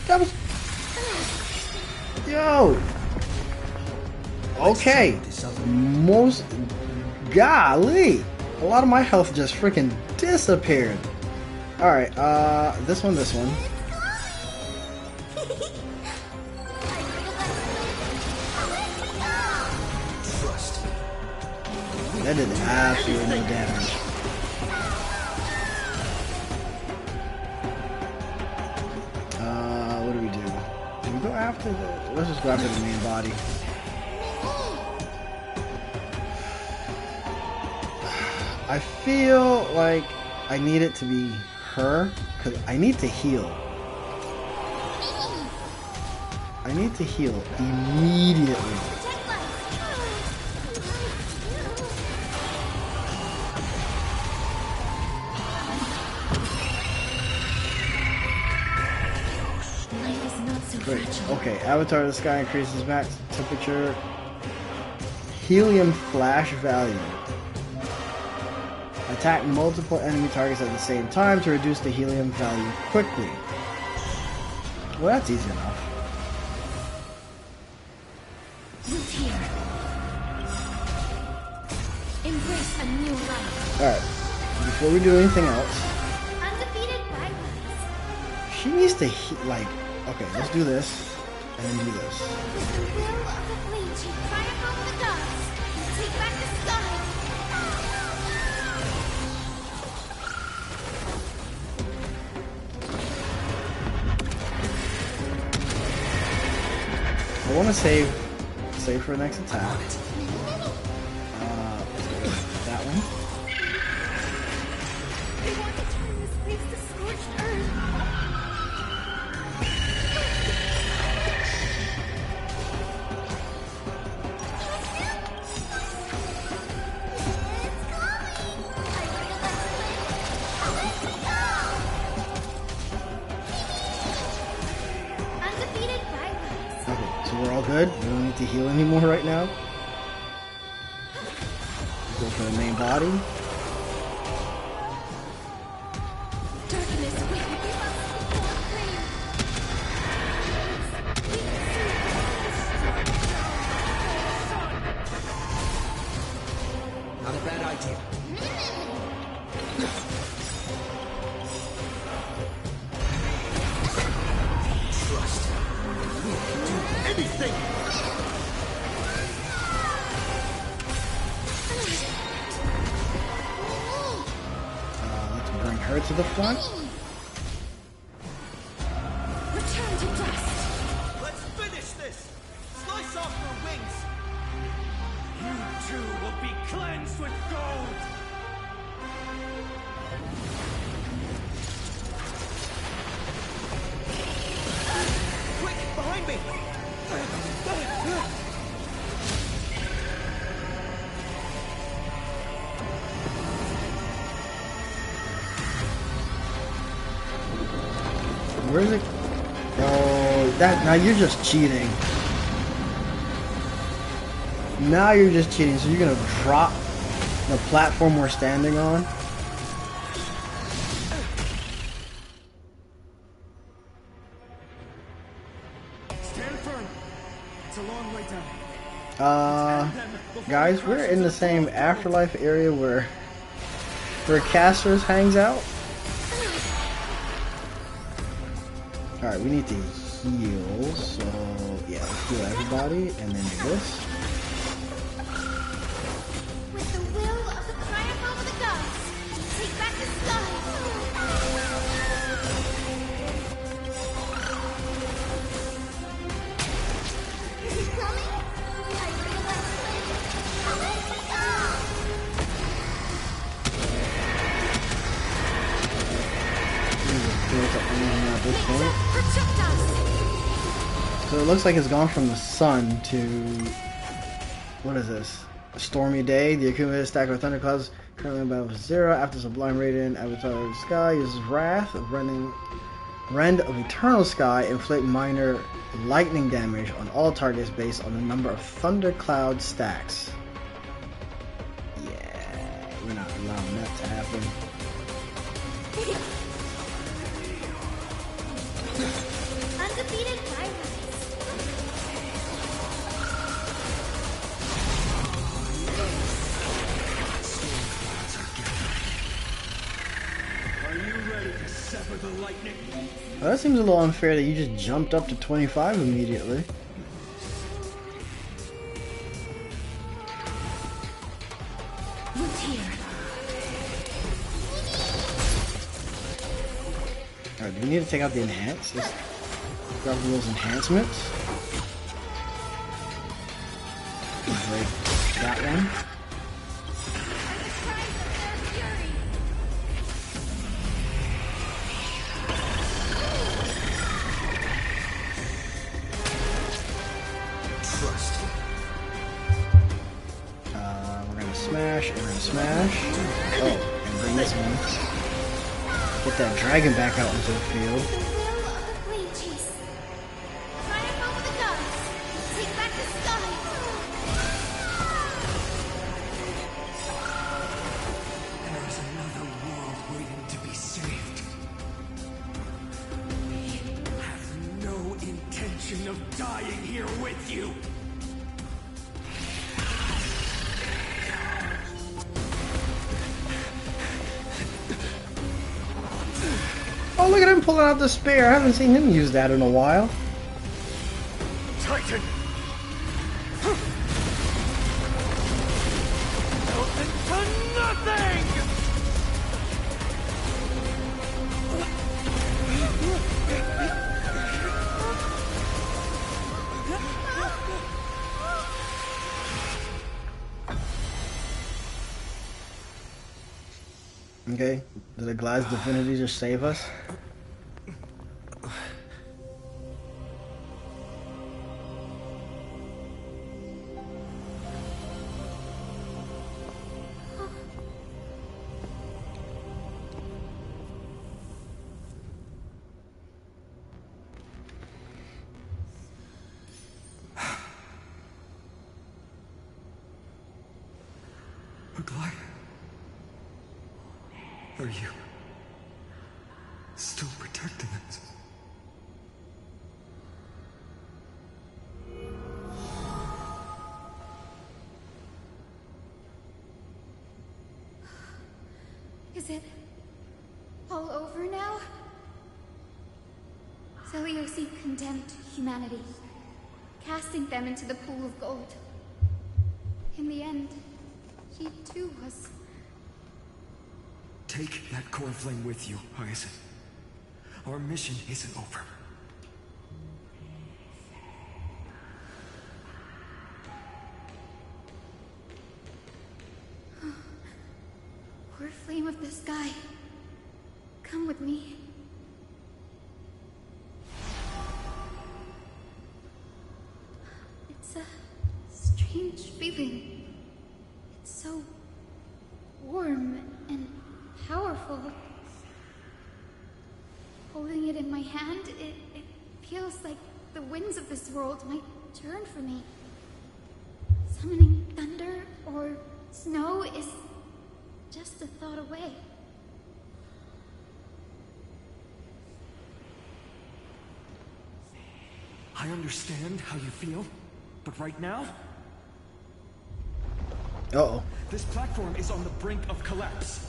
That was... Yo! Okay. Most... Golly! A lot of my health just freaking disappeared. Alright, this one. Trust me. That did absolutely no damage. What do we do? Do we go after the... Let's just go after the main body. I feel like I need it to be her, because I need to heal. I need to heal immediately. Great. Okay, Avatar of the Sky increases max temperature. Helium flash value. Attack multiple enemy targets at the same time to reduce the helium value quickly. Well, that's easy enough. Root here. Embrace a new life. Alright, before we do anything else, Undefeated bypass. she needs to like, okay, let's do this, and then do this. With the will of the bleach, you triumph over the gods. Take back the sky. I want to save for the next attack. That one. They want to turn this place to scorched earth. Undefeated bypass. Okay, so we're all good. We don't need to heal anymore right now. Go for the main body. Darkness, wait, we must reclaim. Not a bad idea. Trust. We can do anything. Let's bring her to the front. Return to dust. Let's finish this! Slice off her wings! You too will be cleansed with gold! Quick, behind me! Where is it? Oh, that now you're just cheating. Now you're just cheating. So you're gonna drop the platform we're standing on. Stand firm. It's a long way down. Guys, we're in the same afterlife area where Casters hangs out. Alright, we need to heal, so yeah, let's heal everybody, and then do this. With the will of the triumph over the gods, take back the sky. Is he coming? I Built up anything else at this point. So it looks like it's gone from the sun to, what is this? A stormy day. The accumulated stack of thunderclouds currently about 0. After Sublime Radiant, Avatar of the Sky uses Wrath of Rend of Eternal Sky, inflict minor lightning damage on all targets based on the number of thundercloud stacks. Yeah, we're not allowing that to happen. Undefeated pirates. Are you ready to sever the lightning? Well, that seems a little unfair that you just jumped up to 25 immediately. Look here. Alright, do we need to take out the enhance? Let's grab those enhancements. Break that one. Smash, and we're gonna smash. Oh, and bring this one. Get that dragon back out into the field. There is another world waiting to be saved. We have no intention of dying here with you. Oh, look at him pulling out the spear. I haven't seen him use that in a while. Titan! Melted to nothing! Okay, did the Glad's divinity just save us? Glad. Are you still protecting us? Is it all over now? Celiosi condemned humanity, casting them into the pool of gold. In the end, she too was... Take that core flame with you, Hyacinth. Our mission isn't over. Poor flame of the sky. Come with me. It's a strange feeling. It's so warm and powerful. Holding it in my hand, it feels like the winds of this world might turn for me. Summoning thunder or snow is just a thought away. I understand how you feel, but right now... Uh-oh. This platform is on the brink of collapse.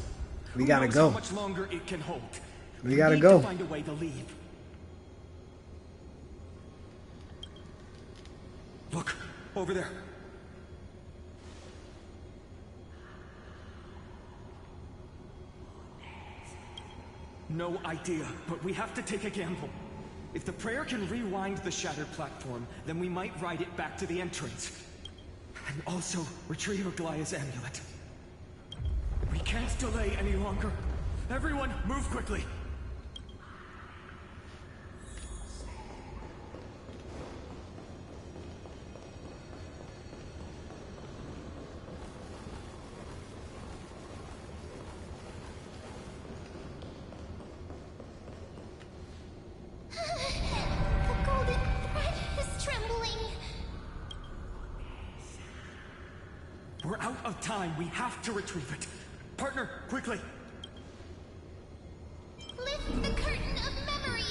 We gotta Who knows go. how much longer it can hold? We gotta need go. to find a way to leave. Look, over there. No idea, but we have to take a gamble. If the prayer can rewind the shattered platform, then we might ride it back to the entrance. And also retrieve Aglaya's amulet. We can't delay any longer. Everyone, move quickly. of time. We have to retrieve it. Partner, quickly! Lift the curtain of memory!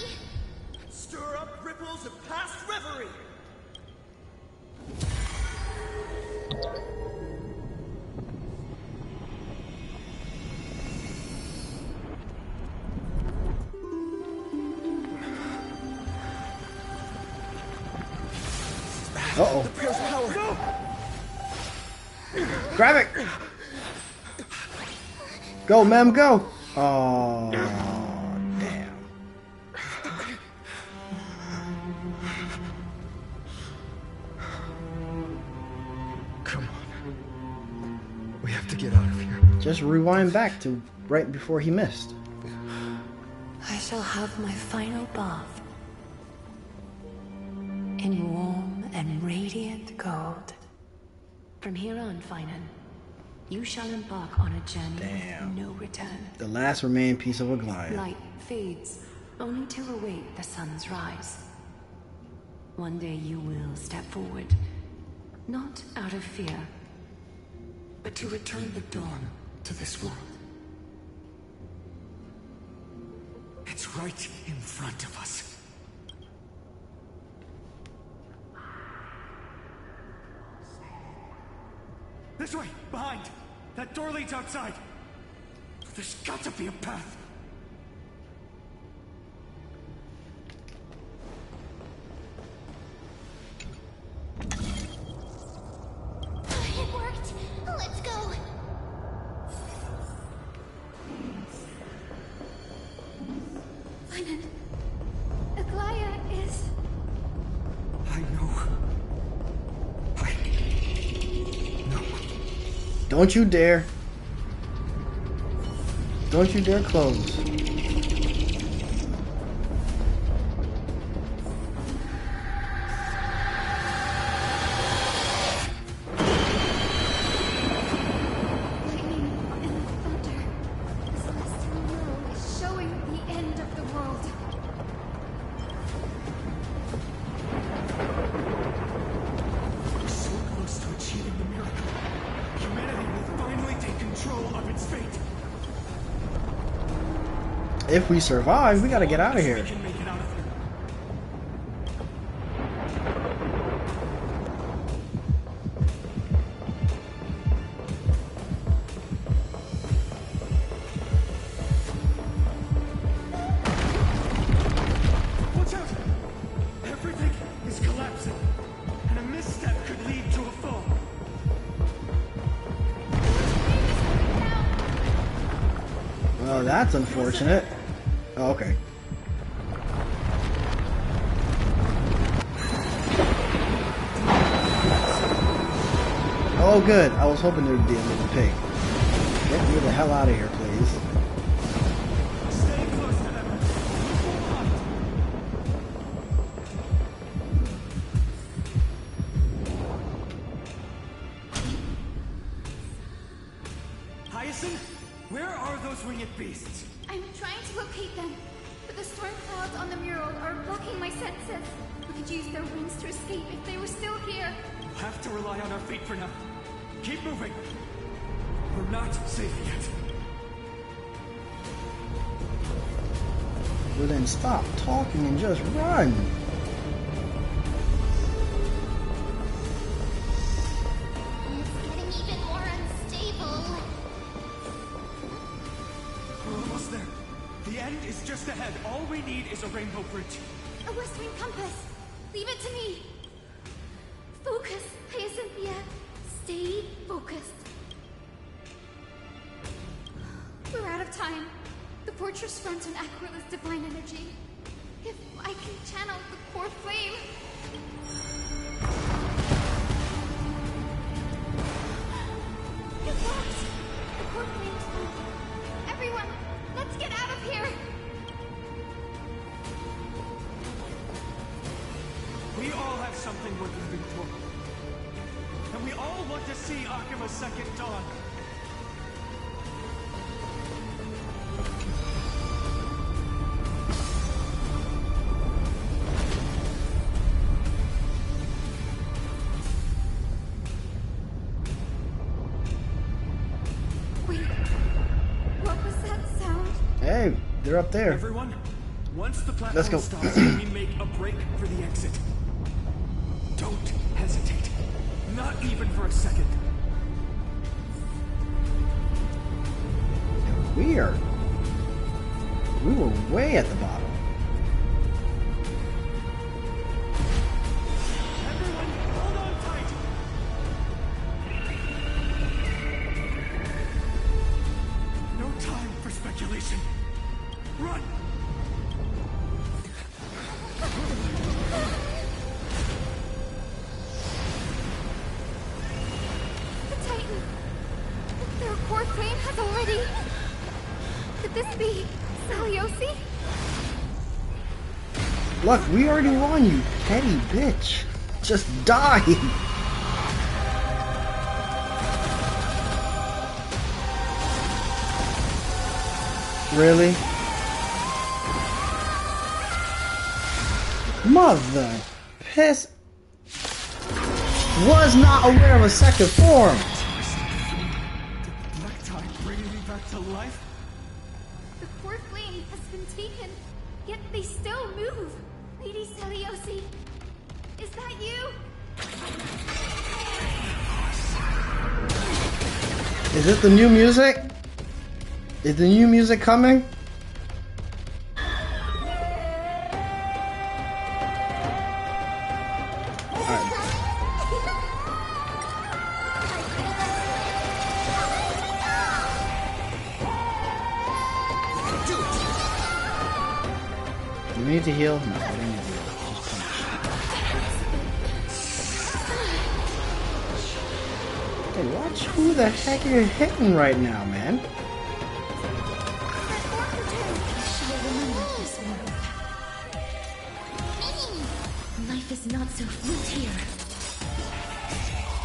Stir up ripples of past reverie! Uh-oh. The Prair's power! Go! Grab it! Go, Mem, go! Oh, damn. Come on. We have to get out of here. Just rewind back to right before he missed. I shall have my final bath in warm and radiant gold. From here on, Finan, you shall embark on a journey with no return. The last remaining piece of a Goliath. Light fades, only to await the sun's rise. One day you will step forward, not out of fear, but to return the dawn to this world. It's right in front of us. This way! Behind! That door leads outside! There's got to be a path! It worked! Let's go! Finan, Aglaya is... I know. Don't you dare. Don't you dare close. showing the end of the world. We're so close to achieving the miracle. Humanity will finally take control of its fate. If we survive, we gotta get out of here. We can make it out of here. Watch out! Everything is collapsing, and a misstep could lead to a fall. Well, that's unfortunate. Oh, okay. Oh, good. I was hoping there would be a little pig. Get me the hell out of here, please. Stay close to them. Hyacinth, where are those winged beasts? I'm trying to locate them, but the storm clouds on the mural are blocking my senses. We could use their wings to escape if they were still here. We'll have to rely on our fate for now. Keep moving. We're not safe yet. Well, then stop talking and just run. It's getting even more unstable. We're almost there. The end is just ahead. All we need is a rainbow bridge. A west wind compass. Leave it to me. Focus, Hyacinthia. Stay focused. We're out of time. The fortress runs on Aquila's divine energy. If I can channel the core flame... It works! The core flame's on. Everyone, let's get out of here! We all have something worth living for. And we all want to see Akima's second dawn. Hey, they're up there. Everyone, once the platform Let's go. stops, we make a break for the exit. Don't hesitate. Not even for a second. Weird. We were way at the bottom. Everyone, hold on tight. No time for speculation. Run! The Titan! Their core flame has already... Could this be Saliosi? Look, we already won, you petty bitch. Just die. Really? Mother piss. Was not aware of a second form. Black Tide bringing me back to life? The core flame has been taken, yet they still move. Lady Saliosi, is that you? Is it the new music? Is the new music coming? Do we need to heal? No, we don't need to heal. Just punch. Hey, watch who the heck you're hitting right now, man. Life is not so fleet here.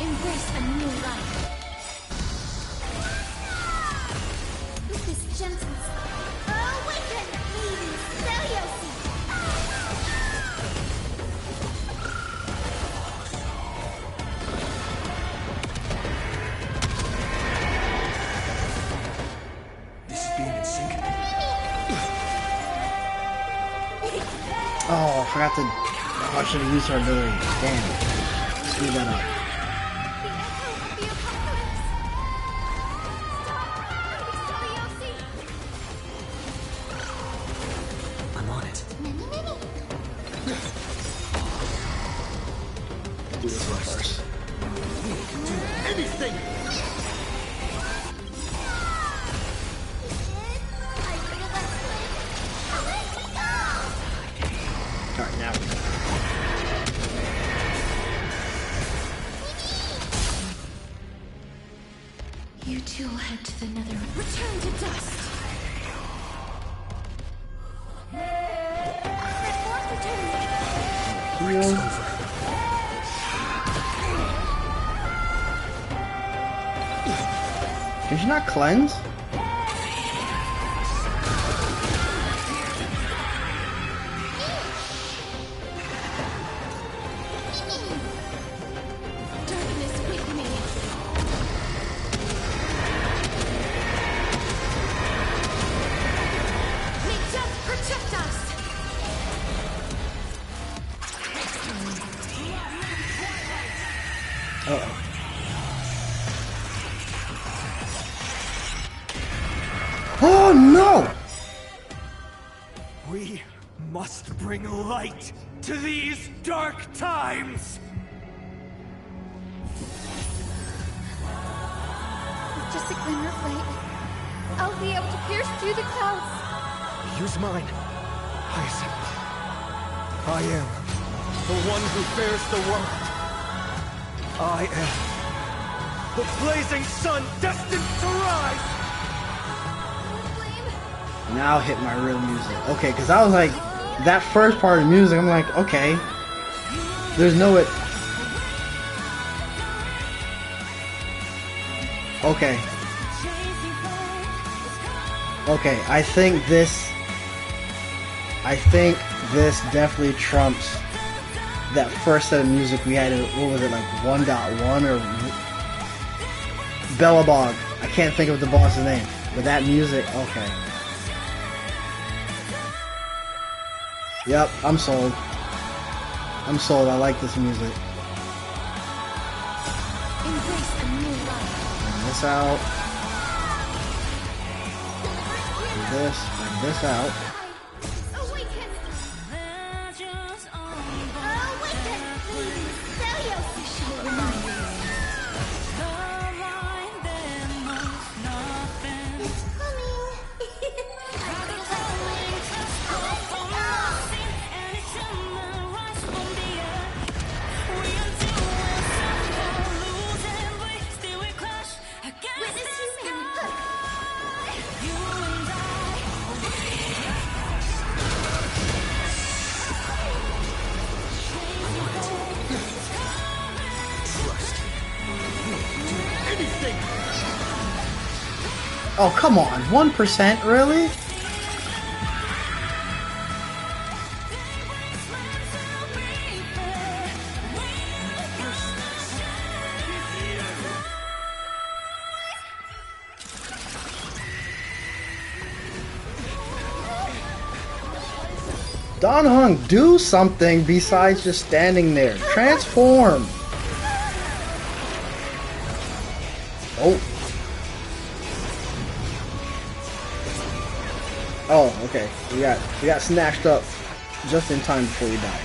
Embrace a new life. With this gentle awaken, Lady Saliosi! This is being in sync. Oh, I forgot to. Oh, I should have used our ability. Damn. Screwed that up. I'm on it. Do this one first. We can do anything! Alright, now we go. You two will head to the nether. Return to dust! Heal. Can she not cleanse? Darkness with me. May death protect us! Uh-oh. Oh no! We must bring light to these dark times! With just a glimmer of light, I'll be able to pierce through the clouds. Use mine, Hyacinth. I am the one who bears the world. I am the blazing sun destined to rise! Now hit my real music. Okay, because I was like, that first part of the music, I'm like, okay. There's no it. Okay. Okay, I think this definitely trumps that first set of music we had. What was it, like 1.1 or Bellabog? I can't think of the boss's name, but that music, okay. Yep, I'm sold. I'm sold. I like this music. Embrace a new life. Bring this out. Do this. Bring this out. Awaken! Awaken! Celios shall remind you. It's coming! Witness humanity! Anything! Oh, come on. 1%? Really? Don Hung, do something besides just standing there. Transform. Oh. Oh, okay. We got snatched up just in time before we died.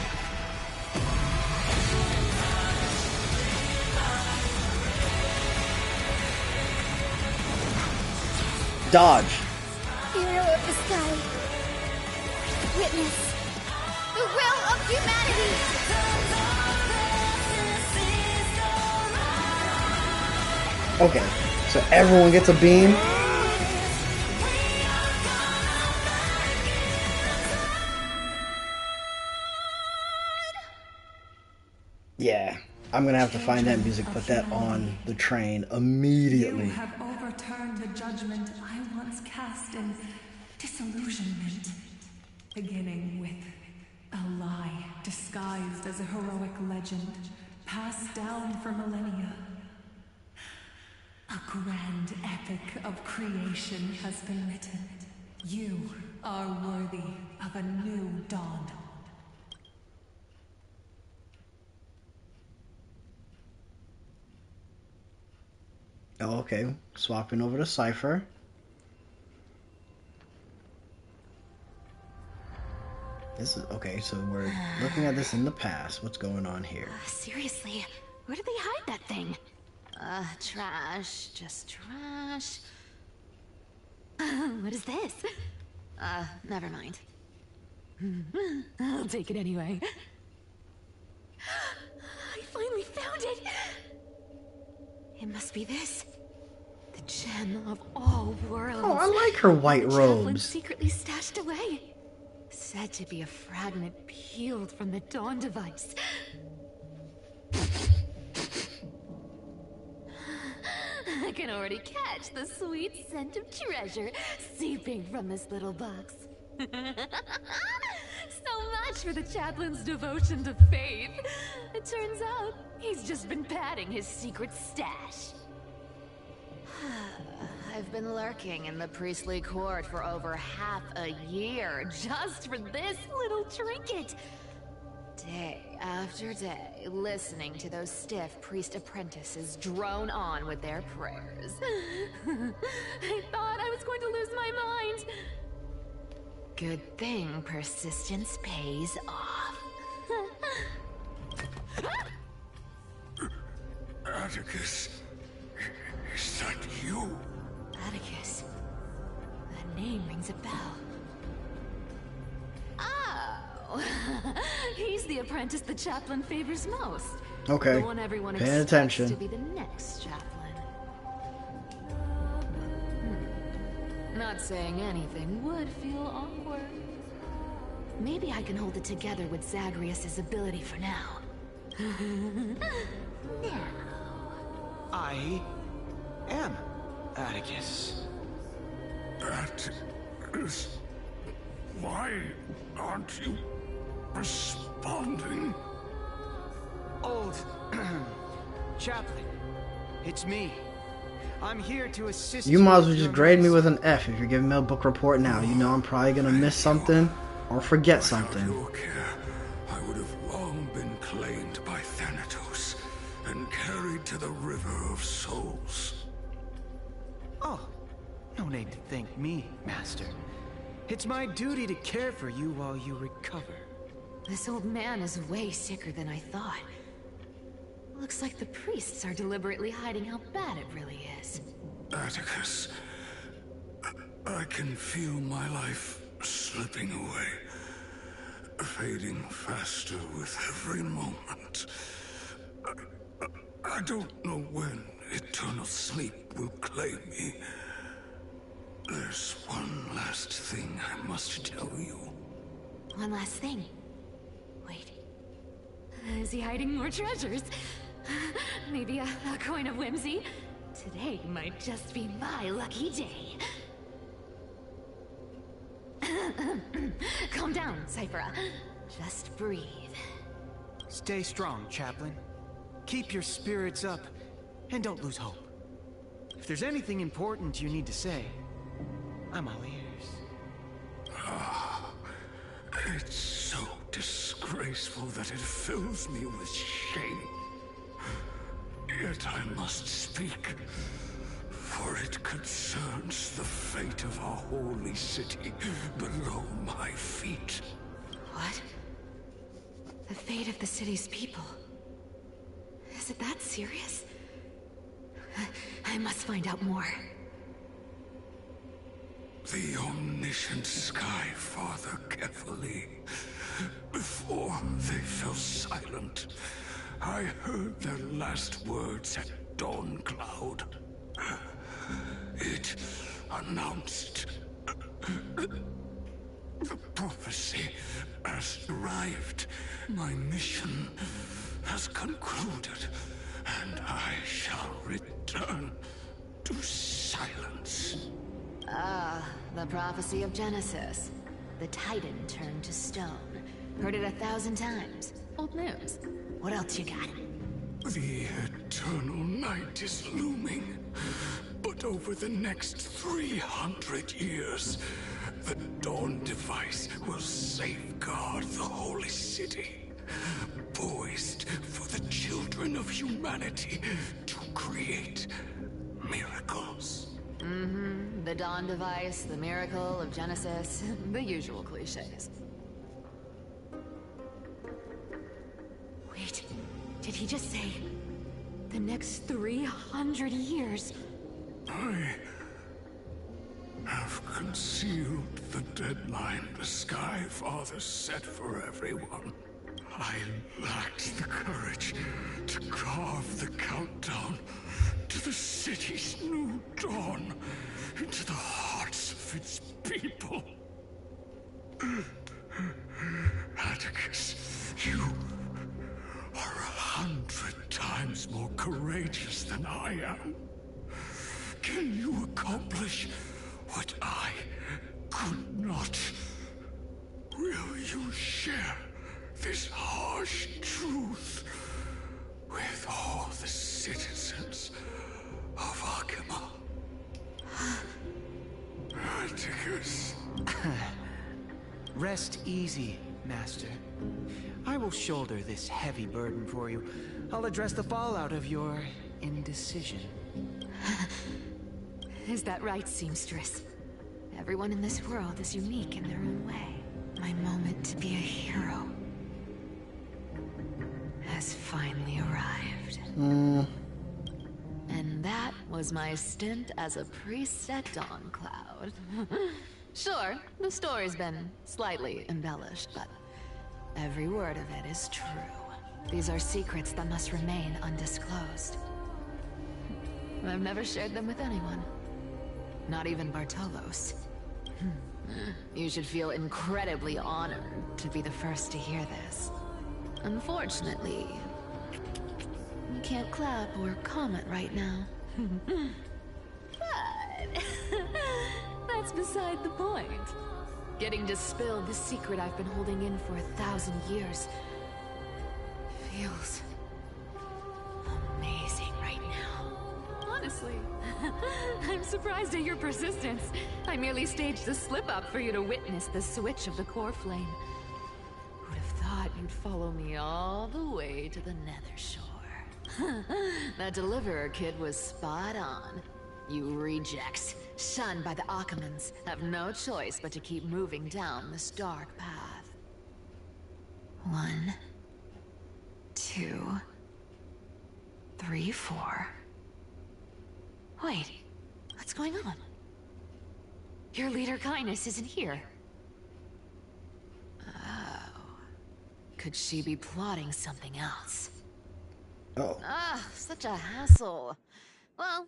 Dodge. Hero of the sky. Witness the will of humanity. Okay, so everyone gets a beam. Yeah, I'm gonna have to find that music, put that on the train immediately. You have overturned the judgment I once cast in disillusionment, beginning with a lie disguised as a heroic legend, passed down for millennia. A grand epic of creation has been written. You are worthy of a new dawn. Oh, okay. Swapping over to Cypher. This is okay, so we're looking at this in the past. What's going on here? Seriously, where did they hide that thing? Trash. Just trash. What is this? Never mind. I'll take it anyway. I finally found it! It must be this. The gem of all worlds. Oh, I like her white The chaplain robes. secretly stashed away. Said to be a fragment peeled from the Dawn device. I can already catch the sweet scent of treasure seeping from this little box. So much for the chaplain's devotion to faith. It turns out he's just been padding his secret stash. I've been lurking in the priestly court for over half a year just for this little trinket. Day after day, listening to those stiff priest apprentices drone on with their prayers. I thought I was going to lose my mind. Good thing persistence pays off. Atticus, is that you? Atticus. That name rings a bell. Oh, he's the apprentice the chaplain favors most. Okay, The one everyone paying expects attention. to be the next chaplain. Not saying anything would feel awkward. Maybe I can hold it together with Zagreus' ability for now. Now. I am Atticus. Atticus, why aren't you responding? Old chaplain, it's me. I'm here to assist You might as well with just your grade me with an F if you're giving me a book report now. You know I'm probably gonna miss something. or forget Without something. your care, I would have long been claimed by Thanatos and carried to the River of Souls. Oh, no need to thank me, Master. It's my duty to care for you while you recover. This old man is way sicker than I thought. Looks like the priests are deliberately hiding how bad it really is. Atticus, I can feel my life slipping away, fading faster with every moment. I don't know when eternal sleep will claim me. There's one last thing I must tell you. One last thing. Wait. Is he hiding more treasures? Maybe a coin of whimsy? Today might just be my lucky day. Calm down, Cyphera. Just breathe. Stay strong, Chaplain. Keep your spirits up, and don't lose hope. If there's anything important you need to say, I'm all ears. It's so disgraceful that it fills me with shame. Yet I must speak, for it concerns the fate of our holy city below my feet. What? The fate of the city's people? Is it that serious? I must find out more. The omniscient Sky Father Kefali. Before they fell silent, I heard their last words at Dawn Cloud. It announced the prophecy has arrived. My mission has concluded, and I shall return to silence. Ah, the prophecy of Genesis. The Titan turned to stone. Heard it 1,000 times. Old news. What else you got? The eternal night is looming. But over the next 300 years, the Dawn device will safeguard the holy city, poised for the children of humanity to create miracles. Mm-hmm. The Dawn device, the miracle of Genesis, the usual cliches. Wait, did he just say the next 300 years? I have concealed the deadline the Sky Father set for everyone. I lacked the courage to carve the countdown to the city's new dawn into the hearts of its people. Atticus, you are 100 times more courageous than I am. Can you accomplish what I could not? Will you share this harsh truth with all the citizens of Akima? Atticus. Rest easy, Master. I will shoulder this heavy burden for you. I'll address the fallout of your indecision. Is that right, seamstress? Everyone in this world is unique in their own way. My moment to be a hero has finally arrived. And that was my stint as a priest at Dawn Cloud. Sure, the story's been slightly embellished, but every word of it is true. These are secrets that must remain undisclosed. I've never shared them with anyone. Not even Bartolos. You should feel incredibly honored to be the first to hear this. Unfortunately, you can't clap or comment right now. But that's beside the point. Getting to spill the secret I've been holding in for 1,000 years feels amazing right now. Honestly, I'm surprised at your persistence. I merely staged the slip-up for you to witness the switch of the core flame. Who'd have thought you'd follow me all the way to the Nether Shore? That Deliverer kid was spot on. You rejects, shunned by the Akamans, have no choice but to keep moving down this dark path. 1, 2, 3, 4. Wait, what's going on? Your leader Kindness isn't here. Oh. Could she be plotting something else? Oh. Ah, such a hassle. Well,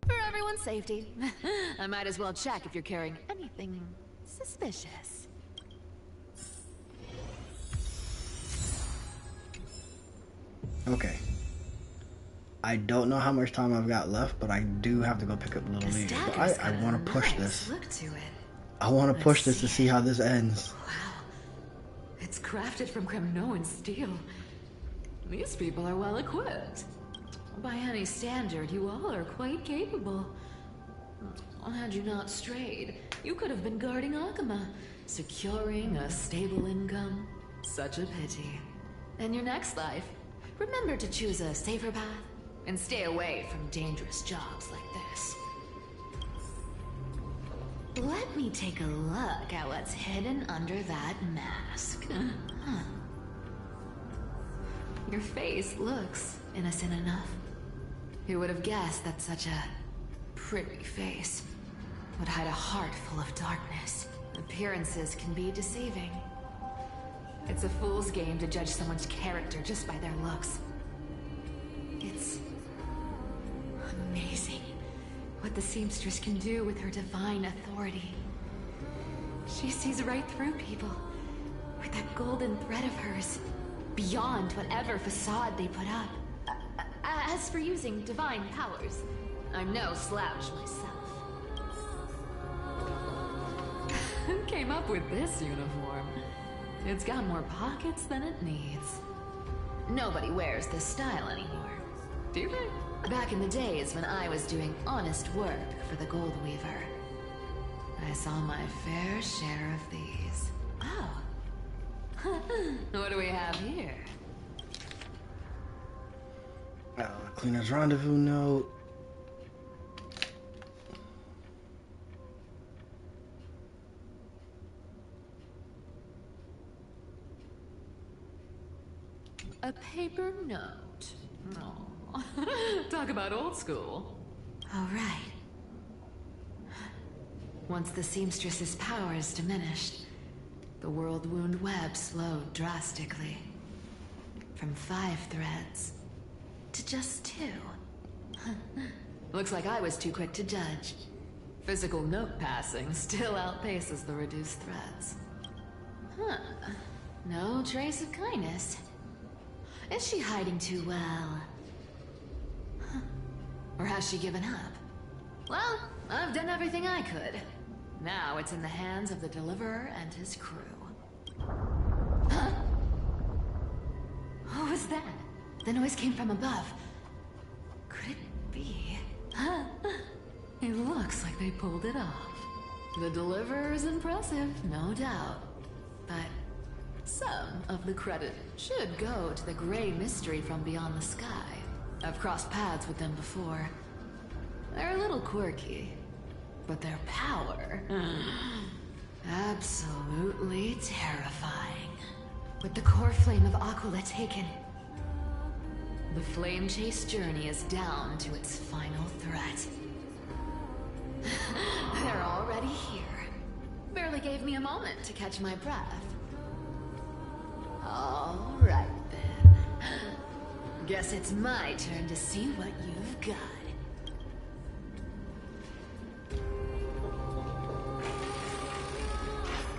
for everyone's safety, I might as well check if you're carrying anything suspicious. Okay. I don't know how much time I've got left, but I do have to go pick up Little Leader. But I want to push this. Look to it. I want to push this to see how this ends. Wow. It's crafted from Kremnoan steel. These people are well equipped. By any standard, you all are quite capable. Had you not strayed, you could have been guarding Akama, securing a stable income. Such a pity. In your next life, remember to choose a safer path and stay away from dangerous jobs like this. Let me take a look at what's hidden under that mask. Your face looks innocent enough. Who would have guessed that such a pretty face would hide a heart full of darkness? Appearances can be deceiving. It's a fool's game to judge someone's character just by their looks. It's amazing what the seamstress can do with her divine authority. She sees right through people with that golden thread of hers, beyond whatever facade they put up. As for using divine powers, I'm no slouch myself. Who came up with this uniform? It's got more pockets than it needs. Nobody wears this style anymore, do they? Back in the days when I was doing honest work for the Gold Weaver, I saw my fair share of these. Oh. What do we have here? Cleaner's rendezvous note. A paper note. Oh. Talk about old school. All right. Once the seamstress's powers diminished, the world wound web slowed drastically. From 5 threads to just 2. Looks like I was too quick to judge. Physical note passing still outpaces the reduced threads. Huh. No trace of kindness. Is she hiding too well? Huh. Or has she given up? Well, I've done everything I could. Now it's in the hands of the Deliverer and his crew. Huh? What was that? The noise came from above. Could it be? Huh? It looks like they pulled it off. The Deliverer is impressive, no doubt. But some of the credit should go to the gray mystery from beyond the sky. I've crossed paths with them before. They're a little quirky, but their power... absolutely terrifying. With the core flame of Aquila taken, the flame chase journey is down to its final threat. They're already here. Barely gave me a moment to catch my breath. All right, then. Guess it's my turn to see what you've got.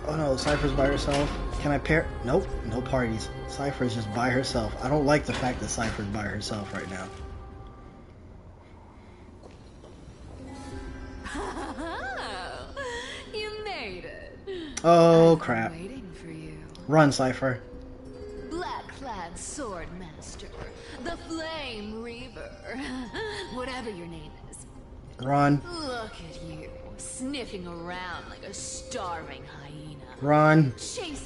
Oh no, Cypher's by herself. Can I pair? Nope, no parties. Cypher's just by herself. I don't like the fact that Cypher's by herself right now. You made it. Oh crap. Waiting for you. Run, Cypher. Black-clad sword master, the Flame Reaver, whatever your name is. Run. Look at you, sniffing around like a starving hyena. Run. Chase.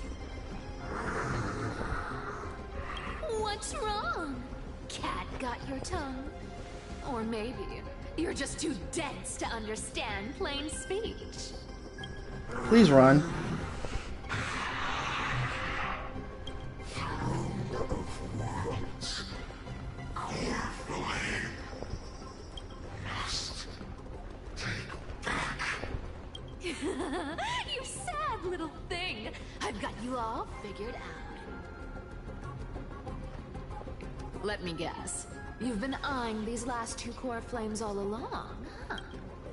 What's wrong? Cat got your tongue? Or maybe you're just too dense to understand plain speech. Please run. You sad little thing. I've got you all figured out. Let me guess. You've been eyeing these last two core flames all along, huh?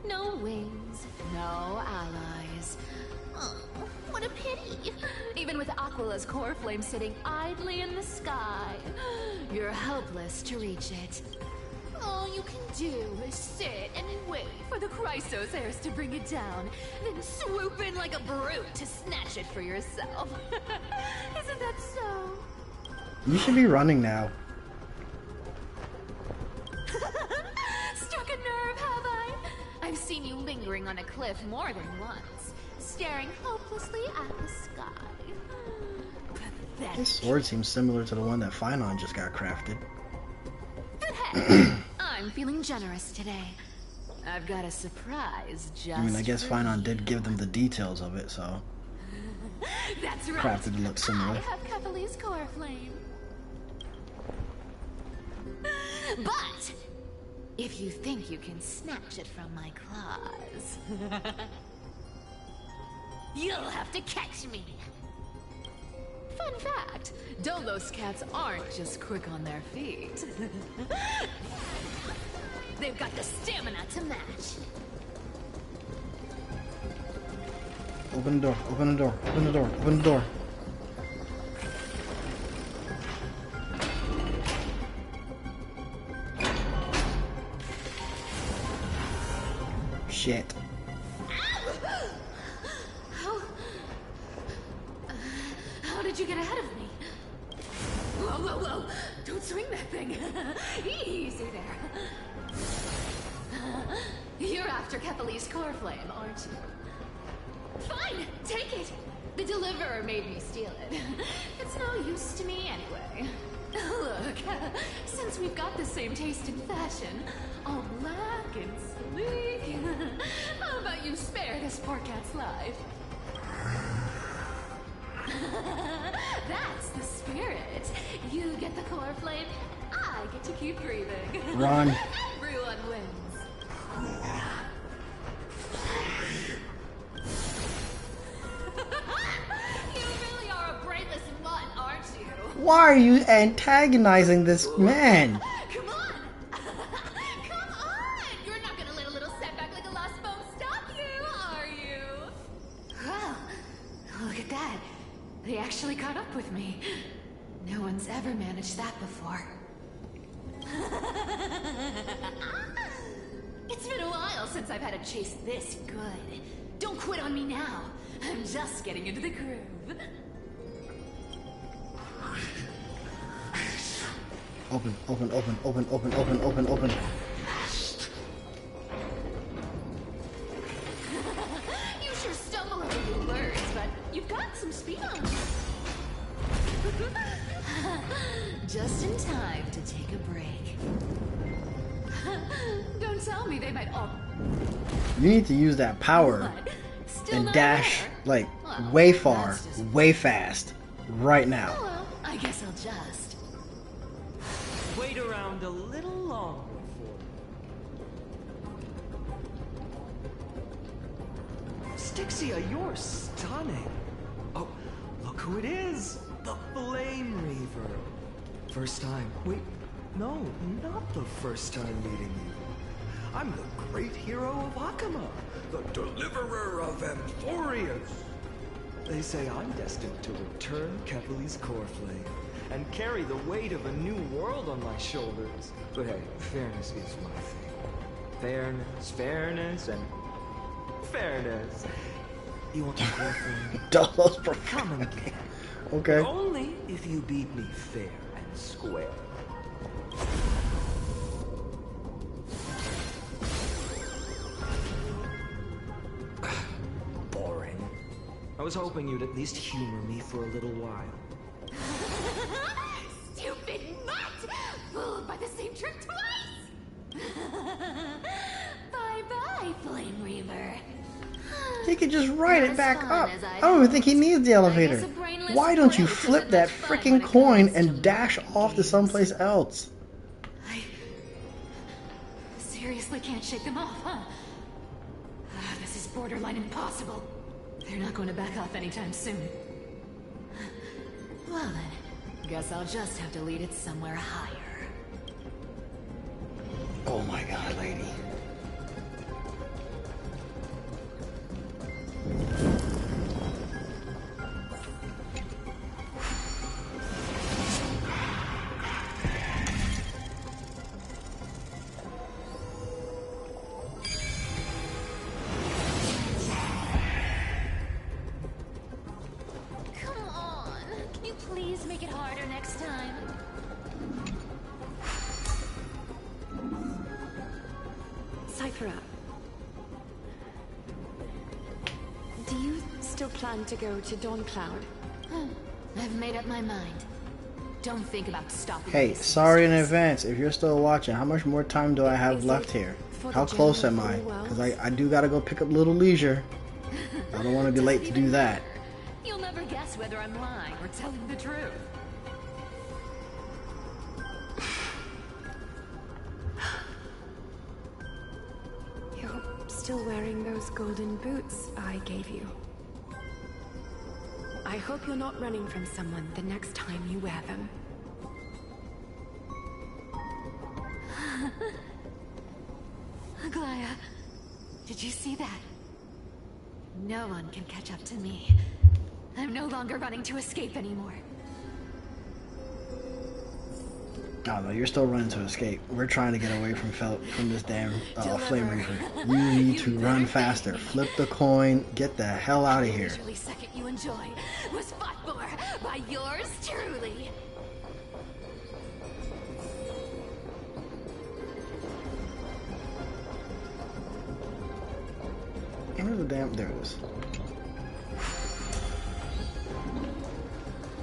No wings, no allies. Oh, what a pity. Even with Aquila's core flame sitting idly in the sky, you're helpless to reach it. All you can do is sit and wait for the Chrysos heirs to bring it down, then swoop in like a brute to snatch it for yourself. Isn't that so? You should be running now. Struck a nerve, have I? I've seen you lingering on a cliff more than once, staring hopelessly at the sky. Pathetic. This sword seems similar to the one that Finon just got crafted. But hey, I'm feeling generous today. I've got a surprise just I mean, I guess Finon did give them the details of it, so That's right. crafted to look similar. I have Kephalie's core flame. But if you think you can snatch it from my claws, you'll have to catch me. Fun fact, Dolos cats aren't just quick on their feet. They've got the stamina to match. Open the door, open the door, open the door, open the door. Shit. How did you get ahead of me? Whoa, whoa, whoa! Don't swing that thing! Easy there. You're after Kephalie's core flame, aren't you? Fine, take it! The deliverer made me steal it. It's no use to me anyway. Look, since we've got the same taste in fashion, all black and sleek, how about you spare this poor cat's life? That's the spirit. You get the core flame, I get to keep breathing. Run. Everyone wins. You really are a brainless mutt, aren't you? Why are you antagonizing this man? Come on! Come on! You're not gonna let a little setback like a lost bone stop you, are you? Well, look at that. They actually caught up with me. No one's ever managed that before. It's been a while since I've had a chase this good. Don't quit on me now. I'm just getting into the groove. Open, open, open, open, open, open, open, open. You sure stumble over your words, but you've got some speed on you. Just in time to take a break. Don't tell me they might all... You need to use that power and dash like way far, way fast, right now. Well, I guess I'll just... Wait around a little longer for me. Styxia, you're stunning. Oh, look who it is. The Flame Reaver. First time. Wait, no, not the first time meeting you. I'm the great hero of Akama, the deliverer of Amphoreus. They say I'm destined to return Kephalie's core flame and carry the weight of a new world on my shoulders. But hey, fairness is my thing. Fairness, fairness, and fairness. You want the core flame? Dolos Come and get it. Okay. Only if you beat me fair and square. was hoping you'd at least humor me for a little while. Stupid mutt! Fooled by the same trick twice! Bye-bye, Flame Reaver. He could just ride it back up. I don't even think he needs the elevator. Why don't you flip that freaking coin and dash off to someplace else? I seriously can't shake them off, huh? This is borderline impossible. They're not going to back off anytime soon. Well then, guess I'll just have to lead it somewhere higher. Oh my god, lady. Come on, can you please make it harder next time? Cypher, do you still plan to go to Dawn Cloud? I've made up my mind. Don't think about stopping. Hey, sorry in advance if you're still watching. How much more time do I have left here? How close am I? Because I do gotta go pick up Little Leisure. I don't want to be late to do that. You'll never guess whether I'm lying or telling the truth. You're still wearing those golden boots I gave you. I hope you're not running from someone the next time you wear them. Aglaya, did you see that? No one can catch up to me. I'm no longer running to escape anymore. Oh no, you're still running to escape. We're trying to get away from this damn Flame Reaper. You need to run faster. Flip the coin. Get the hell out of here. The second you enjoy was fought for by yours truly. Where's the damn? There it is.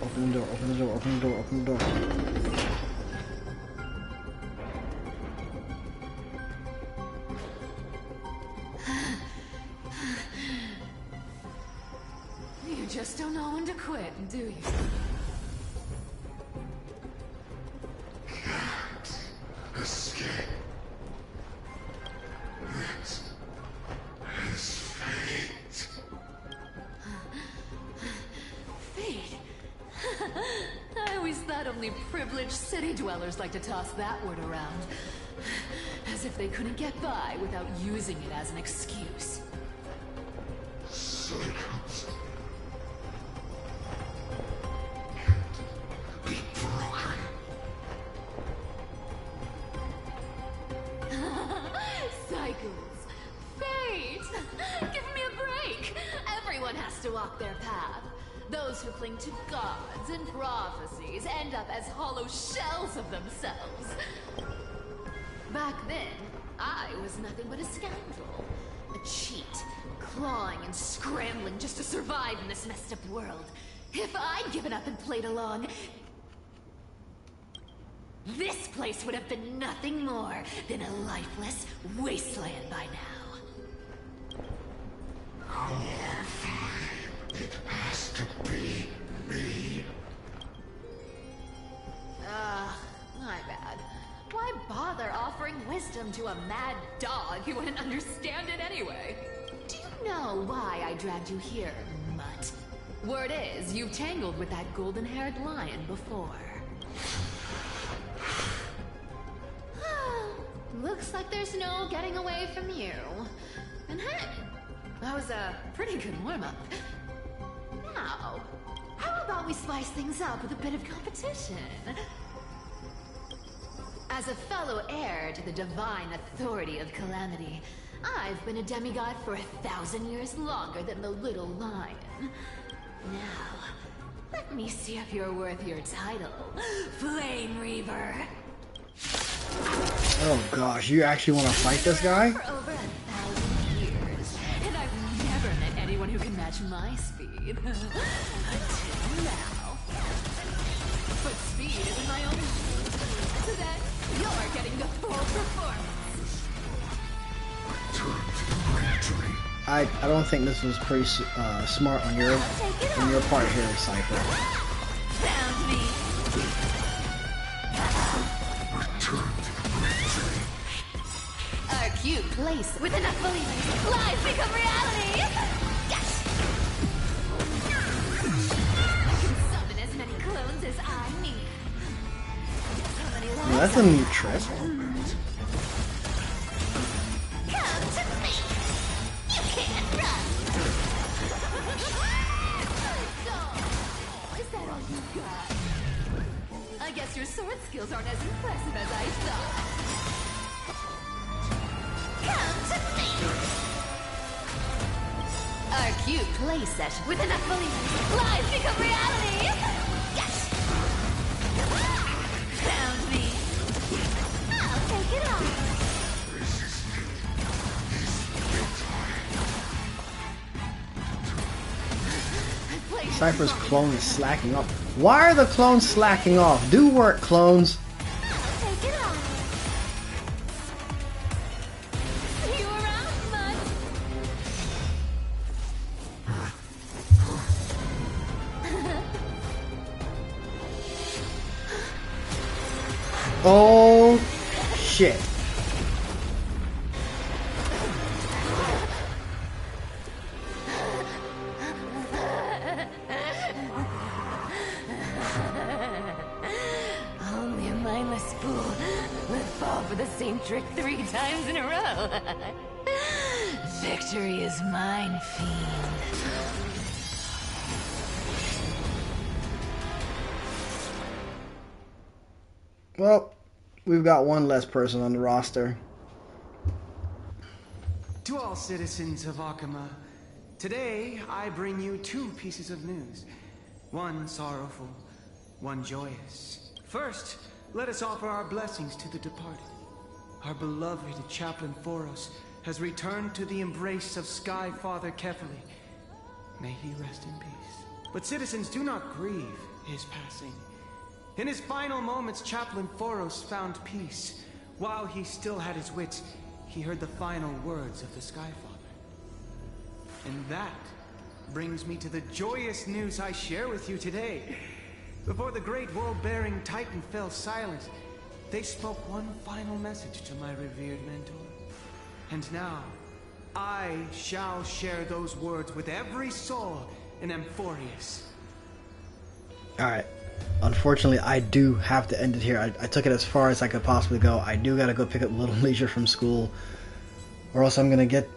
Open the door. Open the door. Open the door. Open the door. You just don't know when to quit, do you? Escape. This is fate. Fate? I always thought only privileged city dwellers like to toss that word around. As if they couldn't get by without using it as an excuse. Cycles. Cycles. Fate! Give me a break! Everyone has to walk their path. Those who cling to gods and prophecies end up as hollow shells of themselves. Back then, I was nothing but a scoundrel. A cheat, clawing and scrambling just to survive in this messed up world. If I'd given up and played along, this place would have been nothing more than a lifeless wasteland by now. It has to be me. My bad. Why bother offering wisdom to a mad dog who wouldn't understand it anyway? Do you know why I dragged you here, mutt? Word is, you've tangled with that golden-haired lion before. Looks like there's no getting away from you. And hey, that was a pretty good warm-up. Now, how about we spice things up with a bit of competition? As a fellow heir to the divine authority of Calamity, I've been a demigod for 1,000 years longer than the little lion. Now, let me see if you're worth your title, Flame Reaver. Oh gosh, you actually want to fight this guy? For over 1,000 years, and I've never met anyone who who can match my speed. Until now. But speed isn't my only. So then, you're getting the full performance. I don't think this was pretty smart on your part here, Cypher. Found me. Our cute place with enough believers, lies become reality. Yes. I can summon as many clones as I need. Well, that's a neat trick. Come to me. You can't run. Is that all you got? I guess your sword skills aren't as impressive as I thought. Come to me. Our cute playset with enough believers, lies become reality. Yes. Found me. I'll take it off. Cypher's clone is slacking off. Why are the clones slacking off? Do work, clones. Take it off. See you around, bud. Oh shit. Only a mindless fool would fall for the same trick 3 times in a row. Victory is mine, fiend. Well, we've got one less person on the roster. To all citizens of Akama, today I bring you 2 pieces of news. One sorrowful, one joyous. First, let us offer our blessings to the departed. Our beloved Chaplain Amphoreus has returned to the embrace of Sky Father Kefali. May he rest in peace. But citizens, do not grieve his passing. In his final moments, Chaplain Amphoreus found peace. While he still had his wits, he heard the final words of the Sky Father. And that brings me to the joyous news I share with you today. Before the great world-bearing Titan fell silent, they spoke one final message to my revered mentor. And now, I shall share those words with every soul in Amphoreus. Alright. Unfortunately, I do have to end it here. I took it as far as I could possibly go. I do gotta go pick up Little Leisure from school, or else I'm gonna get...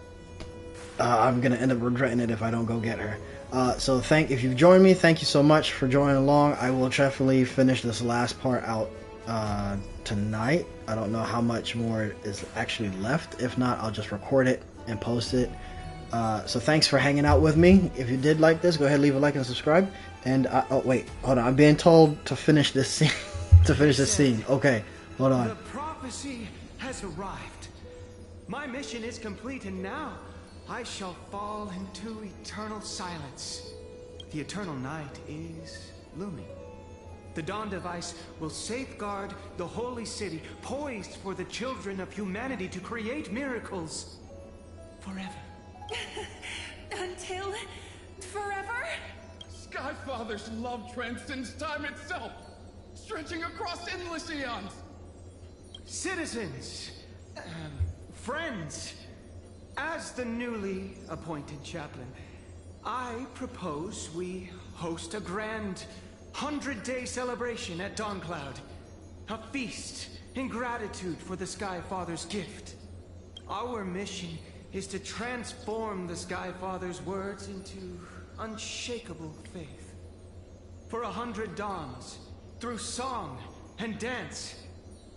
I'm gonna end up regretting it if I don't go get her. So if you've joined me, thank you so much for joining along. I will definitely finish this last part out tonight. I don't know how much more is actually left. If not, I'll just record it and post it. So thanks for hanging out with me. If you did like this, go ahead, leave a like and subscribe. And oh wait, hold on. I'm being told to finish this scene. Okay, hold on. The prophecy has arrived. My mission is complete, and now I shall fall into eternal silence. The eternal night is looming. The Dawn Device will safeguard the holy city, poised for the children of humanity to create miracles forever. Until forever? Skyfather's love transcends time itself, stretching across endless eons. Citizens, friends, as the newly appointed chaplain, I propose we host a grand 100-day celebration at Dawncloud. A feast in gratitude for the Sky Father's gift. Our mission is to transform the Sky Father's words into unshakable faith. For 100 dawns, through song and dance,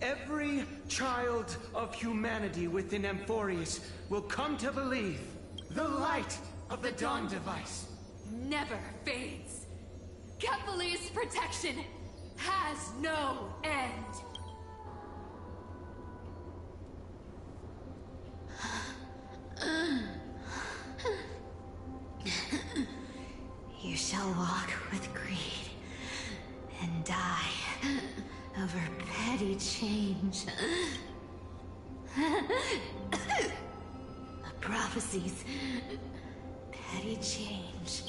every child of humanity within Amphoreus will come to believe the light of the Dawn Device Never fades. Kefali's protection has no end. shall walk with greed and die over petty change. The prophecies, petty change,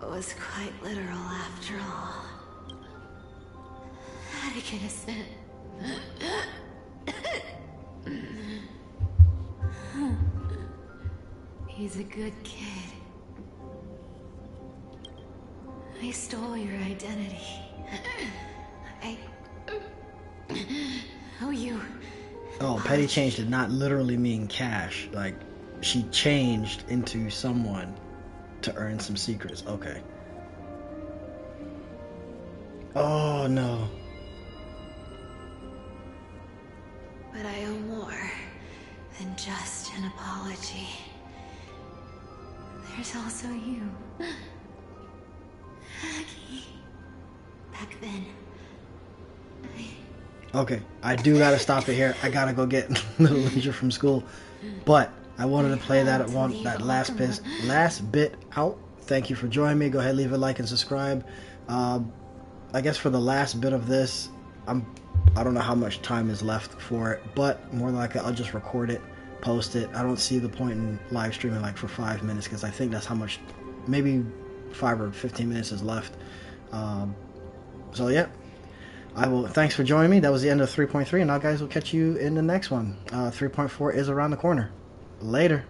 was quite literal after all. Atticus. He's a good kid. I stole your identity. I owe you. Oh, petty change did not literally mean cash. Like, she changed into someone to earn some secrets. Okay. Oh, no. But I owe more than just an apology. There's also you. Aggie. Back then, Okay, I do gotta stop it here. I gotta go get little Ninja from school. But I wanted to play that last bit out. Thank you for joining me. Go ahead, leave a like and subscribe. I guess for the last bit of this, I don't know how much time is left for it, but more than likely I'll just record it, post it. I don't see the point in live streaming like for 5 minutes, because I think that's how much, maybe 5 or 15 minutes is left. So yeah, I will. Thanks for joining me. That was the end of 3.3, and now guys, will catch you in the next one. 3.4 is around the corner. Later.